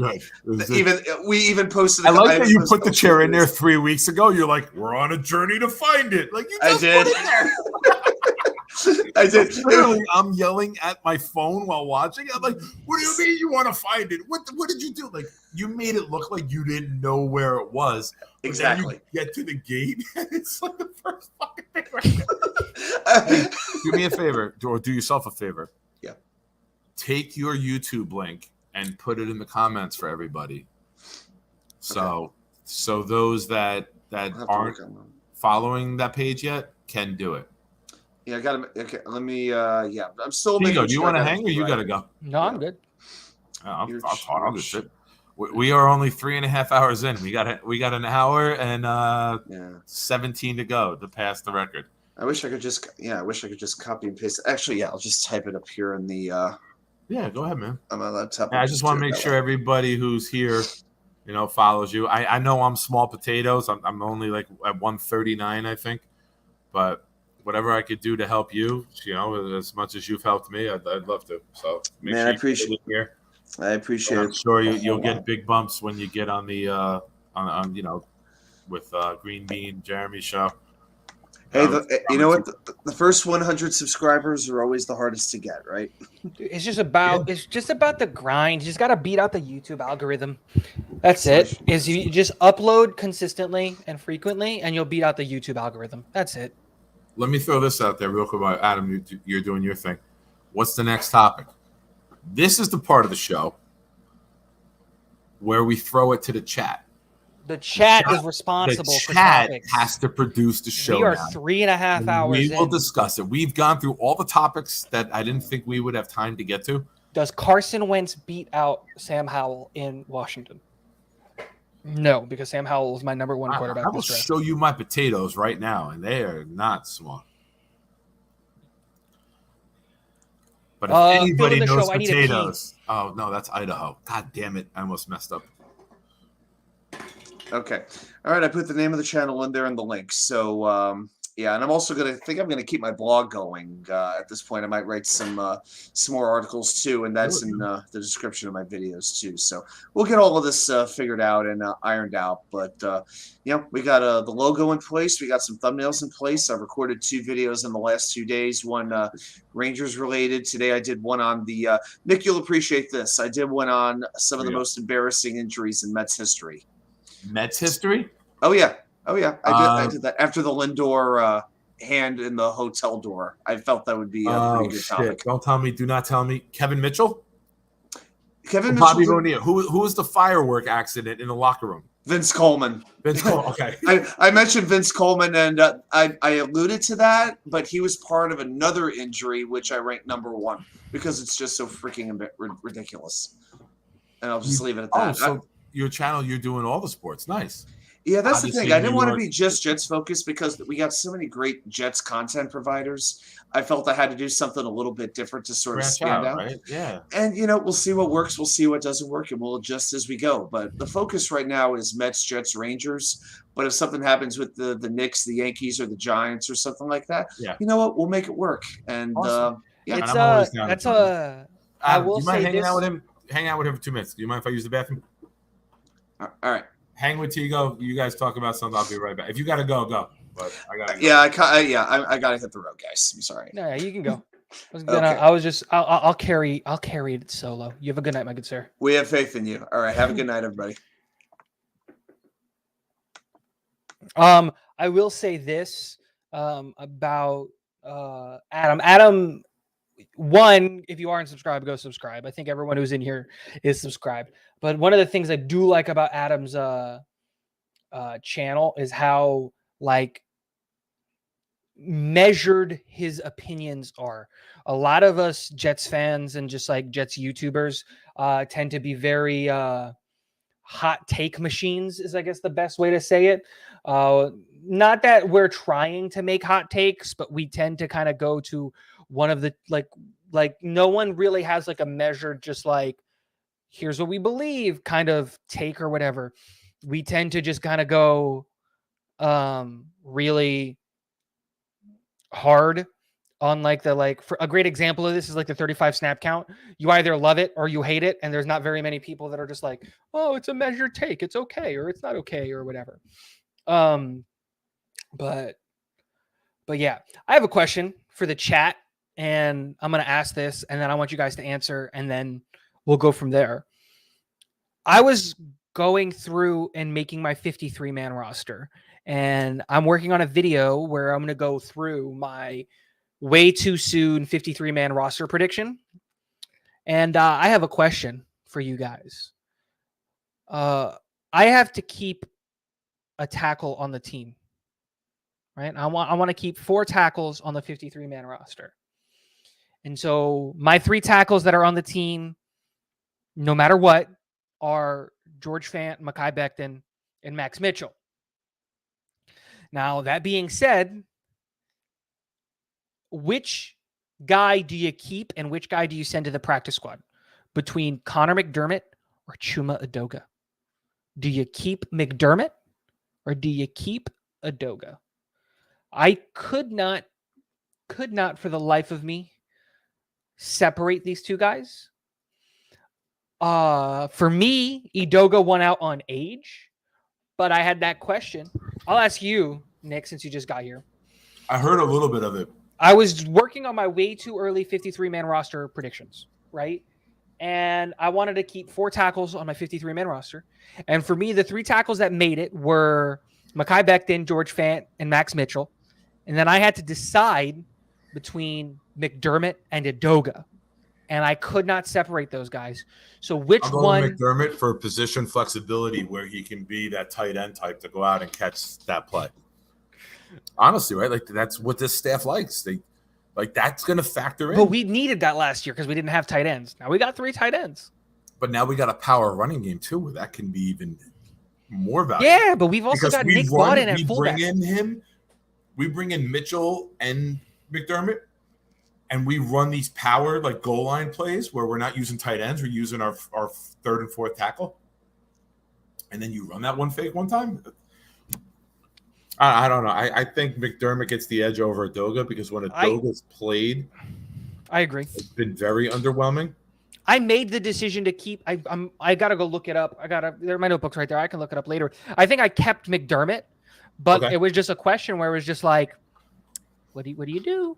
We even posted. I like that you put the chair in there 3 weeks ago. You're like, we're on a journey to find it. Like you just put it there. I did. Literally, I'm yelling at my phone while watching. I'm like, what do you mean you want to find it? What did you do? Like, you made it look like you didn't know where it was. Exactly. You get to the gate, and it's like the first fucking thing right there. Do me a favor, or do yourself a favor. Yeah. Take your YouTube link and put it in the comments for everybody. So those that aren't following that page yet can do it. Yeah, I got to. Okay, let me. Yeah, I'm still. Do you want to hang or you got to go? No, I'm good. I'll just sit. We are only 3.5 hours in. We got an hour and 17 to go to pass the record. I wish I could just. Yeah, I wish I could just copy and paste. Actually, yeah, I'll just type it up here in the. Yeah, go ahead, man. On my laptop. I just want to make sure everybody who's here, follows you. I know I'm small potatoes. I'm only like at 139, I think, but. Whatever I could do to help you, as much as you've helped me, I'd love to. So, man, I appreciate it. Here. I appreciate it. I'm sure you'll get big bumps when you get on the with Green Bean Jeremy show. Hey, you know what? The first 100 subscribers are always the hardest to get, right? It's just about the grind. You just got to beat out the YouTube algorithm. That's it. Is you just upload consistently and frequently, and you'll beat out the YouTube algorithm. That's it. Let me throw this out there real quick while Adam, you're doing your thing. What's the next topic? This is the part of the show where we throw it to the chat. The chat is responsible for topics. The chat has to produce the show. We are now. 3.5 hours We will discuss it. We've gone through all the topics that I didn't think we would have time to get to. Does Carson Wentz beat out Sam Howell in Washington? No, because Sam Howell is my number one quarterback. I will show you my potatoes right now, and they are not small. But if anybody knows potatoes, oh no, that's Idaho. God damn it! I almost messed up. Okay, all right. I put the name of the channel in there and the link. So yeah, and I'm also I'm gonna keep my blog going. At this point, I might write some more articles too, and that's in the description of my videos too. So we'll get all of this figured out and ironed out. But you know, we got the logo in place. We got some thumbnails in place. I recorded 2 videos in the last 2 days. One Rangers related. Today I did one on the Nick. You'll appreciate this. I did one on some of the most embarrassing injuries in Mets history. Mets history? Oh yeah. I did that after the Lindor hand in the hotel door. I felt that would be a pretty good topic. Don't tell me. Do not tell me. Kevin Mitchell? Kevin Mitchell. Bobby O'Neill. Who was the firework accident in the locker room? Vince Coleman. Vince Coleman. Okay. I mentioned Vince Coleman, and I alluded to that, but he was part of another injury, which I ranked number 1 because it's just so freaking ridiculous. And I'll just leave it at that. Oh, so your channel, you're doing all the sports. Nice. Yeah, that's the thing. I didn't want to be just Jets focused because we got so many great Jets content providers. I felt I had to do something a little bit different to sort of stand out. Right? Yeah. And, you know, we'll see what works. We'll see what doesn't work, and we'll adjust as we go. But the focus right now is Mets, Jets, Rangers. But if something happens with the Knicks, the Yankees, or the Giants or something like that, you know what? We'll make it work. And, yeah. It's, that's I will do you mind say hanging this. out with him? Hang out with him for 2 minutes. Do you mind if I use the bathroom? All right. Hang with Tigo. You guys talk about something. I'll be right back. If you gotta go, go. But I gotta go. Yeah, I gotta hit the road, guys. I'm sorry. No, you can go. I'll carry it solo. You have a good night, my good sir. We have faith in you. All right, have a good night, everybody. I will say this about Adam. Adam, one, if you aren't subscribed, go subscribe. I think everyone who's in here is subscribed. But one of the things I do like about Adam's channel is how measured his opinions are. A lot of us Jets fans and just Jets YouTubers tend to be very hot take machines, is I guess the best way to say it. Not that we're trying to make hot takes, but we tend to kind of go to one of the no one really has a measured just here's what we believe kind of take or whatever. We tend to just kind of go really hard on for a great example of this is the 35 snap count. You either love it or you hate it, and there's not very many people that are just oh, it's a measured take, it's okay or it's not okay or whatever. But yeah, I have a question for the chat, and I'm going to ask this, and then I want you guys to answer, and then we'll go from there. I was going through and making my 53-man roster, and I'm working on a video where I'm going to go through my way too soon 53-man roster prediction. And I have a question for you guys. I have to keep a tackle on the team, right? I want to keep 4 tackles on the 53-man roster. And so my 3 tackles that are on the team, no matter what, are George Fant, Mekhi Becton, and Max Mitchell. Now, that being said, which guy do you keep and which guy do you send to the practice squad between Connor McDermott or Chuma Edoga? Do you keep McDermott or do you keep Edoga? I could not for the life of me separate these 2 guys. For me, Edoga won out on age, but I had that question. I'll ask you, Nick, since you just got here. I heard a little bit of it. I was working on my way too early 53-man roster predictions, right? And I wanted to keep 4 tackles on my 53-man roster. And for me, the 3 tackles that made it were Mekhi Becton, George Fant, and Max Mitchell. And then I had to decide between McDermott and Edoga. And I could not separate those guys. So which one? McDermott for position flexibility, where he can be that tight end type to go out and catch that play. Honestly, right? That's what this staff likes. Like that's going to factor in. But we needed that last year because we didn't have tight ends. Now we got 3 tight ends. But now we got a power running game too, where that can be even more valuable. Yeah, but we've also got Nick Bawden at fullback. We bring in Mitchell and McDermott, and we run these power like goal line plays where we're not using tight ends, we're using our third and fourth tackle. And then you run that one fake one time. I don't know. I think McDermott gets the edge over Adoga because when Adoga's played, I agree. It's been very underwhelming. I made the decision to keep. I gotta go look it up. There are my notebooks right there. I can look it up later. I think I kept McDermott, but It was just a question where it was just like, what do you do?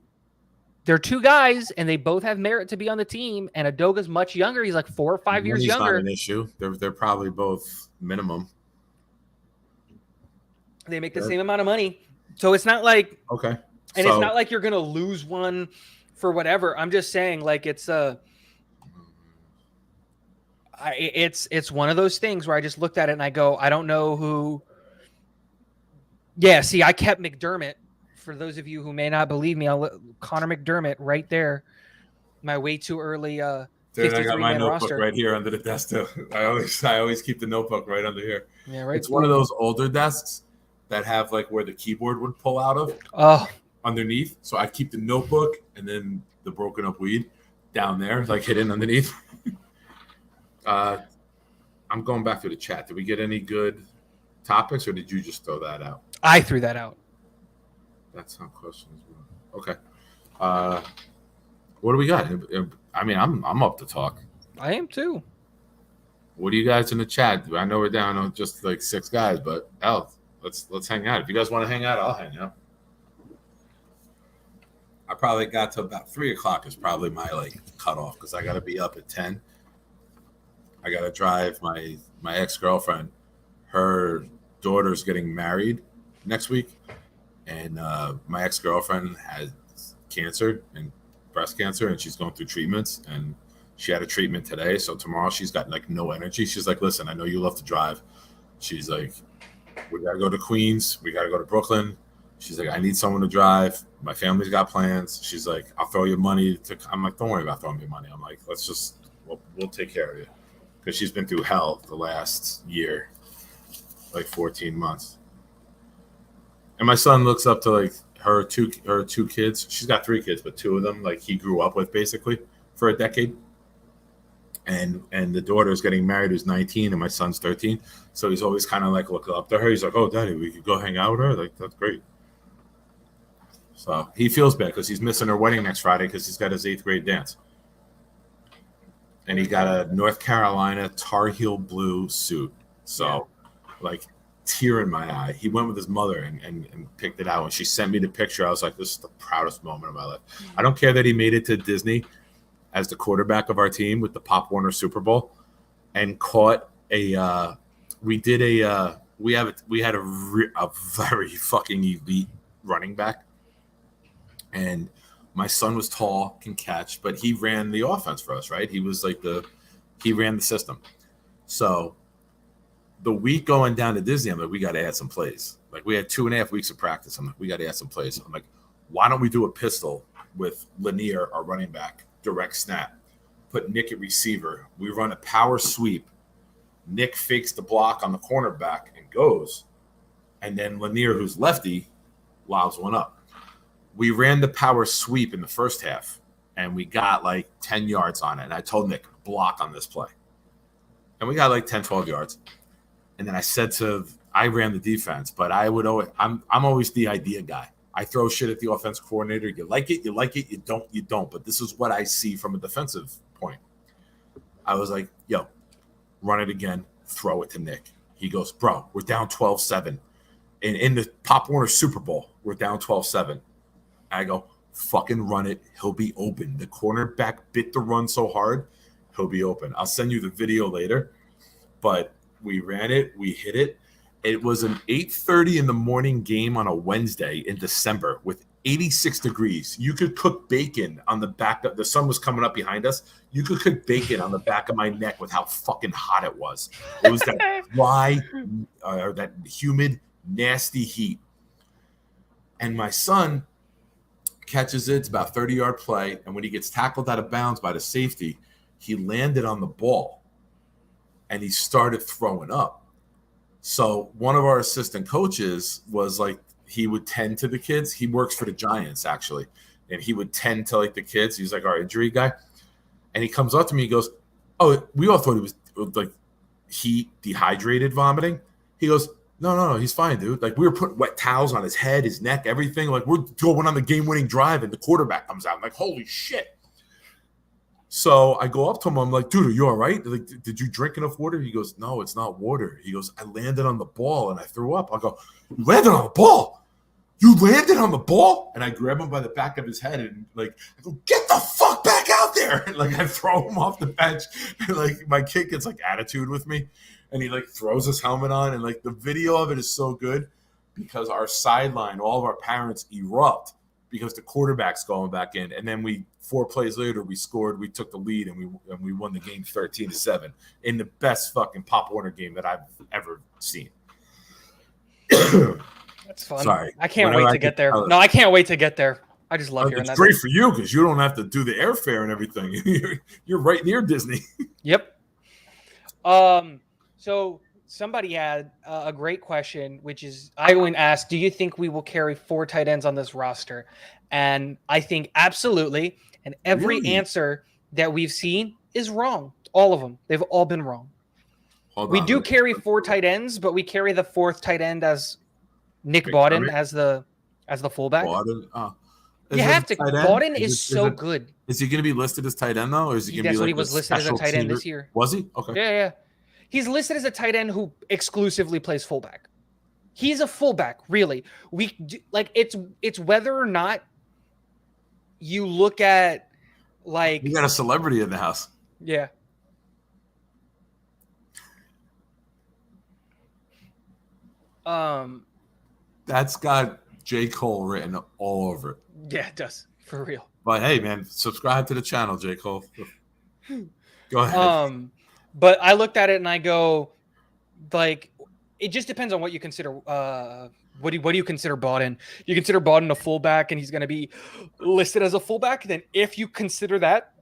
They're 2 guys, and they both have merit to be on the team. And Adoga's much younger. He's like 4 or 5 years younger. Not an issue. They're probably both minimum. They make the same amount of money, so it's not like okay. And it's not like you're gonna lose one for whatever. I'm just saying, like it's one of those things where I just looked at it and I go, I don't know who. Yeah, see, I kept McDermott. For those of you who may not believe me, Connor McDermott right there. My way too early. Dude, I got my notebook roster right here under the desk too. I always keep the notebook right under here. Yeah, right. It's one of those older desks that have like where the keyboard would pull out of underneath. So I keep the notebook and then the broken up weed down there, like hidden underneath. I'm going back to the chat. Did we get any good topics, or did you just throw that out? I threw that out. That's not questions. Okay. What do we got? I mean, I'm up to talk. I am too. What do you guys in the chat? I know we're down on just like 6 guys, but let's hang out. If you guys want to hang out, I'll hang out. I probably got to about 3:00 is probably my like cutoff because I got to be up at 10. I got to drive my ex-girlfriend. Her daughter's getting married next week, and my ex-girlfriend has cancer and breast cancer, and she's going through treatments, and she had a treatment today. So tomorrow she's got like no energy. She's like, listen, I know you love to drive. She's like, we got to go to Queens. We got to go to Brooklyn. She's like, I need someone to drive. My family's got plans. She's like, I'll throw you money. I'm like, don't worry about throwing me money. I'm like, we'll take care of you. Because she's been through hell the last year, like 14 months. And my son looks up to like her two kids. She's got 3 kids, but 2 of them like he grew up with basically for a decade. And the daughter's getting married who's 19 and my son's 13. So he's always kind of like looking up to her. He's like, oh, Daddy, we could go hang out with her? Like, that's great. So he feels bad because he's missing her wedding next Friday because he's got his 8th grade dance. And he got a North Carolina Tar Heel blue suit. So, like, tear in my eye. He went with his mother and picked it out. And she sent me the picture. I was like, this is the proudest moment of my life. I don't care that he made it to Disney as the quarterback of our team with the Pop Warner Super Bowl and caught we had a very fucking elite running back. And my son was tall, can catch, but he ran the offense for us, right? He was like he ran the system. So the week going down to Disney, I'm like, we got to add some plays. Like we had 2.5 weeks of practice. I'm like, we got to add some plays. I'm like, why don't we do a pistol with Lanier, our running back, direct snap, put Nick at receiver. We run a power sweep. Nick fakes the block on the cornerback and goes. And then Lanier, who's lefty, lobs one up. We ran the power sweep in the first half, and we got like 10 yards on it. And I told Nick, block on this play. And we got like 10, 12 yards. And then I ran the defense, but I'm always the idea guy. I throw shit at the offense coordinator. You like it, you don't. But this is what I see from a defensive point. I was like, yo, run it again, throw it to Nick. He goes, bro, we're down 12-7. And in the Pop Warner Super Bowl, we're down 12-7. I go, fucking run it. He'll be open. The cornerback bit the run so hard, he'll be open. I'll send you the video later. But we ran it. We hit it. It was an 8:30 in the morning game on a Wednesday in December with 86 degrees. You could cook bacon on the back of the sun was coming up behind us. You could cook bacon on the back of my neck with how fucking hot it was. It was that dry, that humid, nasty heat. And my son catches it. It's about 30-yard play. And when he gets tackled out of bounds by the safety, he landed on the ball and he started throwing up. So one of our assistant coaches was like, he would tend to the kids. He works for the Giants, actually. And he would tend to like the kids. He's like our injury guy. And he comes up to me. He goes, oh, we all thought he was like heat, dehydrated, vomiting. He goes, no, he's fine, dude. Like, we were putting wet towels on his head, his neck, everything. Like, we're going on the game-winning drive, and the quarterback comes out. I'm like, holy shit. So I go up to him. I'm like, dude, are you all right? Like, did you drink enough water? He goes, no, it's not water. He goes, I landed on the ball, and I threw up. I go, you landed on the ball? You landed on the ball? And I grab him by the back of his head, and, like, I go, get the fuck back out there. And, like, I throw him off the bench. And, like, my kid gets, like, attitude with me. And he, like, throws his helmet on. And, like, the video of it is so good because our sideline, all of our parents erupt because the quarterback's going back in. And then 4 plays later, we scored. We took the lead, and we won the game 13-7 in the best fucking Pop Warner game that I've ever seen. That's fun. Sorry. I can't wait to get there. No, I can't wait to get there. I just love hearing that. It's great for you because you don't have to do the airfare and everything. You're right near Disney. Yep. So somebody had a great question, which is, I went asked, do you think we will carry 4 tight ends on this roster? And I think absolutely. And every answer that we've seen is wrong. All of them. They've all been wrong. We do carry 4 tight ends, but we carry the 4th tight end as Nick Bawden as the fullback. Bawden? You have to. Bawden is so good. Is he going to be listed as tight end, though? Or is he going to be That's like what he was listed as a tight end this year. Was he? Okay. Yeah. He's listed as a tight end who exclusively plays fullback. He's a fullback, really. It's whether or not you look at, like, you got a celebrity in the house. Yeah. That's got J. Cole written all over it. Yeah, it does. For real. But hey, man, subscribe to the channel, J. Cole. Go ahead. But I looked at it and I go, like, it just depends on what you consider. What do you consider Bawden? You consider Bawden a fullback and he's going to be listed as a fullback? Then if you consider that,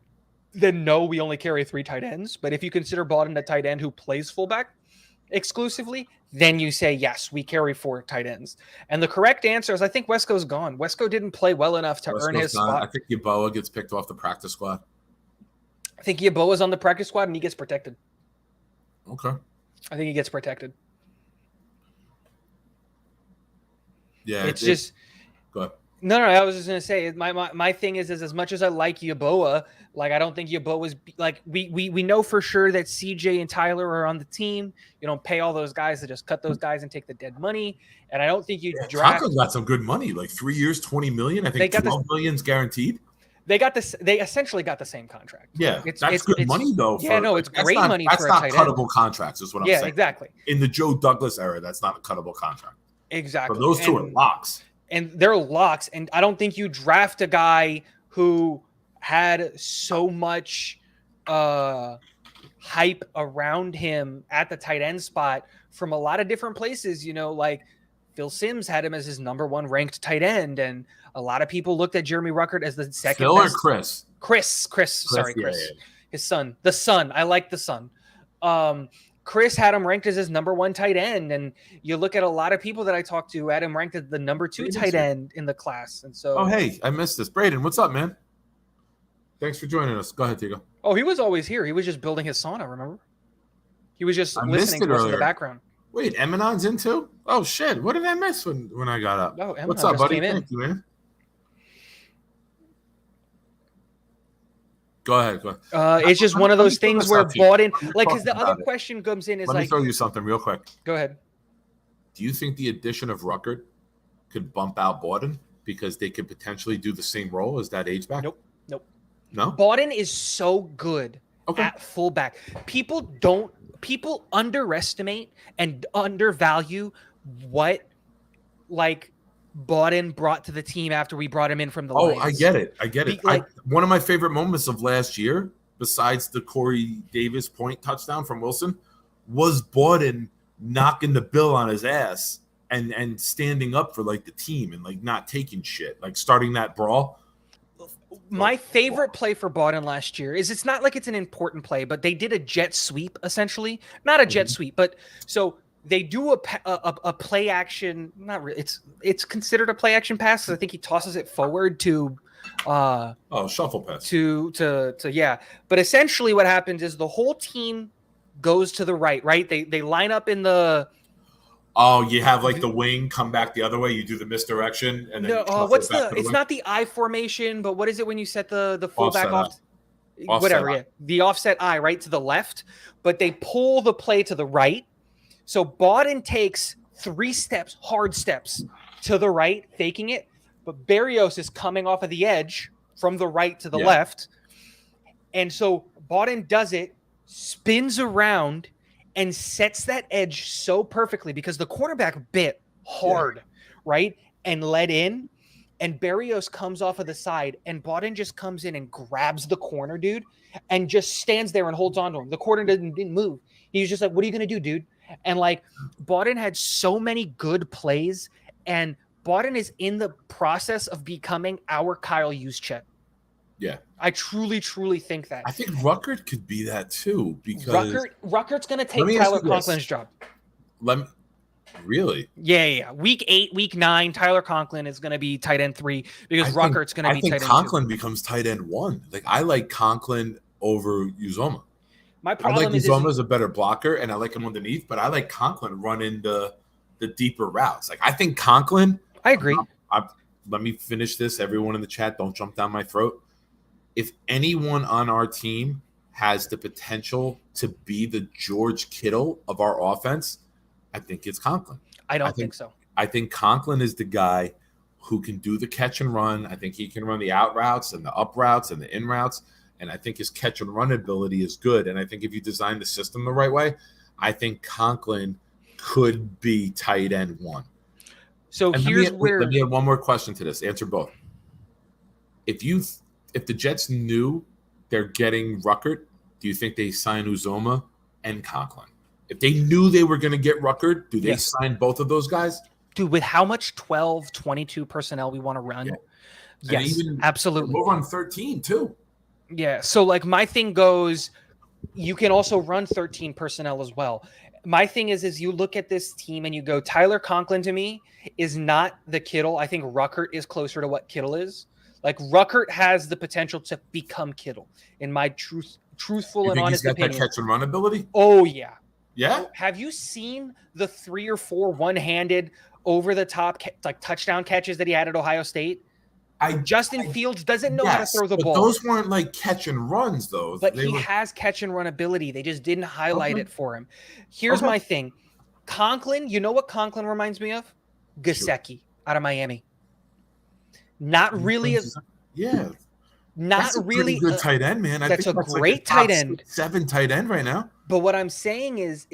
then no, we only carry 3 tight ends. But if you consider Bawden a tight end who plays fullback exclusively, then you say, yes, we carry 4 tight ends. And the correct answer is, I think Wesco's gone. Wesco didn't play well enough to earn his spot. I think Yeboah gets picked off the practice squad. I think Yeboah's on the practice squad and he gets protected. Okay. I think he gets protected. Yeah. It's just – go ahead. No, I was just going to say, my thing is as much as I like Yeboah, like, I don't think Yeboah was – like, we know for sure that CJ and Tyler are on the team. You don't pay all those guys to just cut those guys and take the dead money. And I don't think you draft – Taco's got some good money, like 3 years, $20 million. I think $12 million's guaranteed. They essentially got the same contract. Yeah, that's good money, though. It's great money for a tight end. That's not cuttable contracts, is what I'm saying. Yeah, exactly. In the Joe Douglas era, that's not a cuttable contract. Exactly. But those two are locks. And they're locks. And I don't think you draft a guy who had so much hype around him at the tight end spot from a lot of different places. You know, like Phil Simms had him as his number 1 ranked tight end. And a lot of people looked at Jeremy Ruckert as the second Phil best. Or Chris? Chris. Sorry, Chris. Yeah. His son. The son. I like the son. Chris had him ranked as his number 1 tight end. And you look at a lot of people that I talked to had him ranked as the number 2 tight end in the class. And so. Oh, hey, I missed this. Braden, what's up, man? Thanks for joining us. Go ahead, Tigo. Oh, he was always here. He was just building his sauna, remember? He was just listening to us in the background. Wait, Eminon's in too? Oh, shit. What did I miss when I got up? Oh, what's up, buddy? Thank you, man. Go ahead. It's just one of those things where Bawden, like, because the other question comes in is Let me throw you something real quick. Go ahead. Do you think the addition of Ruckert could bump out Bawden because they could potentially do the same role as that H-back? Nope. No? Bawden is so good at fullback. People underestimate and undervalue what, like, Bawden brought to the team after we brought him in from the Lions. I get it. One of my favorite moments of last year, besides the Corey Davis point touchdown from Wilson, was Bawden knocking the bill on his ass and standing up for like the team and like not taking shit, like starting that brawl. My favorite play for Bawden last year is it's not like it's an important play, but they did a jet sweep essentially, not a jet sweep, but so they do a play action. Not really. It's considered a play action pass. I think he tosses it forward to shuffle pass to yeah. But essentially, what happens is the whole team goes to the right. Right? They line up in the. Oh, you have like the wing come back the other way. You do the misdirection, and then what's the? It's not the I formation, but what is it when you set the fullback off? Whatever, yeah, the offset I right to the left. But they pull the play to the right, so Bawden takes 3 steps, hard steps to the right, faking it. But Barrios is coming off of the edge from the right to the left, and so Bawden does it, spins around, and sets that edge so perfectly because the quarterback bit hard, right? And let in, and Barrios comes off of the side, and Bawden just comes in and grabs the corner, dude, and just stands there and holds on to him. The corner didn't move. He was just like, what are you going to do, dude? And like Bawden had so many good plays, and Bawden is in the process of becoming our Kyle Juszczyk. Yeah. I truly, truly think that. I think Ruckert could be that too because Ruckert's going to take Tyler Conklin's job. Really? Yeah. Week 8, week 9, Tyler Conklin is going to be tight end 3 because Ruckert's going to be tight end 2. I think Conklin becomes tight end 1. Like I like Conklin over Uzoma. My problem is Uzoma's a better blocker, and I like him underneath, but I like Conklin running the deeper routes. Like I think Conklin. I agree. Let me finish this. Everyone in the chat, don't jump down my throat. If anyone on our team has the potential to be the George Kittle of our offense, I think it's Conklin. I don't think so. I think Conklin is the guy who can do the catch and run. I think he can run the out routes and the up routes and the in routes. And I think his catch and run ability is good. And I think if you design the system the right way, I think Conklin could be tight end 1. So and let me add one more question to this. Answer both. If the Jets knew they're getting Ruckert, do you think they sign Uzoma and Conklin? If they knew they were going to get Ruckert, do they sign both of those guys? Dude, with how much 12, 22 personnel we want to run? Yeah. Yes, absolutely. We'll run 13 too. Yeah. So like my thing goes, you can also run 13 personnel as well. My thing is you look at this team and you go, Tyler Conklin to me is not the Kittle. I think Ruckert is closer to what Kittle is. Like Ruckert has the potential to become Kittle, in my truthful and honest opinion. He's got that catch and run ability? Oh yeah. Yeah. Have you seen the 3 or 4 one-handed over the top like touchdown catches that he had at Ohio State? Justin Fields doesn't know how to throw the ball. Those weren't like catch and runs though. But he has catch and run ability. They just didn't highlight it for him. Here's my thing. Conklin, you know what Conklin reminds me of? Gesicki out of Miami. Not really as not really good tight end, man. That's a great tight end. 7 tight end right now. But what I'm saying is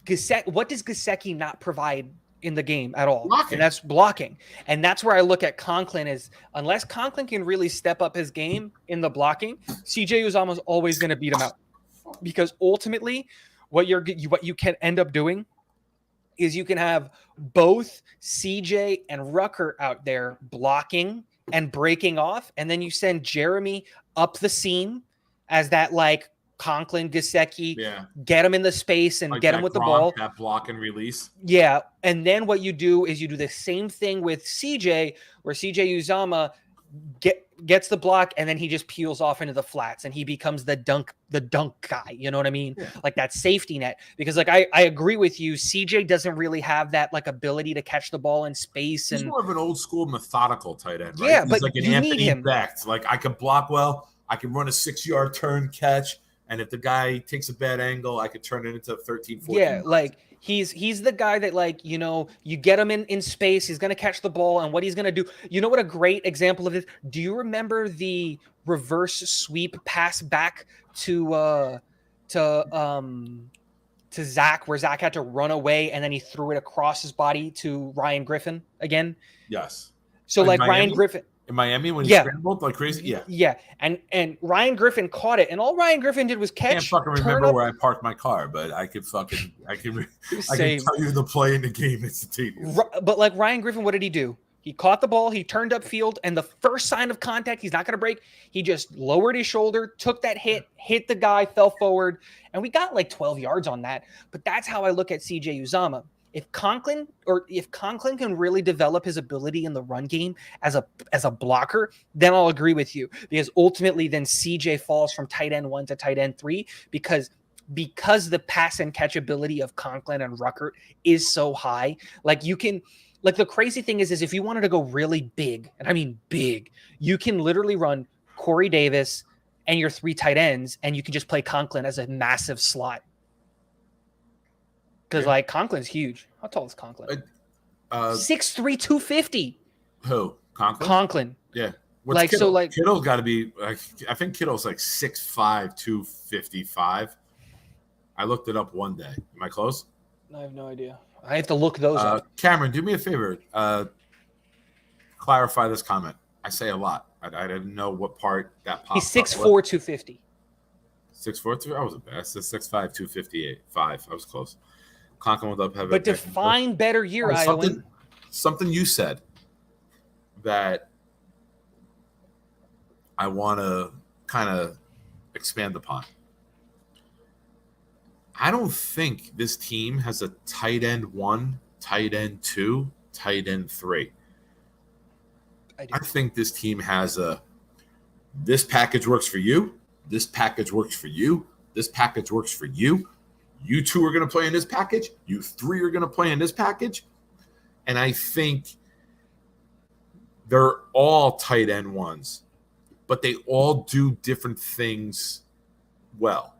Gesicki, what does Gesicki not provide in the game at all? Blocking. And that's blocking. And that's where I look at Conklin is unless Conklin can really step up his game in the blocking, CJ is almost always going to beat him out. Because ultimately, what you can end up doing is you can have both CJ and Ruckert out there blocking and breaking off, and then you send Jeremy up the seam as that like Conklin, Gesicki, get him in the space and like get him with the ball. That block and release. Yeah, and then what you do is you do the same thing with CJ, where CJ Uzama gets the block and then he just peels off into the flats and he becomes the dunk guy. You know what I mean? Yeah. Like that safety net. Because like I agree with you, CJ doesn't really have that like ability to catch the ball in space. He's more of an old school methodical tight end, right? Yeah, he's but like an you Anthony need him. Becht. Like I can block well, I can run a 6-yard turn catch, and if the guy takes a bad angle, I could turn it into 13, 14. Yeah, like he's the guy that like, you know, you get him in space, he's going to catch the ball, and what he's going to do. You know what a great example of this? Do you remember the reverse sweep pass back to Zach, where Zach had to run away and then he threw it across his body to Ryan Griffin again? Yes. So like Miami? Ryan Griffin. in Miami when he Yeah. scrambled like crazy. Yeah. Yeah. And Ryan Griffin caught it, and all Ryan Griffin did was I can't catch. fucking turn remember up. where I parked my car, but I can Same. tell you the play in the game instantaneous. But like Ryan Griffin, what did he do? He caught the ball, he turned up field, and the first sign of contact, he's not going to break. He just lowered his shoulder, took that hit the guy, fell forward, and we got like 12 yards on that. But that's how I look at CJ Uzomah. If Conklin can really develop his ability in the run game as a blocker, then I'll agree with you, because ultimately then CJ falls from tight end 1 to tight end 3 because the pass and catch ability of Conklin and Ruckert is so high. Like the crazy thing is if you wanted to go really big, and I mean big, you can literally run Corey Davis and your 3 tight ends, and you can just play Conklin as a massive slot. Because like Conklin's huge. How tall is Conklin? 6'3", 250. Who? Conklin? Conklin. Yeah. What's Kittle? Kittle's got to be. I think Kittle's like 6'5", 255. I looked it up one day. Am I close? I have no idea. I have to look those up. Cameron, do me a favor. Clarify this comment. I say a lot. I didn't know what part that popped. He's 6'4", 250. 6'4", I wasn't bad. I said 6'5", 258. 5. I was close. Conklin with up. But define better year, Iowan. Something you said that I want to kind of expand upon. I don't think this team has a tight end 1, tight end 2, tight end 3. I think this team has this package works for you, this package works for you, this package works for you. You 2 are going to play in this package. You 3 are going to play in this package. And I think they're all tight end 1s, but they all do different things well.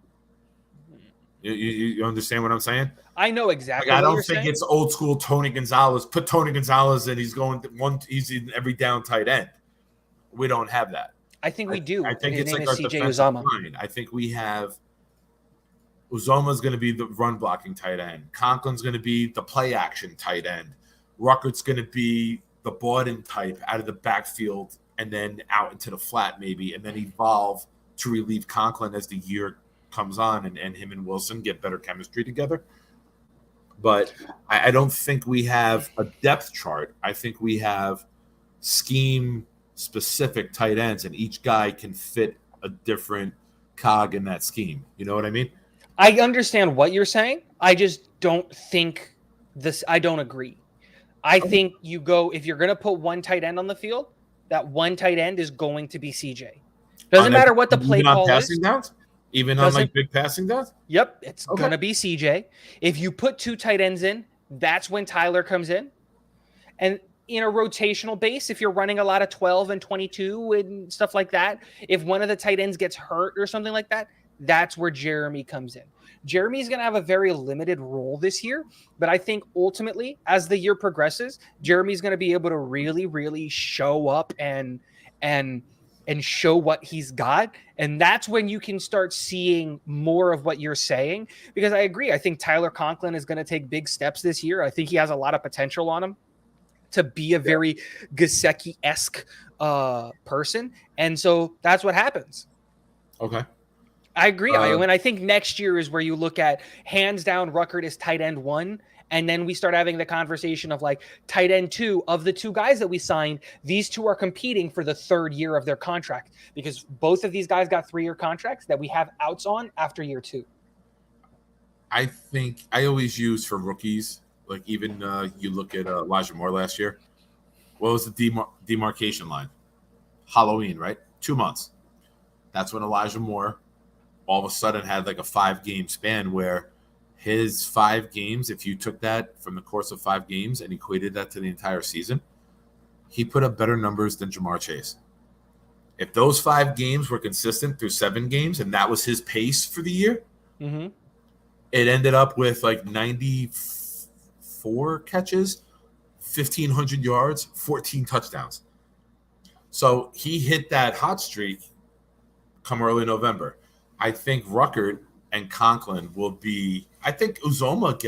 You understand what I'm saying? I know exactly. I don't think it's old school Tony Gonzalez. Put Tony Gonzalez in. He's in every down tight end. We don't have that. I think we do. I think His it's name like is our CJ defensive Uzomah. line. I think we have Uzomah's going to be the run blocking tight end. Conklin's going to be the play action tight end. Ruckert's going to be the Borden type out of the backfield and then out into the flat maybe, and then evolve to relieve Conklin as the year comes on and him and Wilson get better chemistry together. But I don't think we have a depth chart. I think we have scheme-specific tight ends, and each guy can fit a different cog in that scheme. You know what I mean? I understand what you're saying. I just don't think this – I don't agree. I think if you're going to put one tight end on the field, that one tight end is going to be CJ. Doesn't matter what the play call is. Downs? Even on like big passing downs? Yep, it's going to be CJ. If you put 2 tight ends in, that's when Tyler comes in. And in a rotational base, if you're running a lot of 12 and 22 and stuff like that, if one of the tight ends gets hurt or something like that, that's where Jeremy comes in. Jeremy's going to have a very limited role this year, but I think ultimately, as the year progresses, Jeremy's going to be able to really, really show up and show what he's got. And that's when you can start seeing more of what you're saying. Because I agree. I think Tyler Conklin is going to take big steps this year. I think he has a lot of potential on him to be a very Gesicki-esque person. And so that's what happens. Okay. I agree. And I think next year is where you look at hands down Ruckert is tight end 1. And then we start having the conversation of like tight end 2 of the 2 guys that we signed. These 2 are competing for the 3rd year of their contract because both of these guys got 3-year contracts that we have outs on after year 2. I think I always use for rookies, like even you look at Elijah Moore last year. What was the demarcation line? Halloween, right? 2 months. That's when Elijah Moore all of a sudden had like a 5-game span where his 5 games, if you took that from the course of 5 games and equated that to the entire season, he put up better numbers than Jamar Chase. If those 5 games were consistent through 7 games and that was his pace for the year, it ended up with like 94 catches, 1,500 yards, 14 touchdowns. So he hit that hot streak come early November. I think Ruckert and Conklin will be – I think Uzomah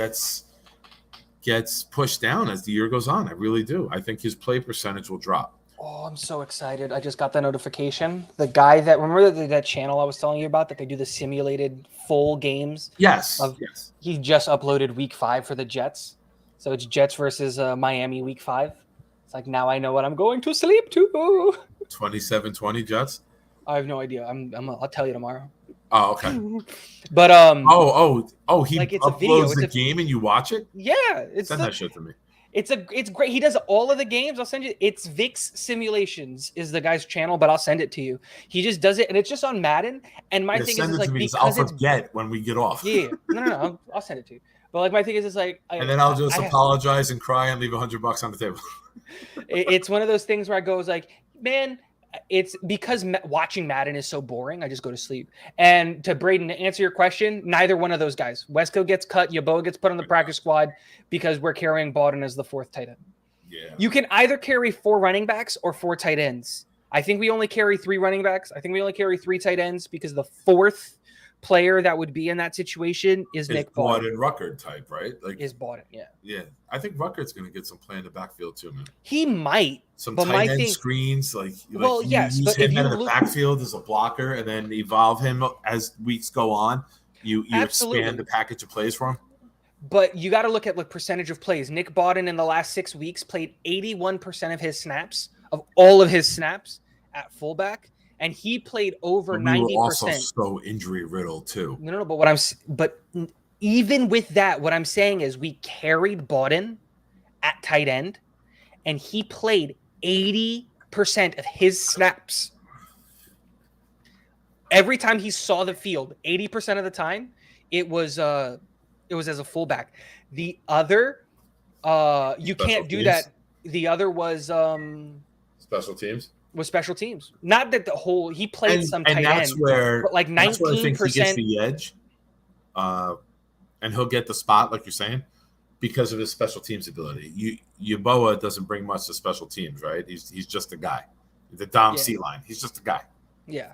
gets pushed down as the year goes on. I really do. I think his play percentage will drop. Oh, I'm so excited. I just got the notification. The guy remember that channel I was telling you about that they do the simulated full games? Yes. Yes. He just uploaded week 5 for the Jets. So it's Jets versus Miami week 5. It's like, now I know what I'm going to sleep to. 27-20 Jets? I have no idea. I'll tell you tomorrow. Oh, okay. But he like, it's a uploads video. the game and you watch it? Yeah, Send that shit to me. It's great. He does all of the games. I'll send you. It's Vix Simulations is the guy's channel, but I'll send it to you. He just does it, and it's just on Madden. And my thing is like, because I'll forget when we get off. Yeah, no. I'll send it to you. But like, my thing is like, and then I'll just apologize and cry and leave $100 on the table. It's one of those things where I go like, man, it's because watching Madden is so boring. I just go to sleep. And to Braden, to answer your question, neither one of those guys. Wesco gets cut. Yeboah gets put on the practice squad because we're carrying Bawden as the 4th tight end. Yeah. You can either carry 4 running backs or 4 tight ends. I think we only carry 3 running backs. I think we only carry 3 tight ends because the 4th player that would be in that situation is Nick Bawden. Ruckert type, right? Like is Bawden, yeah. Yeah. I think Ruckert's going to get some play in the backfield too, man. He might. Some tight end screens, yes, use him in the backfield as a blocker and then evolve him as weeks go on. You expand the package of plays for him. But you got to look at like percentage of plays. Nick Bawden in the last 6 weeks played 81% of his snaps, of all of his snaps at fullback. And he played over 90%. We were also so injury riddled too. No. But even with that, what I'm saying is we carried Bawden at tight end, and he played 80% of his snaps. Every time he saw the field, 80% of the time, it was as a fullback. The other, you can't do that. The other was special teams. Was special teams. Not that he played some tight end, but like 19%. That's where I think he gets the edge, and he'll get the spot, like you're saying, because of his special teams ability. Yeboah doesn't bring much to special teams, right? He's just a guy. The Dom C line. He's just a guy. Yeah.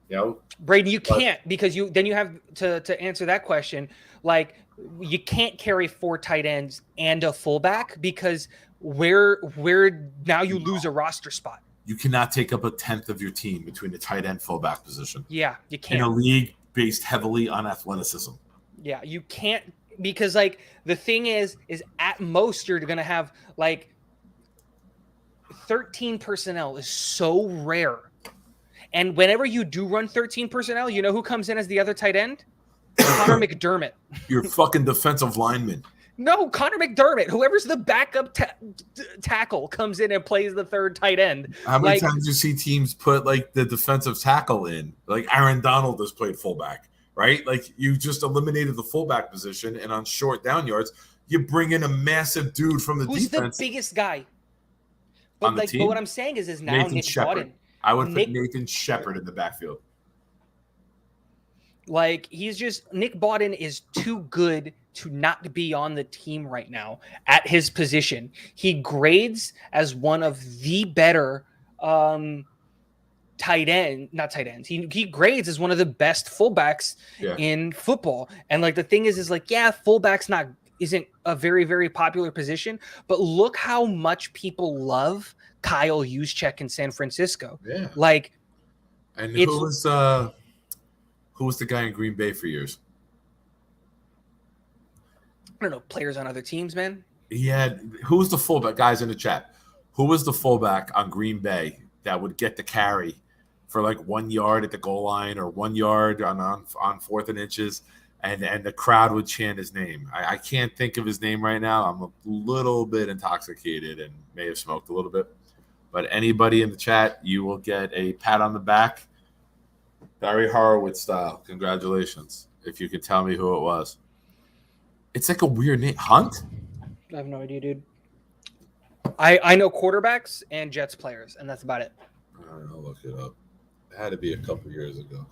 You know? Braden, you can't because you have to answer that question. Like, you can't carry 4 tight ends and a fullback because where now you lose a roster spot. You cannot take up 1/10 of your team between the tight end fullback position. Yeah, you can't. In a league based heavily on athleticism. Yeah, you can't because like the thing is at most you're going to have like 13 personnel is so rare. And whenever you do run 13 personnel, you know who comes in as the other tight end? Connor McDermott. You're fucking defensive lineman. No, Connor McDermott. Whoever's the backup tackle comes in and plays the 3rd tight end. How many times do you see teams put like the defensive tackle in? Like Aaron Donald has played fullback, right? Like you just eliminated the fullback position, and on short down yards, you bring in a massive dude from the defense. Who's the biggest guy? But on the team? But what I'm saying is now Nathan Nick Shepard. Bawden. I would put Nathan Shepard in the backfield. Like Nick Bawden is too good to not be on the team right now at his position. He grades as one of the better not tight ends. He grades as one of the best fullbacks in football. And like the thing is like, yeah, fullback's isn't a very, very popular position, but look how much people love Kyle Juszczyk in San Francisco. Yeah. Like, and who was the guy in Green Bay for years? I don't know, players on other teams, man. Who was the fullback? Guys in the chat. Who was the fullback on Green Bay that would get the carry for like 1 yard at the goal line or 1 yard on 4th and inches, and the crowd would chant his name? I can't think of his name right now. I'm a little bit intoxicated and may have smoked a little bit. But anybody in the chat, you will get a pat on the back, Barry Horowitz style. Congratulations. If you could tell me who it was. It's like a weird name. Hunt? I have no idea, dude. I know quarterbacks and Jets players, and that's about it. I'll look it up. It had to be a couple years ago.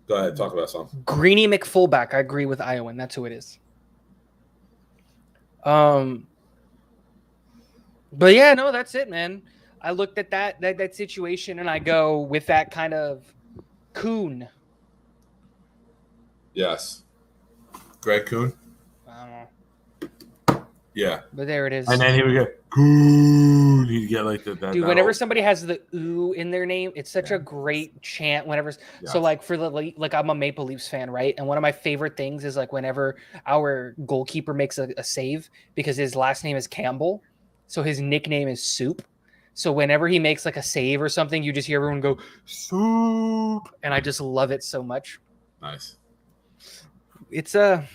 Go ahead, talk about something. Greeny McFullback. I agree with Iowan. That's who it is. But yeah, no, that's it, man. I looked at that situation and I go with that kind of Kuhn. Yes. Greg Kuhn? I don't know. Yeah. But there it is. And then he would get good. He'd get like that. Dude, whenever somebody has the ooh in their name, it's such a great chant. Whenever, so like for the like, I'm a Maple Leafs fan, right? And one of my favorite things is like whenever our goalkeeper makes a save, because his last name is Campbell, so his nickname is Soup. So whenever he makes like a save or something, you just hear everyone go Soup, and I just love it so much. Nice. It's a.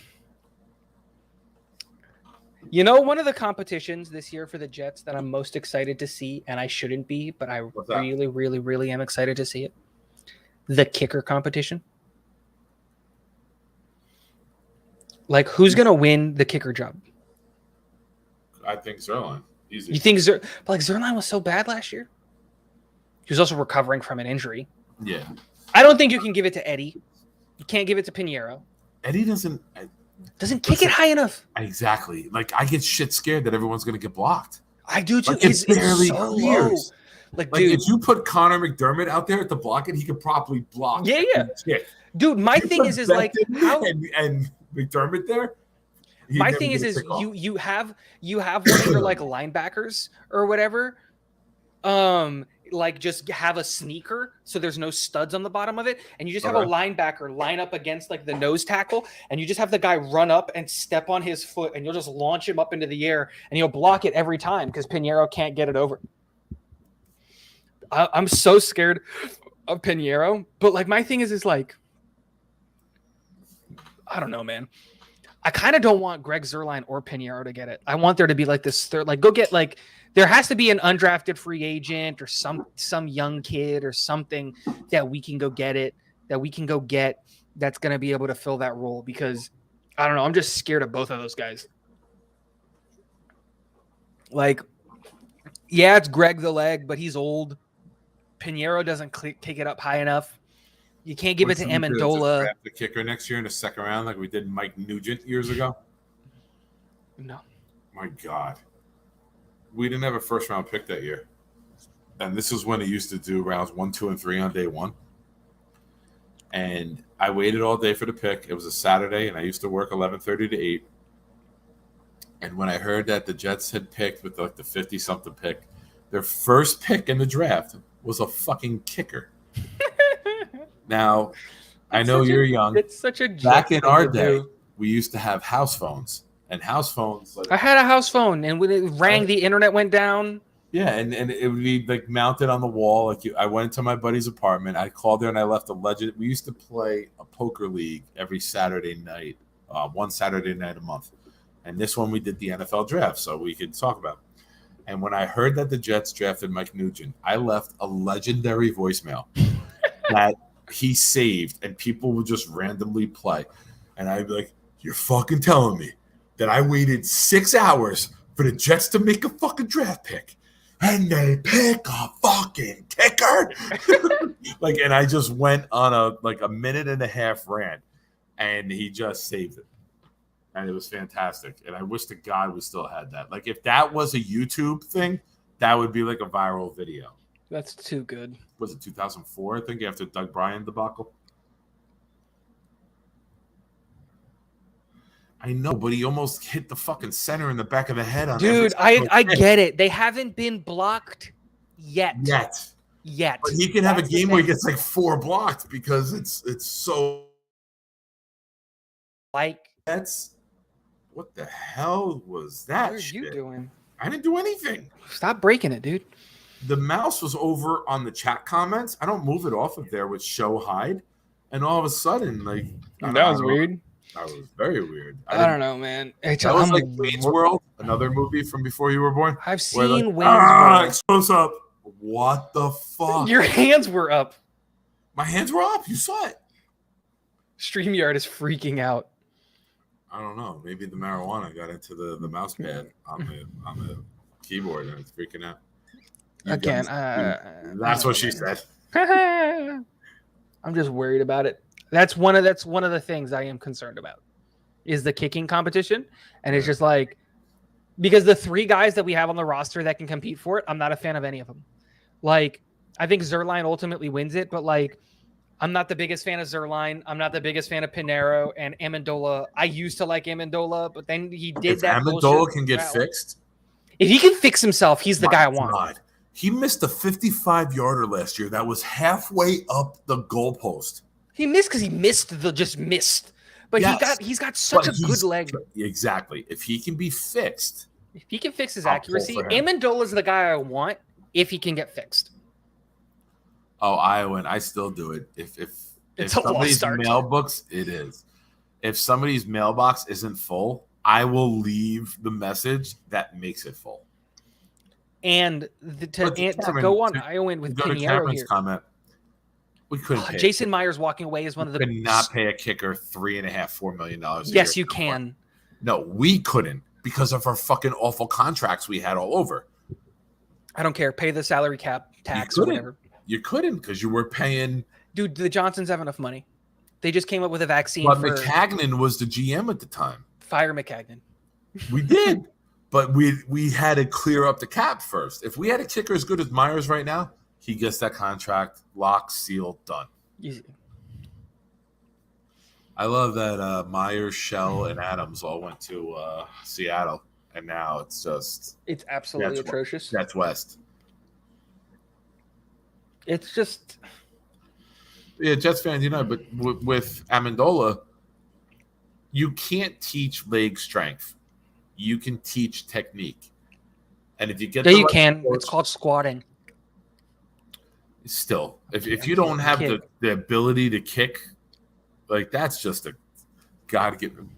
You know, one of the competitions this year for the Jets that I'm most excited to see, and I shouldn't be, but I really, really, really am excited to see it. The kicker competition. Like, who's going to win the kicker job? I think Zerline. Easy. You think like Zerline was so bad last year? He was also recovering from an injury. Yeah. I don't think you can give it to Eddie. You can't give it to Pinheiro. Eddie doesn't kick it high enough. Exactly. Like, I get shit scared that everyone's going to get blocked. I do too. Like, it's barely so clears. low. Like, if you put Connor McDermott out there to block it, he could probably block. Yeah. Dude, my thing is like how and McDermott there. My thing is you have one of your like linebackers or whatever, like just have a sneaker so there's no studs on the bottom of it, and you just have a linebacker line up against like the nose tackle, and you just have the guy run up and step on his foot, and you'll just launch him up into the air, and he'll block it every time because Pinheiro can't get it over. I'm so scared of Pinheiro, but like my thing is like, I don't know, man. I kind of don't want Greg Zerline or Pinheiro to get it. I want there to be like this third, like go get like, there has to be an undrafted free agent or some young kid or something that we can go get it, that we can go get that's going to be able to fill that role, because I don't know. I'm just scared of both of those guys. Like, yeah, it's Greg the leg, but he's old. Pinheiro doesn't kick it up high enough. You can't give it to Amendola. The kicker next year in the second round, like we did Mike Nugent years ago. No. My God, we didn't have a first round pick that year, and this is when it used to do rounds 1, 2, and 3 on day one. And I waited all day for the pick. It was a Saturday, and I used to work 11:30 to 8. And when I heard that the Jets had picked with like the 50-something pick, their first pick in the draft was a fucking kicker. Now, I know you're young. It's such a back in our day, we used to have house phones, and house phones. Like, I had a house phone, and when it rang, the internet went down. Yeah, and it would be like mounted on the wall. Like I went to my buddy's apartment. I called there and I left a legend. We used to play a poker league every Saturday night, one Saturday night a month. And this one we did the NFL draft, so we could talk about it. And when I heard that the Jets drafted Mike Nugent, I left a legendary voicemail that he saved, and people would just randomly play. And I'd be like, you're fucking telling me that I waited 6 hours for the Jets to make a fucking draft pick, and they pick a fucking kicker? And I just went on a minute and a half rant, and he just saved it. And it was fantastic. And I wish to God we still had that. Like, if that was a YouTube thing, that would be like a viral video. That's too good. Was it 2004, I think, after Doug Bryan debacle? I know, but he almost hit the fucking center in the back of the head. Dude, I get it. They haven't been blocked yet. But he can have a game where he gets like 4 blocked because it's so. Like, what the hell was that? What are you doing? I didn't do anything. Stop breaking it, dude. The mouse was over on the chat comments. I don't move it off of there with show hide. And all of a sudden, like, that was weird. That was very weird. I don't know, man. That was like Wayne's World, another movie from before you were born. I've seen Wayne's World. Close up. What the fuck? Your hands were up. My hands were up. You saw it. StreamYard is freaking out. I don't know. Maybe the marijuana got into the mouse pad on the keyboard and it's freaking out. Again, that's what she said. I'm just worried about it. That's one of the things I am concerned about is the kicking competition. And it's just like, because the 3 guys that we have on the roster that can compete for it, I'm not a fan of any of them. Like, I think Zerline ultimately wins it, but like, I'm not the biggest fan of Zerline. I'm not the biggest fan of Pinero and Amendola. I used to like Amendola, but then he did If that Amendola bullshit can get route. fixed, If he can fix himself, he's the guy I want. God. He missed a 55-yarder last year that was halfway up the goalpost. He missed because he missed. But Yes, he's got such a good leg. Exactly. If he can be fixed. If he can fix his I'll accuracy, pull for him. Amendola's the guy I want if he can get fixed. Oh, Iowa, I still do it. If It's a lost somebody's start. mailbox, it is. If somebody's mailbox isn't full, I will leave the message that makes it full. And to go on Iowa with Go to Pinheiro Cameron's here. comment. We couldn't pay Jason Myers walking away is one of the. could not pay a kicker $3.5-4 million. Yes, you can. No, we couldn't because of our fucking awful contracts we had all over. I don't care. Pay the salary cap tax or whatever. You couldn't because you were paying. Dude, the Johnsons have enough money. They just came up with a vaccine. But for McCagnon was the GM at the time. Fire McCagnon. We did, but we had to clear up the cap first. If we had a kicker as good as Myers right now, he gets that contract locked, sealed, done. Easy. I love that Myers, Shell, and Adams all went to Seattle, and now it's absolutely atrocious. That's West. It's just Jets fans, but with Amendola, you can't teach leg strength. You can teach technique, and if you get you can. It's called squatting. Still, if you don't have the ability to kick, like that's just a God-given.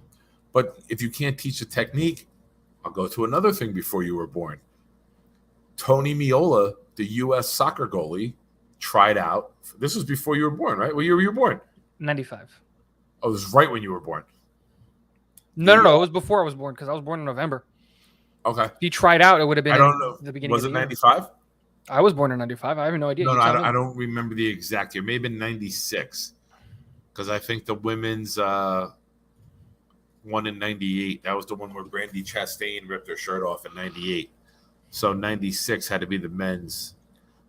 But if you can't teach the technique, I'll go to another thing before you were born. Tony Meola, the U.S. soccer goalie, tried out. This was before you were born, right? What year were you born? 95. Oh, it was right when you were born. No. It was before I was born because I was born in November. Okay. If he tried out, it would have been. I don't know. The beginning. Was it 95? I was born in 95. I have no idea. No, I don't remember the exact year. Maybe 96. Because I think the women's won in 98. That was the one where Brandy Chastain ripped her shirt off in 98. So 96 had to be the men's.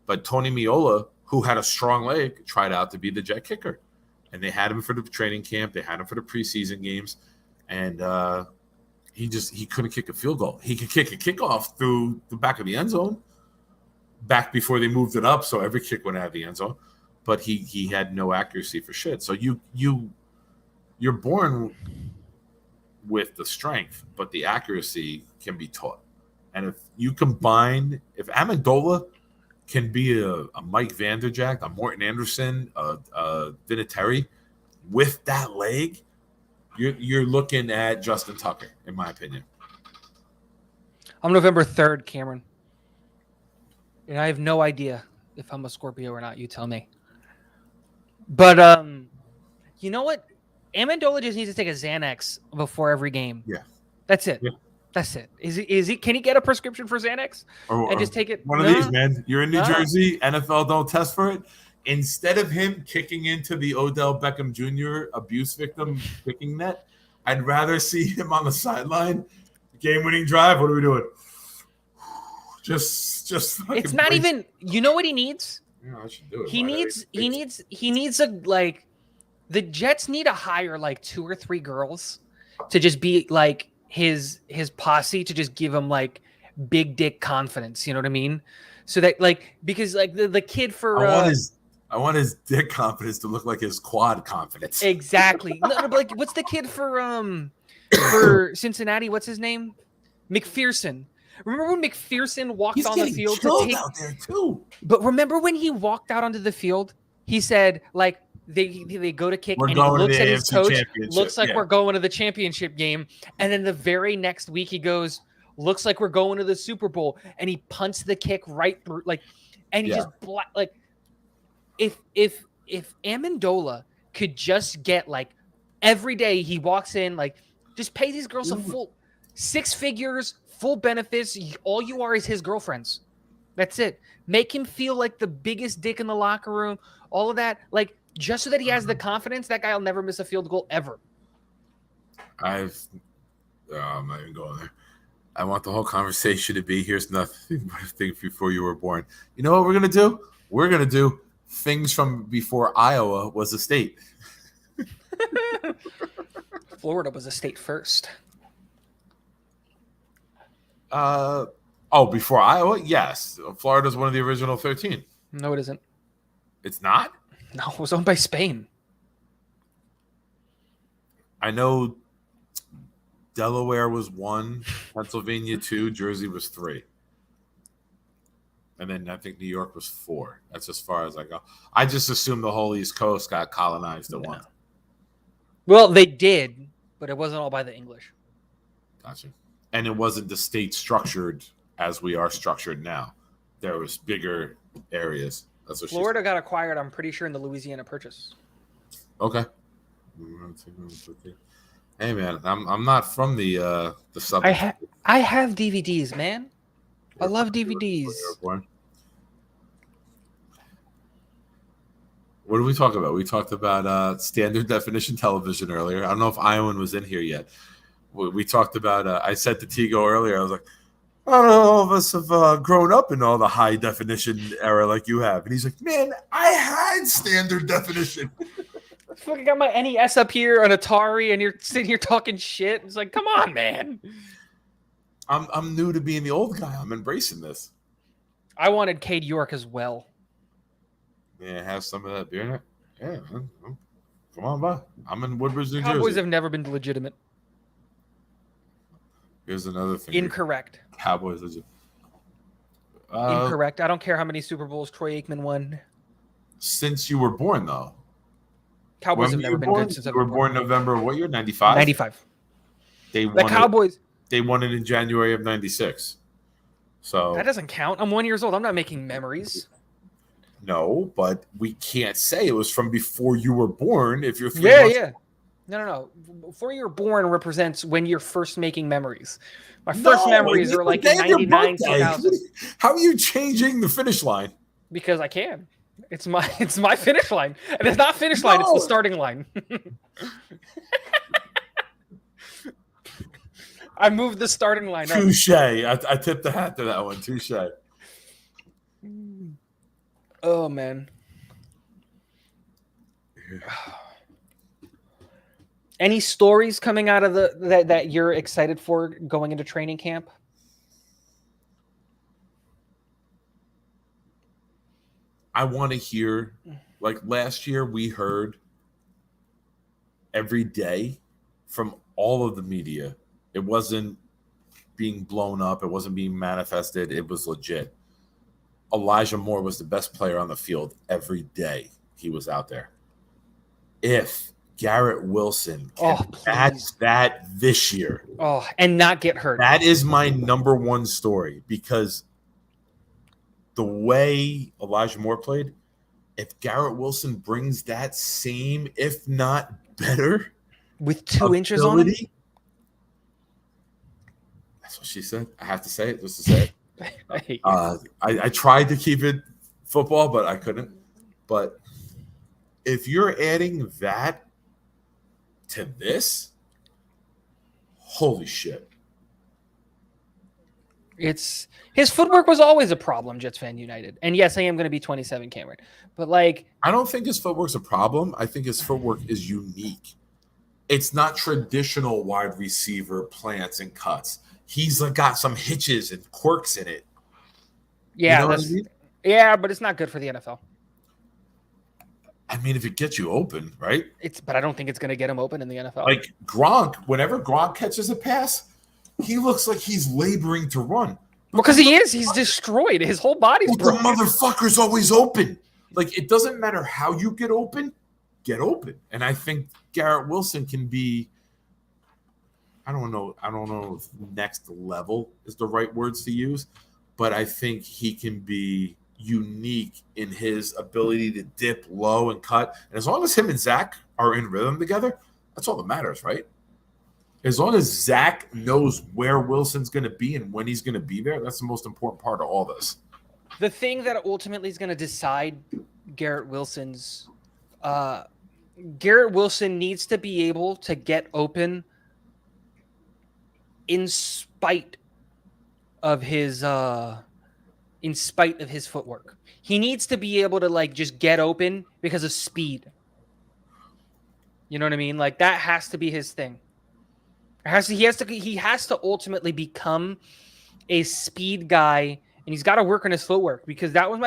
But Tony Meola, who had a strong leg, tried out to be the Jet kicker. And they had him for the training camp. They had him for the preseason games. And he couldn't kick a field goal. He could kick a kickoff through the back of the end zone. Back before they moved it up, so every kick went out of the end zone, but he had no accuracy for shit. So you're born with the strength, but the accuracy can be taught. And if Amendola can be a Mike Vanderjagt, a Morton Anderson, a Vinatieri with that leg, you're looking at Justin Tucker, in my opinion. I'm November 3rd, Cameron. And I have no idea if I'm a Scorpio or not. You tell me. But you know what? Amendola just needs to take a Xanax before every game. Yeah, that's it. Yeah. That's it. Is he? Can he get a prescription for Xanax and just take it? One of these, man. You're in New Jersey. NFL don't test for it. Instead of him kicking into the Odell Beckham Jr. abuse victim kicking net, I'd rather see him on the sideline. Game-winning drive. What are we doing? Just it's not even. You know what he needs? Yeah, I should do it. He needs a like. The Jets need to hire like 2 or 3 girls to just be like his posse to just give him like big dick confidence. You know what I mean? So that like because like the kid for I want his dick confidence to look like his quad confidence. Exactly. No, like what's the kid for Cincinnati? What's his name? McPherson. Remember when McPherson walked on the field to take out there too? But remember when he walked out onto the field, he said like they go to kick and he looks at his coach, looks like we're going to the championship game, and then the very next week he goes, looks like we're going to the Super Bowl, and he punts the kick right through and he just like if Amendola could just get like every day he walks in, like just pay these girls a full 6 figures, full benefits. All you are is his girlfriends. That's it. Make him feel like the biggest dick in the locker room. All of that, like just so that he has the confidence. That guy will never miss a field goal ever. I'm not even going there. I want the whole conversation to be here's nothing but a thing before you were born. You know what we're gonna do? We're gonna do things from before Iowa was a state. Florida was a state first. Before Iowa, yes. Florida's one of the original 13. No, it isn't. It's not? No, it was owned by Spain. I know Delaware was 1, Pennsylvania 2, Jersey was 3. And then I think New York was 4. That's as far as I go. I just assumed the whole East Coast got colonized at once. Well, they did, but it wasn't all by the English. Gotcha. And it wasn't the state structured as we are structured now. There was bigger areas. That's what Florida got acquired, I'm pretty sure, in the Louisiana Purchase. Okay. Hey man, I'm not from the sub. I have DVDs, man. I love DVDs. What did we talk about? We talked about standard definition television earlier. I don't know if Iowan was in here yet. We talked about. I said to Tigo earlier. I was like, I don't know, all of us have grown up in all the high definition era like you have, and he's like, man, I had standard definition. I fucking got my NES up here on Atari, and you're sitting here talking shit. It's like, come on, man. I'm new to being the old guy. I'm embracing this. I wanted Cade York as well. Yeah, have some of that beer in it. Yeah, man. Come on by. I'm in Woodbridge, New Jersey. Cowboys have never been legitimate. Here's another thing. Incorrect. Cowboys. Incorrect. I don't care how many Super Bowls Troy Aikman won. Since you were born, though. Cowboys have never been good since I was born. You were born November, what year? 95? 95. The Cowboys. They won it in January of 96. So that doesn't count. I'm 1 year old. I'm not making memories. No, but we can't say it was from before you were born if you're 3 months. Yeah. No. Before you're born represents when you're first making memories. My first memories are like in 99, 2000. How are you changing the finish line? Because I can. It's my finish line. And it's not finish line, it's the starting line. I moved the starting line up. Touche. I tipped the hat to that one. Touche. Oh, man. Any stories coming out of that you're excited for going into training camp? I want to hear, like last year we heard every day from all of the media. It wasn't being blown up. It wasn't being manifested. It was legit. Elijah Moore was the best player on the field every day he was out there. If Garrett Wilson can match that this year. And not get hurt. That is my number one story because the way Elijah Moore played, if Garrett Wilson brings that same, if not better, with 2 inches on him. That's what she said. I have to say it just to say it. I tried to keep it football, but I couldn't. But if you're adding that to this, holy shit. His footwork was always a problem, Jets Fan United. And yes, I am going to be 27, Cameron. But I don't think his footwork's a problem. I think his footwork is unique. It's not traditional wide receiver plants and cuts. He's got some hitches and quirks in it. Yeah, you know what I mean? Yeah, but it's not good for the NFL. I mean, if it gets you open, right? But I don't think it's going to get him open in the NFL. Like Gronk, whenever Gronk catches a pass, he looks like he's laboring to run. Because he is. He's destroyed. His whole body's broken. The motherfucker's always open. It doesn't matter how you get open. And I think Garrett Wilson can be, I don't know if next level is the right words to use, but I think he can be unique in his ability to dip low and cut. And as long as him and Zach are in rhythm together, that's all that matters, right? As long as Zach knows where Wilson's going to be and when he's going to be there, that's the most important part of all this. The thing that ultimately is going to decide Garrett Wilson's Garrett Wilson needs to be able to get open in spite of his in spite of his footwork. He needs to be able to like just get open because of speed. You know what I mean? Like that has to be his thing. He has to ultimately become a speed guy, and he's got to work on his footwork because that was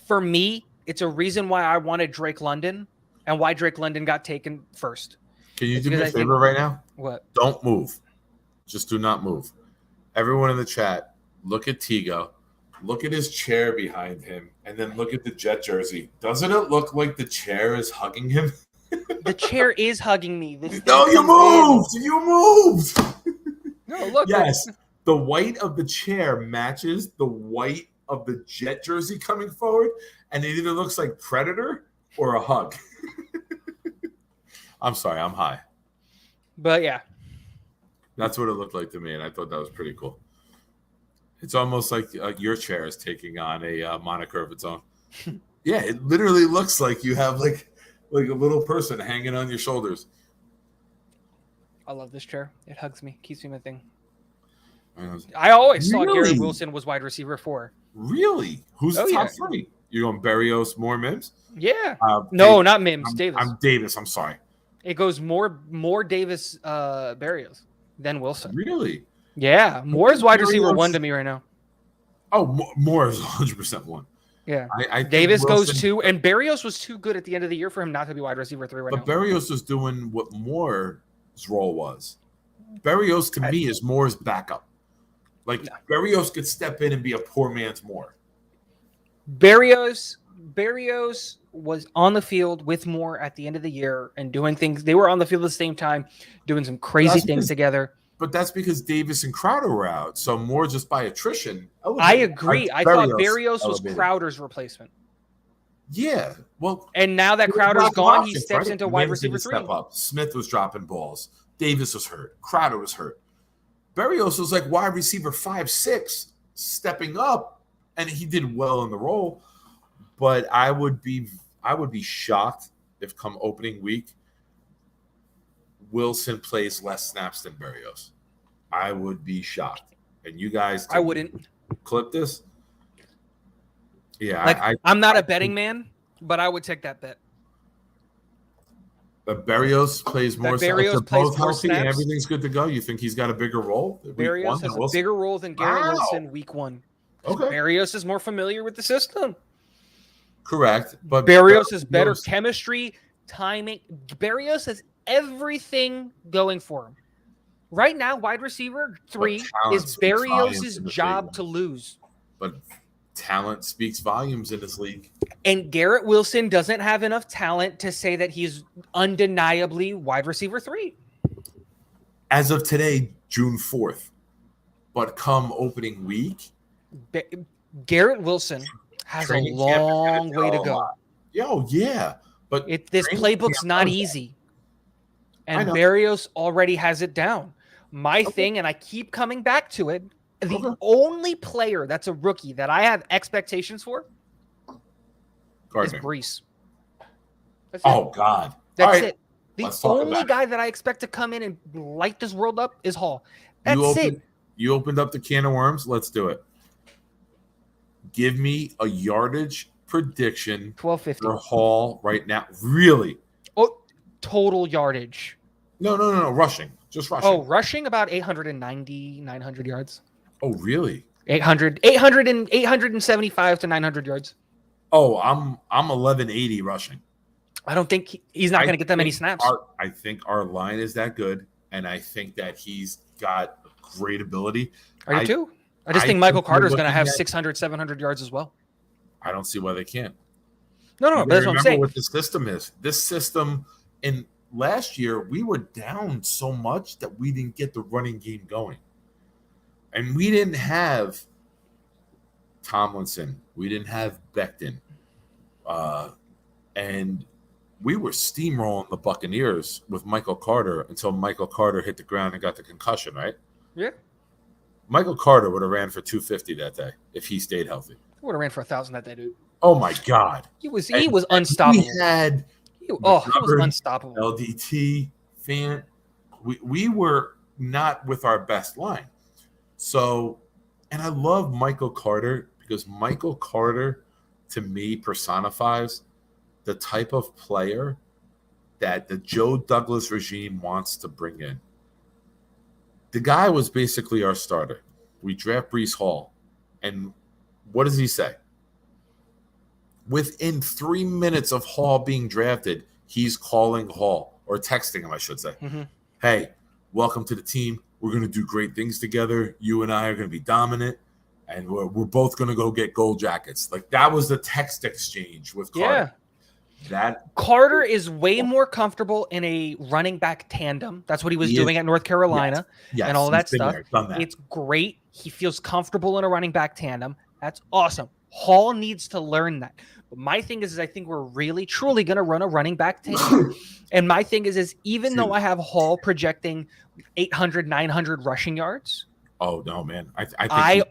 for me, it's a reason why I wanted Drake London and why Drake London got taken first. Can you do me a favor right now? What? Don't move. Just do not move. Everyone in the chat, look at Tigo. Look at his chair behind him, and then look at the Jet jersey. Doesn't it look like the chair is hugging him? The chair is hugging me. No, you moved. You moved. No, look. Yes, the white of the chair matches the white of the Jet jersey coming forward, and it either looks like Predator or a hug. I'm sorry, I'm high. But yeah. That's what it looked like to me, and I thought that was pretty cool. It's almost like your chair is taking on a moniker of its own. Yeah, it literally looks like you have like a little person hanging on your shoulders. I love this chair. It hugs me, keeps me my thing. I always thought Garrett Wilson was wide receiver 4. Really? Who's the top 3? You're going Berrios, more Mims? Yeah. No, not Mims. Davis. I'm Davis. I'm sorry. It goes more Davis Berrios than Wilson. Really? Yeah. Moore is wide receiver 1 to me right now. Oh, Moore is 100% 1. Yeah. I Davis goes 2, and Berrios was too good at the end of the year for him not to be wide receiver 3 right now. But Berrios was doing what Moore's role was. Berrios, to me, is Moore's backup. Berrios could step in and be a poor man's Moore. Berrios was on the field with Moore at the end of the year and doing things. They were on the field at the same time, doing some crazy things together. But that's because Davis and Crowder were out. So Moore just by attrition. I agree. I thought Berrios was Crowder's replacement. Yeah. Well, and now that Crowder's gone, he steps into wide receiver 3. Step up. Smith was dropping balls. Davis was hurt. Crowder was hurt. Berrios was like wide receiver 5-6, stepping up, and he did well in the role. But I would be shocked if come opening week Wilson plays less snaps than Berrios. I would be shocked. And you guys, I wouldn't clip this. Yeah, I'm not a betting man, but I would take that bet. But Berrios plays more. Berrios plays both more healthy snaps. And everything's good to go. You think he's got a bigger role? Berrios has a bigger role than Garrett Wilson week 1. Okay. Berrios is more familiar with the system. Correct, but Berrios has better chemistry, timing. Berrios has everything going for him. Right now, wide receiver 3 is Berrios' job to lose. But talent speaks volumes in this league. And Garrett Wilson doesn't have enough talent to say that he's undeniably wide receiver 3. As of today, June 4th. But come opening week, Garrett Wilson has a long way to go. Yeah. But this playbook's not easy. And Berrios already has it down. My thing, and I keep coming back to it, the only player that's a rookie that I have expectations for is Brees. God. That's it. The only guy that I expect to come in and light this world up is Hall. That's it. You opened up the can of worms. Let's do it. Give me a yardage prediction 1250 for Hall right now. Really? Oh, total yardage. No. Rushing. Just rushing. Oh, rushing about 890, 900 yards. Oh, really? 875 to 900 yards. Oh, I'm 1180 rushing. I don't think he's not going to get that many snaps. I think our line is that good, and I think that he's got great ability. Are you too? I just think Michael Carter is going to have 600, 700 yards as well. I don't see why they can't. No, but that's what I'm saying. What the system is. This system, in last year, we were down so much that we didn't get the running game going. And we didn't have Tomlinson. We didn't have Becton. And we were steamrolling the Buccaneers with Michael Carter until Michael Carter hit the ground and got the concussion, right? Yeah. Michael Carter would have ran for 250 that day if he stayed healthy. He would have ran for 1,000 that day, dude. Oh, my God. He was unstoppable. He was unstoppable. LDT, Fant. We were not with our best line. So, And I love Michael Carter because Michael Carter, to me, personifies the type of player that the Joe Douglas regime wants to bring in. The guy was basically our starter. We draft Breece Hall. And what does he say? Within 3 minutes of Hall being drafted, he's calling Hall, or texting him, I should say. Mm-hmm. Hey, welcome to the team. We're going to do great things together. You and I are going to be dominant, and we're both going to go get gold jackets. Like, that was the text exchange with Carter. Carter is way more comfortable in a running back tandem. That's what he was doing at North Carolina and all that stuff. It's great. He feels comfortable in a running back tandem. That's awesome. Hall needs to learn that. But my thing is I think we're really, truly going to run a running back tandem. And my thing is even though I have Hall projecting 800, 900 rushing yards. Oh, no, man. I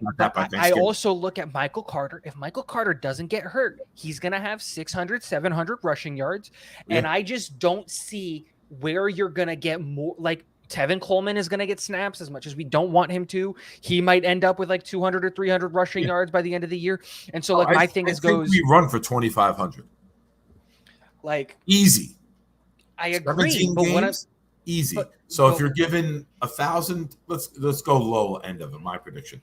also look at Michael Carter. If Michael Carter doesn't get hurt, he's going to have 600, 700 rushing yards. Yeah. And I just don't see where you're going to get more. Like, Tevin Coleman is going to get snaps as much as we don't want him to. He might end up with like 200 or 300 rushing yards by the end of the year. And so, my thing we run for 2,500. Like, easy. I agree. But games, easy. So if you're given 1,000, let's go low end of it. My prediction: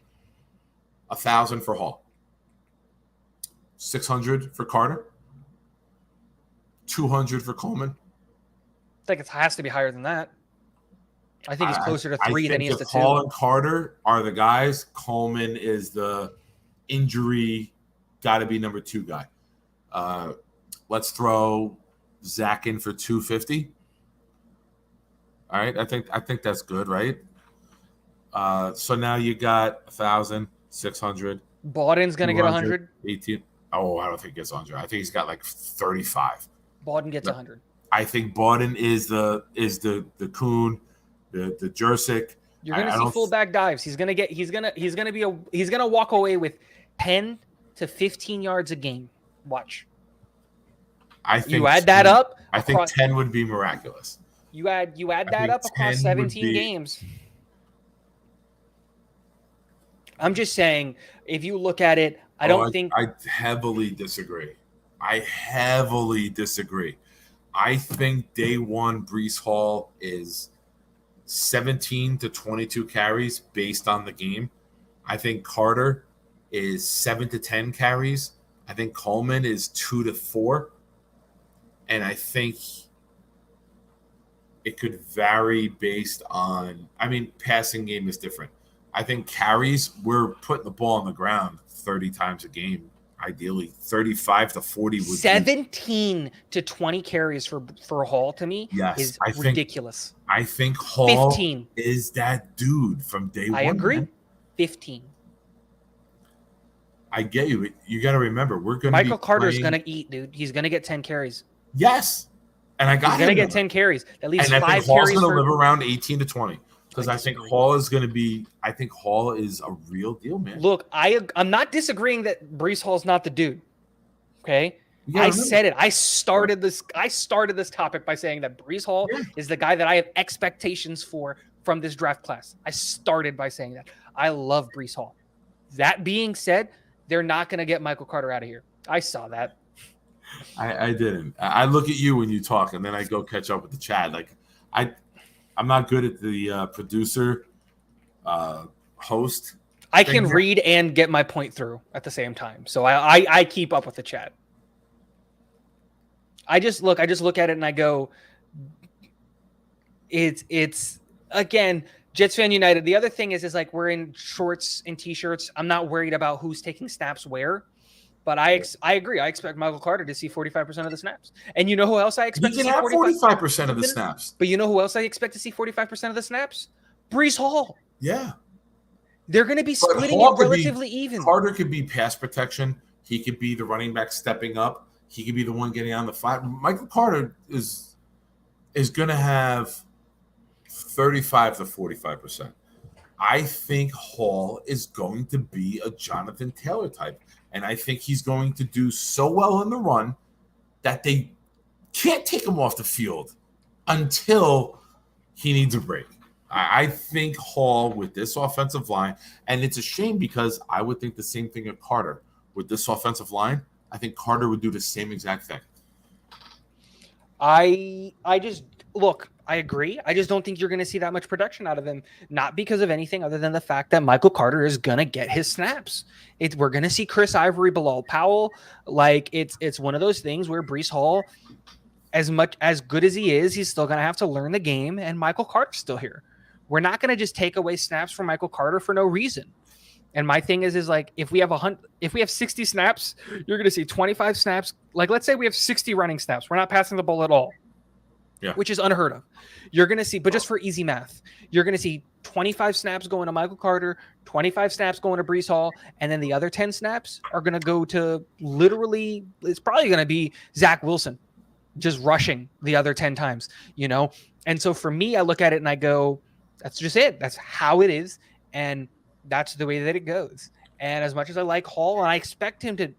1,000 for Hall, 600 for Carter, 200 for Coleman. I think it has to be higher than that. I think he's closer to 3 than he is to 2. Hall and Carter are the guys. Coleman is the injury, got to be number 2 guy. Let's throw Zach in for 250. All right, I think that's good, right? So now you got 1,000, 600. Bawden's gonna get 100. 18. Oh, I don't think he gets 100. I think he's got like 35. Bawden gets 100. I think Bawden is the Kuhn, the Jursic. You're gonna see fullback dives. He's gonna walk away with 10 to 15 yards a game. Watch. I think you add that up. I think 10 would be miraculous. You add that up across 17 games. I'm just saying, if you look at it, I heavily disagree. I think day one Breece Hall is 17 to 22 carries based on the game. I think Carter is 7 to 10 carries. I think Coleman is 2 to 4. And I think it could vary based on, passing game is different. I think carries, we're putting the ball on the ground 30 times a game, ideally. 35 to 40 would 17 to 20 carries for Hall to me is ridiculous. I think Hall 15 is that dude from day one. I agree. Man. 15. I get you. You got to remember, we're going to Michael Carter's going to eat, dude. He's going to get 10 carries. Yes. And he's going to get 10 carries. At least 5 carries. And I think Hall's going to live around 18 to 20. Because I think Hall is going to be – I think Hall is a real deal, man. Look, I'm not disagreeing that Breece Hall's not the dude. Okay? I said it. I started this topic by saying that Breece Hall is the guy that I have expectations for from this draft class. I started by saying that. I love Breece Hall. That being said, they're not going to get Michael Carter out of here. I saw that. I didn't. I look at you when you talk, and then I go catch up with the chat. Like, I'm not good at the producer host. I can read and get my point through at the same time. So I keep up with the chat. I just look at it and I go, it's again, Jets Fan United. The other thing is like we're in shorts and t-shirts. I'm not worried about who's taking snaps where. But I agree. I expect Michael Carter to see 45% of the snaps. And you know who else I expect to see 45% of the snaps. But you know who else I expect to see 45% of the snaps? Breece Hall. Yeah. They're going to be splitting it relatively even. Carter could be pass protection. He could be the running back stepping up. He could be the one getting on the flat. Michael Carter is going to have 35 to 45%. I think Hall is going to be a Jonathan Taylor type. And I think he's going to do so well in the run that they can't take him off the field until he needs a break. I think Hall with this offensive line, and it's a shame because I would think the same thing of Carter. With this offensive line, I think Carter would do the same exact thing. I just look, I agree. I just don't think you're going to see that much production out of him, not because of anything other than the fact that Michael Carter is going to get his snaps. We're going to see Chris Ivory, Bilal Powell. Like it's one of those things where Breece Hall, as much as good as he is, he's still going to have to learn the game, and Michael Carter's still here. We're not going to just take away snaps from Michael Carter for no reason. And my thing is like if we have 60 snaps, you're going to see 25 snaps. Like let's say we have 60 running snaps. We're not passing the ball at all. Yeah. Which is unheard of. You're going to see, but just for easy math, you're going to see 25 snaps going to Michael Carter, 25 snaps going to Breece Hall, and then the other 10 snaps are going to go to literally, it's probably going to be Zach Wilson just rushing the other 10 times, you know? And so for me, I look at it and I go, that's just it. That's how it is. And that's the way that it goes. And as much as I like Hall, and I expect him to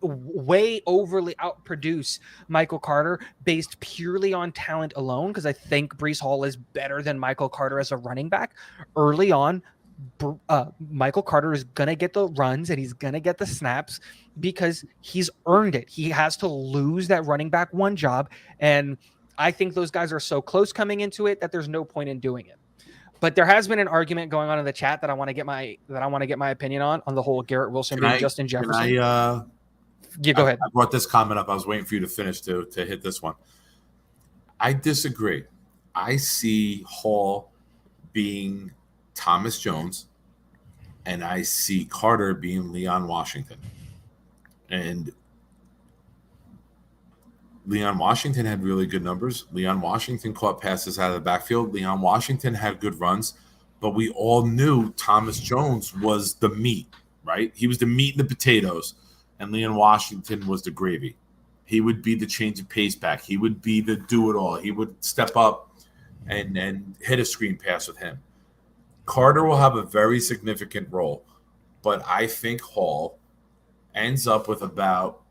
way overly outproduce Michael Carter based purely on talent alone, because I think Breece Hall is better than Michael Carter as a running back. Early on, Michael Carter is going to get the runs and he's going to get the snaps because he's earned it. He has to lose that running back one job. And I think those guys are so close coming into it that there's no point in doing it. But there has been an argument going on in the chat that I want to get my opinion on the whole Garrett Wilson being Justin Jefferson. Yeah, go ahead. I brought this comment up. I was waiting for you to finish to hit this one. I disagree. I see Hall being Thomas Jones, and I see Carter being Leon Washington. And Leon Washington had really good numbers. Leon Washington caught passes out of the backfield. Leon Washington had good runs, but we all knew Thomas Jones was the meat, right? He was the meat and the potatoes, and Leon Washington was the gravy. He would be the change of pace back. He would be the do-it-all. He would step up and hit a screen pass with him. Carter will have a very significant role, but I think Hall ends up with about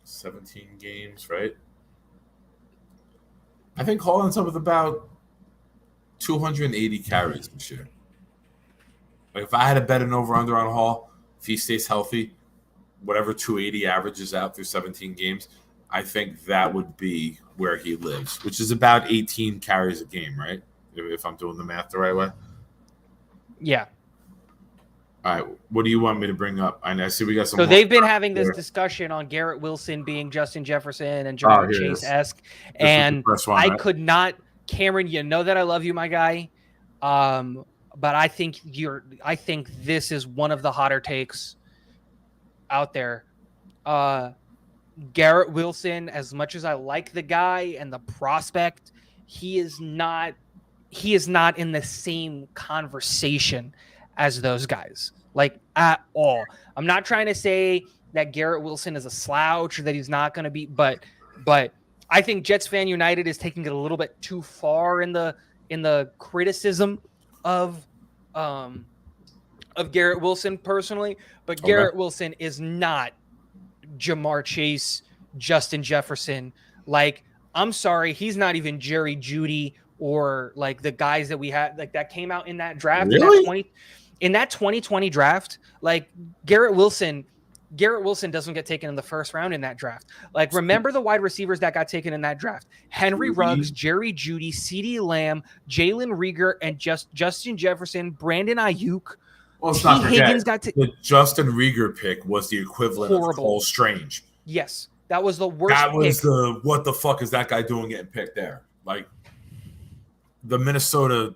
17 games, right? I think Hall ends up with about 280 carries this year. Like if I had to bet an over-under on Hall, if he stays healthy, whatever 280 averages out through 17 games, I think that would be where he lives, which is about 18 carries a game, right? If I'm doing the math the right way. Yeah. All right. What do you want me to bring up? I see we got some. So they've been having this discussion on Garrett Wilson being Justin Jefferson and Jamar Chase-esque. And I could not, Cameron, you know that I love you, my guy. But I think this is one of the hotter takes out there. Garrett Wilson, as much as I like the guy and the prospect, he is not in the same conversation as those guys, like at all. I'm not trying to say that Garrett Wilson is a slouch or that he's not going to be, but I think Jets Fan United is taking it a little bit too far in the criticism of Garrett Wilson personally. But Garrett Wilson is not Jamar Chase, Justin Jefferson. Like, I'm sorry, he's not even Jerry Jeudy or like the guys that we had like that came out in that draft. Really? In that 2020 draft, like Garrett Wilson doesn't get taken in the first round in that draft. Like, remember the wide receivers that got taken in that draft: Henry Ruggs, Jerry Jeudy, CeeDee Lamb, Jalen Reagor, and Justin Jefferson, Brandon Ayuk. Well, let's not forget, got the Justin Reagor pick was the equivalent of Cole Strange. Yes, that was the worst. That was what the fuck is that guy doing getting picked there? Like the Minnesota,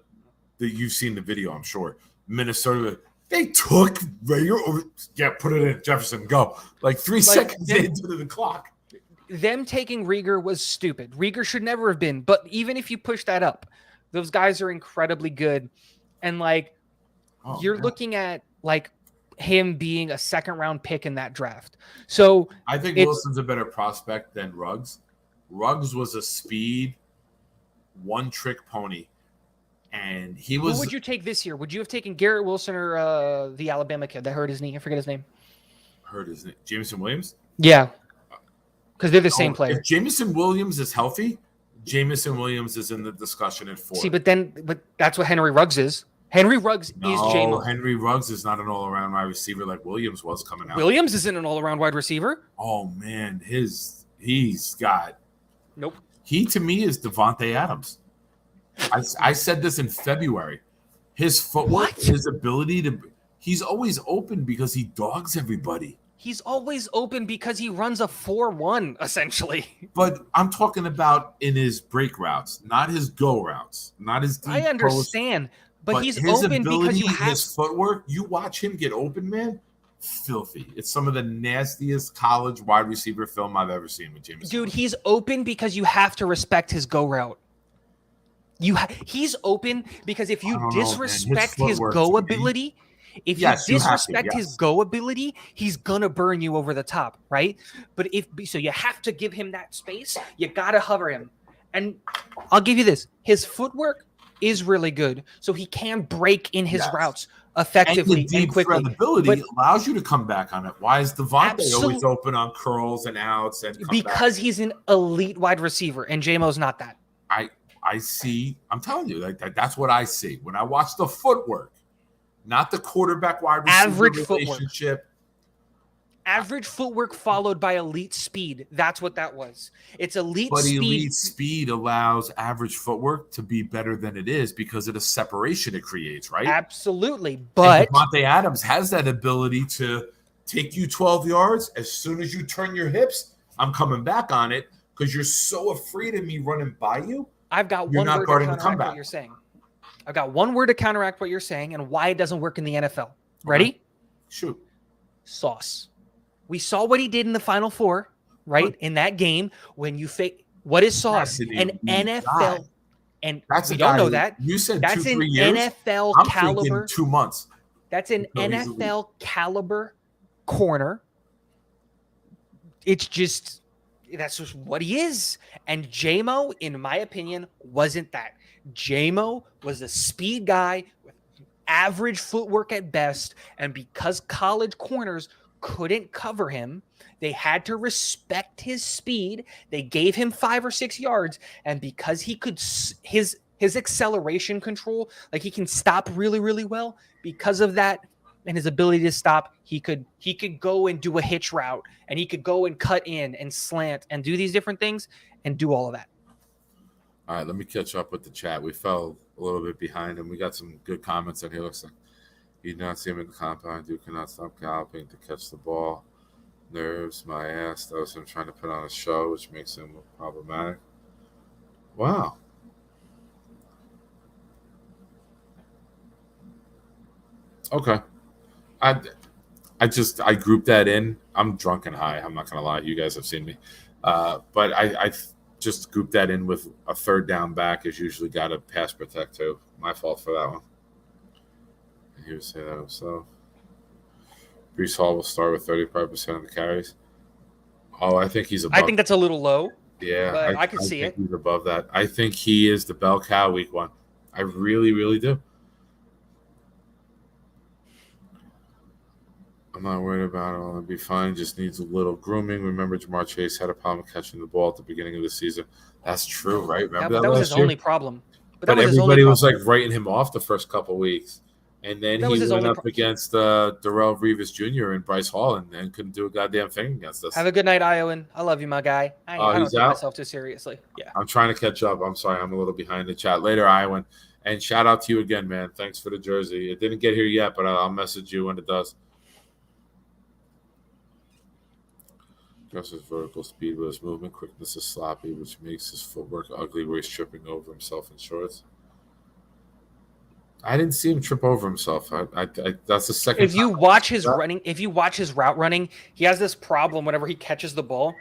that you've seen the video, I'm sure. Minnesota, they took Reagor. Yeah, put it in Jefferson. Go like 3 seconds into the clock. Them taking Reagor was stupid. Reagor should never have been. But even if you push that up, those guys are incredibly good, and like you're looking at like him being a second round pick in that draft. So I think Wilson's a better prospect than Ruggs. Ruggs was a speed, one trick pony. And he was. Who would you take this year? Would you have taken Garrett Wilson or the Alabama kid that hurt his knee? I forget his name. Hurt his knee. Jameson Williams? Yeah. Because they're the same player. If Jameson Williams is healthy, Jamison Williams is in the discussion at 4. See, but that's what Henry Ruggs is. Henry Ruggs is J-Mo. Henry Ruggs is not an all-around wide receiver like Williams was coming out. Williams isn't an all-around wide receiver. Oh man, he's got. Nope. He to me is Devontae Adams. I said this in February. His footwork, his ability to. He's always open because he dogs everybody. He's always open because he runs a 4-1, essentially. But I'm talking about in his break routes, not his go routes, not his deep I understand, post, but he's his open ability, because you have his footwork. You watch him get open, man. Filthy. It's some of the nastiest college wide receiver film I've ever seen with James. Dude, he's open because you have to respect his go route. He's open because if you disrespect his go ability. If you disrespect his go ability, he's gonna burn you over the top, right? But you have to give him that space. You gotta hover him, and I'll give you this: his footwork is really good, so he can break in his routes effectively and, the deep and quickly. Ability allows you to come back on it. Why is Devontae always open on curls and outs? And because he's an elite wide receiver, and J-Mo's not that. I see. I'm telling you, that's what I see when I watch the footwork. Not the quarterback wide receiver relationship. Average footwork followed by elite speed. That's what that was. It's elite speed. But elite speed allows average footwork to be better than it is because of the separation it creates, right? Absolutely. But Devontae Adams has that ability to take you 12 yards. As soon as you turn your hips, I'm coming back on it because you're so afraid of me running by you. I've got one word to counteract what you're saying. I've got one word to counteract what you're saying and why it doesn't work in the NFL. Ready? Shoot. Sauce. We saw what he did in the Final Four, right? In that game when you fake. What is Sauce? An NFL. And we don't know that. You said that's 2-3 years. NFL I'm caliber. 2 months. That's an NFL caliber corner. It's just that's just what he is. And J-Mo, in my opinion, wasn't that. J-Mo was a speed guy with average footwork at best, and because college corners couldn't cover him, they had to respect his speed. They gave him 5 or 6 yards, and because he could his acceleration control, like he can stop really, really well. Because of that and his ability to stop, he could go and do a hitch route, and he could go and cut in and slant and do these different things and do all of that. All right, let me catch up with the chat. We fell a little bit behind, and we got some good comments in here. Looks like you do not see him in the compound. Dude cannot stop galloping to catch the ball. Nerves my ass. That was him trying to put on a show, which makes him problematic. Wow. Okay. I grouped that in. I'm drunk and high. I'm not gonna lie. You guys have seen me, but I just group that in with a third down back is usually got to pass protect too. My fault for that one. And he would say that himself. Breece Hall will start with 35% of the carries. Oh, I think he's above. I think that's a little low. Yeah, but I can see it. He's above that. I think he is the bell cow week 1. I really, really do. I'm not worried about it. It'll be fine. Just needs a little grooming. Remember, Jamar Chase had a problem catching the ball at the beginning of the season. That's true, right? Remember that was his only problem. But everybody was like writing him off the first couple of weeks. And then he went up against Darrell Revis Jr. and Bryce Hall and couldn't do a goddamn thing against us. Have a good night, Iowan. I love you, my guy. I don't take myself too seriously. Yeah. I'm trying to catch up. I'm sorry. I'm a little behind the chat. Later, Iowan. And shout out to you again, man. Thanks for the jersey. It didn't get here yet, but I'll message you when it does. Just his vertical speed with his movement quickness is sloppy, which makes his footwork ugly where he's tripping over himself in shorts. I didn't see him trip over himself. That's the second. If you watch his running, if you watch his route running, he has this problem whenever he catches the ball.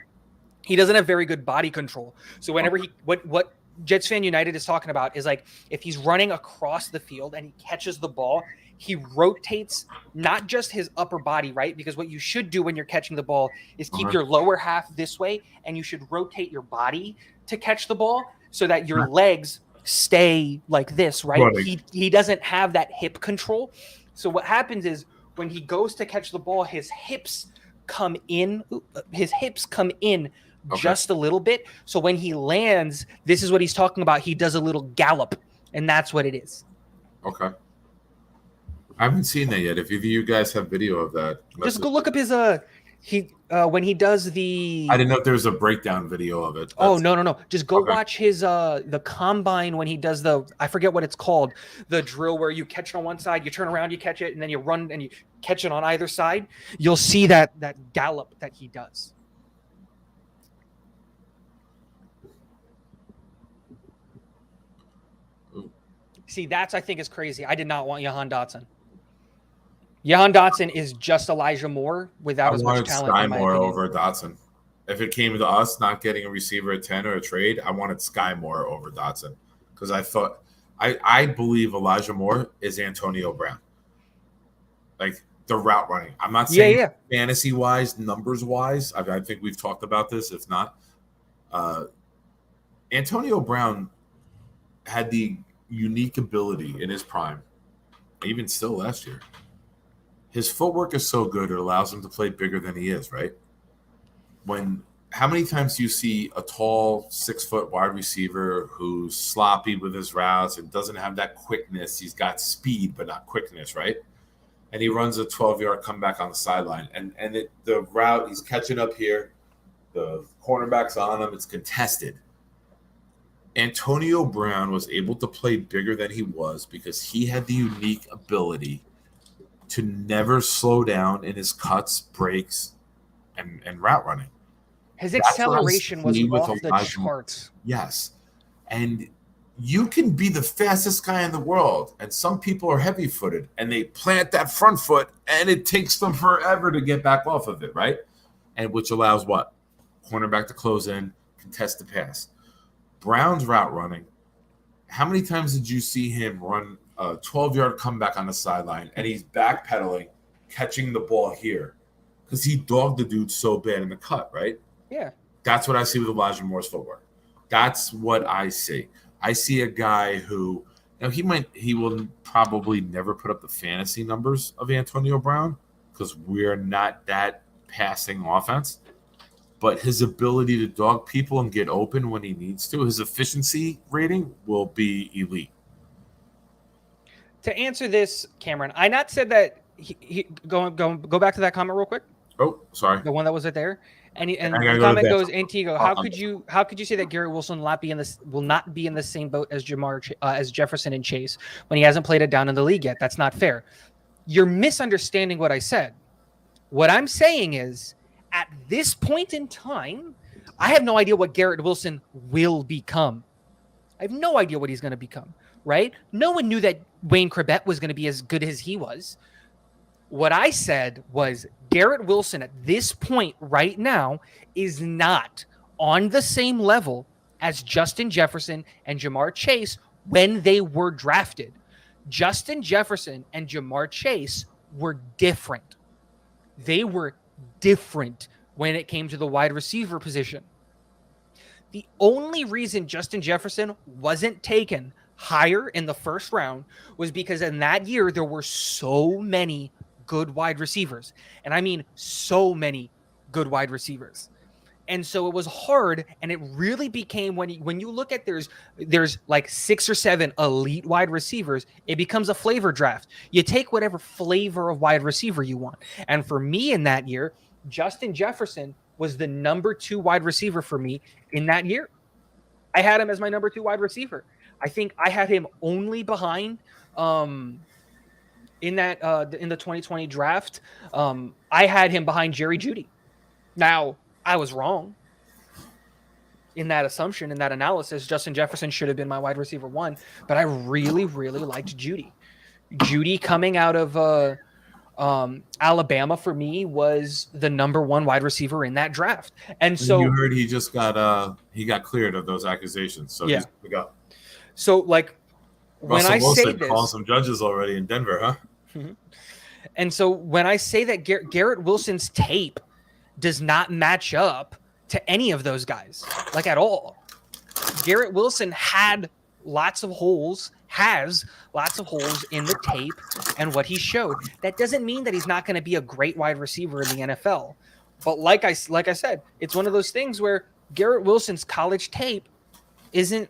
He doesn't have very good body control. So whenever what Jets Fan United is talking about is like if he's running across the field and he catches the ball, he rotates not just his upper body, right? Because what you should do when you're catching the ball is keep your lower half this way, and you should rotate your body to catch the ball so that your legs stay like this, right? He doesn't have that hip control. So what happens is when he goes to catch the ball, his hips come in just a little bit. So when he lands, this is what he's talking about. He does a little gallop, and that's what it is. Okay. I haven't seen that yet. If either of you guys have video of that, just go look up his when he does the. I didn't know if there was a breakdown video of it. Oh no! Just go watch his the combine when he does I forget what it's called, the drill where you catch it on one side, you turn around, you catch it, and then you run and you catch it on either side. You'll see that gallop that he does. Ooh. See, that's I think is crazy. I did not want Jahan Dotson. Jahan Dotson is just Elijah Moore without as much talent. Sky Moore over Dotson. If it came to us not getting a receiver at 10 or a trade, I wanted Sky Moore over Dotson because I thought I believe Elijah Moore is Antonio Brown. Like the route running. I'm not saying fantasy wise, numbers wise. I think we've talked about this. If not, Antonio Brown had the unique ability in his prime, even still last year. His footwork is so good, it allows him to play bigger than he is, right? How many times do you see a tall 6-foot wide receiver who's sloppy with his routes and doesn't have that quickness? He's got speed, but not quickness, right? And he runs a 12-yard comeback on the sideline. And the route, he's catching up here. The cornerback's on him. It's contested. Antonio Brown was able to play bigger than he was because he had the unique ability to never slow down in his cuts, breaks, and route running. His acceleration was off the charts. Yes. And you can be the fastest guy in the world, and some people are heavy-footed, and they plant that front foot, and it takes them forever to get back off of it, right? And which allows what? Cornerback to close in, contest the pass. Brown's route running, how many times did you see him run a 12-yard comeback on the sideline, and he's backpedaling, catching the ball here? Because he dogged the dude so bad in the cut, right? Yeah. That's what I see with Elijah Moore's footwork. That's what I see. I see a guy who, he will probably never put up the fantasy numbers of Antonio Brown because we're not that passing offense. But his ability to dog people and get open when he needs to, his efficiency rating will be elite. To answer this, Cameron, I not said that go back to that comment real quick. Oh, sorry. The one that was right there. And the comment goes, Antigo, how could you say that Garrett Wilson will not be in the same boat as as Jefferson and Chase when he hasn't played it down in the league yet? That's not fair. You're misunderstanding what I said. What I'm saying is, at this point in time, I have no idea what Garrett Wilson will become. I have no idea what he's going to become, right? No one knew that Wayne Chrebet was going to be as good as he was. What I said was Garrett Wilson at this point right now is not on the same level as Justin Jefferson and Jamar Chase when they were drafted. Justin Jefferson and Jamar Chase were different. They were different when it came to the wide receiver position. The only reason Justin Jefferson wasn't taken higher in the first round was because in that year there were so many good wide receivers. And I mean so many good wide receivers. And so it was hard, and it really became when you look at there's like 6 or 7 elite wide receivers, it becomes a flavor draft. You take whatever flavor of wide receiver you want. And for me in that year, Justin Jefferson was the number 2 wide receiver for me in that year. I had him as my number 2 wide receiver. I think I had him only behind in the 2020 draft. I had him behind Jerry Jeudy. Now, I was wrong in that assumption, in that analysis. Justin Jefferson should have been my wide receiver 1, but I really, really liked Jeudy. Jeudy coming out of Alabama for me was the number 1 wide receiver in that draft. And so you heard he just got cleared of those accusations. So yeah. He's good to go. So like Russell when I Wilson say this, calling some judges already in Denver, huh? Mm-hmm. And so when I say that Garrett Wilson's tape does not match up to any of those guys, like at all. Garrett Wilson has lots of holes in the tape and what he showed. That doesn't mean that he's not going to be a great wide receiver in the NFL. But like I said, it's one of those things where Garrett Wilson's college tape isn't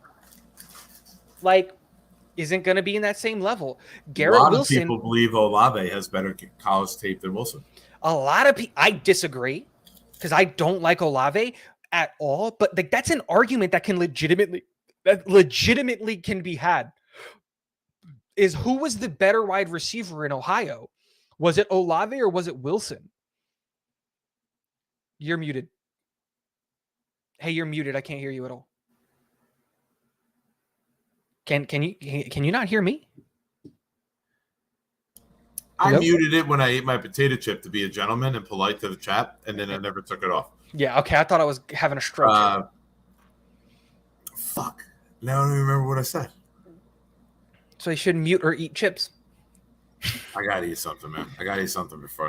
going to be in that same level. Garrett a lot Wilson, of people believe Olave has better college tape than Wilson. A lot of people, I disagree because I don't like Olave at all. But like that's an argument that can legitimately can be had. Is who was the better wide receiver in Ohio? Was it Olave or was it Wilson? You're muted. Hey, you're muted. I can't hear you at all. Can you not hear me? I Nope. muted it when I ate my potato chip to be a gentleman and polite to the chat, and then I never took it off. Yeah, okay. I thought I was having a stroke. Fuck. Now I don't even remember what I said. So you should mute or eat chips. I gotta eat something, man. I gotta eat something before.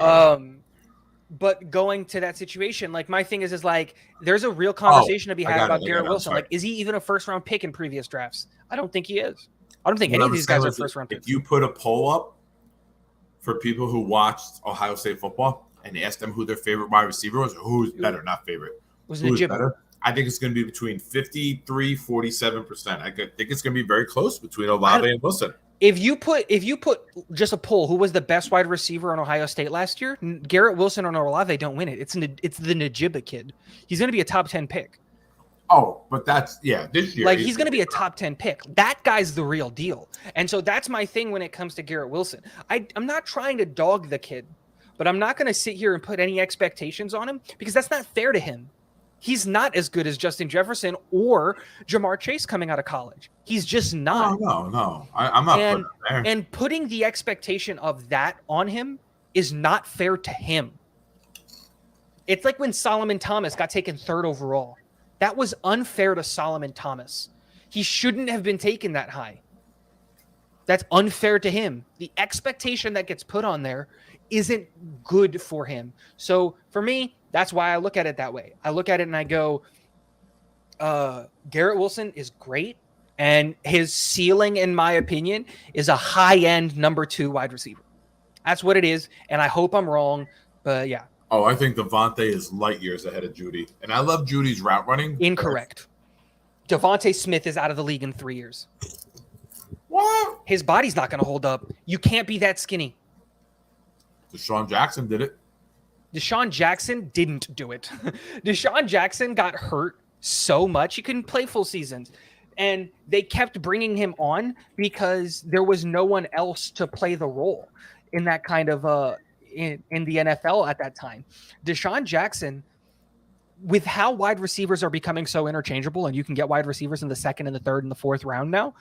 But going to that situation, like my thing is like there's a real conversation to be had about Garrett Wilson. Like, is he even a first-round pick in previous drafts? I don't think he is. I don't think any of these guys are first-round picks. If you put a poll up for people who watched Ohio State football and asked them who their favorite wide receiver was, who's better, not favorite, who's better? I think it's going to be between 53-47%. I think it's going to be very close between Olave and Wilson. If you put just a poll, who was the best wide receiver on Ohio State last year? Garrett Wilson or Olave don't win it. It's the Najiba kid. He's going to be a top 10 pick. Oh, but that's this year. Like he's going to be a top 10 pick. That guy's the real deal. And so that's my thing when it comes to Garrett Wilson. I'm not trying to dog the kid, but I'm not going to sit here and put any expectations on him because that's not fair to him. He's not as good as Justin Jefferson or Jamar Chase coming out of college. He's just not. No. I'm not putting him there. And putting the expectation of that on him is not fair to him. It's like when Solomon Thomas got taken 3rd overall. That was unfair to Solomon Thomas. He shouldn't have been taken that high. That's unfair to him. The expectation that gets put on there isn't good for him. So for me, that's why I look at it that way. I look at it and I go, Garrett Wilson is great. And his ceiling, in my opinion, is a high-end number 2 wide receiver. That's what it is. And I hope I'm wrong, but yeah. Oh, I think Devontae is light years ahead of Judy. And I love Judy's route running. Incorrect. Devontae Smith is out of the league in 3 years. What? His body's not going to hold up. You can't be that skinny. Deshaun Jackson did it. Deshaun Jackson didn't do it. Deshaun Jackson got hurt so much he couldn't play full seasons. And they kept bringing him on because there was no one else to play the role in that kind of in the NFL at that time. Deshaun Jackson, with how wide receivers are becoming so interchangeable and you can get wide receivers in the 2nd and the 3rd and the 4th round now,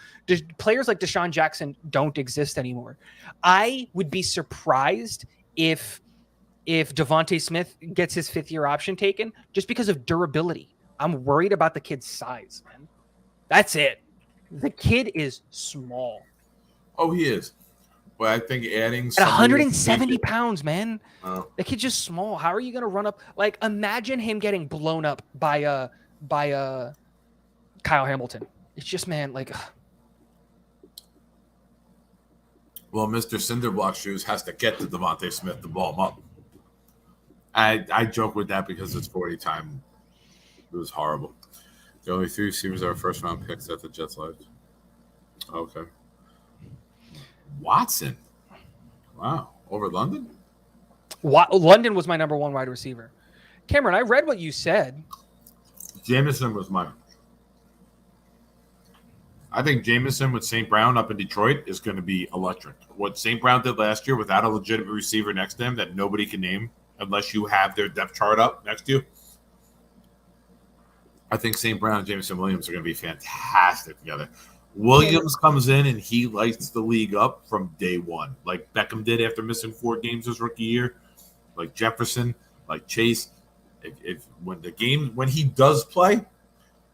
players like Deshaun Jackson don't exist anymore. I would be surprised if Devontae Smith gets his 5th-year option taken just because of durability. I'm worried about the kid's size, man. That's it. The kid is small. Oh, he is. But I think adding at 170 pounds, man. Oh. The kid's just small. How are you going to run up? Like, imagine him getting blown up by Kyle Hamilton. It's just, man, like. Well, Mr. Cinderblock Shoes has to get to Devontae Smith to ball him up. I joke with that because it's 40 time. It was horrible. The only 3 receivers are first-round picks that the Jets left. Okay. Watson. Wow. Over London? London was my number 1 wide receiver. Cameron, I read what you said. Jameson was mine. I think Jameson with St. Brown up in Detroit is going to be electric. What St. Brown did last year without a legitimate receiver next to him that nobody can name unless you have their depth chart up next to you. I think St. Brown and Jameson Williams are going to be fantastic together. Williams comes in and he lights the league up from day one, like Beckham did after missing 4 games his rookie year, like Jefferson, like Chase. When he does play,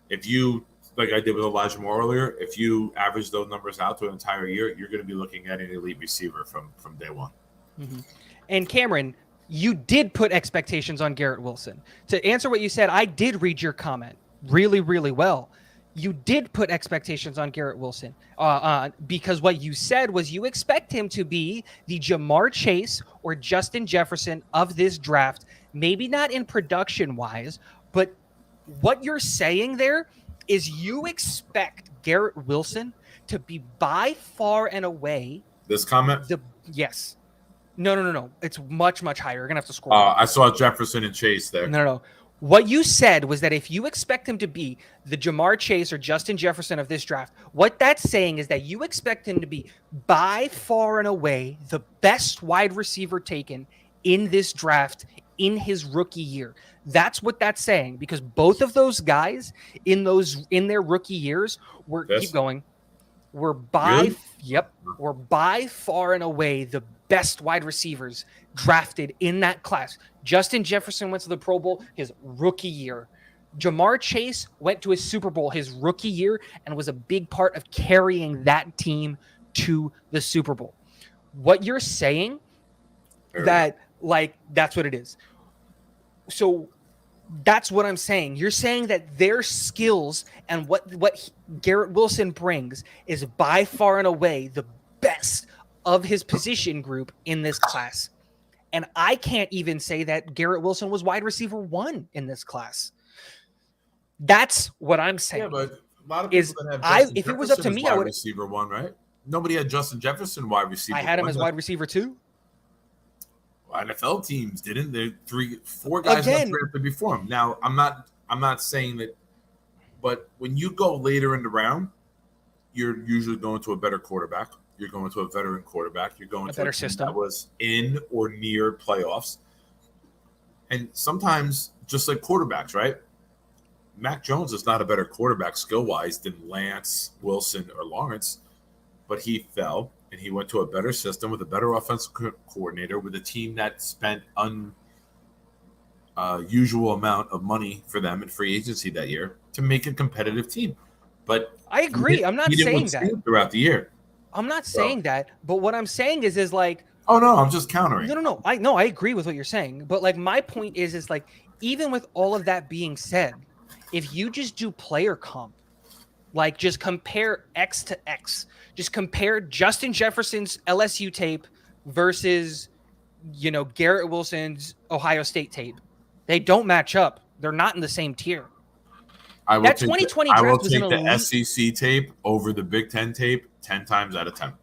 if you, like I did with Elijah Moore earlier, if you average those numbers out to an entire year, you're going to be looking at an elite receiver from day one. Mm-hmm. And Cameron, you did put expectations on Garrett Wilson. To answer what you said, I did read your comment really, really well. You did put expectations on Garrett Wilson because what you said was you expect him to be the Jamar Chase or Justin Jefferson of this draft, maybe not in production-wise, but what you're saying there is you expect Garrett Wilson to be by far and away This comment? yes. No. It's much, much higher. You're going to have to scroll. I saw Jefferson and Chase there. No. What you said was that if you expect him to be the Jamar Chase or Justin Jefferson of this draft, what that's saying is that you expect him to be by far and away the best wide receiver taken in this draft in his rookie year. That's what that's saying, because both of those guys in their rookie years were were by far and away the best wide receivers drafted in that class. Justin Jefferson went to the Pro Bowl his rookie year. Jamar Chase went to his Super Bowl his rookie year and was a big part of carrying that team to the Super Bowl. What you're saying, that's what it is. So that's what I'm saying. You're saying that their skills and what Garrett Wilson brings is by far and away the best of his position group in this class. And I can't even say that Garrett Wilson was wide receiver 1 in this class. That's what I'm saying. Yeah, but a lot of people that have Justin if it was up to me, I would receiver 1, right? Nobody had Justin Jefferson wide receiver. I had him as wide receiver 2. NFL teams didn't. There 4 guys got drafted before him. Now, I'm not saying that, but when you go later in the round, you're usually going to a better quarterback. You're going to a veteran quarterback. You're going to better system that was in or near playoffs. And sometimes, just like quarterbacks, right? Mac Jones is not a better quarterback skill-wise than Lance, Wilson, or Lawrence, but he fell, and he went to a better system with a better offensive coordinator with a team that spent unusual amount of money for them in free agency that year to make a competitive team. But I agree. I'm not saying that throughout the year. I'm not saying that, but what I'm saying is like, oh no, I'm just countering. No. I agree with what you're saying, but like my point is like, even with all of that being said, if you just do player comp, like just compare X to X, just compare Justin Jefferson's LSU tape versus, Garrett Wilson's Ohio State tape. They don't match up. They're not in the same tier. That 2020 draft was an elite. I will take the SEC tape over the Big Ten tape 10 times out of 10.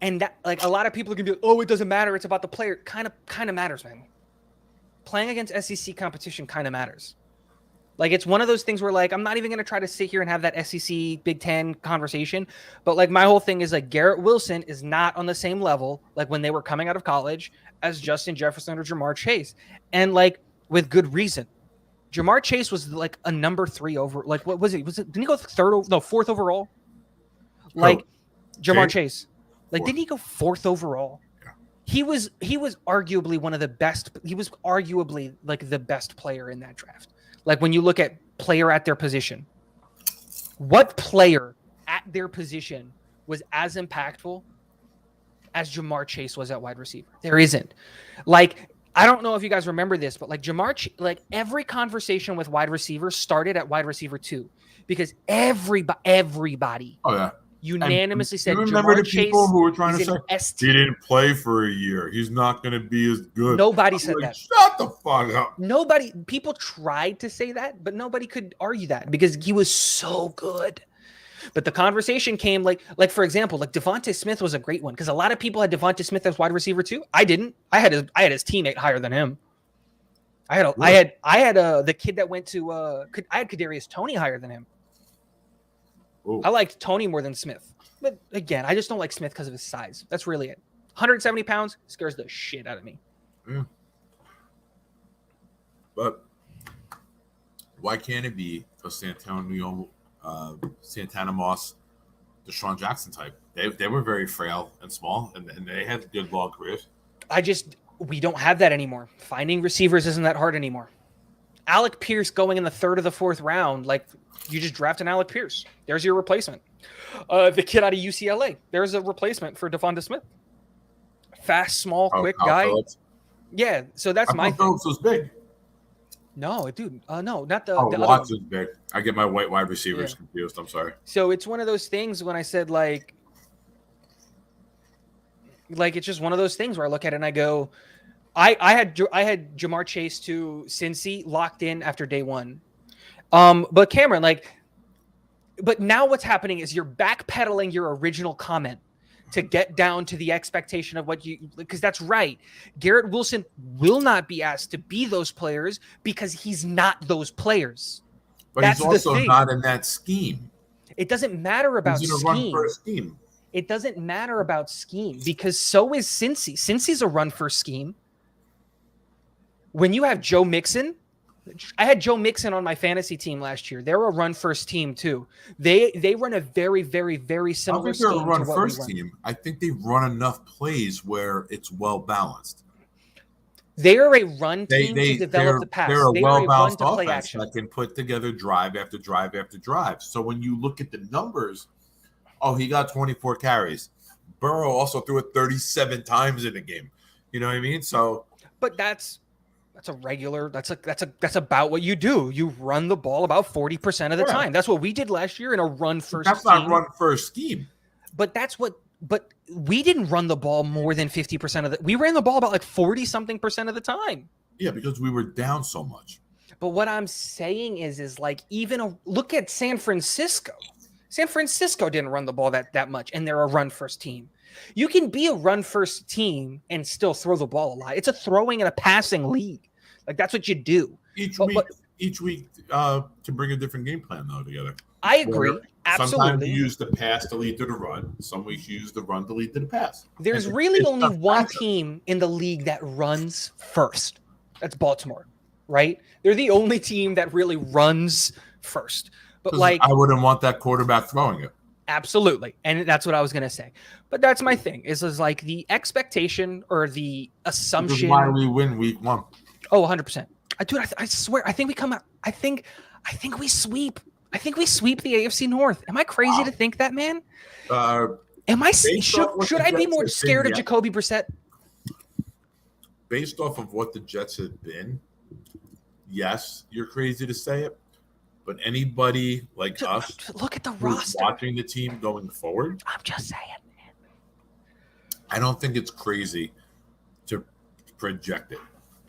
And that, like, a lot of people are gonna be like, "Oh, it doesn't matter. It's about the player." Kind of matters, man. Playing against SEC competition kind of matters. Like, it's one of those things where, like, I'm not even gonna try to sit here and have that SEC Big Ten conversation. But like, my whole thing is like, Garrett Wilson is not on the same level, like when they were coming out of college, as Justin Jefferson or Jamar Chase, and like with good reason. Jamar Chase was like a number 3 over. Like, what was it? Didn't he go 4th overall? Like, Jamar Chase. Like, didn't he go 4th overall? Yeah. He was arguably one of the best. He was arguably like the best player in that draft. Like, when you look at player at their position, what player at their position was as impactful as Jamar Chase was at wide receiver? There isn't. Like, I don't know if you guys remember this, but like like every conversation with wide receivers started at wide receiver 2 because everybody unanimously said, remember Jamar the Chase people who were trying to say ST. he didn't play for a year. He's not going to be as good. Nobody said that. Shut the fuck up. People tried to say that, but nobody could argue that because he was so good. But the conversation came like for example, like Devontae Smith was a great one because a lot of people had Devontae Smith as wide receiver 2. I didn't. I had his teammate higher than him. I had the kid that went to I had Kadarius Toney higher than him. Ooh. I liked Toney more than Smith. But again, I just don't like Smith because of his size. That's really it. 170 pounds scares the shit out of me. Yeah. But why can't it be a Santana Moss, Deshaun Jackson type? They were very frail and small, and they had good ball careers. We don't have that anymore. Finding receivers isn't that hard anymore. Alec Pierce going in the 3rd or the 4th round, like, you just draft an Alec Pierce. There's your replacement. The kid out of UCLA, there's a replacement for Devonta Smith. Fast, small, quick guy. Phillips. Yeah, so that's my thing. Phillips was big. No, dude. No, not the. Oh, the Watts is big. I get my white wide receivers confused. I'm sorry. So it's one of those things when I said like it's just one of those things where I look at it and I go, I had Jamar Chase to Cincy locked in after day 1. But Cameron, but now what's happening is you're backpedaling your original comment to get down to the expectation of because that's right. Garrett Wilson will not be asked to be those players because he's not those players. But that's he's also the thing. not in that scheme. It doesn't matter about he's in a scheme. run-first scheme. It doesn't matter about scheme because so is Cincy. Cincy's a run-first scheme. When you have Joe Mixon, I had Joe Mixon on my fantasy team last year. They're a run-first team too. They run a very, very, very similar scheme. I don't think they're a run-first team. I think they run enough plays where it's well-balanced. They are a run team to develop the pass. They're a well-balanced run to play offense action. that can put together drive after drive after drive. So when you look at the numbers, he got 24 carries. Burrow also threw it 37 times in a game. You know what I mean? So, but that's a regular. That's about what you do. You run the ball about 40% of the time. That's what we did last year in a run first. That's not run first scheme. But that's what. But we didn't run the ball more than 50% of the. We ran the ball about 40-something% of the time. Yeah, because we were down so much. But what I'm saying is look at San Francisco. San Francisco didn't run the ball that much, and they're a run first team. You can be a run first team and still throw the ball a lot. It's a throwing and a passing league. That's what you do. Each week to bring a different game plan though together. I agree. Absolutely. Sometimes you use the pass to lead to the run. Some weeks you use the run to lead to the pass. There's really only one team in the league that runs first. That's Baltimore, right? They're the only team that really runs first. But I wouldn't want that quarterback throwing it. Absolutely. And that's what I was going to say. But that's my thing is the expectation or the assumption. This is why we win week 1. Oh, 100%. Dude, I swear, I think we come out. I think we sweep. I think we sweep the AFC North. Am I crazy to think that, man? Am I? Should I be more scared of Jacoby Brissett? Based off of what the Jets have been, yes, you're crazy to say it. But anybody like us, look at the roster, watching the team going forward. I'm just saying, man. I don't think it's crazy to project it.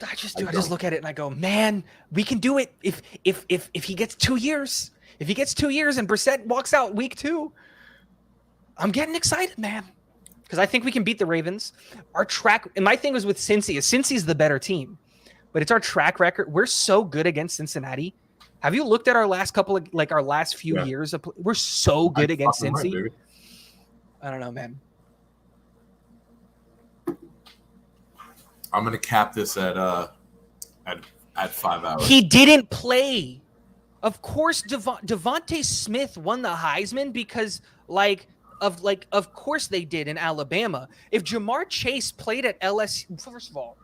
I just look at it and I go, man, we can do it if he gets 2 years. If he gets 2 years and Brissett walks out week 2, I'm getting excited, man. Because I think we can beat the Ravens. And my thing was with Cincy. Cincy's the better team. But it's our track record. We're so good against Cincinnati. Have you looked at our last couple of our last few years? We're so good against Cincy. Right, I don't know, man. I'm gonna cap this at 5 hours. He didn't play. Of course, Devontae Smith won the Heisman because of course they did in Alabama. If Jamar Chase played at LSU, first of all,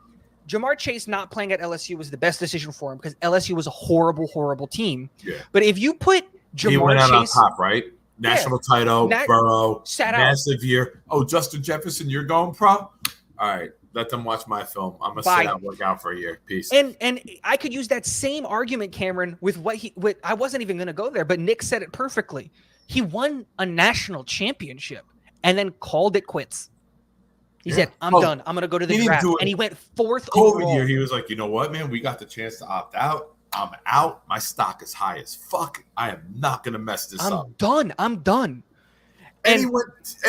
Jamar Chase not playing at LSU was the best decision for him because LSU was a horrible, horrible team. Yeah. But if you put Jamar he went out Chase on top, right? National title, Burrow, massive year. Oh, Justin Jefferson, you're going pro? All right. Let them watch my film. I'm gonna sit out and work out for a year. Peace. And I could use that same argument, Cameron, with what I wasn't even gonna go there, but Nick said it perfectly. He won a national championship and then called it quits. He said, I'm done. I'm gonna go to the draft. And he went 4th overall. Year, he was like, you know what, man? We got the chance to opt out. I'm out. My stock is high as fuck. I am not gonna mess this up. I'm done. And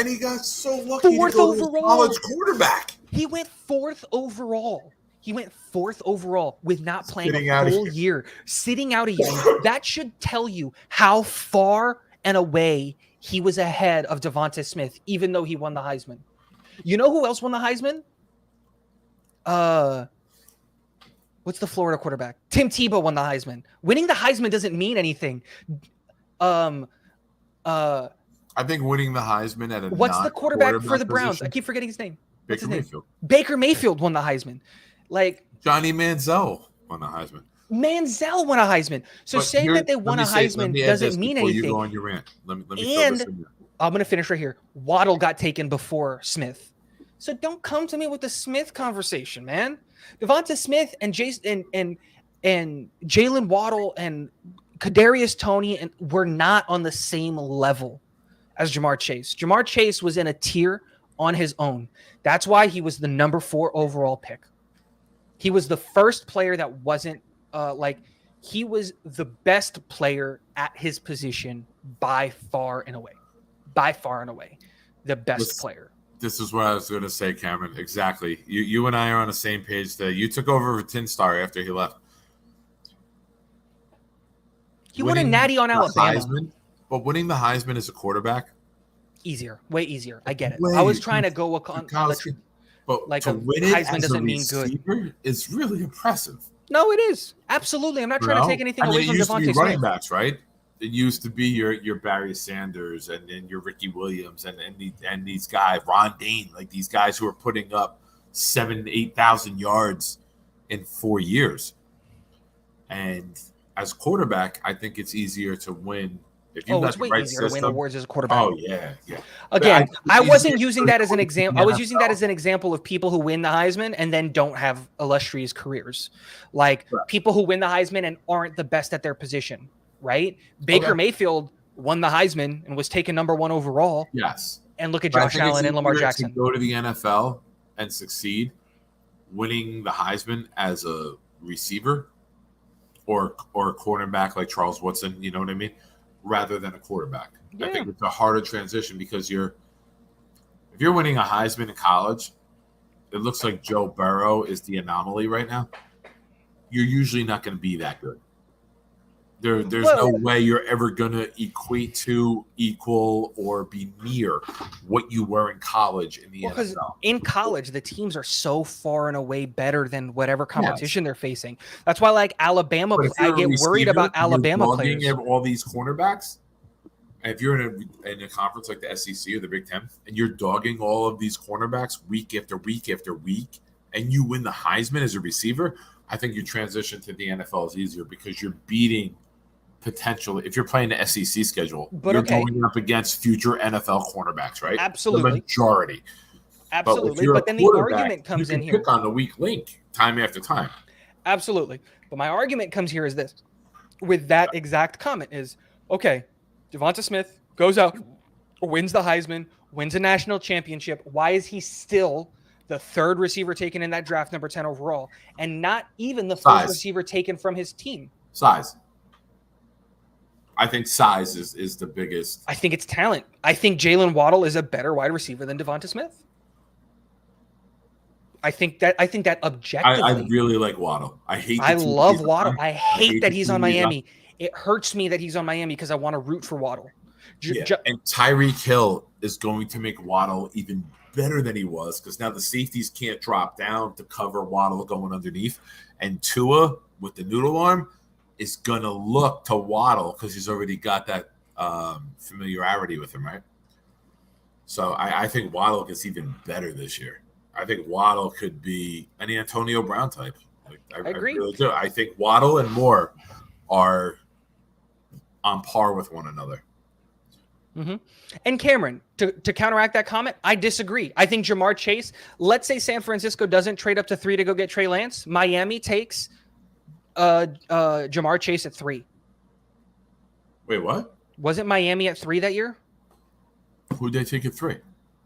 he got so lucky to go to college quarterback. He went 4th overall. With not playing a full year, sitting out a year. That should tell you how far and away he was ahead of Devonta Smith, even though he won the Heisman. You know who else won the Heisman? What's the Florida quarterback? Tim Tebow won the Heisman. Winning the Heisman doesn't mean anything. I think winning the Heisman at what's the quarterback for the Browns? I keep forgetting his name. Baker Mayfield. Baker Mayfield won the Heisman. Johnny Manziel won the Heisman. Manziel won a Heisman. So saying that they won a Heisman doesn't mean anything. You go on your rant. Let me and I'm going to finish right here. Waddle got taken before Smith. So don't come to me with the Smith conversation, man. Devonta Smith and Jalen Waddle and Kadarius Toney were not on the same level as Jamar Chase. Jamar Chase was in a tier on his own. That's why he was the number 4 overall pick. He was the first player that wasn't he was the best player at his position by far and away. By far and away, the best player. This is what I was going to say, Cameron. Exactly. You and I are on the same page. That you took over for Tin Star after he left. He won a natty on Alabama. Heisman, but winning the Heisman as a quarterback, easier, way easier. I get it. I was trying to go but like to a win it Heisman as doesn't a mean good. receiver is really impressive. No, it is absolutely. I'm not trying to take anything away from Devontae Smith. Running backs, right? It used to be your Barry Sanders and your Ricky Williams and these guys, Ron Dane, like these guys who are putting up 7,000-8,000 yards in 4 years. And as quarterback, I think it's easier to win if you got it's the way right easier system. to win awards as a quarterback. Oh yeah. Again, I wasn't using that as an example. I was using that as an example of people who win the Heisman and then don't have illustrious careers, like people who win the Heisman and aren't the best at their position. Right? Baker Mayfield won the Heisman and was taken number 1 overall. Yes. And look at Josh Allen and Lamar Jackson. To go to the NFL and succeed, winning the Heisman as a receiver or a quarterback like Charles Woodson, you know what I mean? Rather than a quarterback. Yeah. I think it's a harder transition because if you're winning a Heisman in college, it looks like Joe Burrow is the anomaly right now. You're usually not going to be that good. There's no way you're ever going to equate to, equal, or be near what you were in college in the NFL. Because in college, the teams are so far and away better than whatever competition they're facing. That's why, like Alabama, I get worried about Alabama players. All these cornerbacks, and if you're in a conference like the SEC or the Big Ten, and you're dogging all of these cornerbacks week after week after week, and you win the Heisman as a receiver, I think your transition to the NFL is easier because you're beating potentially, if you're playing the SEC schedule, you're going up against future NFL cornerbacks, right? Absolutely. The majority. Absolutely. But then the argument comes in here. Pick on the weak link time after time. Absolutely. But my argument comes here is this. With that exact comment is, okay, Devonta Smith goes out, wins the Heisman, wins a national championship. Why is he still the third receiver taken in that draft, number 10 overall, and not even the first receiver taken from his team? Size. I think size is the biggest. I think it's talent. I think Jalen Waddle is a better wide receiver than Devonta Smith. I think that objectively. I really like Waddle. I love Waddle. I hate that he's on Miami. It hurts me that he's on Miami because I want to root for Waddle. And Tyreek Hill is going to make Waddle even better than he was because now the safeties can't drop down to cover Waddle going underneath. And Tua with the noodle arm is going to look to Waddle because he's already got that familiarity with him, right? So I think Waddle gets even better this year. I think Waddle could be an Antonio Brown type. I agree. I really do. I think Waddle and Moore are on par with one another. Mm-hmm. And Cameron, to counteract that comment, I disagree. I think Jamar Chase, let's say San Francisco doesn't trade up to 3 to go get Trey Lance. Miami takes Jamar Chase at 3. Wait, what? Wasn't Miami at 3 that year? Who'd they take at 3?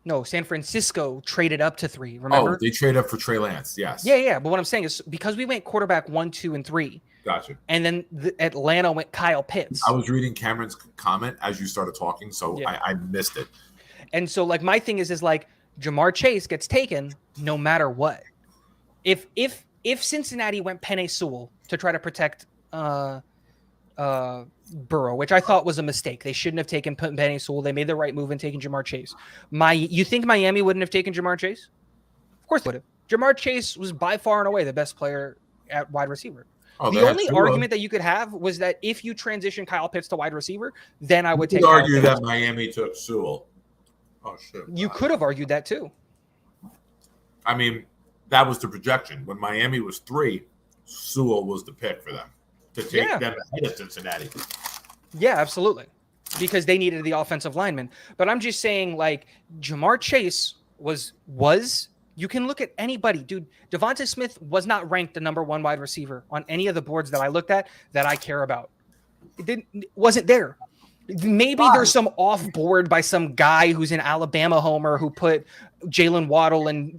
No, San Francisco traded up to 3. Remember? Oh, they trade up for Trey Lance. Yes. Yeah. But what I'm saying is because we went quarterback 1, 2, and 3. Gotcha. And then Atlanta went Kyle Pitts. I was reading Cameron's comment as you started talking, so I missed it. And so, like, my thing is like Jamar Chase gets taken no matter what. If Cincinnati went Penei Sewell to try to protect Burrow, which I thought was a mistake. They shouldn't have taken Penei Sewell. They made the right move in taking Jamar Chase. You think Miami wouldn't have taken Jamar Chase? Of course they would have. Jamar Chase was by far and away the best player at wide receiver. Oh, the only argument that you could have was that if you transition Kyle Pitts to wide receiver, then I would take. Argue that Miami took Sewell. Oh shit! You could have argued that too. I mean, that was the projection. When Miami was 3, Sewell was the pick for them to take them ahead of Cincinnati. Yeah, absolutely, because they needed the offensive lineman. But I'm just saying, like Jamar Chase was. You can look at anybody, dude. Devonta Smith was not ranked the number 1 wide receiver on any of the boards that I looked at that I care about. Wasn't there. Maybe there's some off board by some guy who's an Alabama homer who put Jalen Waddle and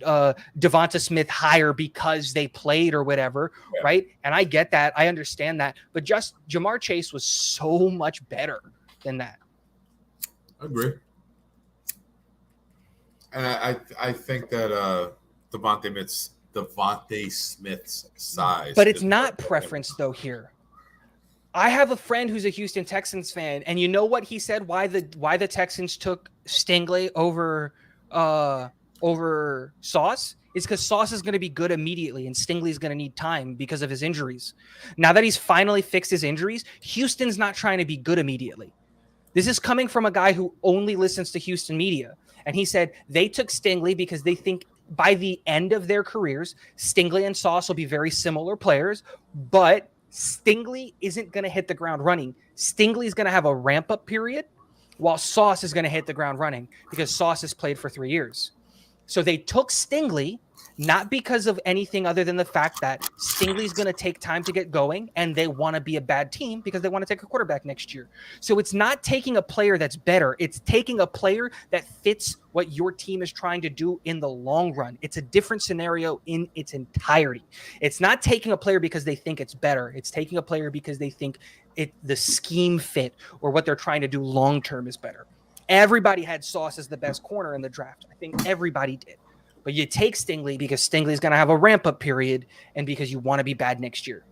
Devonta Smith higher because they played or whatever, right? And I get that. I understand that. But just Jamar Chase was so much better than that. I agree. And I think that Devontae Smith's size. But it's not preference, though, here. I have a friend who's a Houston Texans fan, and you know what he said? Why the Texans took Stingley over Sauce is because Sauce is going to be good immediately, and Stingley's going to need time because of his injuries. Now that he's finally fixed his injuries, Houston's not trying to be good immediately. This is coming from a guy who only listens to Houston media, and he said they took Stingley because they think by the end of their careers, Stingley and Sauce will be very similar players, but Stingley isn't going to hit the ground running. Stingley is going to have a ramp-up period, while Sauce is going to hit the ground running because Sauce has played for 3 years. So they took Stingley not because of anything other than the fact that Stingley's going to take time to get going, and they want to be a bad team because they want to take a quarterback next year. So it's not taking a player that's better. It's taking a player that fits what your team is trying to do in the long run. It's a different scenario in its entirety. It's not taking a player because they think it's better. It's taking a player because they think the scheme fit or what they're trying to do long-term is better. Everybody had Sauce as the best corner in the draft. I think everybody did. But you take Stingley because Stingley's going to have a ramp-up period and because you want to be bad next year.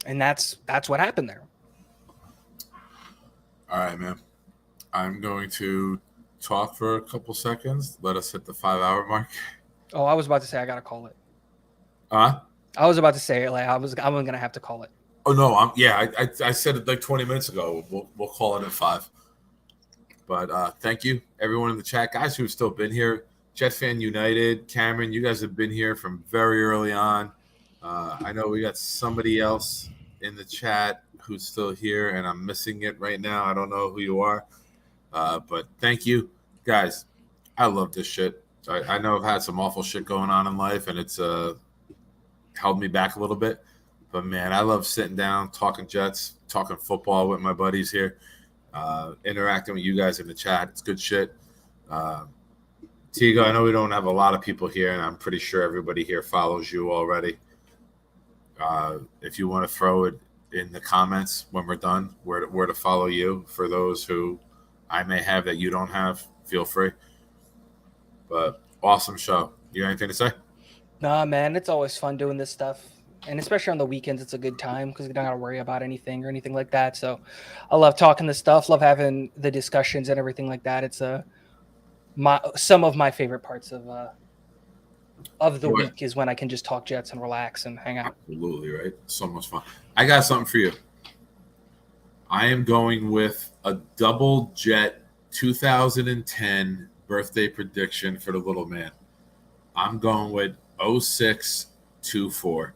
And that's what happened there. All right, man. I'm going to talk for a couple seconds. Let us hit the 5-hour mark. Oh, I was about to say I got to call it. Huh? I was about to say it. Like I'm going to have to call it. Oh, no. I said it like 20 minutes ago. We'll call it at 5. But thank you, everyone in the chat. Guys who've still been here. Jet Fan United, Cameron, you guys have been here from very early on. I know we got somebody else in the chat who's still here, and I'm missing it right now. I don't know who you are. But thank you. Guys, I love this shit. I know I've had some awful shit going on in life, and it's held me back a little bit. But, man, I love sitting down, talking Jets, talking football with my buddies here. Interacting with you guys in the chat. It's good shit. Tigo, I know we don't have a lot of people here, and I'm pretty sure everybody here follows you already. If you want to throw it in the comments when we're done, where to follow you for those who I may have that you don't have, feel free. But awesome show. You got anything to say? Nah, man, it's always fun doing this stuff. And especially on the weekends, it's a good time because we don't got to worry about anything or anything like that. So I love talking this stuff, love having the discussions and everything like that. It's some of my favorite parts of the week is when I can just talk Jets and relax and hang out. Absolutely, right? So much fun. I got something for you. I am going with a double Jet 2010 birthday prediction for the little man. I'm going with 0624.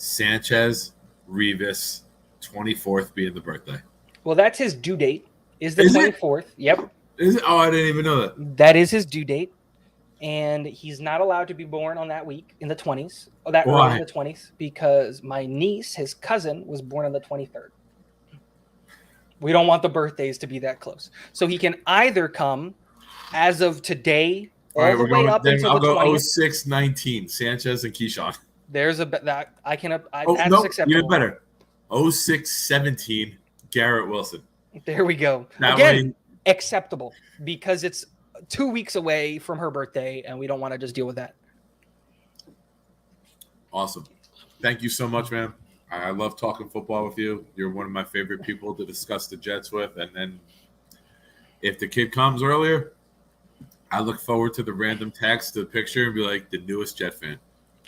Sanchez, Revis, 24th being the birthday. Well, that's his due date. Is the 24th. Yep. Is it? Oh, I didn't even know that. That is his due date. And he's not allowed to be born on that week in the 20s. Or that early in the 20s. Because my niece, his cousin, was born on the 23rd. We don't want the birthdays to be that close. So he can either come as of today all the way up until the 20th. I'll go 0619, Sanchez and Keyshawn. There's that I can. That's acceptable. Even better. 0617, Garrett Wilson. There we go. Again, acceptable because it's 2 weeks away from her birthday, and we don't want to just deal with that. Awesome. Thank you so much, man. I love talking football with you. You're one of my favorite people to discuss the Jets with. And then if the kid comes earlier, I look forward to the random text, the picture, and be like, the newest Jet fan.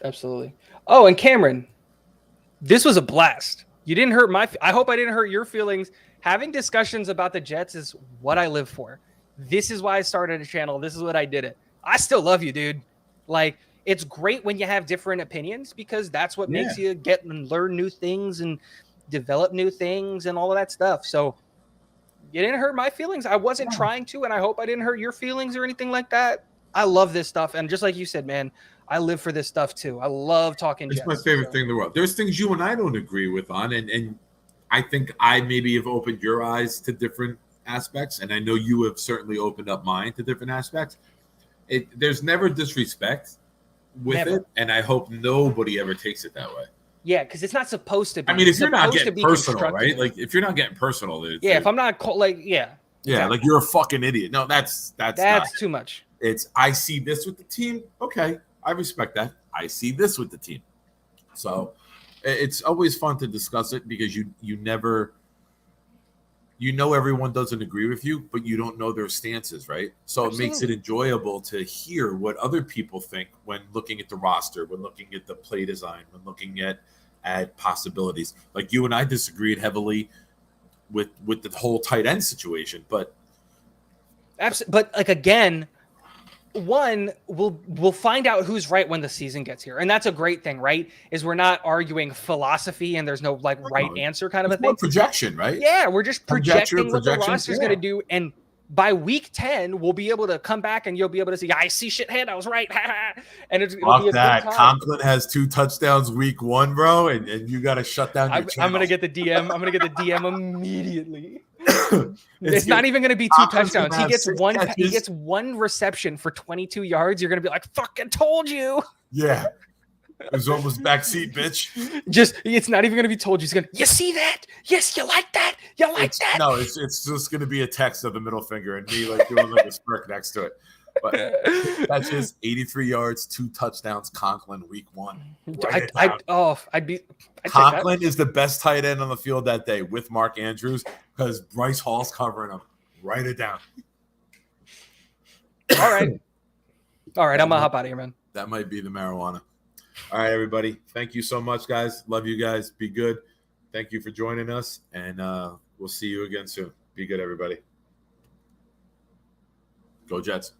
Absolutely. Oh, and Cameron, this was a blast. You didn't hurt I hope I didn't hurt your feelings. Having discussions about the Jets is what I live for. This is why I started a channel. This is what I did it. I still love you, dude. Like, it's great when you have different opinions because that's what makes you get and learn new things and develop new things and all of that stuff. So you didn't hurt my feelings. I wasn't trying to, and I hope I didn't hurt your feelings or anything like that. I love this stuff. And just like you said, man, I live for this stuff too. I love talking Jets. It's my favorite thing in the world. There's things you and I don't agree with on, and I think I maybe have opened your eyes to different aspects, and I know you have certainly opened up mine to different aspects. There's never disrespect with Never. it, and I hope nobody ever takes it that way. Yeah, because it's not supposed to be. I mean, if It's you're not supposed to getting be personal, constructive. right? Like if you're not getting personal, Yeah, if I'm not yeah, exactly. like you're a fucking idiot. No, that's not. too much. It's I see this with the team. Okay, I respect that. I see this with the team. So it's always fun to discuss it because you never, everyone doesn't agree with you, but you don't know their stances, right? So It makes it enjoyable to hear what other people think when looking at the roster, when looking at the play design, when looking at possibilities. Like you and I disagreed heavily with the whole tight end situation, but But like again, we'll find out who's right when the season gets here, and that's a great thing, right? Is we're not arguing philosophy and there's no like right answer kind of a thing. Projection, right? Yeah, we're just projecting what the projection, roster's going to do, and by week 10, we'll be able to come back and you'll be able to say, I see shithead, I was right. And it'll be a that. good time. Conklin has 2 touchdowns week 1, bro, and you got to shut down your channel. I'm going to get the DM. I'm going to get the DM immediately. It's not even going to be 2 touchdowns. He gets one reception for 22 yards. You're going to be like, fucking told you. Yeah. It was almost backseat, bitch. It's not even going to be told you. He's going to, you see that? Yes, you like that? You like that? No, it's just going to be a text of the middle finger and me like doing like a smirk next to it. But that's just 83 yards, 2 touchdowns, Conklin week 1. Conklin is the best tight end on the field that day with Mark Andrews because Bryce Hall's covering him. Write it down. All right, I'm going to hop out of here, man. That might be the marijuana. All right, everybody. Thank you so much, guys. Love you guys. Be good. Thank you for joining us, and we'll see you again soon. Be good, everybody. Go Jets.